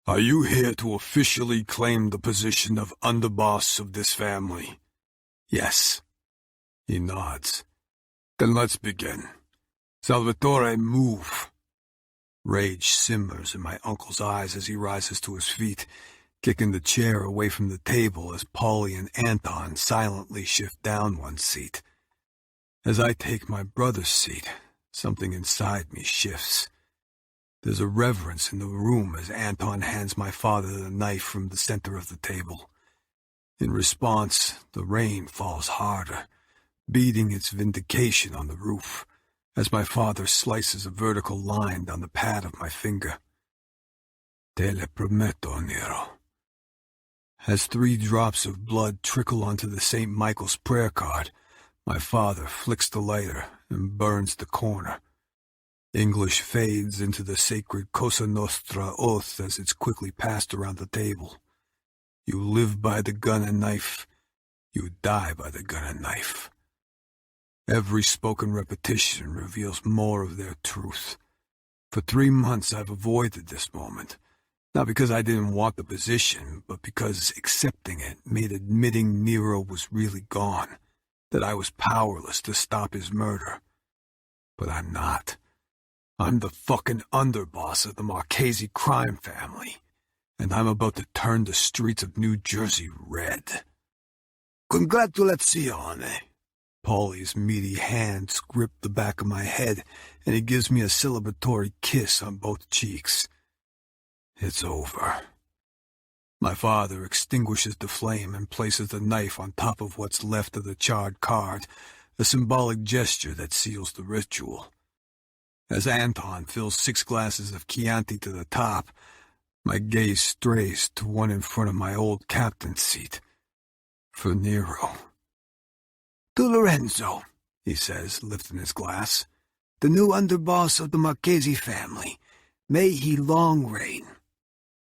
Are you here to officially claim the position of underboss of this family? Yes. He nods. Then let's begin. Salvatore, move. Rage simmers in my uncle's eyes as he rises to his feet, kicking the chair away from the table as Paulie and Anton silently shift down one seat. As I take my brother's seat, something inside me shifts. There's a reverence in the room as Anton hands my father the knife from the center of the table. In response, the rain falls harder, beating its vindication on the roof, as my father slices a vertical line down the pad of my finger. Te le prometto, Nero. As 3 drops of blood trickle onto the St. Michael's prayer card, my father flicks the lighter and burns the corner. English fades into the sacred Cosa Nostra oath as it's quickly passed around the table. You live by the gun and knife. You die by the gun and knife. Every spoken repetition reveals more of their truth. For 3 months I've avoided this moment, not because I didn't want the position, but because accepting it made admitting Nero was really gone, that I was powerless to stop his murder. But I'm not. I'm the fucking underboss of the Marchesi crime family, and I'm about to turn the streets of New Jersey red. Congratulazione. Paulie's meaty hands grip the back of my head, and he gives me a celebratory kiss on both cheeks. It's over. My father extinguishes the flame and places the knife on top of what's left of the charred card, a symbolic gesture that seals the ritual. As Anton fills 6 glasses of Chianti to the top, my gaze strays to one in front of my old captain's seat. For Nero. To Lorenzo, he says, lifting his glass. The new underboss of the Marchesi family. May he long reign.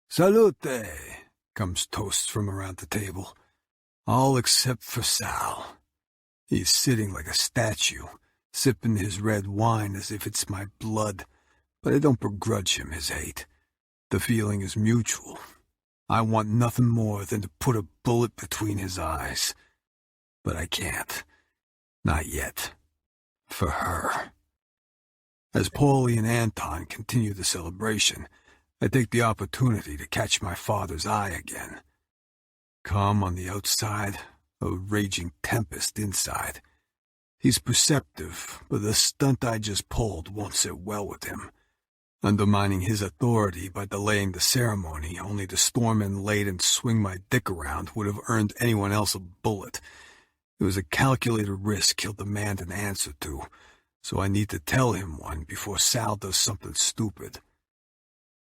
Salute, comes toast from around the table. All except for Sal. He's sitting like a statue, sipping his red wine as if it's my blood, but I don't begrudge him his hate. The feeling is mutual. I want nothing more than to put a bullet between his eyes. But I can't. Not yet. For her. As Paulie and Anton continue the celebration, I take the opportunity to catch my father's eye again. Calm on the outside, a raging tempest inside. He's perceptive, but the stunt I just pulled won't sit well with him. undermining his authority by delaying the ceremony, only to storm in late and swing my dick around would have earned anyone else a bullet. It was a calculated risk he'll demand an answer to, so I need to tell him one before Sal does something stupid.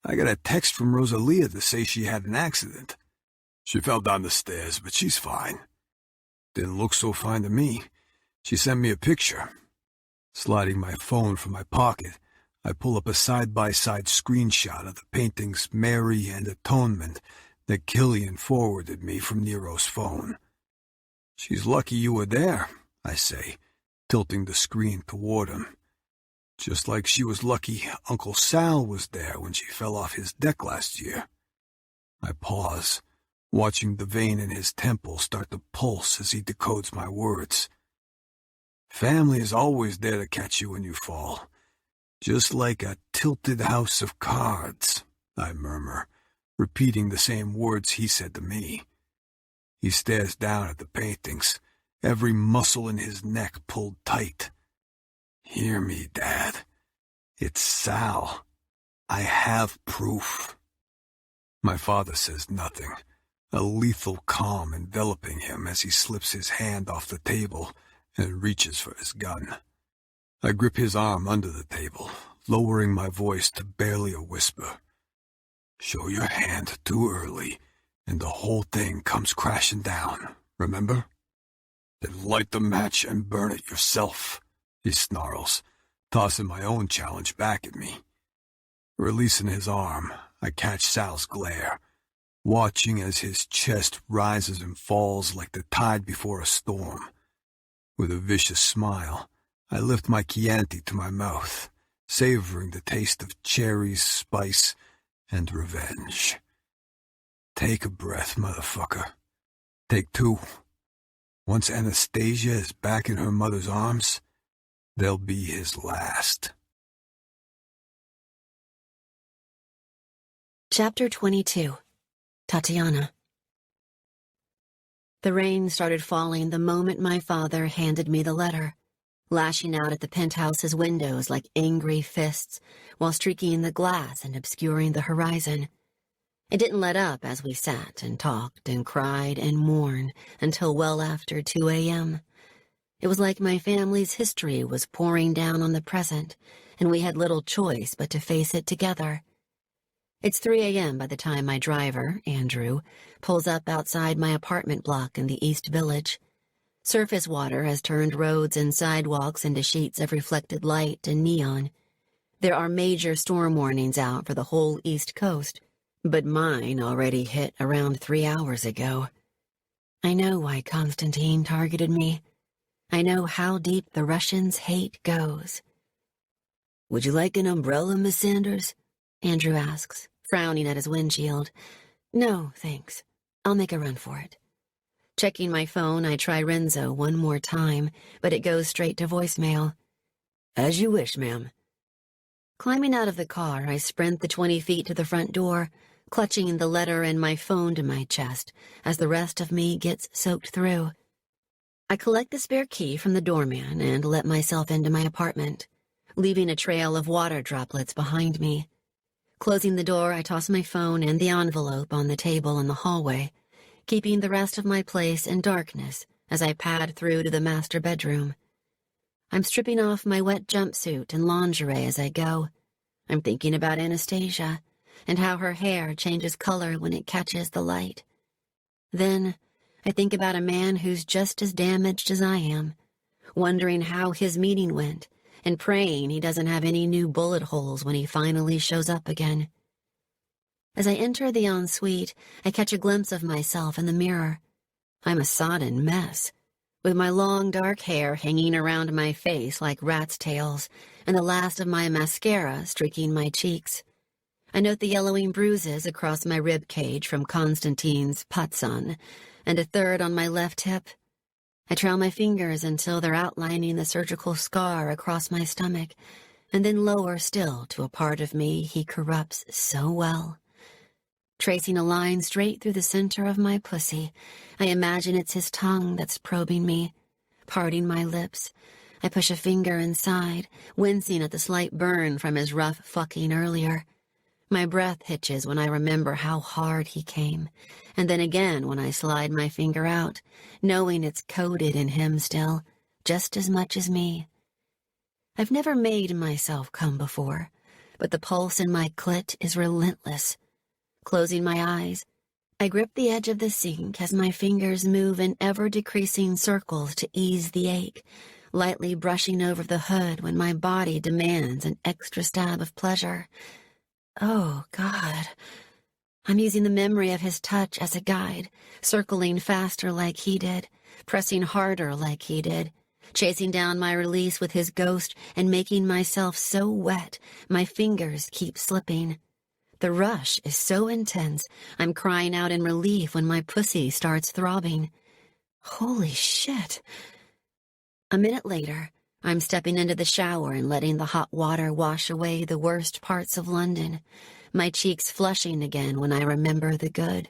I got a text from Rosalia to say she had an accident. She fell down the stairs, but she's fine. Didn't look so fine to me. She sent me a picture. Sliding my phone from my pocket, I pull up a side-by-side screenshot of the paintings Mary and Atonement that Killian forwarded me from Nero's phone. She's lucky you were there, I say, tilting the screen toward him. Just like she was lucky Uncle Sal was there when she fell off his deck last year. I pause, watching the vein in his temple start to pulse as he decodes my words. Family is always there to catch you when you fall. Just like a tilted house of cards, I murmur, repeating the same words he said to me. He stares down at the paintings, every muscle in his neck pulled tight. Hear me, Dad. It's Sal. I have proof. My father says nothing, a lethal calm enveloping him as he slips his hand off the table and reaches for his gun. I grip his arm under the table, lowering my voice to barely a whisper. Show your hand too early, and the whole thing comes crashing down, remember? Then light the match and burn it yourself, he snarls, tossing my own challenge back at me. Releasing his arm, I catch Sal's glare, watching as his chest rises and falls like the tide before a storm. With a vicious smile, I lift my Chianti to my mouth, savoring the taste of cherries, spice, and revenge. Take a breath, motherfucker. Take two. Once Anastasia is back in her mother's arms, they'll be his last. Chapter 22. Tatiana. The rain started falling the moment my father handed me the letter, lashing out at the penthouse's windows like angry fists while streaking the glass and obscuring the horizon. It didn't let up as we sat and talked and cried and mourned until well after 2 a.m. It was like my family's history was pouring down on the present, and we had little choice but to face it together. It's 3 a.m. by the time my driver, Andrew, pulls up outside my apartment block in the East Village. Surface water has turned roads and sidewalks into sheets of reflected light and neon. There are major storm warnings out for the whole East Coast, but mine already hit around 3 hours ago. I know why Constantine targeted me. I know how deep the Russians' hate goes. Would you like an umbrella, Miss Sanders? Andrew asks, frowning at his windshield. No, thanks. I'll make a run for it. Checking my phone, I try Renzo one more time, but it goes straight to voicemail. As you wish, ma'am. Climbing out of the car, I sprint the 20 feet to the front door, clutching the letter and my phone to my chest as the rest of me gets soaked through. I collect the spare key from the doorman and let myself into my apartment, leaving a trail of water droplets behind me. Closing the door, I toss my phone and the envelope on the table in the hallway, keeping the rest of my place in darkness as I pad through to the master bedroom. I'm stripping off my wet jumpsuit and lingerie as I go. I'm thinking about Anastasia and how her hair changes color when it catches the light. Then, I think about a man who's just as damaged as I am, wondering how his meeting went and praying he doesn't have any new bullet holes when he finally shows up again. As I enter the ensuite, I catch a glimpse of myself in the mirror. I'm a sodden mess, with my long dark hair hanging around my face like rats' tails and the last of my mascara streaking my cheeks. I note the yellowing bruises across my rib cage from Constantine's putson, and a third on my left hip. I trail my fingers until they're outlining the surgical scar across my stomach, and then lower still to a part of me he corrupts so well. Tracing a line straight through the center of my pussy, I imagine it's his tongue that's probing me, parting my lips, I push a finger inside, wincing at the slight burn from his rough fucking earlier. My breath hitches when I remember how hard he came, and then again when I slide my finger out, knowing it's coated in him still, just as much as me. I've never made myself come before, but the pulse in my clit is relentless. Closing my eyes, I grip the edge of the sink as my fingers move in ever-decreasing circles to ease the ache, lightly brushing over the hood when my body demands an extra stab of pleasure. Oh, God. I'm using the memory of his touch as a guide, circling faster like he did, pressing harder like he did, chasing down my release with his ghost and making myself so wet my fingers keep slipping. The rush is so intense, I'm crying out in relief when my pussy starts throbbing. Holy shit. A minute later, I'm stepping into the shower and letting the hot water wash away the worst parts of London, my cheeks flushing again when I remember the good.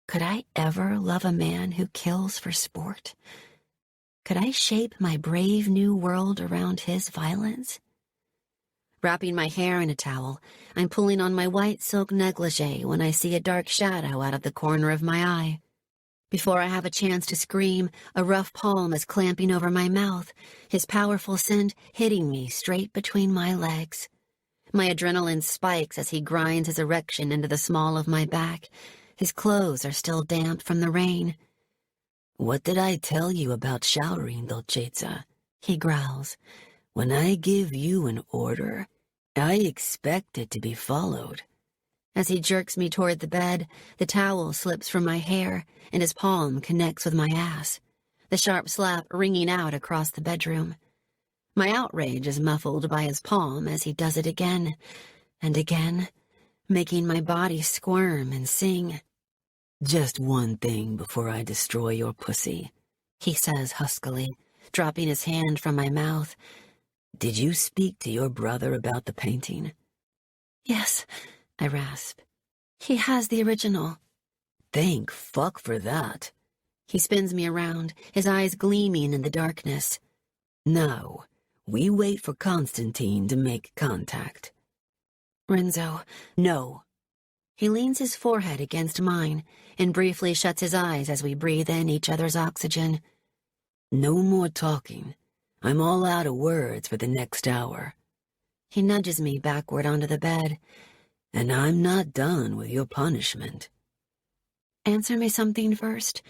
Could I ever love a man who kills for sport? Could I shape my brave new world around his violence? Wrapping my hair in a towel, I'm pulling on my white silk negligee when I see a dark shadow out of the corner of my eye. Before I have a chance to scream, a rough palm is clamping over my mouth, his powerful scent hitting me straight between my legs. My adrenaline spikes as he grinds his erection into the small of my back. His clothes are still damp from the rain. "What did I tell you about showering, Dolcezza?" he growls. "When I give you an order, I expect it to be followed." As he jerks me toward the bed, the towel slips from my hair, and his palm connects with my ass, the sharp slap ringing out across the bedroom. My outrage is muffled by his palm as he does it again and again, making my body squirm and sing. "Just one thing before I destroy your pussy," he says huskily, dropping his hand from my mouth. "Did you speak to your brother about the painting?" "Yes," I rasp. "He has the original." "Thank fuck for that." He spins me around, his eyes gleaming in the darkness. "Now, we wait for Constantine to make contact." "Renzo, no." He leans his forehead against mine and briefly shuts his eyes as we breathe in each other's oxygen. "No more talking. I'm all out of words for the next hour." He nudges me backward onto the bed. "And I'm not done with your punishment." "Answer me something first."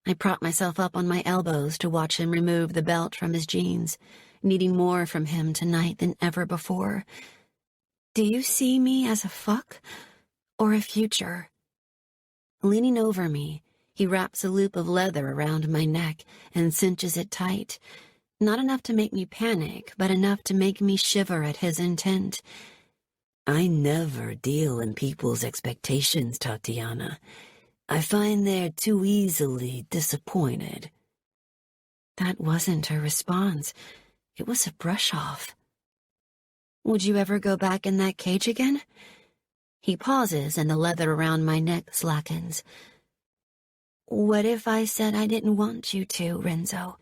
I prop myself up on my elbows to watch him remove the belt from his jeans, needing more from him tonight than ever before. "Do you see me as a fuck or a future?" Leaning over me, he wraps a loop of leather around my neck and cinches it tight. Not enough to make me panic, but enough to make me shiver at his intent. "I never deal in people's expectations, Tatiana. I find they're too easily disappointed." That wasn't a response. It was a brush-off. "Would you ever go back in that cage again?" He pauses and the leather around my neck slackens. "What if I said I didn't want you to, Renzo?"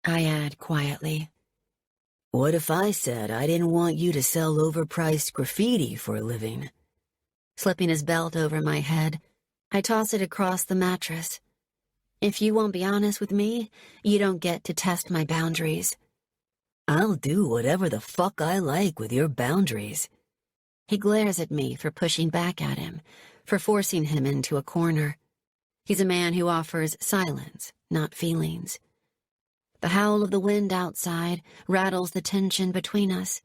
I add quietly. "What if I said I didn't want you to sell overpriced graffiti for a living?" Slipping his belt over my head, I toss it across the mattress. "If you won't be honest with me, you don't get to test my boundaries." "I'll do whatever the fuck I like with your boundaries." He glares at me for pushing back at him, for forcing him into a corner. He's a man who offers silence, not feelings. The howl of the wind outside rattles the tension between us,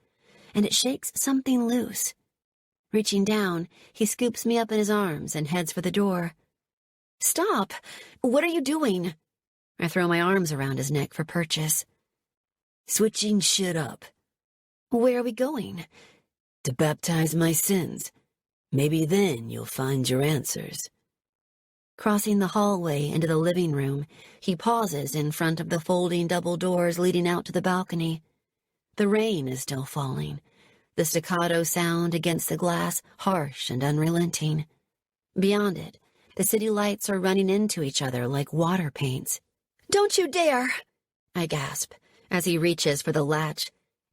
and it shakes something loose. Reaching down, he scoops me up in his arms and heads for the door. "Stop! What are you doing?" I throw my arms around his neck for purchase. "Switching shit up." "Where are we going?" "To baptize my sins. Maybe then you'll find your answers." Crossing the hallway into the living room, he pauses in front of the folding double doors leading out to the balcony. The rain is still falling, the staccato sound against the glass harsh and unrelenting. Beyond it, the city lights are running into each other like water paints. "Don't you dare!" I gasp, as he reaches for the latch,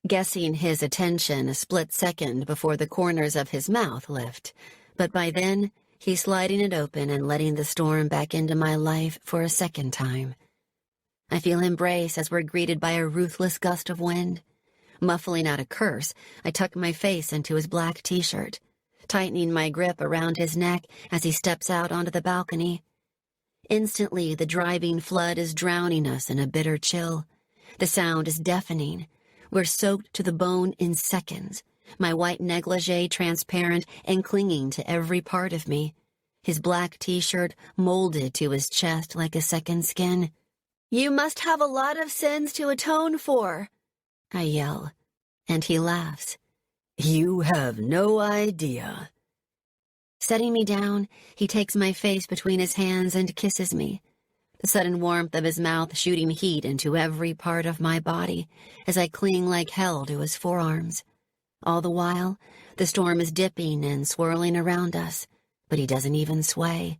guessing his attention a split second before the corners of his mouth lift. But by then, he's sliding it open and letting the storm back into my life for a second time. I feel him brace as we're greeted by a ruthless gust of wind. Muffling out a curse, I tuck my face into his black t-shirt, tightening my grip around his neck as he steps out onto the balcony. Instantly, the driving flood is drowning us in a bitter chill. The sound is deafening. We're soaked to the bone in seconds, my white negligee transparent and clinging to every part of me, his black t-shirt molded to his chest like a second skin. "You must have a lot of sins to atone for," I yell, and he laughs. "You have no idea." Setting me down, he takes my face between his hands and kisses me, the sudden warmth of his mouth shooting heat into every part of my body as I cling like hell to his forearms. All the while, the storm is dipping and swirling around us, but he doesn't even sway.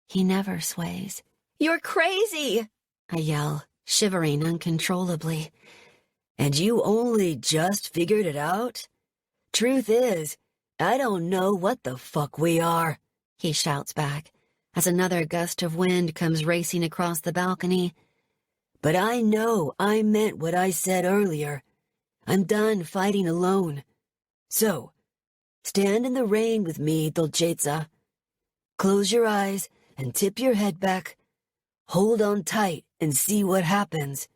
He never sways. "You're crazy!" I yell, shivering uncontrollably. "And you only just figured it out? Truth is, I don't know what the fuck we are," he shouts back, as another gust of wind comes racing across the balcony. "But I know I meant what I said earlier. I'm done fighting alone. So, stand in the rain with me, Dolcezza. Close your eyes and tip your head back. Hold on tight and see what happens."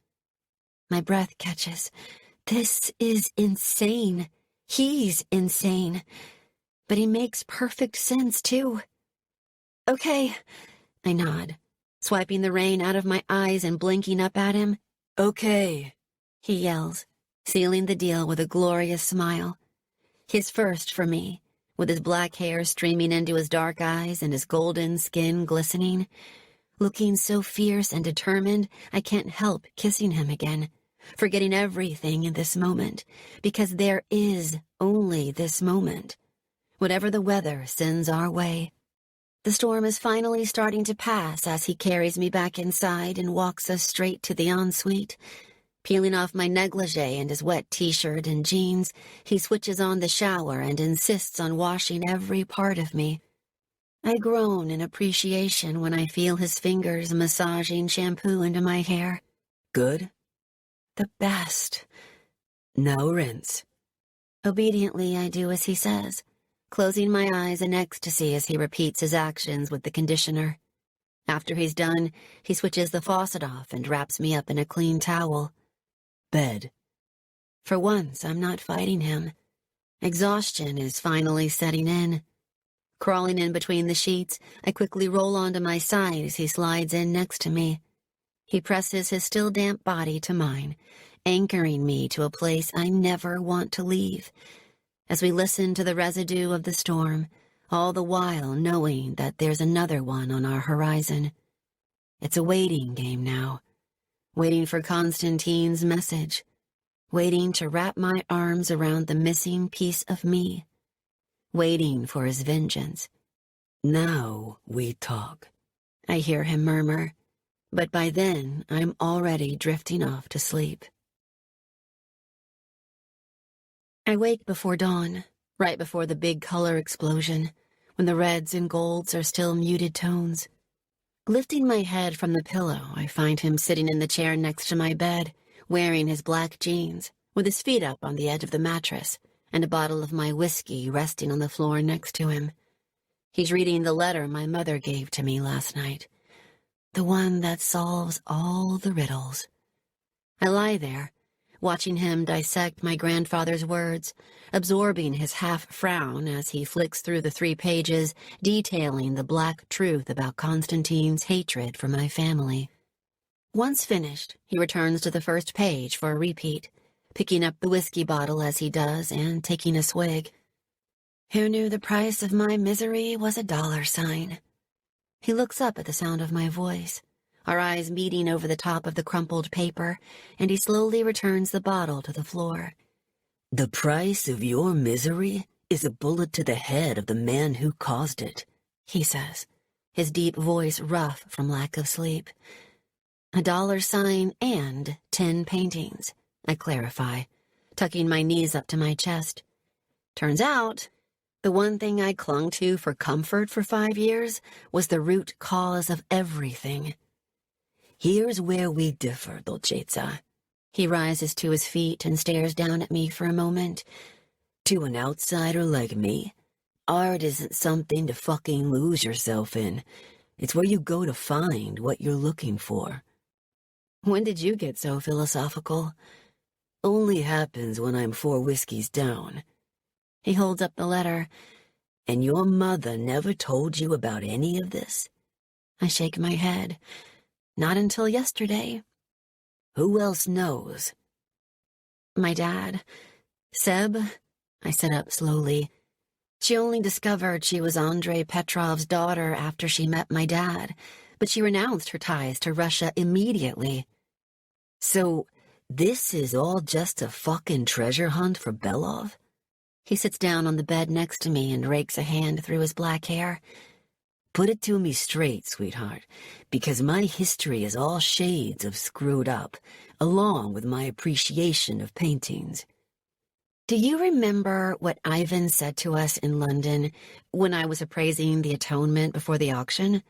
My breath catches. This is insane. He's insane. But he makes perfect sense, too. "Okay," I nod, swiping the rain out of my eyes and blinking up at him. "Okay," he yells, sealing the deal with a glorious smile. His first for me, with his black hair streaming into his dark eyes and his golden skin glistening. Looking so fierce and determined, I can't help kissing him again, forgetting everything in this moment, because there is only this moment. Whatever the weather sends our way. The storm is finally starting to pass as he carries me back inside and walks us straight to the ensuite. Peeling off my negligee and his wet t-shirt and jeans, he switches on the shower and insists on washing every part of me. I groan in appreciation when I feel his fingers massaging shampoo into my hair. "Good? The best." Now rinse." Obediently, I do as he says, closing my eyes in ecstasy as he repeats his actions with the conditioner. After he's done, he switches the faucet off and wraps me up in a clean towel. "Bed." For once, I'm not fighting him. Exhaustion is finally setting in. Crawling in between the sheets, I quickly roll onto my side as he slides in next to me. He presses his still damp body to mine, anchoring me to a place I never want to leave. As we listen to the residue of the storm, all the while knowing that there's another one on our horizon. It's a waiting game now, waiting for Constantine's message, waiting to wrap my arms around the missing piece of me, waiting for his vengeance. "Now we talk," I hear him murmur, but by then I'm already drifting off to sleep. I wake before dawn, right before the big color explosion, when the reds and golds are still muted tones. Lifting my head from the pillow, I find him sitting in the chair next to my bed, wearing his black jeans, with his feet up on the edge of the mattress, and a bottle of my whiskey resting on the floor next to him. He's reading the letter my mother gave to me last night, the one that solves all the riddles. I lie there, watching him dissect my grandfather's words, absorbing his half-frown as he flicks through the 3 pages detailing the black truth about Constantine's hatred for my family. Once finished, he returns to the first page for a repeat, picking up the whiskey bottle as he does and taking a swig. Who knew the price of my misery was a $? He looks up at the sound of my voice, our eyes meeting over the top of the crumpled paper, and he slowly returns the bottle to the floor. "The price of your misery is a bullet to the head of the man who caused it," he says, his deep voice rough from lack of sleep. A $sign and 10 paintings, I clarify, tucking my knees up to my chest. Turns out, the one thing I clung to for comfort for 5 years was the root cause of everything. Here's where we differ, Dolcezza. He rises to his feet and stares down at me for a moment. To an outsider like me, art isn't something to fucking lose yourself in. It's where you go to find what you're looking for. When did you get so philosophical? Only happens when I'm 4 whiskeys down. He holds up the letter. And your mother never told you about any of this? I shake my head. Not until yesterday. Who else knows? My dad. Seb. I sit up slowly. She only discovered she was Andrei Petrov's daughter after she met my dad, but she renounced her ties to Russia immediately. So, this is all just a fucking treasure hunt for Belov? He sits down on the bed next to me and rakes a hand through his black hair. Put it to me straight, sweetheart, because my history is all shades of screwed up, along with my appreciation of paintings. Do you remember what Ivan said to us in London when I was appraising the atonement before the auction?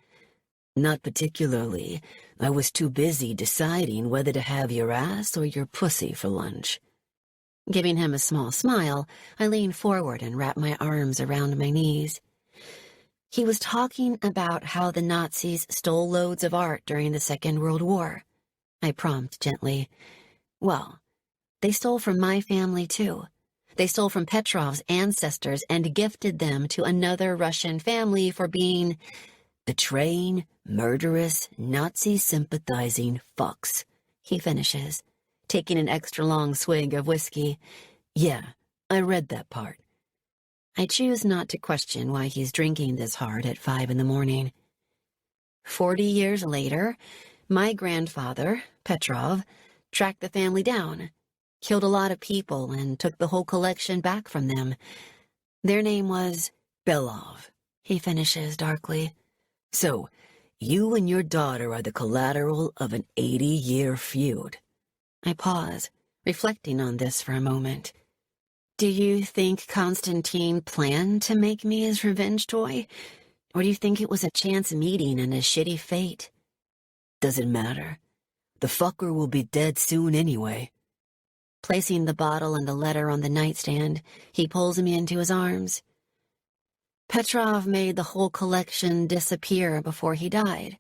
Not particularly. I was too busy deciding whether to have your ass or your pussy for lunch. Giving him a small smile, I lean forward and wrap my arms around my knees. He was talking about how the Nazis stole loads of art during the Second World War. I prompt gently. Well, they stole from my family too. They stole from Petrov's ancestors and gifted them to another Russian family for being betraying, murderous, Nazi-sympathizing fucks, he finishes, taking an extra long swig of whiskey. Yeah, I read that part. I choose not to question why he's drinking this hard at 5 a.m. 40 years later, my grandfather, Petrov, tracked the family down, killed a lot of people, and took the whole collection back from them. Their name was Belov, he finishes darkly. So, you and your daughter are the collateral of an 80-year feud. I pause, reflecting on this for a moment. Do you think Constantine planned to make me his revenge toy? Or do you think it was a chance meeting and a shitty fate? Doesn't matter. The fucker will be dead soon anyway. Placing the bottle and the letter on the nightstand, he pulls me into his arms. Petrov made the whole collection disappear before he died.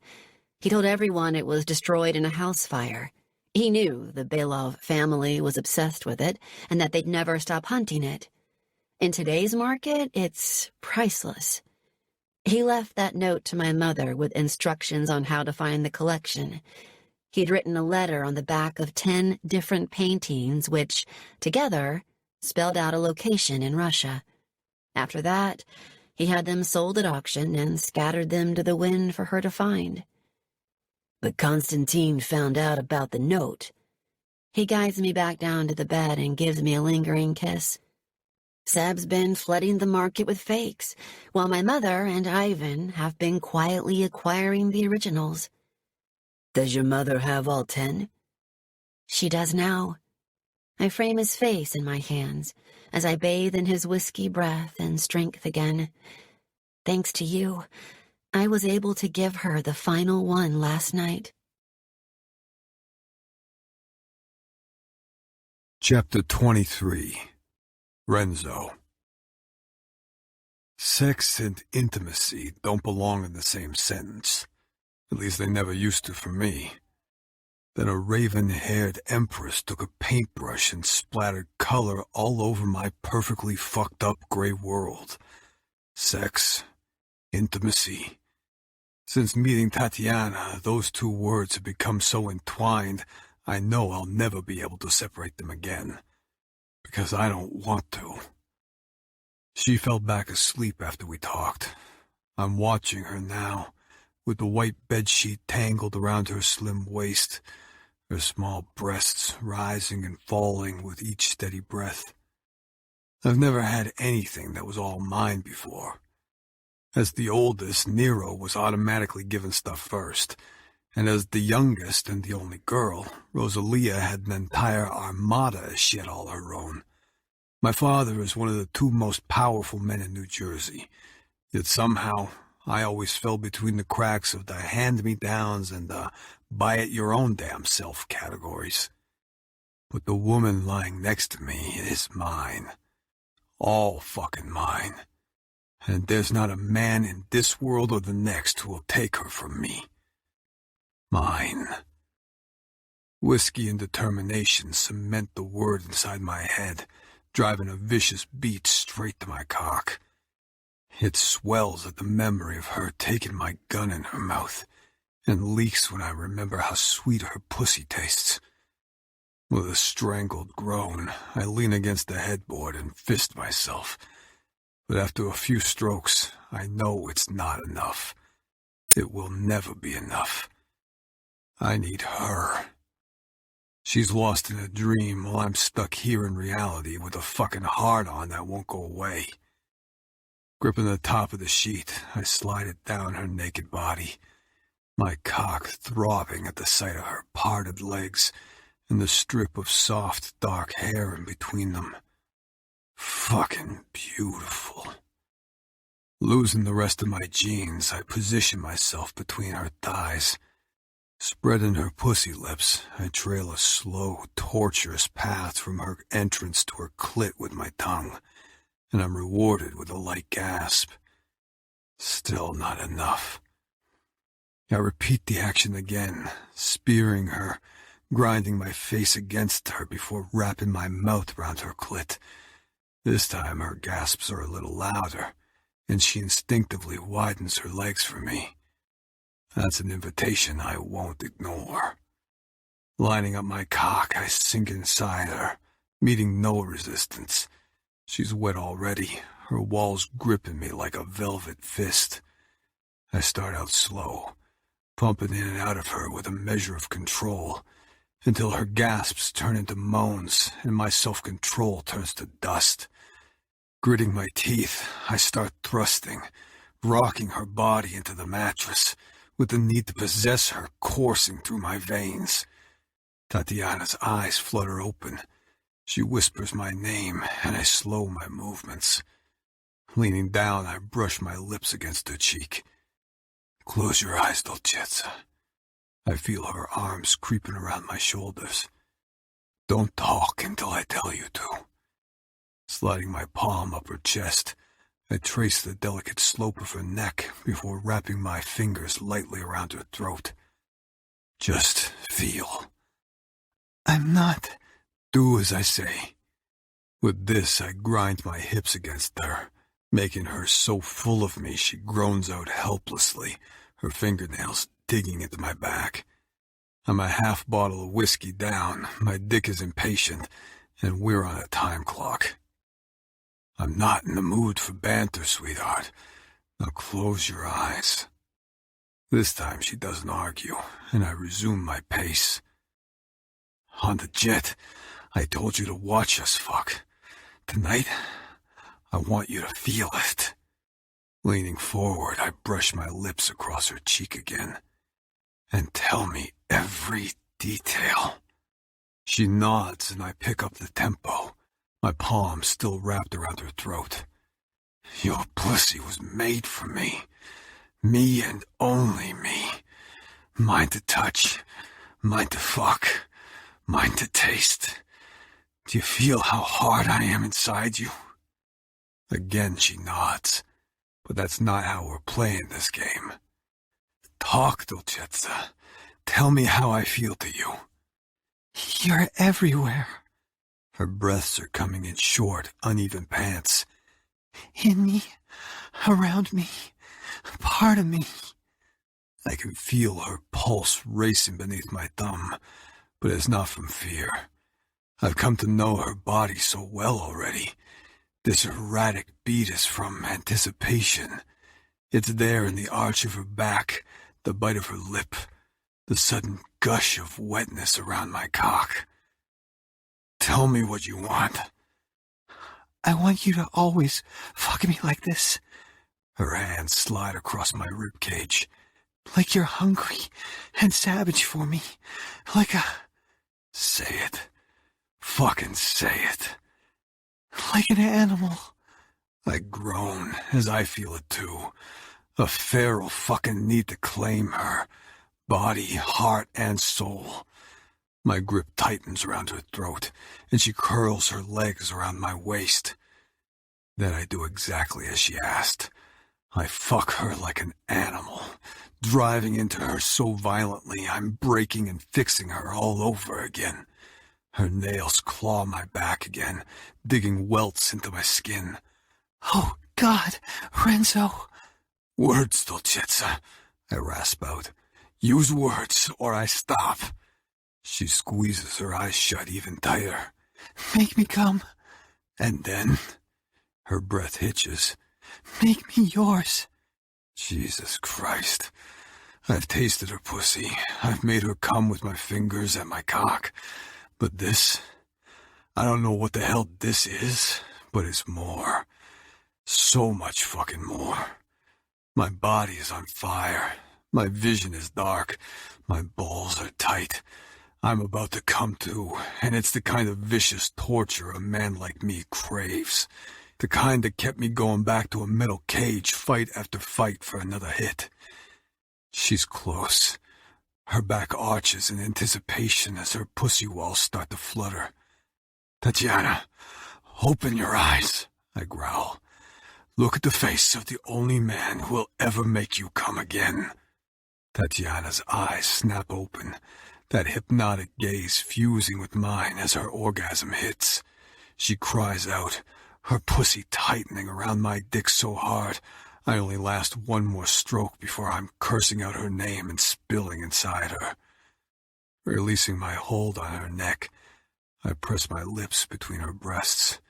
He told everyone it was destroyed in a house fire. He knew the Belov family was obsessed with it and that they'd never stop hunting it. In today's market, it's priceless. He left that note to my mother with instructions on how to find the collection. He'd written a letter on the back of 10 different paintings which, together, spelled out a location in Russia. After that, he had them sold at auction and scattered them to the wind for her to find. But Constantine found out about the note. He guides me back down to the bed and gives me a lingering kiss. Seb's been flooding the market with fakes, while my mother and Ivan have been quietly acquiring the originals. Does your mother have all 10? She does now. I frame his face in my hands as I bathe in his whiskey breath and strength again. Thanks to you, I was able to give her the final one last night. Chapter 23. Renzo. Sex and intimacy don't belong in the same sentence. At least they never used to for me. Then a raven-haired empress took a paintbrush and splattered color all over my perfectly fucked-up gray world. Sex, intimacy. Since meeting Tatiana, those 2 words have become so entwined, I know I'll never be able to separate them again. Because I don't want to. She fell back asleep after we talked. I'm watching her now, with the white bedsheet tangled around her slim waist, her small breasts rising and falling with each steady breath. I've never had anything that was all mine before. As the oldest, Nero was automatically given stuff first, And as the youngest and the only girl, Rosalia had an entire armada as she had all her own. My father is one of the two most powerful men in New Jersey, yet somehow I always fell between the cracks of the hand-me-downs and the buy-it-your-own-damn-self categories. But the woman lying next to me is mine. All fucking mine. And there's not a man in this world or the next who will take her from me. Mine. Whiskey and determination cement the word inside my head, driving a vicious beat straight to my cock. It swells at the memory of her taking my gun in her mouth, and leaks when I remember how sweet her pussy tastes. With a strangled groan, I lean against the headboard and fist myself. But after a few strokes, I know it's not enough. It will never be enough. I need her. She's lost in a dream while I'm stuck here in reality with a fucking hard-on that won't go away. Gripping the top of the sheet, I slide it down her naked body, my cock throbbing at the sight of her parted legs and the strip of soft, dark hair in between them. Fucking beautiful. Losing the rest of my jeans, I position myself between her thighs. Spreading her pussy lips, I trail a slow, torturous path from her entrance to her clit with my tongue, and I'm rewarded with a light gasp. Still not enough. I repeat the action again, spearing her, grinding my face against her before wrapping my mouth round her clit. This time her gasps are a little louder, and she instinctively widens her legs for me. That's an invitation I won't ignore. Lining up my cock, I sink inside her, meeting no resistance. She's wet already, her walls gripping me like a velvet fist. I start out slow, pumping in and out of her with a measure of control, until her gasps turn into moans and my self-control turns to dust. Gritting my teeth, I start thrusting, rocking her body into the mattress, with the need to possess her coursing through my veins. Tatiana's eyes flutter open. She whispers my name, and I slow my movements. Leaning down, I brush my lips against her cheek. Close your eyes, Dolcezza. I feel her arms creeping around my shoulders. Don't talk until I tell you to. Sliding my palm up her chest, I trace the delicate slope of her neck before wrapping my fingers lightly around her throat. Just feel. I'm not. Do as I say. With this, I grind my hips against her, making her so full of me she groans out helplessly, her fingernails digging into my back. I'm a half bottle of whiskey down, my dick is impatient, and we're on a time clock. I'm not in the mood for banter, sweetheart. Now close your eyes. This time she doesn't argue, and I resume my pace. On the jet, I told you to watch us fuck. Tonight, I want you to feel it. Leaning forward, I brush my lips across her cheek again. And tell me every detail. She nods, and I pick up the tempo, my palm still wrapped around her throat. Your pussy was made for me. Me and only me. Mine to touch, mine to fuck, mine to taste. Do you feel how hard I am inside you? Again she nods, but that's not how we're playing this game. Talk, Dolcezza. Tell me how I feel to you. You're everywhere. Her breaths are coming in short, uneven pants. In me, around me, part of me. I can feel her pulse racing beneath my thumb, but it's not from fear. I've come to know her body so well already. This erratic beat is from anticipation. It's there in the arch of her back, the bite of her lip, the sudden gush of wetness around my cock. Tell me what you want. I want you to always fuck me like this. Her hands slide across my ribcage, Like you're hungry and savage for me. Like a... Say it. Fucking say it. Like an animal. I groan as I feel it too. A feral fucking need to claim her. Body, heart, and soul. My grip tightens around her throat, and she curls her legs around my waist. Then I do exactly as she asked. I fuck her like an animal, driving into her so violently I'm breaking and fixing her all over again. Her nails claw my back again, digging welts into my skin. Oh, God, Renzo. Words, Dolcezza, I rasp out. Use words, or I stop. She squeezes her eyes shut even tighter. Make me come. And then, her breath hitches. Make me yours. Jesus Christ. I've tasted her pussy. I've made her come with my fingers and my cock. But this, I don't know what the hell this is, but it's more. So much fucking more. My body is on fire. My vision is dark. My balls are tight. I'm about to come to, and it's the kind of vicious torture a man like me craves. The kind that kept me going back to a metal cage, fight after fight for another hit. She's close. Her back arches in anticipation as her pussy walls start to flutter. Tatiana, open your eyes, I growl. Look at the face of the only man who will ever make you come again. Tatiana's eyes snap open, that hypnotic gaze fusing with mine as her orgasm hits. She cries out, her pussy tightening around my dick so hard, I only last one more stroke before I'm cursing out her name and spilling inside her. Releasing my hold on her neck, I press my lips between her breasts,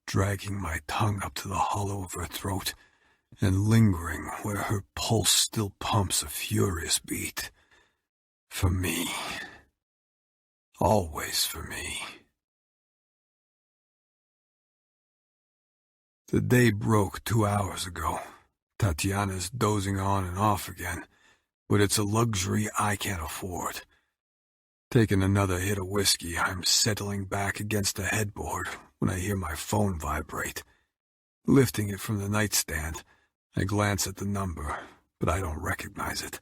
dragging my tongue up to the hollow of her throat and lingering where her pulse still pumps a furious beat. For me. Always for me. The day broke 2 hours ago. Tatiana's dozing on and off again, but it's a luxury I can't afford. Taking another hit of whiskey, I'm settling back against the headboard when I hear my phone vibrate. Lifting it from the nightstand, I glance at the number, but I don't recognize it.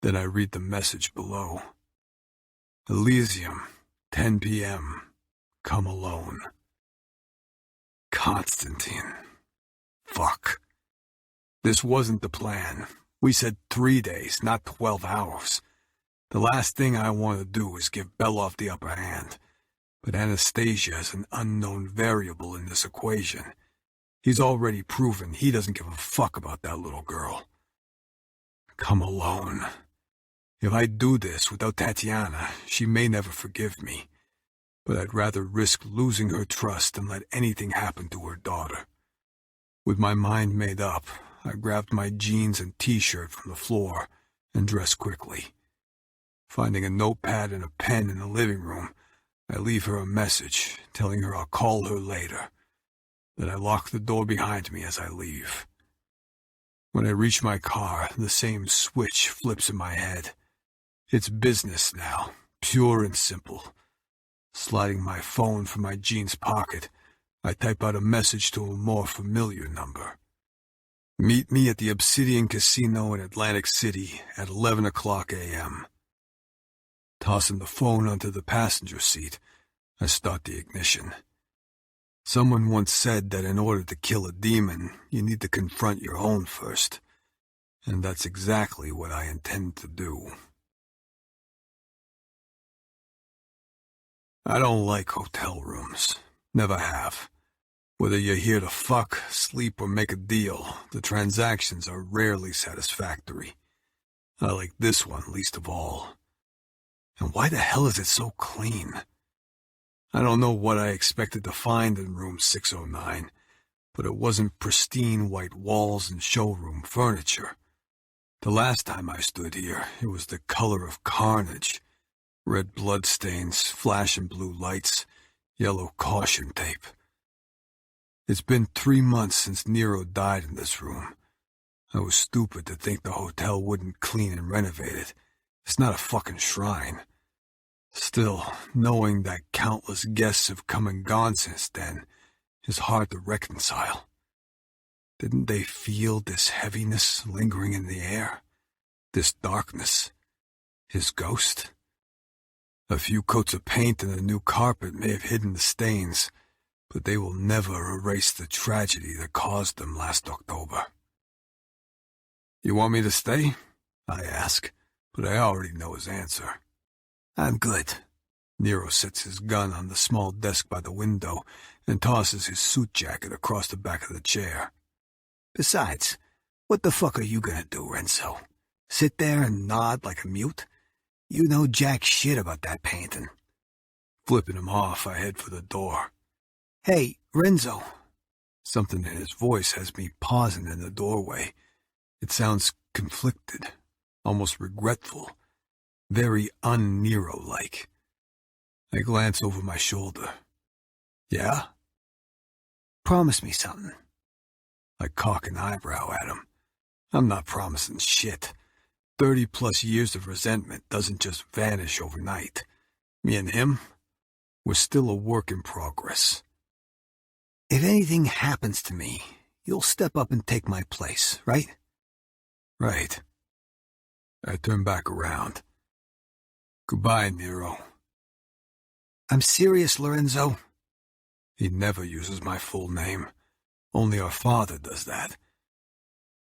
Then I read the message below. Elysium, 10 p.m. Come alone. Constantine. Fuck. This wasn't the plan. We said 3 days, not 12 hours. The last thing I want to do is give Belov the upper hand. But Anastasia is an unknown variable in this equation. He's already proven he doesn't give a fuck about that little girl. Come alone. If I do this without Tatiana, she may never forgive me. But I'd rather risk losing her trust than let anything happen to her daughter. With my mind made up, I grabbed my jeans and t-shirt from the floor and dressed quickly. Finding a notepad and a pen in the living room, I leave her a message telling her I'll call her later. Then I lock the door behind me as I leave. When I reach my car, the same switch flips in my head. It's business now, pure and simple. Sliding my phone from my jeans pocket, I type out a message to a more familiar number. Meet me at the Obsidian Casino in Atlantic City at 11 o'clock a.m. Tossing the phone onto the passenger seat, I start the ignition. Someone once said that in order to kill a demon, you need to confront your own first. And that's exactly what I intend to do. I don't like hotel rooms. Never have. Whether you're here to fuck, sleep, or make a deal, the transactions are rarely satisfactory. I like this one least of all. And why the hell is it so clean? I don't know what I expected to find in room 609, but it wasn't pristine white walls and showroom furniture. The last time I stood here, it was the color of carnage. Red bloodstains, flashing blue lights, yellow caution tape. It's been 3 months since Nero died in this room. I was stupid to think the hotel wouldn't clean and renovate it. It's not a fucking shrine. Still, knowing that countless guests have come and gone since then is hard to reconcile. Didn't they feel this heaviness lingering in the air? This darkness? His ghost? A few coats of paint and a new carpet may have hidden the stains, but they will never erase the tragedy that caused them last October. You want me to stay? I ask, but I already know his answer. I'm good. Nero sets his gun on the small desk by the window and tosses his suit jacket across the back of the chair. Besides, what the fuck are you gonna do, Renzo? Sit there and nod like a mute? You know jack shit about that painting. Flipping him off, I head for the door. Hey, Renzo. Something in his voice has me pausing in the doorway. It sounds conflicted, almost regretful, very un-Nero-like. I glance over my shoulder. Yeah? Promise me something. I cock an eyebrow at him. I'm not promising shit. 30-plus years of resentment doesn't just vanish overnight. Me and him, we're still a work in progress. If anything happens to me, you'll step up and take my place, right? Right. I turn back around. Goodbye, Nero. I'm serious, Lorenzo. He never uses my full name. Only our father does that.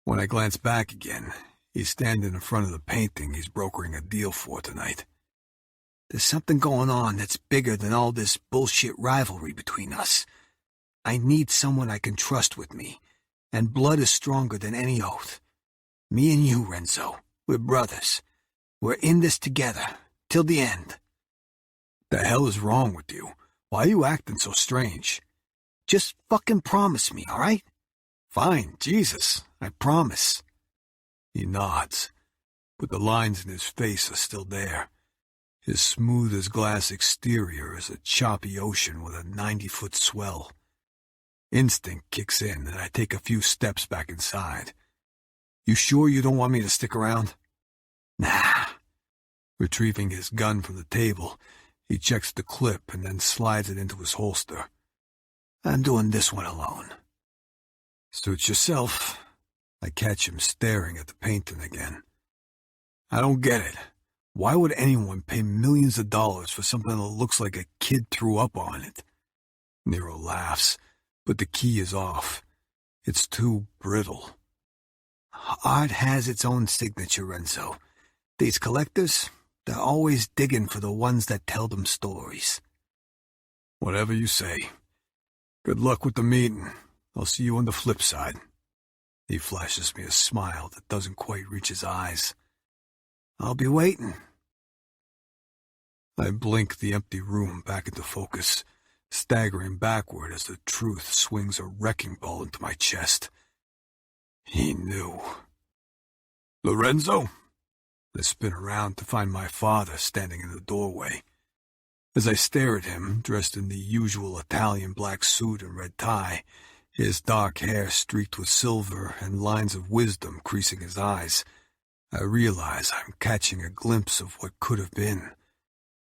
When I glance back again, he's standing in front of the painting he's brokering a deal for tonight. There's something going on that's bigger than all this bullshit rivalry between us. I need someone I can trust with me, and blood is stronger than any oath. Me and you, Renzo, we're brothers. We're in this together, till the end. The hell is wrong with you? Why are you acting so strange? Just fucking promise me, all right? Fine, Jesus, I promise. He nods, but the lines in his face are still there. His smooth-as-glass exterior is a choppy ocean with a 90-foot swell. Instinct kicks in, and I take a few steps back inside. You sure you don't want me to stick around? Nah. Retrieving his gun from the table, he checks the clip and then slides it into his holster. I'm doing this one alone. Suit yourself. I catch him staring at the painting again. I don't get it. Why would anyone pay millions of dollars for something that looks like a kid threw up on it? Nero laughs, but the key is off. It's too brittle. Art has its own signature, Renzo. These collectors, they're always digging for the ones that tell them stories. Whatever you say. Good luck with the meeting. I'll see you on the flip side. He flashes me a smile that doesn't quite reach his eyes. I'll be waiting. I blink the empty room back into focus, staggering backward as the truth swings a wrecking ball into my chest. He knew. Lorenzo? I spin around to find my father standing in the doorway. As I stare at him, dressed in the usual Italian black suit and red tie, his dark hair streaked with silver and lines of wisdom creasing his eyes, I realize I'm catching a glimpse of what could have been.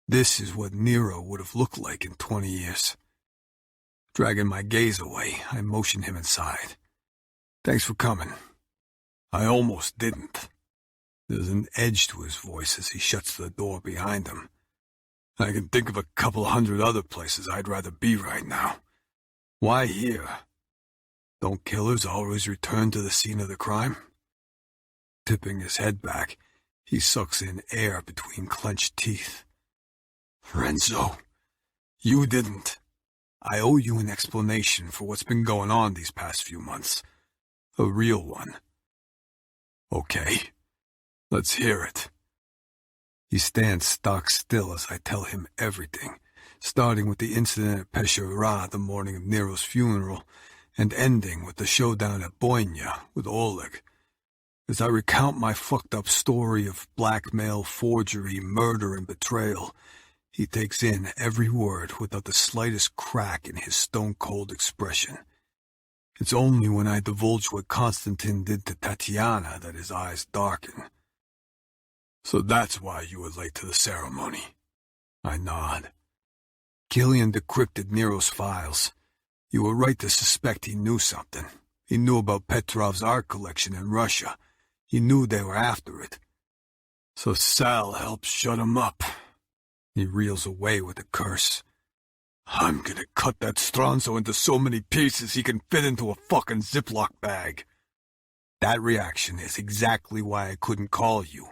This is what Nero would have looked like in 20 years. Dragging my gaze away, I motion him inside. Thanks for coming. I almost didn't. There's an edge to his voice as he shuts the door behind him. I can think of a couple 100 other places I'd rather be right now. Why here? Don't killers always return to the scene of the crime? Tipping his head back, he sucks in air between clenched teeth. Renzo, you didn't. I owe you an explanation for what's been going on these past few months. A real one. Okay, let's hear it. He stands stock still as I tell him everything, starting with the incident at Pesciara the morning of Nero's funeral, and ending with the showdown at Boina with Oleg. As I recount my fucked-up story of blackmail, forgery, murder, and betrayal, he takes in every word without the slightest crack in his stone-cold expression. It's only when I divulge what Constantine did to Tatiana that his eyes darken. So that's why you were late to the ceremony. I nod. Killian decrypted Nero's files. You were right to suspect he knew something. He knew about Petrov's art collection in Russia. He knew they were after it. So Sal helped shut him up. He reels away with a curse. I'm gonna cut that Stronzo into so many pieces he can fit into a fucking Ziploc bag. That reaction is exactly why I couldn't call you.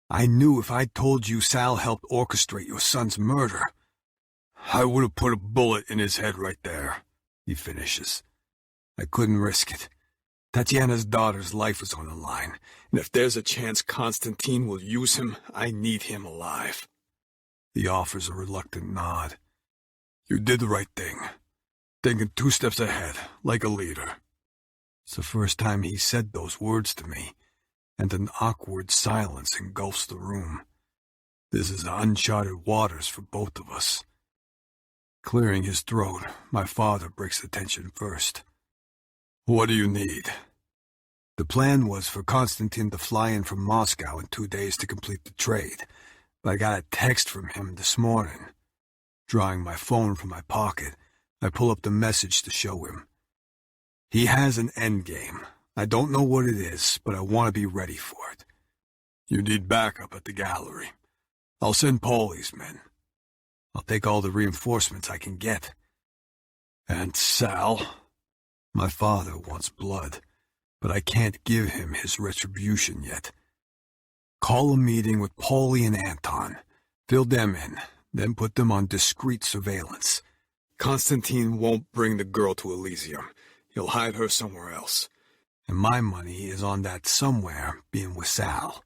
I knew if I told you Sal helped orchestrate your son's murder, I would have put a bullet in his head right there, he finishes. I couldn't risk it. Tatiana's daughter's life is on the line, and if there's a chance Constantine will use him, I need him alive. He offers a reluctant nod. You did the right thing. Thinking 2 steps ahead, like a leader. It's the first time he said those words to me, and an awkward silence engulfs the room. This is uncharted waters for both of us. Clearing his throat, my father breaks the tension first. What do you need? The plan was for Constantine to fly in from Moscow in 2 days to complete the trade, but I got a text from him this morning. Drawing my phone from my pocket, I pull up the message to show him. He has an endgame. I don't know what it is, but I want to be ready for it. You need backup at the gallery. I'll send Paulie's men. I'll take all the reinforcements I can get. And Sal? My father wants blood, but I can't give him his retribution yet. Call a meeting with Paulie and Anton. Fill them in, then put them on discreet surveillance. Constantine won't bring the girl to Elysium. He'll hide her somewhere else. And my money is on that somewhere being with Sal.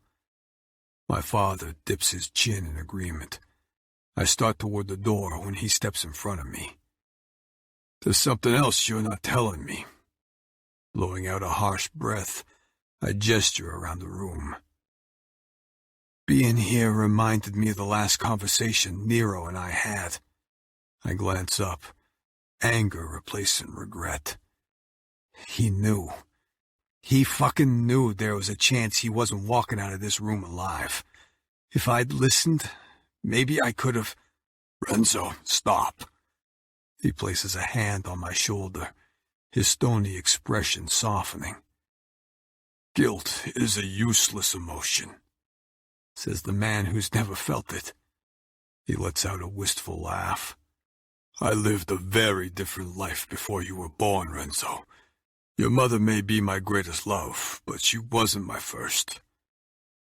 My father dips his chin in agreement. I start toward the door when he steps in front of me. There's something else you're not telling me. Blowing out a harsh breath, I gesture around the room. Being here reminded me of the last conversation Nero and I had. I glance up, anger replacing regret. He knew. He fucking knew there was a chance he wasn't walking out of this room alive. If I'd listened, maybe I could have... Renzo, stop. He places a hand on my shoulder, his stony expression softening. Guilt is a useless emotion, says the man who's never felt it. He lets out a wistful laugh. I lived a very different life before you were born, Renzo. Your mother may be my greatest love, but she wasn't my first.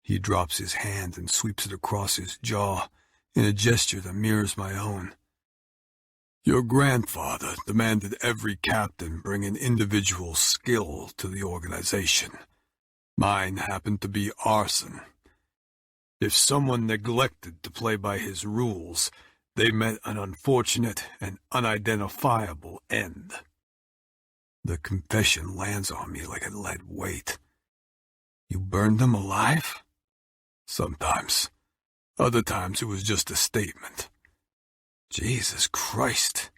He drops his hand and sweeps it across his jaw in a gesture that mirrors my own. Your grandfather demanded every captain bring an individual skill to the organization. Mine happened to be arson. If someone neglected to play by his rules, they met an unfortunate and unidentifiable end. The confession lands on me like a lead weight. You burned them alive? Sometimes. Other times it was just a statement. Jesus Christ.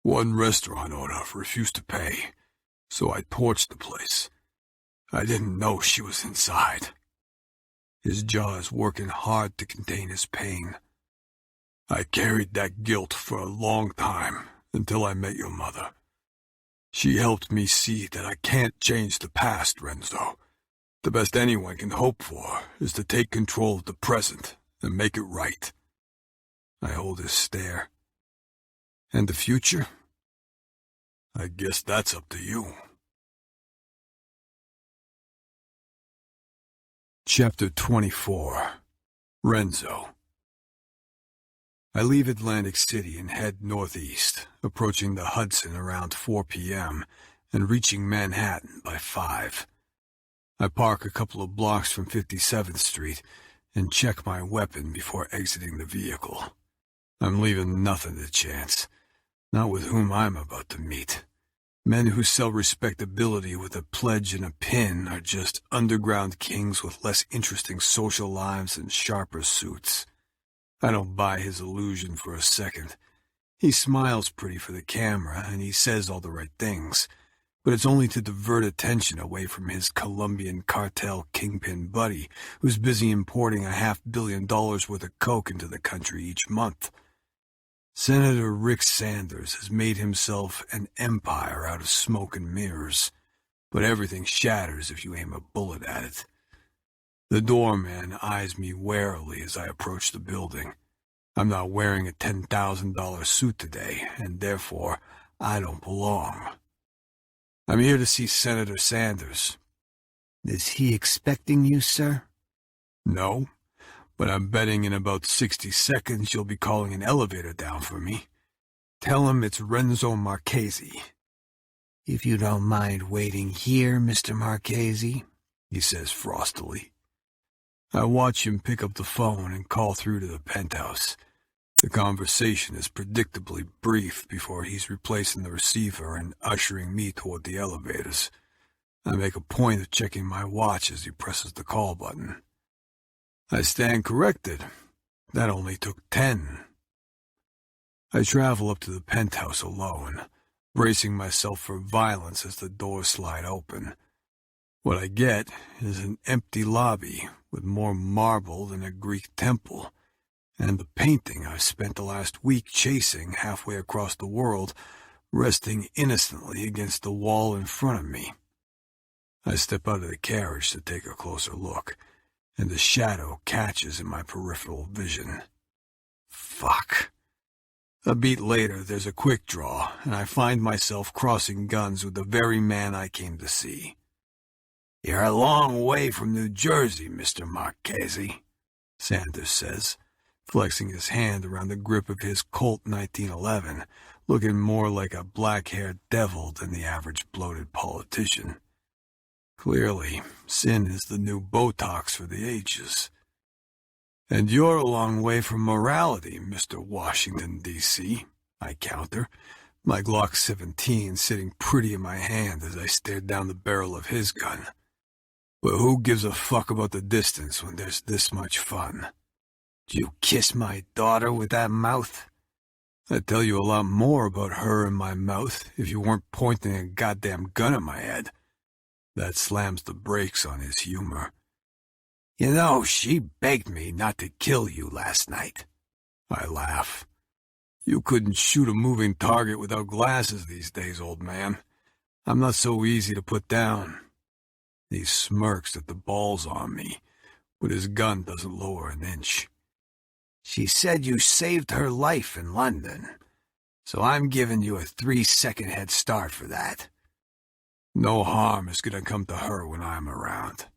One restaurant owner refused to pay, so I torched the place. I didn't know she was inside. His jaw is working hard to contain his pain. I carried that guilt for a long time, until I met your mother. She helped me see that I can't change the past, Renzo. The best anyone can hope for is to take control of the present and make it right. I hold his stare. And the future? I guess that's up to you. Chapter 24. Renzo. I leave Atlantic City and head northeast, approaching the Hudson around 4 p.m. and reaching Manhattan by 5. I park a couple of blocks from 57th Street and check my weapon before exiting the vehicle. I'm leaving nothing to chance, not with whom I'm about to meet. Men who sell respectability with a pledge and a pin are just underground kings with less interesting social lives and sharper suits. I don't buy his illusion for a second. He smiles pretty for the camera, and he says all the right things, but it's only to divert attention away from his Colombian cartel kingpin buddy, who's busy importing $500 million worth of coke into the country each month. Senator Rick Sanders has made himself an empire out of smoke and mirrors, but everything shatters if you aim a bullet at it. The doorman eyes me warily as I approach the building. I'm not wearing a $10,000 suit today, and therefore I don't belong. I'm here to see Senator Sanders. Is he expecting you, sir? No, but I'm betting in about 60 seconds you'll be calling an elevator down for me. Tell him it's Renzo Marchesi. If you don't mind waiting here, Mr. Marchesi, he says frostily. I watch him pick up the phone and call through to the penthouse. The conversation is predictably brief before he's replacing the receiver and ushering me toward the elevators. I make a point of checking my watch as he presses the call button. I stand corrected. That only took 10. I travel up to the penthouse alone, bracing myself for violence as the doors slide open. What I get is an empty lobby with more marble than a Greek temple, and the painting I've spent the last week chasing halfway across the world resting innocently against the wall in front of me. I step out of the carriage to take a closer look, and the shadow catches in my peripheral vision. Fuck. A beat later, there's a quick draw, and I find myself crossing guns with the very man I came to see. "You're a long way from New Jersey, Mr. Marchesi," Sanders says, flexing his hand around the grip of his Colt 1911, looking more like a black-haired devil than the average bloated politician. Clearly, sin is the new Botox for the ages. "And you're a long way from morality, Mr. Washington, D.C., I counter, my Glock 17 sitting pretty in my hand as I stared down the barrel of his gun. But who gives a fuck about the distance when there's this much fun? Do you kiss my daughter with that mouth? I'd tell you a lot more about her and my mouth if you weren't pointing a goddamn gun at my head." That slams the brakes on his humor. "You know, she begged me not to kill you last night." I laugh. "You couldn't shoot a moving target without glasses these days, old man. I'm not so easy to put down." He smirks at the balls on me, but his gun doesn't lower an inch. "She said you saved her life in London, so I'm giving you a 3-second head start for that. No harm is going to come to her when I'm around."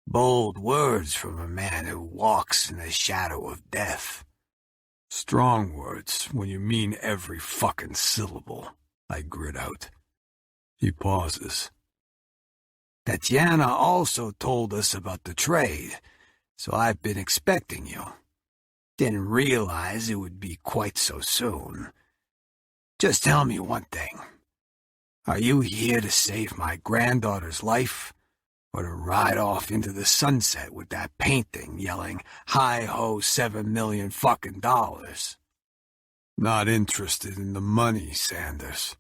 Bold words from a man who walks in the shadow of death. Strong words when you mean every fucking syllable, I grit out. He pauses. "Tatiana also told us about the trade, so I've been expecting you. Didn't realize it would be quite so soon. Just tell me one thing. Are you here to save my granddaughter's life, or to ride off into the sunset with that painting yelling, 'Hi-ho, $7 million fucking dollars'?" Not interested in the money, Sanders.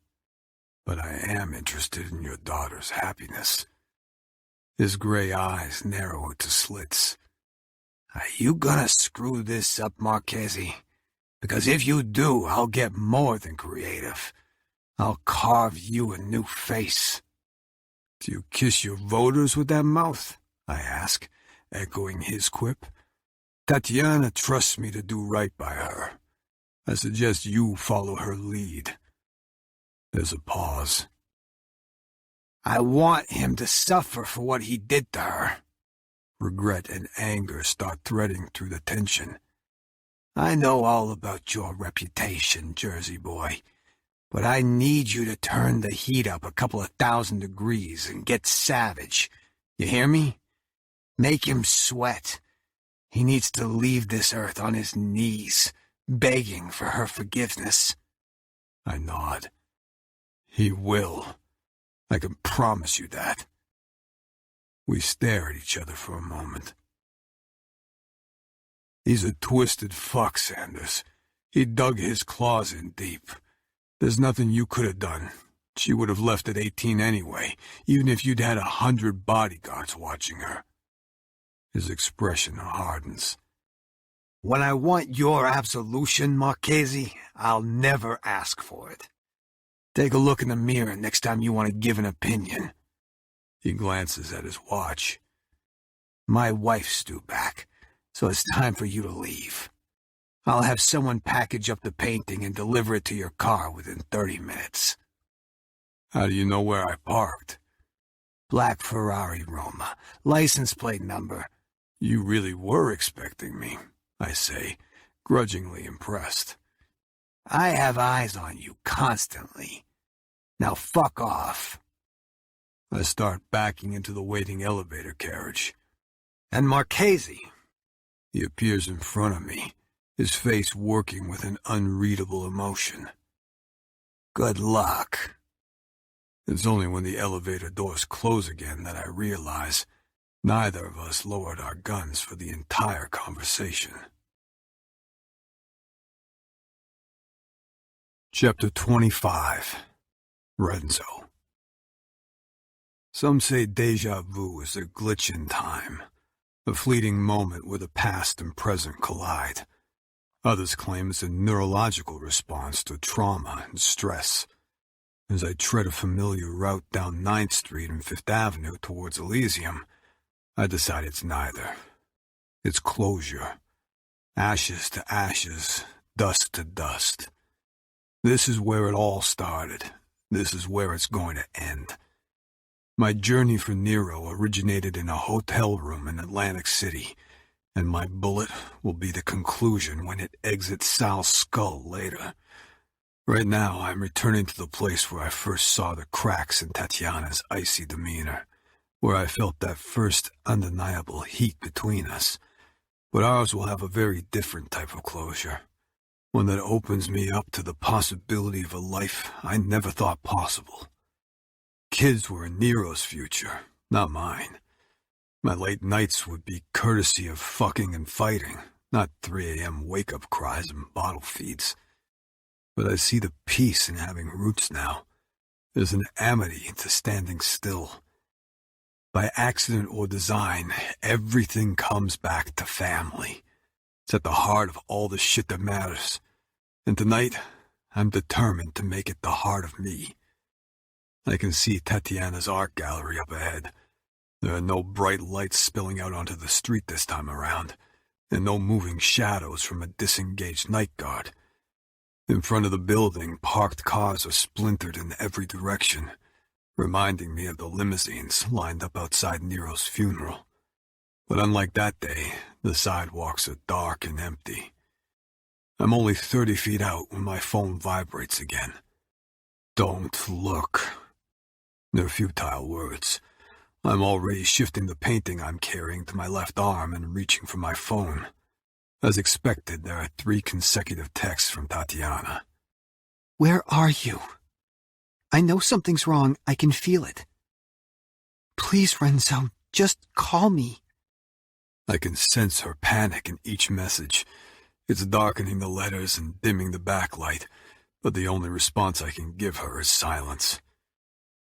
But I am interested in your daughter's happiness. His gray eyes narrow to slits. "Are you gonna screw this up, Marchesi? Because if you do, I'll get more than creative. I'll carve you a new face." "Do you kiss your voters with that mouth?" I ask, echoing his quip. "Tatiana trusts me to do right by her. I suggest you follow her lead." There's a pause. "I want him to suffer for what he did to her." Regret and anger start threading through the tension. "I know all about your reputation, Jersey boy, but I need you to turn the heat up a couple of 1,000 degrees and get savage. You hear me? Make him sweat. He needs to leave this earth on his knees, begging for her forgiveness." I nod. "He will. I can promise you that." We stare at each other for a moment. "He's a twisted fuck, Sanders. He dug his claws in deep. There's nothing you could have done. She would have left at 18 anyway, even if you'd had 100 bodyguards watching her. His expression hardens. When I want your absolution, Marchesi, I'll never ask for it. Take a look in the mirror next time you want to give an opinion. He glances at his watch. My wife's due back, so it's time for you to leave. I'll have someone package up the painting and deliver it to your car within 30 minutes. How do you know where I parked? Black Ferrari, Roma. License plate number. You really were expecting me, I say, grudgingly impressed. I have eyes on you constantly. Now fuck off. I start backing into the waiting elevator carriage. And Marchesi. He appears in front of me, his face working with an unreadable emotion. Good luck. It's only when the elevator doors close again that I realize neither of us lowered our guns for the entire conversation. Chapter 25. Renzo. Some say déjà vu is a glitch in time, a fleeting moment where the past and present collide. Others claim it's a neurological response to trauma and stress. As I tread a familiar route down 9th Street and 5th Avenue towards Elysium, I decide it's neither. It's closure. Ashes to ashes, dust to dust. This is where it all started. This is where it's going to end. My journey for Nero originated in a hotel room in Atlantic City, and my bullet will be the conclusion when it exits Sal's skull later. Right now, I'm returning to the place where I first saw the cracks in Tatiana's icy demeanor, where I felt that first undeniable heat between us. But ours will have a very different type of closure, one that opens me up to the possibility of a life I never thought possible. Kids were in Nero's future, not mine. My late nights would be courtesy of fucking and fighting, not 3 a.m. wake-up cries and bottle feeds. But I see the peace in having roots now. There's an amity to standing still. By accident or design, everything comes back to family. It's at the heart of all the shit that matters. And tonight, I'm determined to make it the heart of me. I can see Tatiana's art gallery up ahead. There are no bright lights spilling out onto the street this time around, and no moving shadows from a disengaged night guard. In front of the building, parked cars are splintered in every direction, reminding me of the limousines lined up outside Nero's funeral. But unlike that day, the sidewalks are dark and empty. I'm only 30 feet out when my phone vibrates again. Don't look. They're futile words. I'm already shifting the painting I'm carrying to my left arm and reaching for my phone. As expected, there are 3 consecutive texts from Tatiana. Where are you? I know something's wrong. I can feel it. Please, Renzo, just call me. I can sense her panic in each message. It's darkening the letters and dimming the backlight, but the only response I can give her is silence.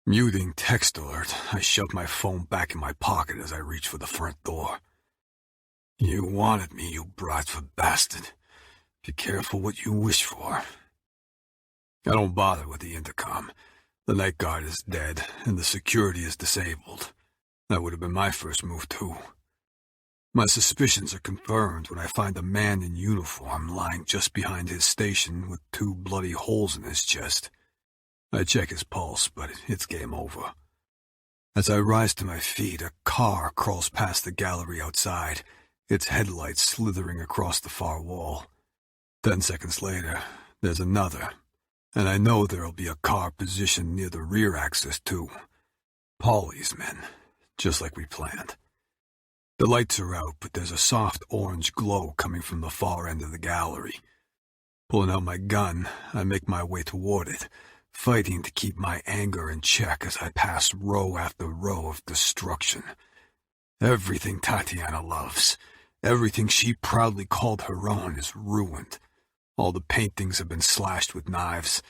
Muting text alert, I shove my phone back in my pocket as I reach for the front door. You wanted me, you Bradford bastard. Be careful what you wish for. I don't bother with the intercom. The night guard is dead, and the security is disabled. That would have been my first move, too. My suspicions are confirmed when I find a man in uniform lying just behind his station with 2 bloody holes in his chest. I check his pulse, but it's game over. As I rise to my feet, a car crawls past the gallery outside, its headlights slithering across the far wall. 10 seconds later, there's another, and I know there'll be a car positioned near the rear axis, too. Paulie's men, just like we planned. The lights are out, but there's a soft orange glow coming from the far end of the gallery. Pulling out my gun, I make my way toward it, fighting to keep my anger in check as I pass row after row of destruction. Everything Tatiana loves, everything she proudly called her own, is ruined. All the paintings have been slashed with knives.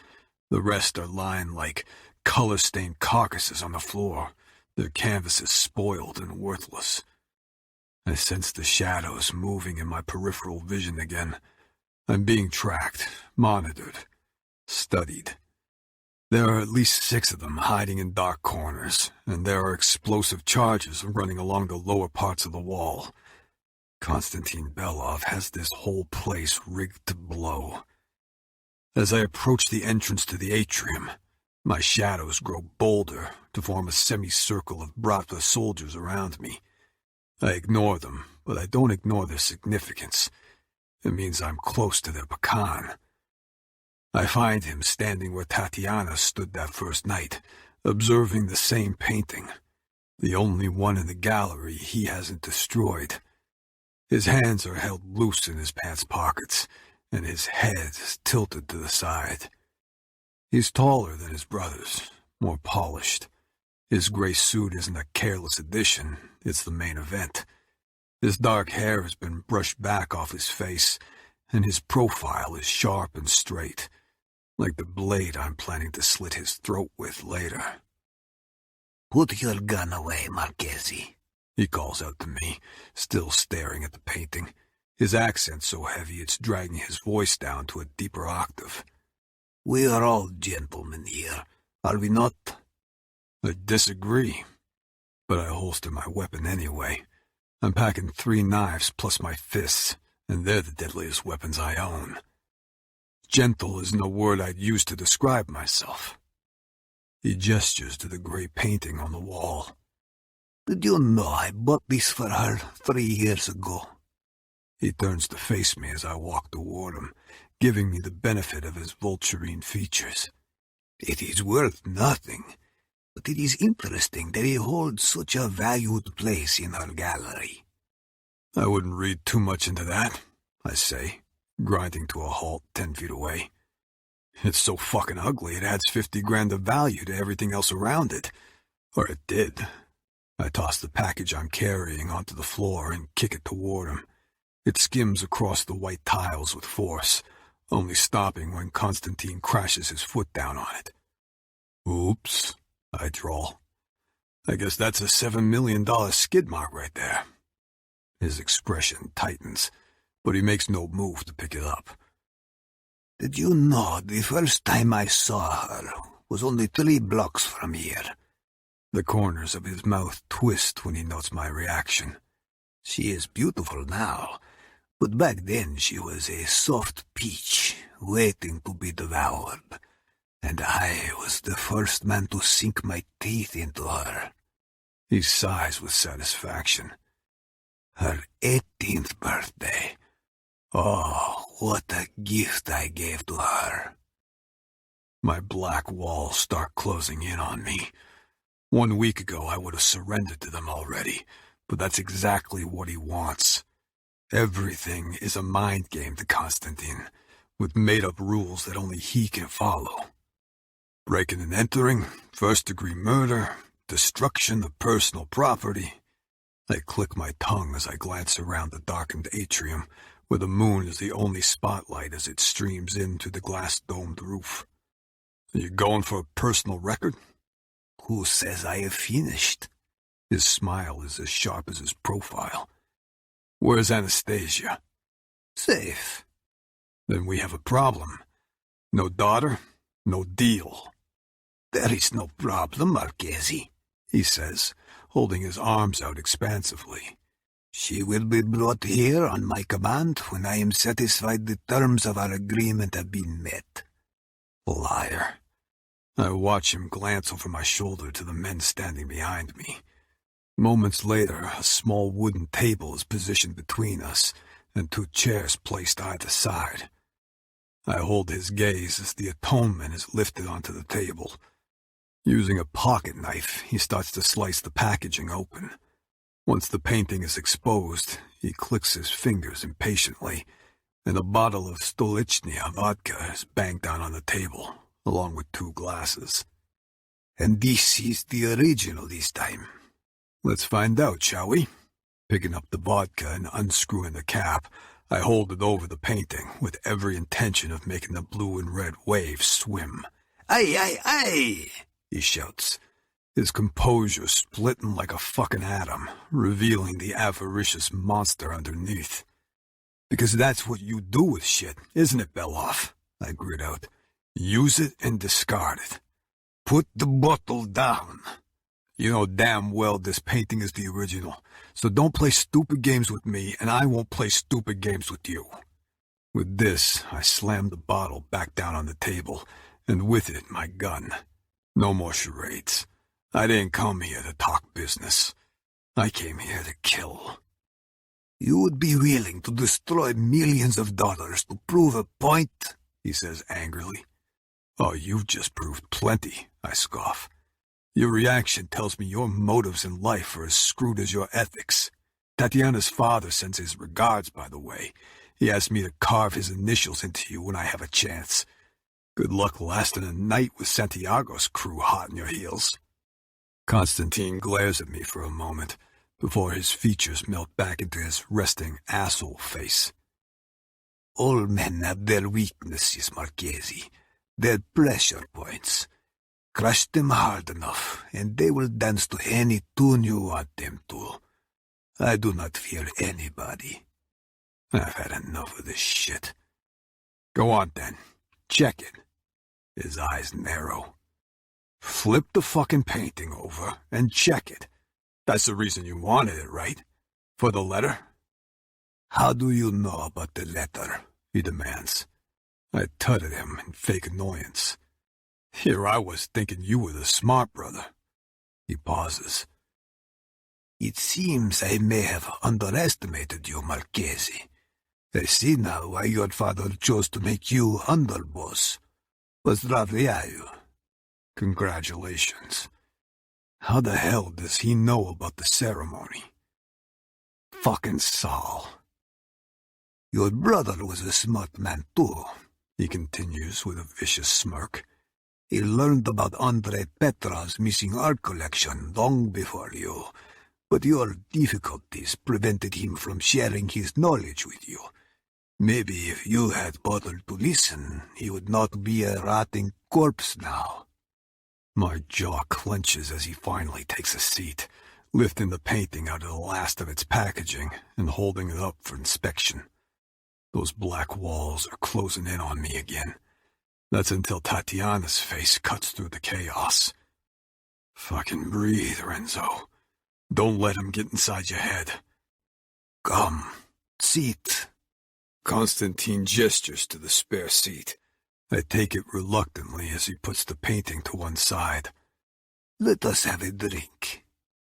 The rest are lying like color-stained carcasses on the floor, their canvases spoiled and worthless. I sense the shadows moving in my peripheral vision again. I'm being tracked, monitored, studied. There are at least 6 of them hiding in dark corners, and there are explosive charges running along the lower parts of the wall. Konstantin Belov has this whole place rigged to blow. As I approach the entrance to the atrium, my shadows grow bolder to form a semicircle of Bratva soldiers around me. I ignore them, but I don't ignore their significance. It means I'm close to their pecan. I find him standing where Tatiana stood that first night, observing the same painting, the only one in the gallery he hasn't destroyed. His hands are held loose in his pants pockets, and his head is tilted to the side. He's taller than his brothers, more polished. His gray suit isn't a careless addition, it's the main event. His dark hair has been brushed back off his face, and his profile is sharp and straight, like the blade I'm planning to slit his throat with later. "Put your gun away, Marchesi," he calls out to me, still staring at the painting, his accent so heavy it's dragging his voice down to a deeper octave. "We are all gentlemen here, are we not?" I disagree, but I holster my weapon anyway. I'm packing 3 knives plus my fists, and they're the deadliest weapons I own. Gentle isn't a word I'd use to describe myself. He gestures to the gray painting on the wall. "Did you know I bought this for her 3 years ago?" He turns to face me as I walk toward him, giving me the benefit of his vulturine features. "It is worth nothing, but it is interesting that it holds such a valued place in our gallery." I wouldn't read too much into that, I say, grinding to a halt 10 feet away. It's so fucking ugly it adds 50 grand of value to everything else around it. Or it did. I toss the package I'm carrying onto the floor and kick it toward him. It skims across the white tiles with force, only stopping when Konstantin crashes his foot down on it. "Oops," I drawl. "I guess that's a $7 million skid mark right there." His expression tightens, but he makes no move to pick it up. "Did you know the first time I saw her was only 3 blocks from here?" The corners of his mouth twist when he notes my reaction. "She is beautiful now, but back then she was a soft peach waiting to be devoured, and I was the first man to sink my teeth into her." He sighs with satisfaction. "Her 18th birthday. Oh, what a gift I gave to her." My black walls start closing in on me. 1 week ago I would have surrendered to them already, but that's exactly what he wants. Everything is a mind game to Konstantin, with made-up rules that only he can follow. Breaking and entering, first-degree murder, destruction of personal property. I click my tongue as I glance around the darkened atrium, where the moon is the only spotlight as it streams in through the glass-domed roof. Are you going for a personal record? "Who says I have finished?" His smile is as sharp as his profile. "Where's Anastasia?" "Safe." "Then we have a problem. No daughter, no deal." "There is no problem, Marchesi," he says, holding his arms out expansively. "She will be brought here on my command when I am satisfied the terms of our agreement have been met." Liar. I watch him glance over my shoulder to the men standing behind me. Moments later, a small wooden table is positioned between us, and 2 chairs placed either side. I hold his gaze as the atonement is lifted onto the table. Using a pocket knife, he starts to slice the packaging open. Once the painting is exposed, he clicks his fingers impatiently, and a bottle of Stolichnia vodka is banged down on the table, along with 2 glasses. "And this is the original this time." "Let's find out, shall we?" Picking up the vodka and unscrewing the cap, I hold it over the painting, with every intention of making the blue and red waves swim. "Aye, aye, aye!" he shouts, his composure splitting like a fucking atom, revealing the avaricious monster underneath. Because that's what you do with shit, isn't it, Beloff? I grit out. Use it and discard it. Put the bottle down. You know damn well this painting is the original, so don't play stupid games with me, and I won't play stupid games with you. With this, I slammed the bottle back down on the table, and with it, my gun. No more charades. I didn't come here to talk business. I came here to kill. You would be willing to destroy millions of dollars to prove a point? He says angrily. Oh, you've just proved plenty, I scoff. Your reaction tells me your motives in life are as screwed as your ethics. Tatiana's father sends his regards, by the way. He asked me to carve his initials into you when I have a chance. Good luck lasting a night with Santiago's crew hot on your heels. Constantine glares at me for a moment, before his features melt back into his resting asshole face. All men have their weaknesses, Marchesi, their pressure points. Crush them hard enough, and they will dance to any tune you want them to. I do not fear anybody. I've had enough of this shit. Go on, then. Check it. His eyes narrow. Flip the fucking painting over and check it. That's the reason you wanted it, right? For the letter? How do you know about the letter? He demands. I tut at him in fake annoyance. Here I was thinking you were the smart brother. He pauses. It seems I may have underestimated you, Marchesi. I see now why your father chose to make you underboss. Pozdravляю. Congratulations. How the hell does he know about the ceremony? Fucking Saul. Your brother was a smart man too, he continues with a vicious smirk. He learned about Andrei Petrov's missing art collection long before you, but your difficulties prevented him from sharing his knowledge with you. Maybe if you had bothered to listen, he would not be a rotting corpse now. My jaw clenches as he finally takes a seat, lifting the painting out of the last of its packaging and holding it up for inspection. Those black walls are closing in on me again. That's until Tatiana's face cuts through the chaos. Fucking breathe, Renzo. Don't let him get inside your head. Come, sit. Constantine gestures to the spare seat. I take it reluctantly as he puts the painting to one side. Let us have a drink.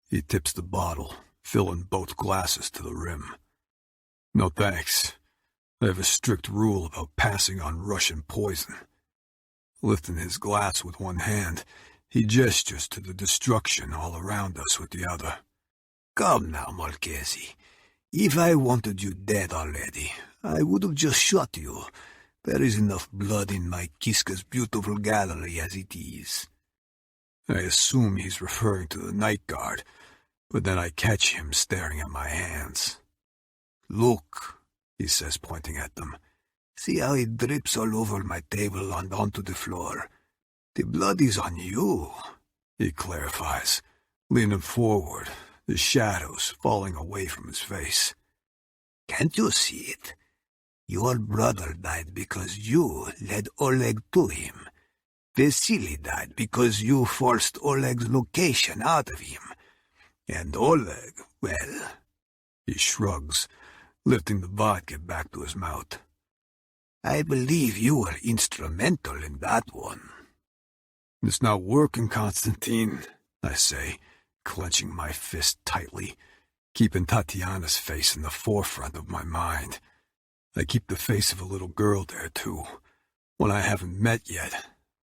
He tips the bottle, filling both glasses to the rim. No thanks. I have a strict rule about passing on Russian poison. Lifting his glass with one hand, he gestures to the destruction all around us with the other. Come now, Marchesi. If I wanted you dead already, I would have just shot you. There is enough blood in my Kiska's beautiful gallery as it is. I assume he's referring to the night guard, but then I catch him staring at my hands. Look, he says, pointing at them. See how it drips all over my table and onto the floor. The blood is on you, he clarifies, leaning forward, the shadows falling away from his face. Can't you see it? Your brother died because you led Oleg to him. Vasily died because you forced Oleg's location out of him. And Oleg, well... He shrugs, lifting the vodka back to his mouth. I believe you were instrumental in that one. It's not working, Constantine, I say, clenching my fist tightly, keeping Tatiana's face in the forefront of my mind. I keep the face of a little girl there, too, one I haven't met yet,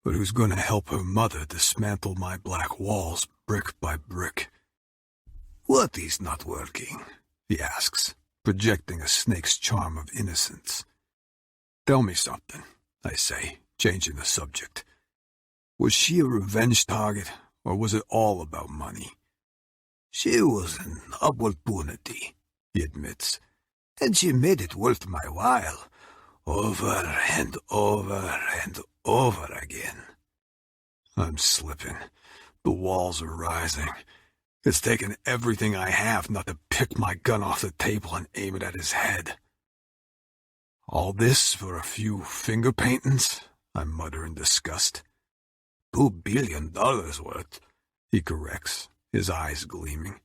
but who's going to help her mother dismantle my black walls brick by brick. What is not working? He asks, projecting a snake's charm of innocence. Tell me something, I say, changing the subject. Was she a revenge target, or was it all about money? She was an opportunity, he admits, and she made it worth my while, over and over and over again. I'm slipping. The walls are rising. It's taken everything I have not to pick my gun off the table and aim it at his head. All this for a few finger paintings? I mutter in disgust. $2 billion worth, he corrects, his eyes gleaming.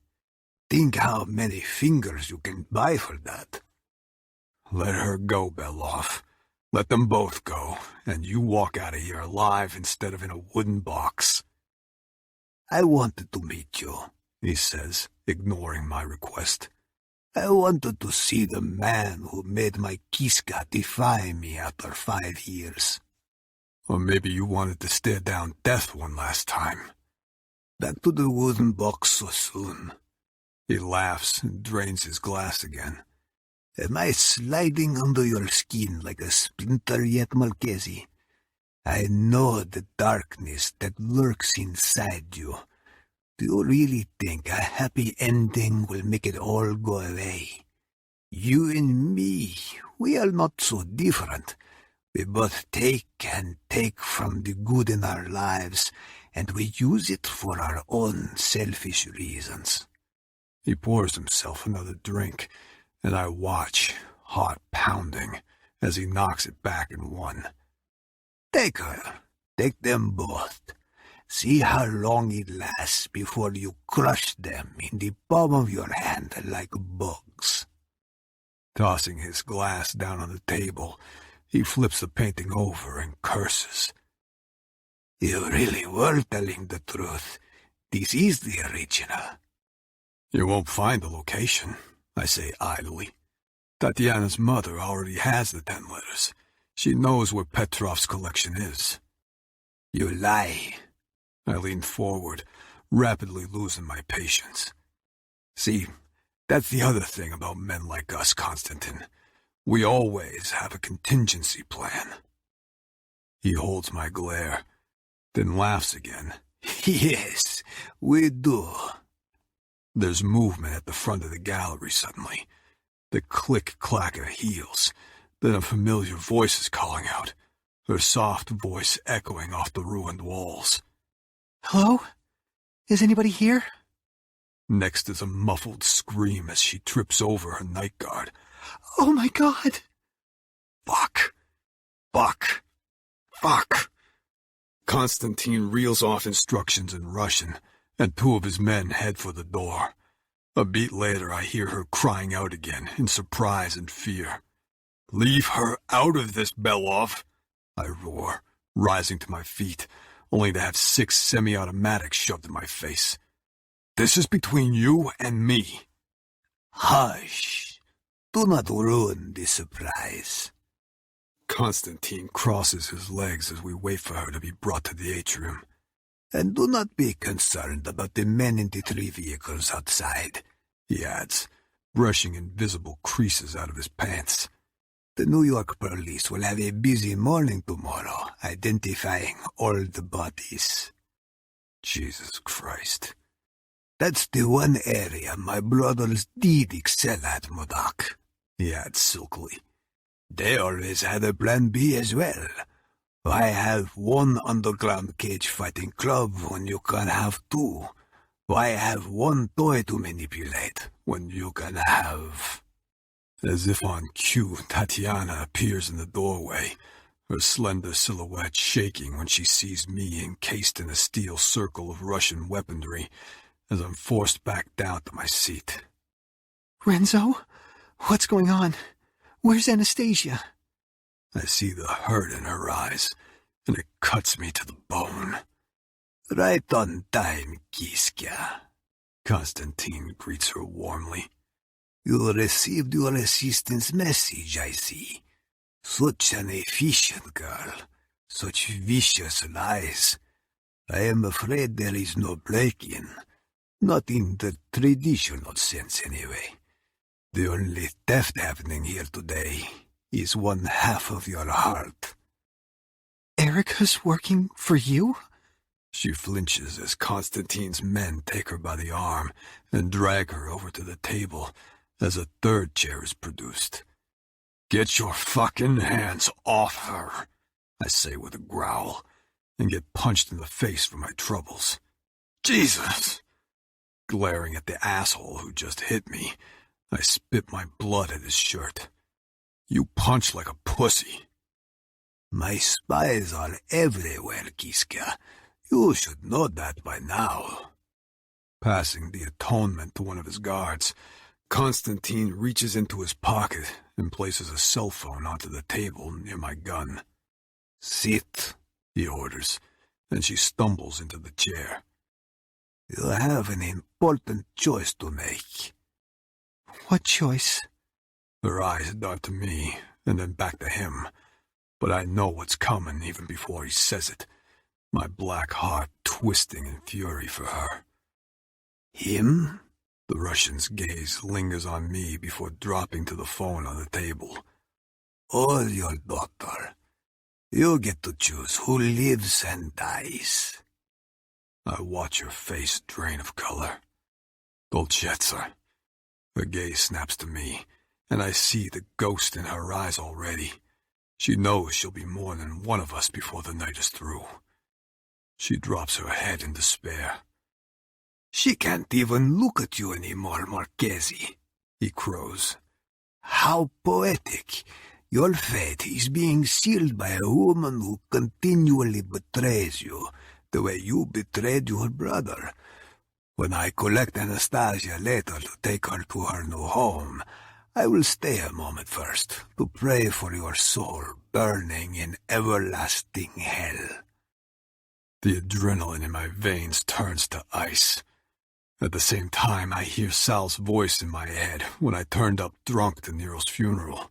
Think how many fingers you can buy for that. Let her go, Beloff. Let them both go, and you walk out of here alive instead of in a wooden box. I wanted to meet you, he says, ignoring my request. I wanted to see the man who made my Kiska defy me after 5 years. Or maybe you wanted to stare down death one last time. Back to the wooden box so soon. He laughs and drains his glass again. Am I sliding under your skin like a splinter yet, Marchesi? I know the darkness that lurks inside you. Do you really think a happy ending will make it all go away? You and me, we are not so different. We both take and take from the good in our lives, and we use it for our own selfish reasons. He pours himself another drink, and I watch, heart pounding, as he knocks it back in one. Take her. Take them both. See how long it lasts before you crush them in the palm of your hand like bugs. Tossing his glass down on the table, he flips the painting over and curses. You really were telling the truth. This is the original. You won't find the location, I say idly. Tatiana's mother already has the 10 letters. She knows where Petrov's collection is. You lie. I lean forward, rapidly losing my patience. See, that's the other thing about men like us, Konstantin. We always have a contingency plan. He holds my glare, then laughs again. Yes, we do. There's movement at the front of the gallery suddenly. The click-clack of heels. Then a familiar voice is calling out, her soft voice echoing off the ruined walls. Hello? Is anybody here? Next is a muffled scream as she trips over her night guard. Oh my God! Fuck! Fuck! Fuck! Konstantin reels off instructions in Russian, and 2 of his men head for the door. A beat later, I hear her crying out again in surprise and fear. Leave her out of this, Beloff! I roar, rising to my feet, only to have 6 semi-automatics shoved in my face. This is between you and me. Hush. Do not ruin the surprise. Konstantin crosses his legs as we wait for her to be brought to the atrium. And do not be concerned about the men in the 3 vehicles outside, he adds, brushing invisible creases out of his pants. The New York police will have a busy morning tomorrow, identifying all the bodies. Jesus Christ. That's the one area my brothers did excel at, Modoc, he adds silkily. They always had a plan B as well. Why have 1 underground cage-fighting club when you can have 2? Why have 1 toy to manipulate when you can have... As if on cue, Tatiana appears in the doorway, her slender silhouette shaking when she sees me encased in a steel circle of Russian weaponry, as I'm forced back down to my seat. Renzo? What's going on? Where's Anastasia? I see the hurt in her eyes, and it cuts me to the bone. Right on time, Kiska. Konstantin greets her warmly. You received your assistant's message, I see. Such an efficient girl. Such vicious lies. I am afraid there is no break-in. Not in the traditional sense, anyway. The only theft happening here today is 1/2 of your heart. Erica's working for you? She flinches as Konstantin's men take her by the arm and drag her over to the table as a 3rd chair is produced. Get your fucking hands off her, I say with a growl, and get punched in the face for my troubles. Jesus! Glaring at the asshole who just hit me, I spit my blood at his shirt. You punch like a pussy. My spies are everywhere, Kiska. You should know that by now. Passing the atonement to one of his guards, Constantine reaches into his pocket and places a cell phone onto the table near my gun. Sit, he orders, and she stumbles into the chair. You have an important choice to make. What choice? Her eyes dart to me, and then back to him, but I know what's coming even before he says it, my black heart twisting in fury for her. Him? The Russian's gaze lingers on me before dropping to the phone on the table. Or your daughter. You get to choose who lives and dies. I watch her face drain of color. Dolcezza. Her gaze snaps to me, and I see the ghost in her eyes already. She knows she'll be more than one of us before the night is through. She drops her head in despair. She can't even look at you anymore, Marchesi, he crows. How poetic. Your fate is being sealed by a woman who continually betrays you, the way you betrayed your brother. When I collect Anastasia later to take her to her new home, I will stay a moment first to pray for your soul burning in everlasting hell. The adrenaline in my veins turns to ice. At the same time, I hear Sal's voice in my head when I turned up drunk to Nero's funeral.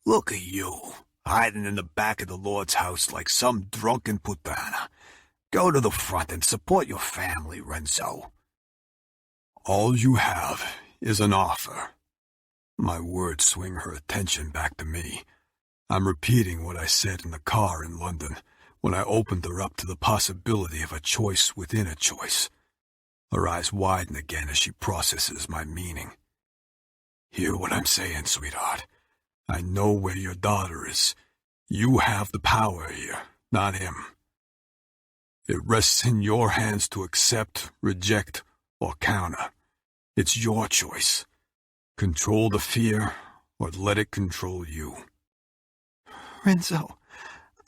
Look at you, hiding in the back of the Lord's house like some drunken putana. Go to the front and support your family, Renzo. All you have is an offer. My words swing her attention back to me. I'm repeating what I said in the car in London when I opened her up to the possibility of a choice within a choice. Her eyes widen again as she processes my meaning. Hear what I'm saying, sweetheart. I know where your daughter is. You have the power here, not him. It rests in your hands to accept, reject, or counter. It's your choice. Control the fear, or let it control you. Renzo,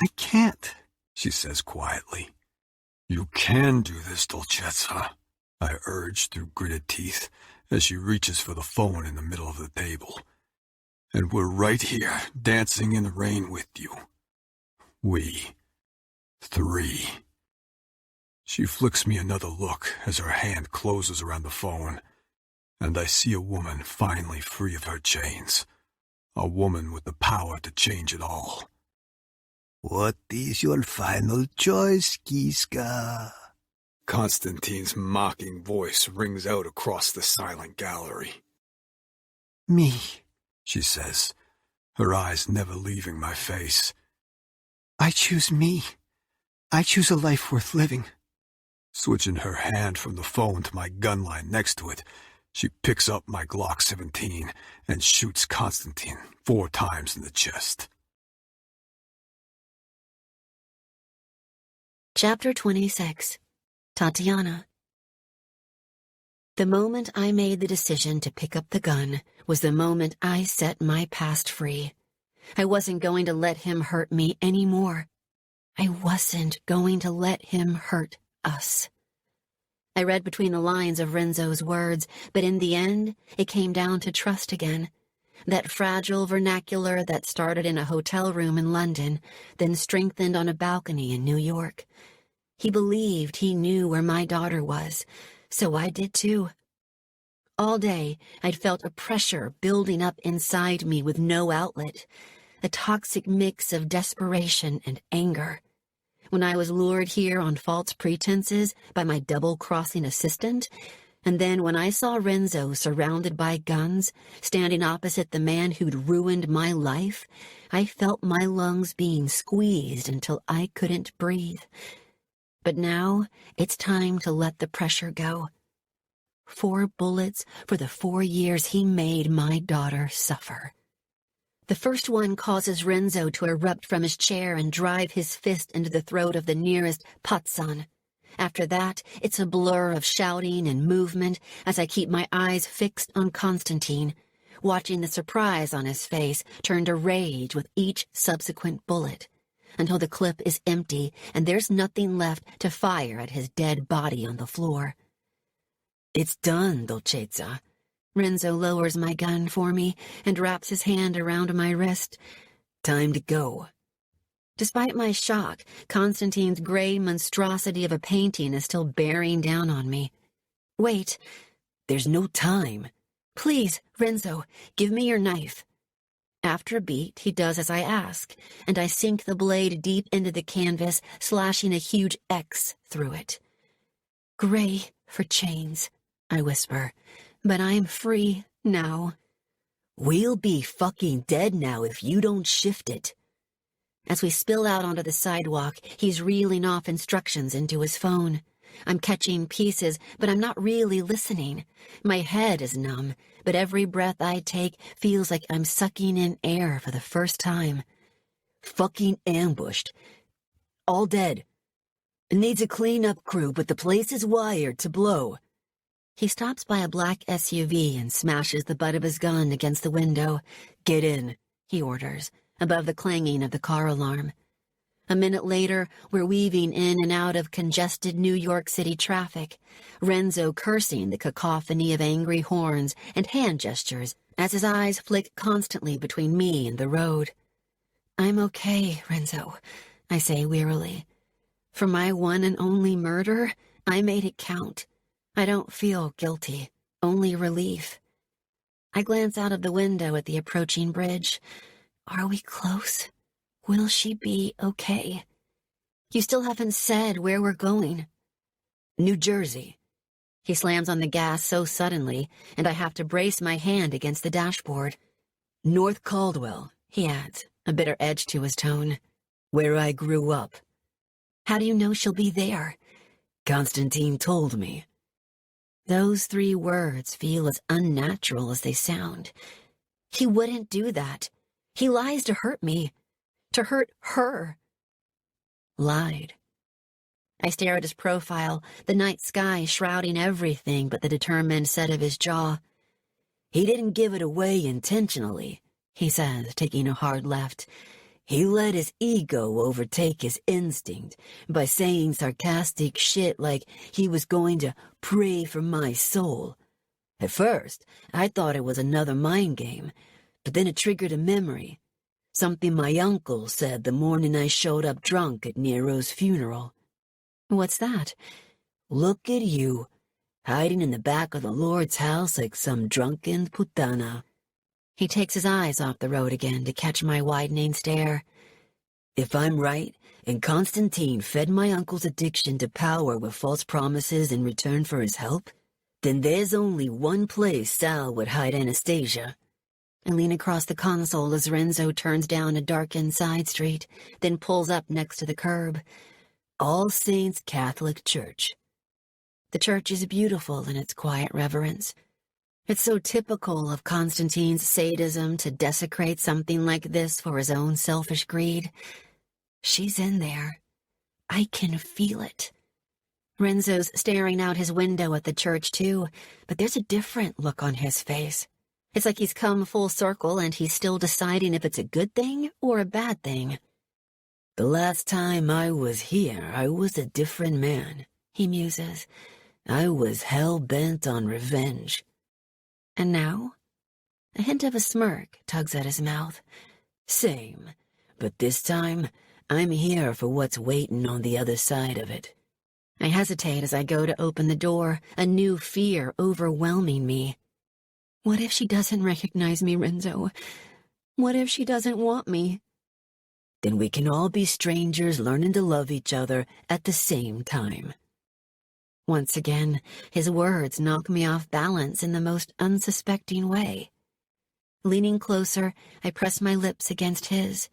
I can't, she says quietly. You can do this, Dolcezza, I urge through gritted teeth as she reaches for the phone in the middle of the table. And we're right here, dancing in the rain with you. We three. She flicks me another look as her hand closes around the phone, and I see a woman finally free of her chains. A woman with the power to change it all. What is your final choice, Kiska? Constantine's mocking voice rings out across the silent gallery. Me, she says, her eyes never leaving my face. I choose me. I choose a life worth living. Switching her hand from the phone to my gun line next to it, she picks up my Glock 17 and shoots Constantine 4 times in the chest. Chapter 26. Tatiana. The moment I made the decision to pick up the gun was the moment I set my past free. I wasn't going to let him hurt me anymore. I wasn't going to let him hurt us. I read between the lines of Renzo's words, but in the end, it came down to trust again. That fragile vernacular that started in a hotel room in London, then strengthened on a balcony in New York. He believed he knew where my daughter was, so I did too. All day, I'd felt a pressure building up inside me with no outlet, a toxic mix of desperation and anger. When I was lured here on false pretenses by my double-crossing assistant, and then when I saw Renzo surrounded by guns, standing opposite the man who'd ruined my life, I felt my lungs being squeezed until I couldn't breathe. But now, it's time to let the pressure go. 4 bullets for the 4 years he made my daughter suffer. The first one causes Renzo to erupt from his chair and drive his fist into the throat of the nearest patsan. After that, it's a blur of shouting and movement as I keep my eyes fixed on Constantine, watching the surprise on his face turn to rage with each subsequent bullet, until the clip is empty and there's nothing left to fire at his dead body on the floor. It's done, Dolcezza. Renzo lowers my gun for me and wraps his hand around my wrist. Time to go. Despite my shock, Constantine's gray monstrosity of a painting is still bearing down on me. Wait. There's no time. Please, Renzo, give me your knife. After a beat, he does as I ask, and I sink the blade deep into the canvas, slashing a huge X through it. Gray for chains, I whisper, but I'm free now. We'll be fucking dead now if you don't shift it. As we spill out onto the sidewalk, he's reeling off instructions into his phone. I'm catching pieces, but I'm not really listening. My head is numb, but every breath I take feels like I'm sucking in air for the first time. Fucking ambushed. All dead. Needs a cleanup crew, but the place is wired to blow. He stops by a black SUV and smashes the butt of his gun against the window. Get in, he orders, above the clanging of the car alarm. A minute later, we're weaving in and out of congested New York City traffic, Renzo cursing the cacophony of angry horns and hand gestures as his eyes flick constantly between me and the road. I'm okay, Renzo, I say wearily. For my one and only murder, I made it count. I don't feel guilty, only relief. I glance out of the window at the approaching bridge. Are we close? Will she be okay? You still haven't said where we're going. New Jersey. He slams on the gas so suddenly, and I have to brace my hand against the dashboard. North Caldwell, he adds, a bitter edge to his tone. Where I grew up. How do you know she'll be there? Constantine told me. Those 3 words feel as unnatural as they sound. He wouldn't do that. He lies to hurt me. To hurt her. Lied. I stare at his profile, the night sky shrouding everything but the determined set of his jaw. He didn't give it away intentionally, he says, taking a hard left. He let his ego overtake his instinct by saying sarcastic shit like he was going to pray for my soul. At first, I thought it was another mind game, but then it triggered a memory. Something my uncle said the morning I showed up drunk at Nero's funeral. What's that? Look at you, hiding in the back of the Lord's house like some drunken putana. He takes his eyes off the road again to catch my widening stare. If I'm right, and Constantine fed my uncle's addiction to power with false promises in return for his help, then there's only one place Sal would hide Anastasia. I lean across the console as Renzo turns down a darkened side street, then pulls up next to the curb. All Saints Catholic Church. The church is beautiful in its quiet reverence. It's so typical of Constantine's sadism to desecrate something like this for his own selfish greed. She's in there. I can feel it. Renzo's staring out his window at the church too, but there's a different look on his face. It's like he's come full circle and he's still deciding if it's a good thing or a bad thing. The last time I was here, I was a different man, he muses. I was hell-bent on revenge. And now? A hint of a smirk tugs at his mouth. Same, but this time, I'm here for what's waiting on the other side of it. I hesitate as I go to open the door, a new fear overwhelming me. What if she doesn't recognize me, Renzo? What if she doesn't want me? Then we can all be strangers learning to love each other at the same time. Once again, his words knock me off balance in the most unsuspecting way. Leaning closer, I press my lips against his.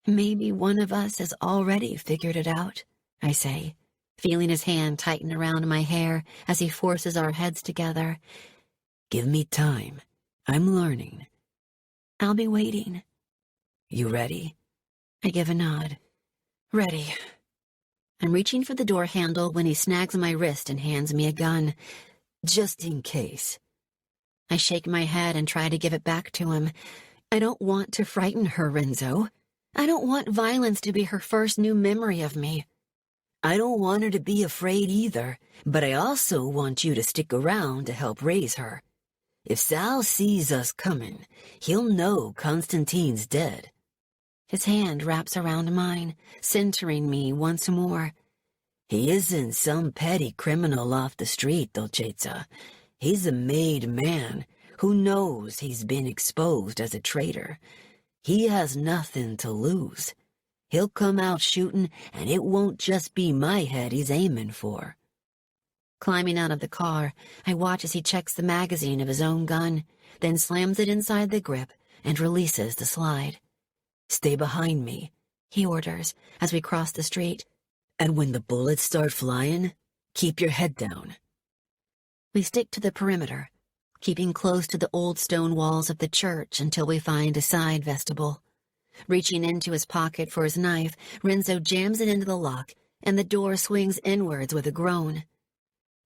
Maybe one of us has already figured it out, I say, feeling his hand tighten around my hair as he forces our heads together. Give me time. I'm learning. I'll be waiting. You ready? I give a nod. Ready. I'm reaching for the door handle when he snags my wrist and hands me a gun. Just in case. I shake my head and try to give it back to him. I don't want to frighten her, Renzo. I don't want violence to be her first new memory of me. I don't want her to be afraid either, but I also want you to stick around to help raise her. If Sal sees us coming, he'll know Constantine's dead. His hand wraps around mine, centering me once more. He isn't some petty criminal off the street, Dolcezza. He's a made man who knows he's been exposed as a traitor. He has nothing to lose. He'll come out shooting, and it won't just be my head he's aiming for. Climbing out of the car, I watch as he checks the magazine of his own gun, then slams it inside the grip and releases the slide. Stay behind me, he orders as we cross the street. And when the bullets start flying, keep your head down. We stick to the perimeter, keeping close to the old stone walls of the church until we find a side vestibule. Reaching into his pocket for his knife, Renzo jams it into the lock, and the door swings inwards with a groan.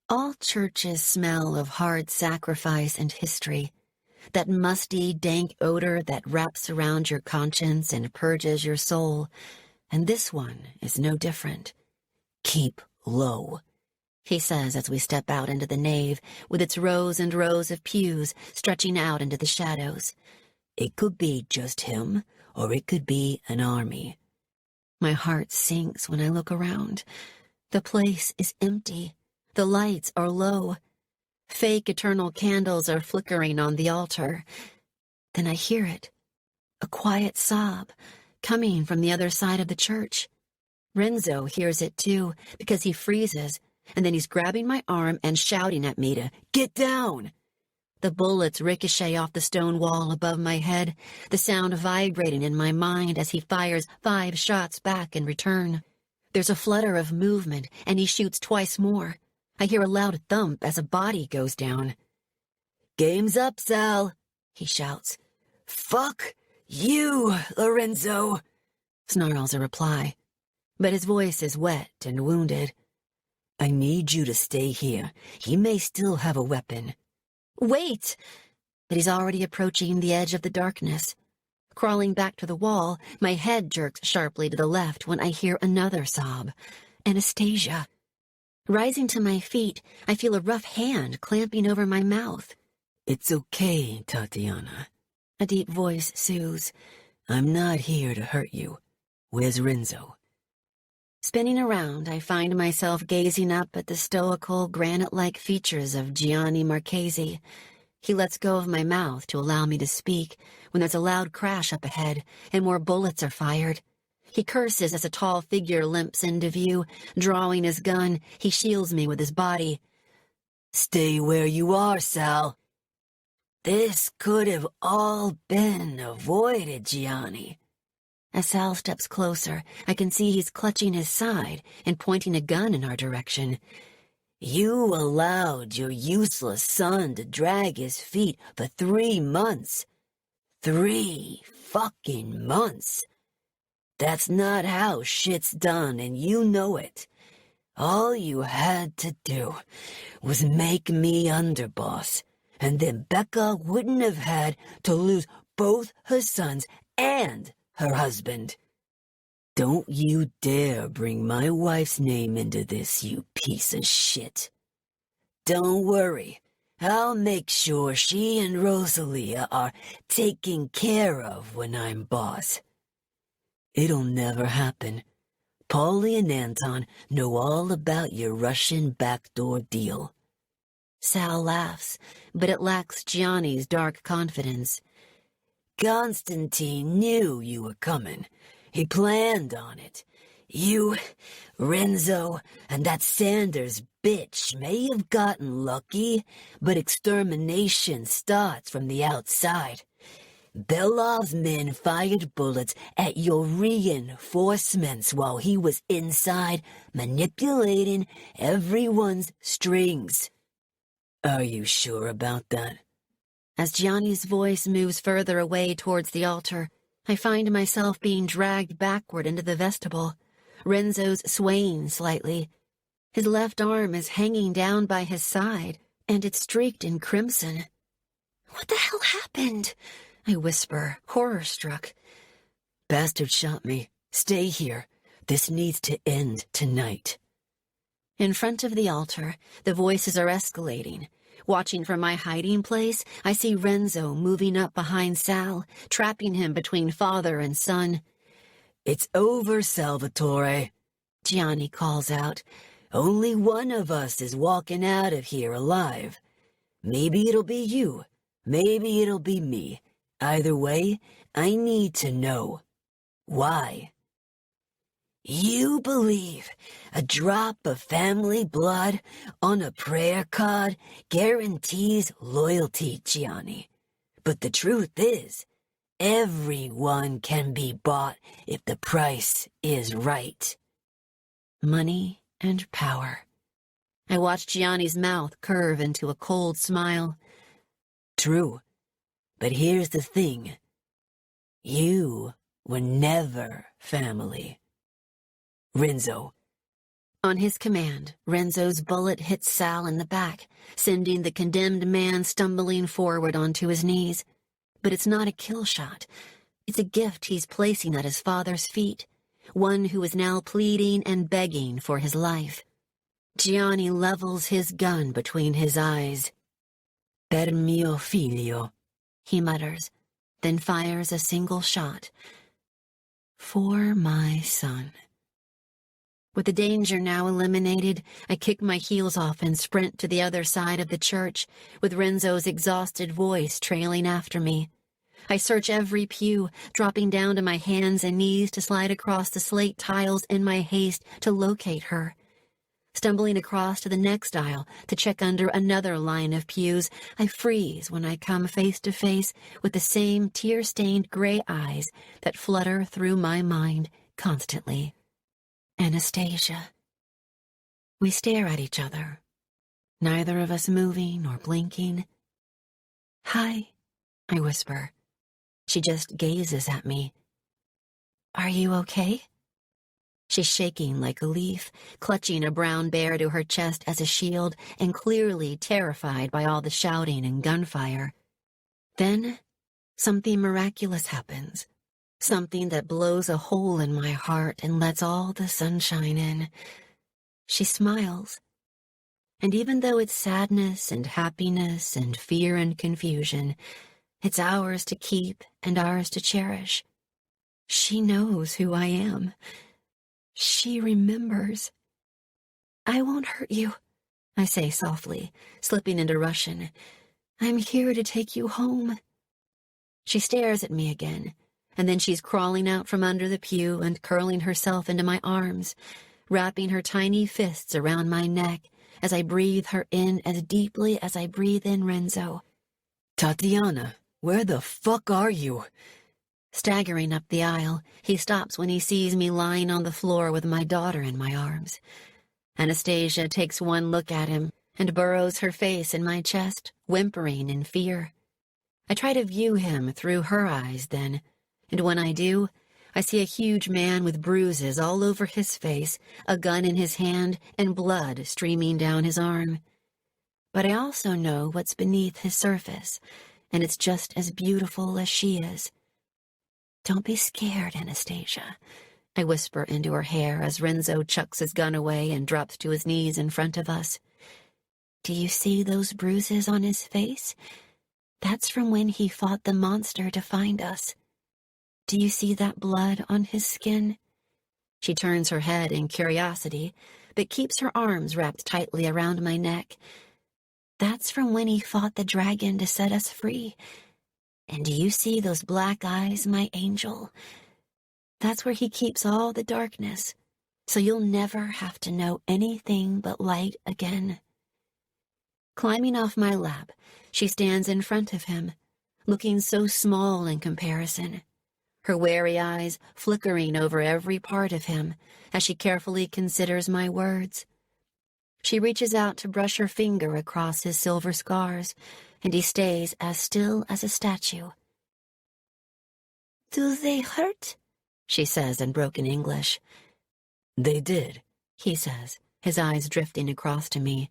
All churches smell of hard sacrifice and history, that musty, dank odor that wraps around your conscience and purges your soul, and this one is no different. Keep low, he says as we step out into the nave, with its rows and rows of pews stretching out into the shadows. It could be just him, or it could be an army. My heart sinks when I look around. The place is empty. The lights are low. Fake eternal candles are flickering on the altar. Then I hear it, a quiet sob, coming from the other side of the church. Renzo hears it too, because he freezes, and then he's grabbing my arm and shouting at me to get down. The bullets ricochet off the stone wall above my head, the sound vibrating in my mind as he fires 5 shots back in return. There's a flutter of movement, and he shoots twice more. I hear a loud thump as a body goes down. Game's up, Sal, he shouts. Fuck you, Lorenzo, snarls a reply, but his voice is wet and wounded. I need you to stay here. He may still have a weapon. Wait! But he's already approaching the edge of the darkness. Crawling back to the wall, my head jerks sharply to the left when I hear another sob. Anastasia. Rising to my feet, I feel a rough hand clamping over my mouth. It's okay, Tatiana, a deep voice soothes. I'm not here to hurt you. Where's Renzo? Spinning around, I find myself gazing up at the stoical, granite-like features of Gianni Marchesi. He lets go of my mouth to allow me to speak when there's a loud crash up ahead and more bullets are fired. He curses as a tall figure limps into view. Drawing his gun, he shields me with his body. Stay where you are, Sal. This could have all been avoided, Gianni. As Sal steps closer, I can see he's clutching his side and pointing a gun in our direction. You allowed your useless son to drag his feet for 3 months. 3 fucking months. That's not how shit's done, and you know it. All you had to do was make me underboss, and then Becca wouldn't have had to lose both her sons and her husband. Don't you dare bring my wife's name into this, you piece of shit. Don't worry, I'll make sure she and Rosalia are taken care of when I'm boss. It'll never happen. Paulie and Anton know all about your Russian backdoor deal. Sal laughs, but it lacks Gianni's dark confidence. Constantine knew you were coming. He planned on it. You, Renzo, and that Sanders bitch may have gotten lucky, but extermination starts from the outside. Belov's men fired bullets at your reinforcements while he was inside, manipulating everyone's strings. Are you sure about that? As Gianni's voice moves further away towards the altar, I find myself being dragged backward into the vestibule. Renzo's swaying slightly. His left arm is hanging down by his side, and it's streaked in crimson. "What the hell happened?" I whisper, horror-struck. "Bastard shot me. Stay here. This needs to end tonight." In front of the altar, the voices are escalating. Watching from my hiding place, I see Renzo moving up behind Sal, trapping him between father and son. "It's over, Salvatore," Gianni calls out. "Only one of us is walking out of here alive. Maybe it'll be you. Maybe it'll be me. Either way, I need to know. Why?" "You believe a drop of family blood on a prayer card guarantees loyalty, Gianni. But the truth is, everyone can be bought if the price is right." Money and power. I watch Gianni's mouth curve into a cold smile. "True. But here's the thing. You were never family. Renzo." On his command, Renzo's bullet hits Sal in the back, sending the condemned man stumbling forward onto his knees. But it's not a kill shot. It's a gift he's placing at his father's feet, one who is now pleading and begging for his life. Gianni levels his gun between his eyes. "Per mio figlio," he mutters, then fires a single shot. "For my son." With the danger now eliminated, I kick my heels off and sprint to the other side of the church, with Renzo's exhausted voice trailing after me. I search every pew, dropping down to my hands and knees to slide across the slate tiles in my haste to locate her. Stumbling across to the next aisle to check under another line of pews, I freeze when I come face to face with the same tear-stained gray eyes that flutter through my mind constantly. Anastasia. We stare at each other, neither of us moving or blinking. "Hi," I whisper. She just gazes at me. "Are you okay?" She's shaking like a leaf, clutching a brown bear to her chest as a shield, and clearly terrified by all the shouting and gunfire. Then, something miraculous happens. Something that blows a hole in my heart and lets all the sunshine in. She smiles. And even though it's sadness and happiness and fear and confusion, it's ours to keep and ours to cherish. She knows who I am. She remembers. "I won't hurt you," I say softly, slipping into Russian. "I'm here to take you home." She stares at me again, and then she's crawling out from under the pew and curling herself into my arms, wrapping her tiny fists around my neck as I breathe her in as deeply as I breathe in Renzo. "Tatiana, where the fuck are you?" Staggering up the aisle, he stops when he sees me lying on the floor with my daughter in my arms. Anastasia takes one look at him and burrows her face in my chest, whimpering in fear. I try to view him through her eyes then, and when I do, I see a huge man with bruises all over his face, a gun in his hand, and blood streaming down his arm. But I also know what's beneath his surface, and it's just as beautiful as she is. "Don't be scared, Anastasia," I whisper into her hair as Renzo chucks his gun away and drops to his knees in front of us. "Do you see those bruises on his face? That's from when he fought the monster to find us. Do you see that blood on his skin?" She turns her head in curiosity, but keeps her arms wrapped tightly around my neck. "That's from when he fought the dragon to set us free. And do you see those black eyes, my angel? That's where he keeps all the darkness, so you'll never have to know anything but light again." Climbing off my lap, she stands in front of him, looking so small in comparison, her wary eyes flickering over every part of him as she carefully considers my words. She reaches out to brush her finger across his silver scars, and he stays as still as a statue. "Do they hurt?" she says in broken English. "They did," he says, his eyes drifting across to me.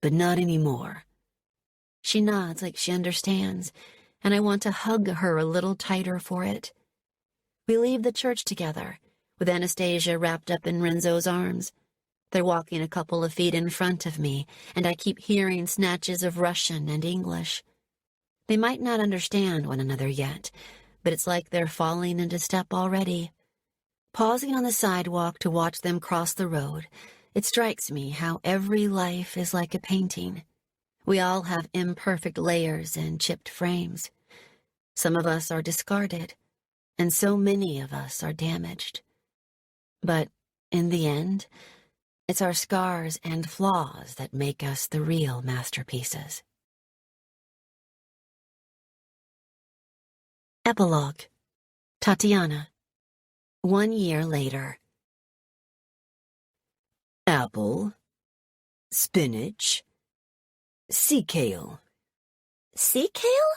"but not anymore." She nods like she understands, and I want to hug her a little tighter for it. We leave the church together, with Anastasia wrapped up in Renzo's arms. They're walking a couple of feet in front of me, and I keep hearing snatches of Russian and English. They might not understand one another yet, but it's like they're falling into step already. Pausing on the sidewalk to watch them cross the road, it strikes me how every life is like a painting. We all have imperfect layers and chipped frames. Some of us are discarded, and so many of us are damaged. But in the end, it's our scars and flaws that make us the real masterpieces. Epilogue. Tatiana. 1 year later. Apple, spinach, sea kale. Sea kale?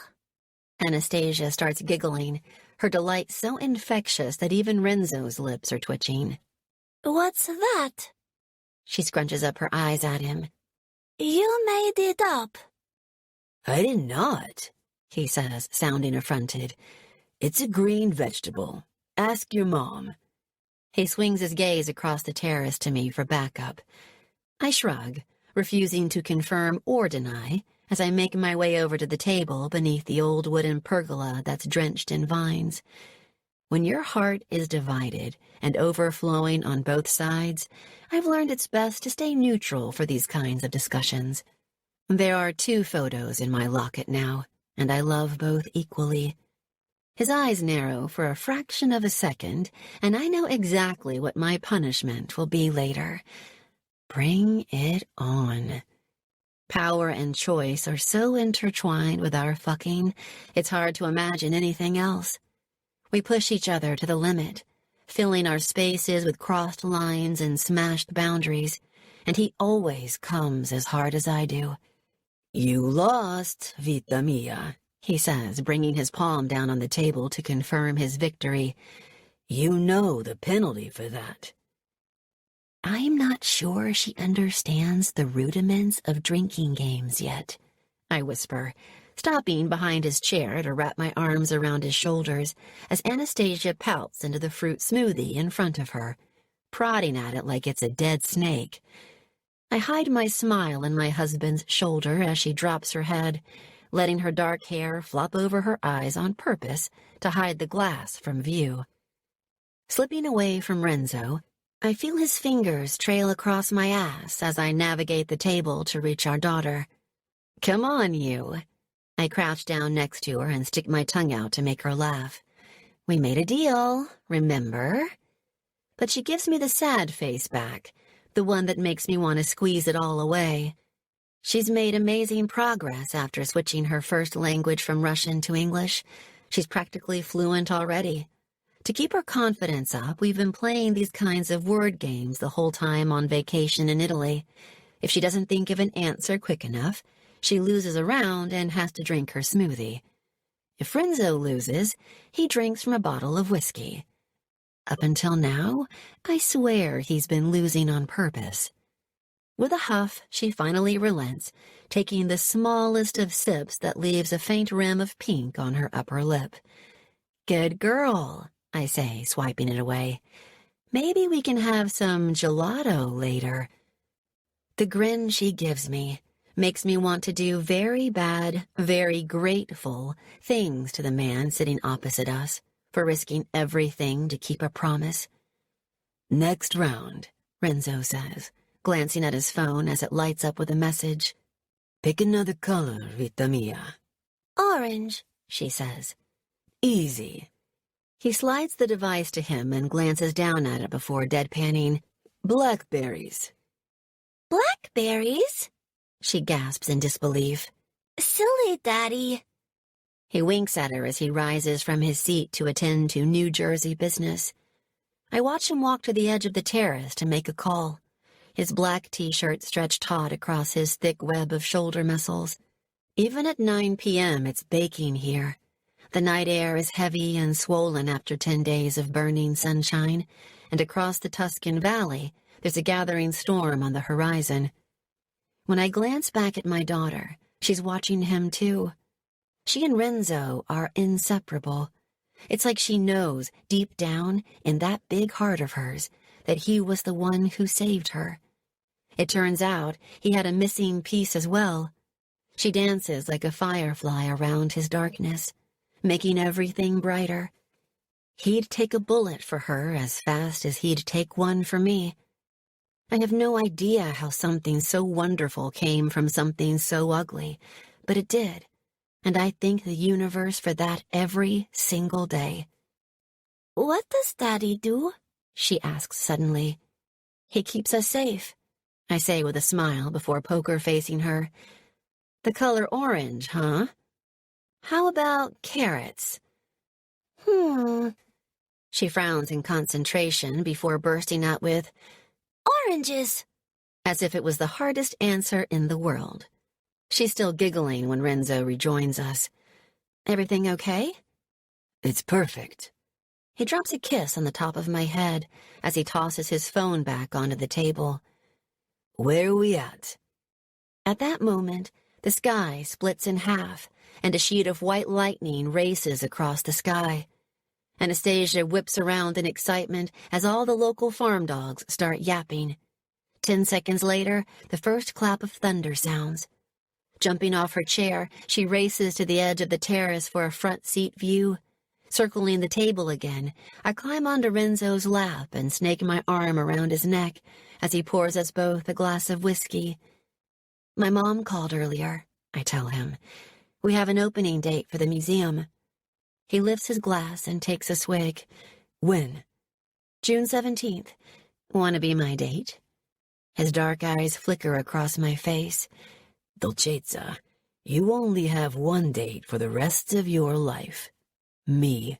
Anastasia starts giggling, her delight so infectious that even Renzo's lips are twitching. What's that? She scrunches up her eyes at him. You made it up. I did not, he says, sounding affronted. It's a green vegetable. Ask your mom. He swings his gaze across the terrace to me for backup. I shrug, refusing to confirm or deny, as I make my way over to the table beneath the old wooden pergola that's drenched in vines. When your heart is divided and overflowing on both sides, I've learned it's best to stay neutral for these kinds of discussions. There are 2 photos in my locket now, and I love both equally. His eyes narrow for a fraction of a second, and I know exactly what my punishment will be later. Bring it on. Power and choice are so intertwined with our fucking, it's hard to imagine anything else. We push each other to the limit, filling our spaces with crossed lines and smashed boundaries, and he always comes as hard as I do. You lost, Vita mia, he says, bringing his palm down on the table to confirm his victory. You know the penalty for that. I'm not sure she understands the rudiments of drinking games yet, I whisper, stopping behind his chair to wrap my arms around his shoulders as Anastasia pouts into the fruit smoothie in front of her, prodding at it like it's a dead snake. I hide my smile in my husband's shoulder as she drops her head, letting her dark hair flop over her eyes on purpose to hide the glass from view. Slipping away from Renzo, I feel his fingers trail across my ass as I navigate the table to reach our daughter. Come on, you. I crouch down next to her and stick my tongue out to make her laugh. We made a deal, remember? But she gives me the sad face back, the one that makes me want to squeeze it all away. She's made amazing progress after switching her first language from Russian to English. She's practically fluent already. To keep her confidence up, we've been playing these kinds of word games the whole time on vacation in Italy. If she doesn't think of an answer quick enough, she loses a round and has to drink her smoothie. If Renzo loses, he drinks from a bottle of whiskey. Up until now, I swear he's been losing on purpose. With a huff, she finally relents, taking the smallest of sips that leaves a faint rim of pink on her upper lip. Good girl, I say, swiping it away. Maybe we can have some gelato later. The grin she gives me makes me want to do very bad, very grateful things to the man sitting opposite us for risking everything to keep a promise. Next round, Renzo says, glancing at his phone as it lights up with a message. Pick another color, Vita mia. Orange, she says. Easy. He slides the device to him and glances down at it before deadpanning. Blackberries. Blackberries? She gasps in disbelief. Silly, Daddy. He winks at her as he rises from his seat to attend to New Jersey business. I watch him walk to the edge of the terrace to make a call, his black t-shirt stretched taut across his thick web of shoulder muscles. Even at 9 p.m., it's baking here. The night air is heavy and swollen after 10 days of burning sunshine, and across the Tuscan Valley, there's a gathering storm on the horizon. When I glance back at my daughter, she's watching him too. She and Renzo are inseparable. It's like she knows, deep down, in that big heart of hers, that he was the one who saved her. It turns out he had a missing piece as well. She dances like a firefly around his darkness, making everything brighter. He'd take a bullet for her as fast as he'd take one for me. I have no idea how something so wonderful came from something so ugly, but it did, and I thank the universe for that every single day. What does Daddy do? She asks suddenly. He keeps us safe, I say with a smile before poker-facing her. The color orange, huh? How about carrots? She frowns in concentration before bursting out with, Oranges. as if it was the hardest answer in the world. She's still giggling when Renzo rejoins us. Everything okay? It's perfect. He drops a kiss on the top of my head as he tosses his phone back onto the table. Where are we at? At that moment, the sky splits in half, and a sheet of white lightning races across the sky. Anastasia whips around in excitement as all the local farm dogs start yapping. 10 seconds later, the first clap of thunder sounds. Jumping off her chair, she races to the edge of the terrace for a front seat view. Circling the table again, I climb onto Renzo's lap and snake my arm around his neck as he pours us both a glass of whiskey. My mom called earlier, I tell him. We have an opening date for the museum. He lifts his glass and takes a swig. When? June 17th. Want to be my date? His dark eyes flicker across my face. Dolcezza, you only have one date for the rest of your life. Me.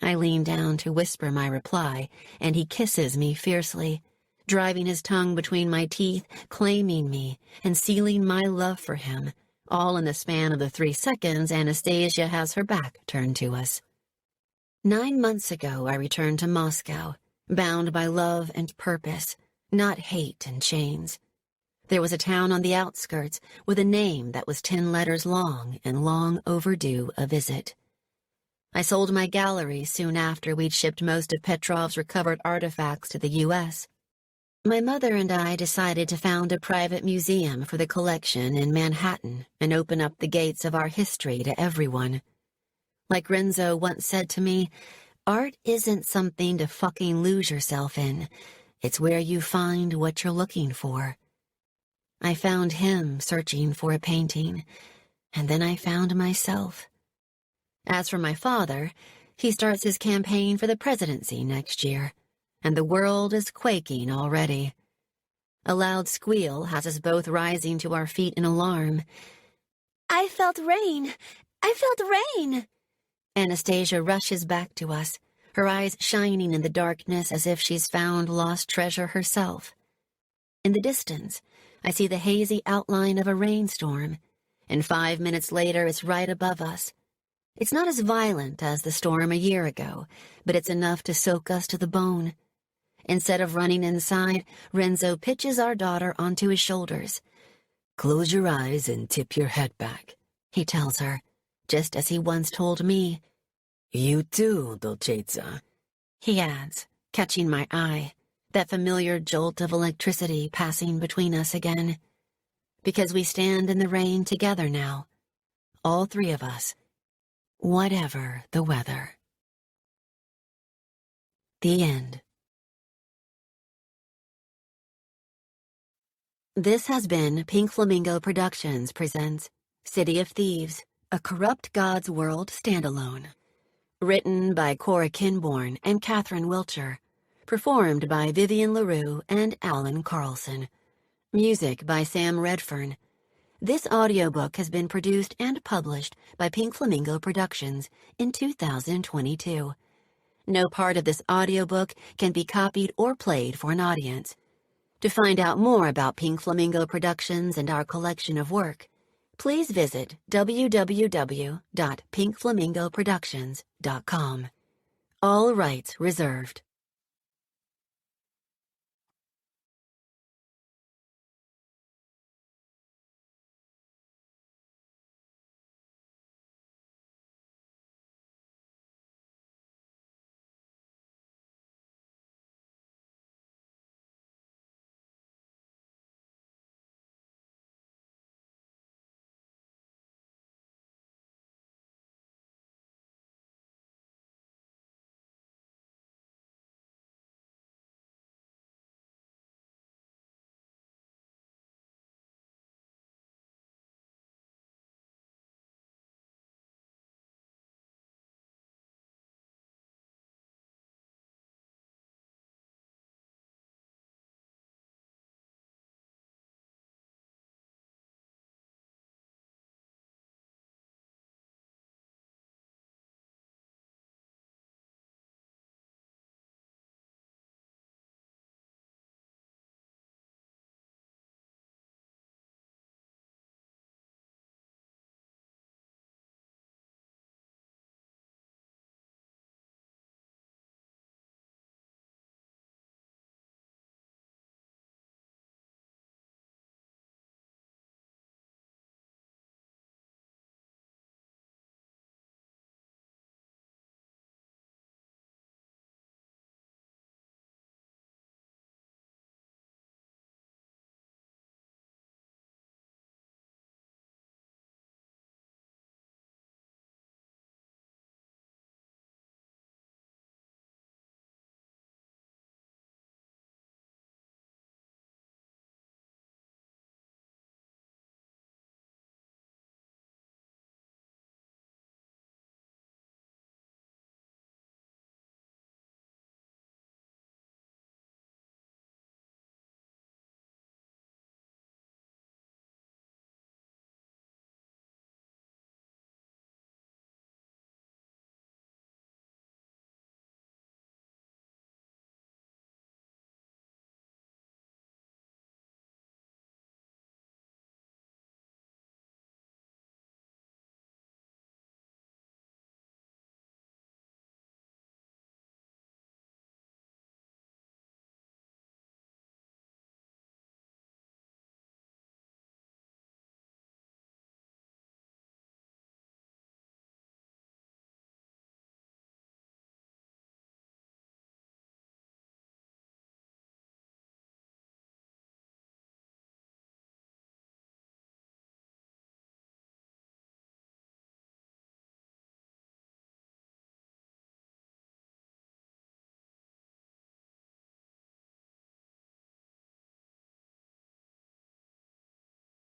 I lean down to whisper my reply, and he kisses me fiercely, driving his tongue between my teeth, claiming me, and sealing my love for him, all in the span of the 3 seconds Anastasia has her back turned to us. 9 months ago, I returned to Moscow, bound by love and purpose, not hate and chains. There was a town on the outskirts with a name that was 10 letters long and long overdue a visit. I sold my gallery soon after we'd shipped most of Petrov's recovered artifacts to the U.S. My mother and I decided to found a private museum for the collection in Manhattan and open up the gates of our history to everyone. Like Renzo once said to me, art isn't something to fucking lose yourself in. It's where you find what you're looking for. I found him searching for a painting, and then I found myself. As for my father, he starts his campaign for the presidency next year, and the world is quaking already. A loud squeal has us both rising to our feet in alarm. I felt rain. I felt rain. Anastasia rushes back to us, her eyes shining in the darkness as if she's found lost treasure herself. In the distance, I see the hazy outline of a rainstorm, and 5 minutes later it's right above us. It's not as violent as the storm a year ago, but it's enough to soak us to the bone. Instead of running inside, Renzo pitches our daughter onto his shoulders. Close your eyes and tip your head back, he tells her, just as he once told me. You too, Dolcezza, he adds, catching my eye, that familiar jolt of electricity passing between us again. Because we stand in the rain together now, all 3 of us, whatever the weather. The end. This has been Pink Flamingo Productions presents City of Thieves, a Corrupt God's World standalone. Written by Cora Kenborn and Catherine Wiltcher. Performed by Vivian LaRue and Alan Carlson. Music by Sam Redfern. This audiobook has been produced and published by Pink Flamingo Productions in 2022. No part of this audiobook can be copied or played for an audience. To find out more about Pink Flamingo Productions and our collection of work, please visit www.pinkflamingoproductions.com. All rights reserved.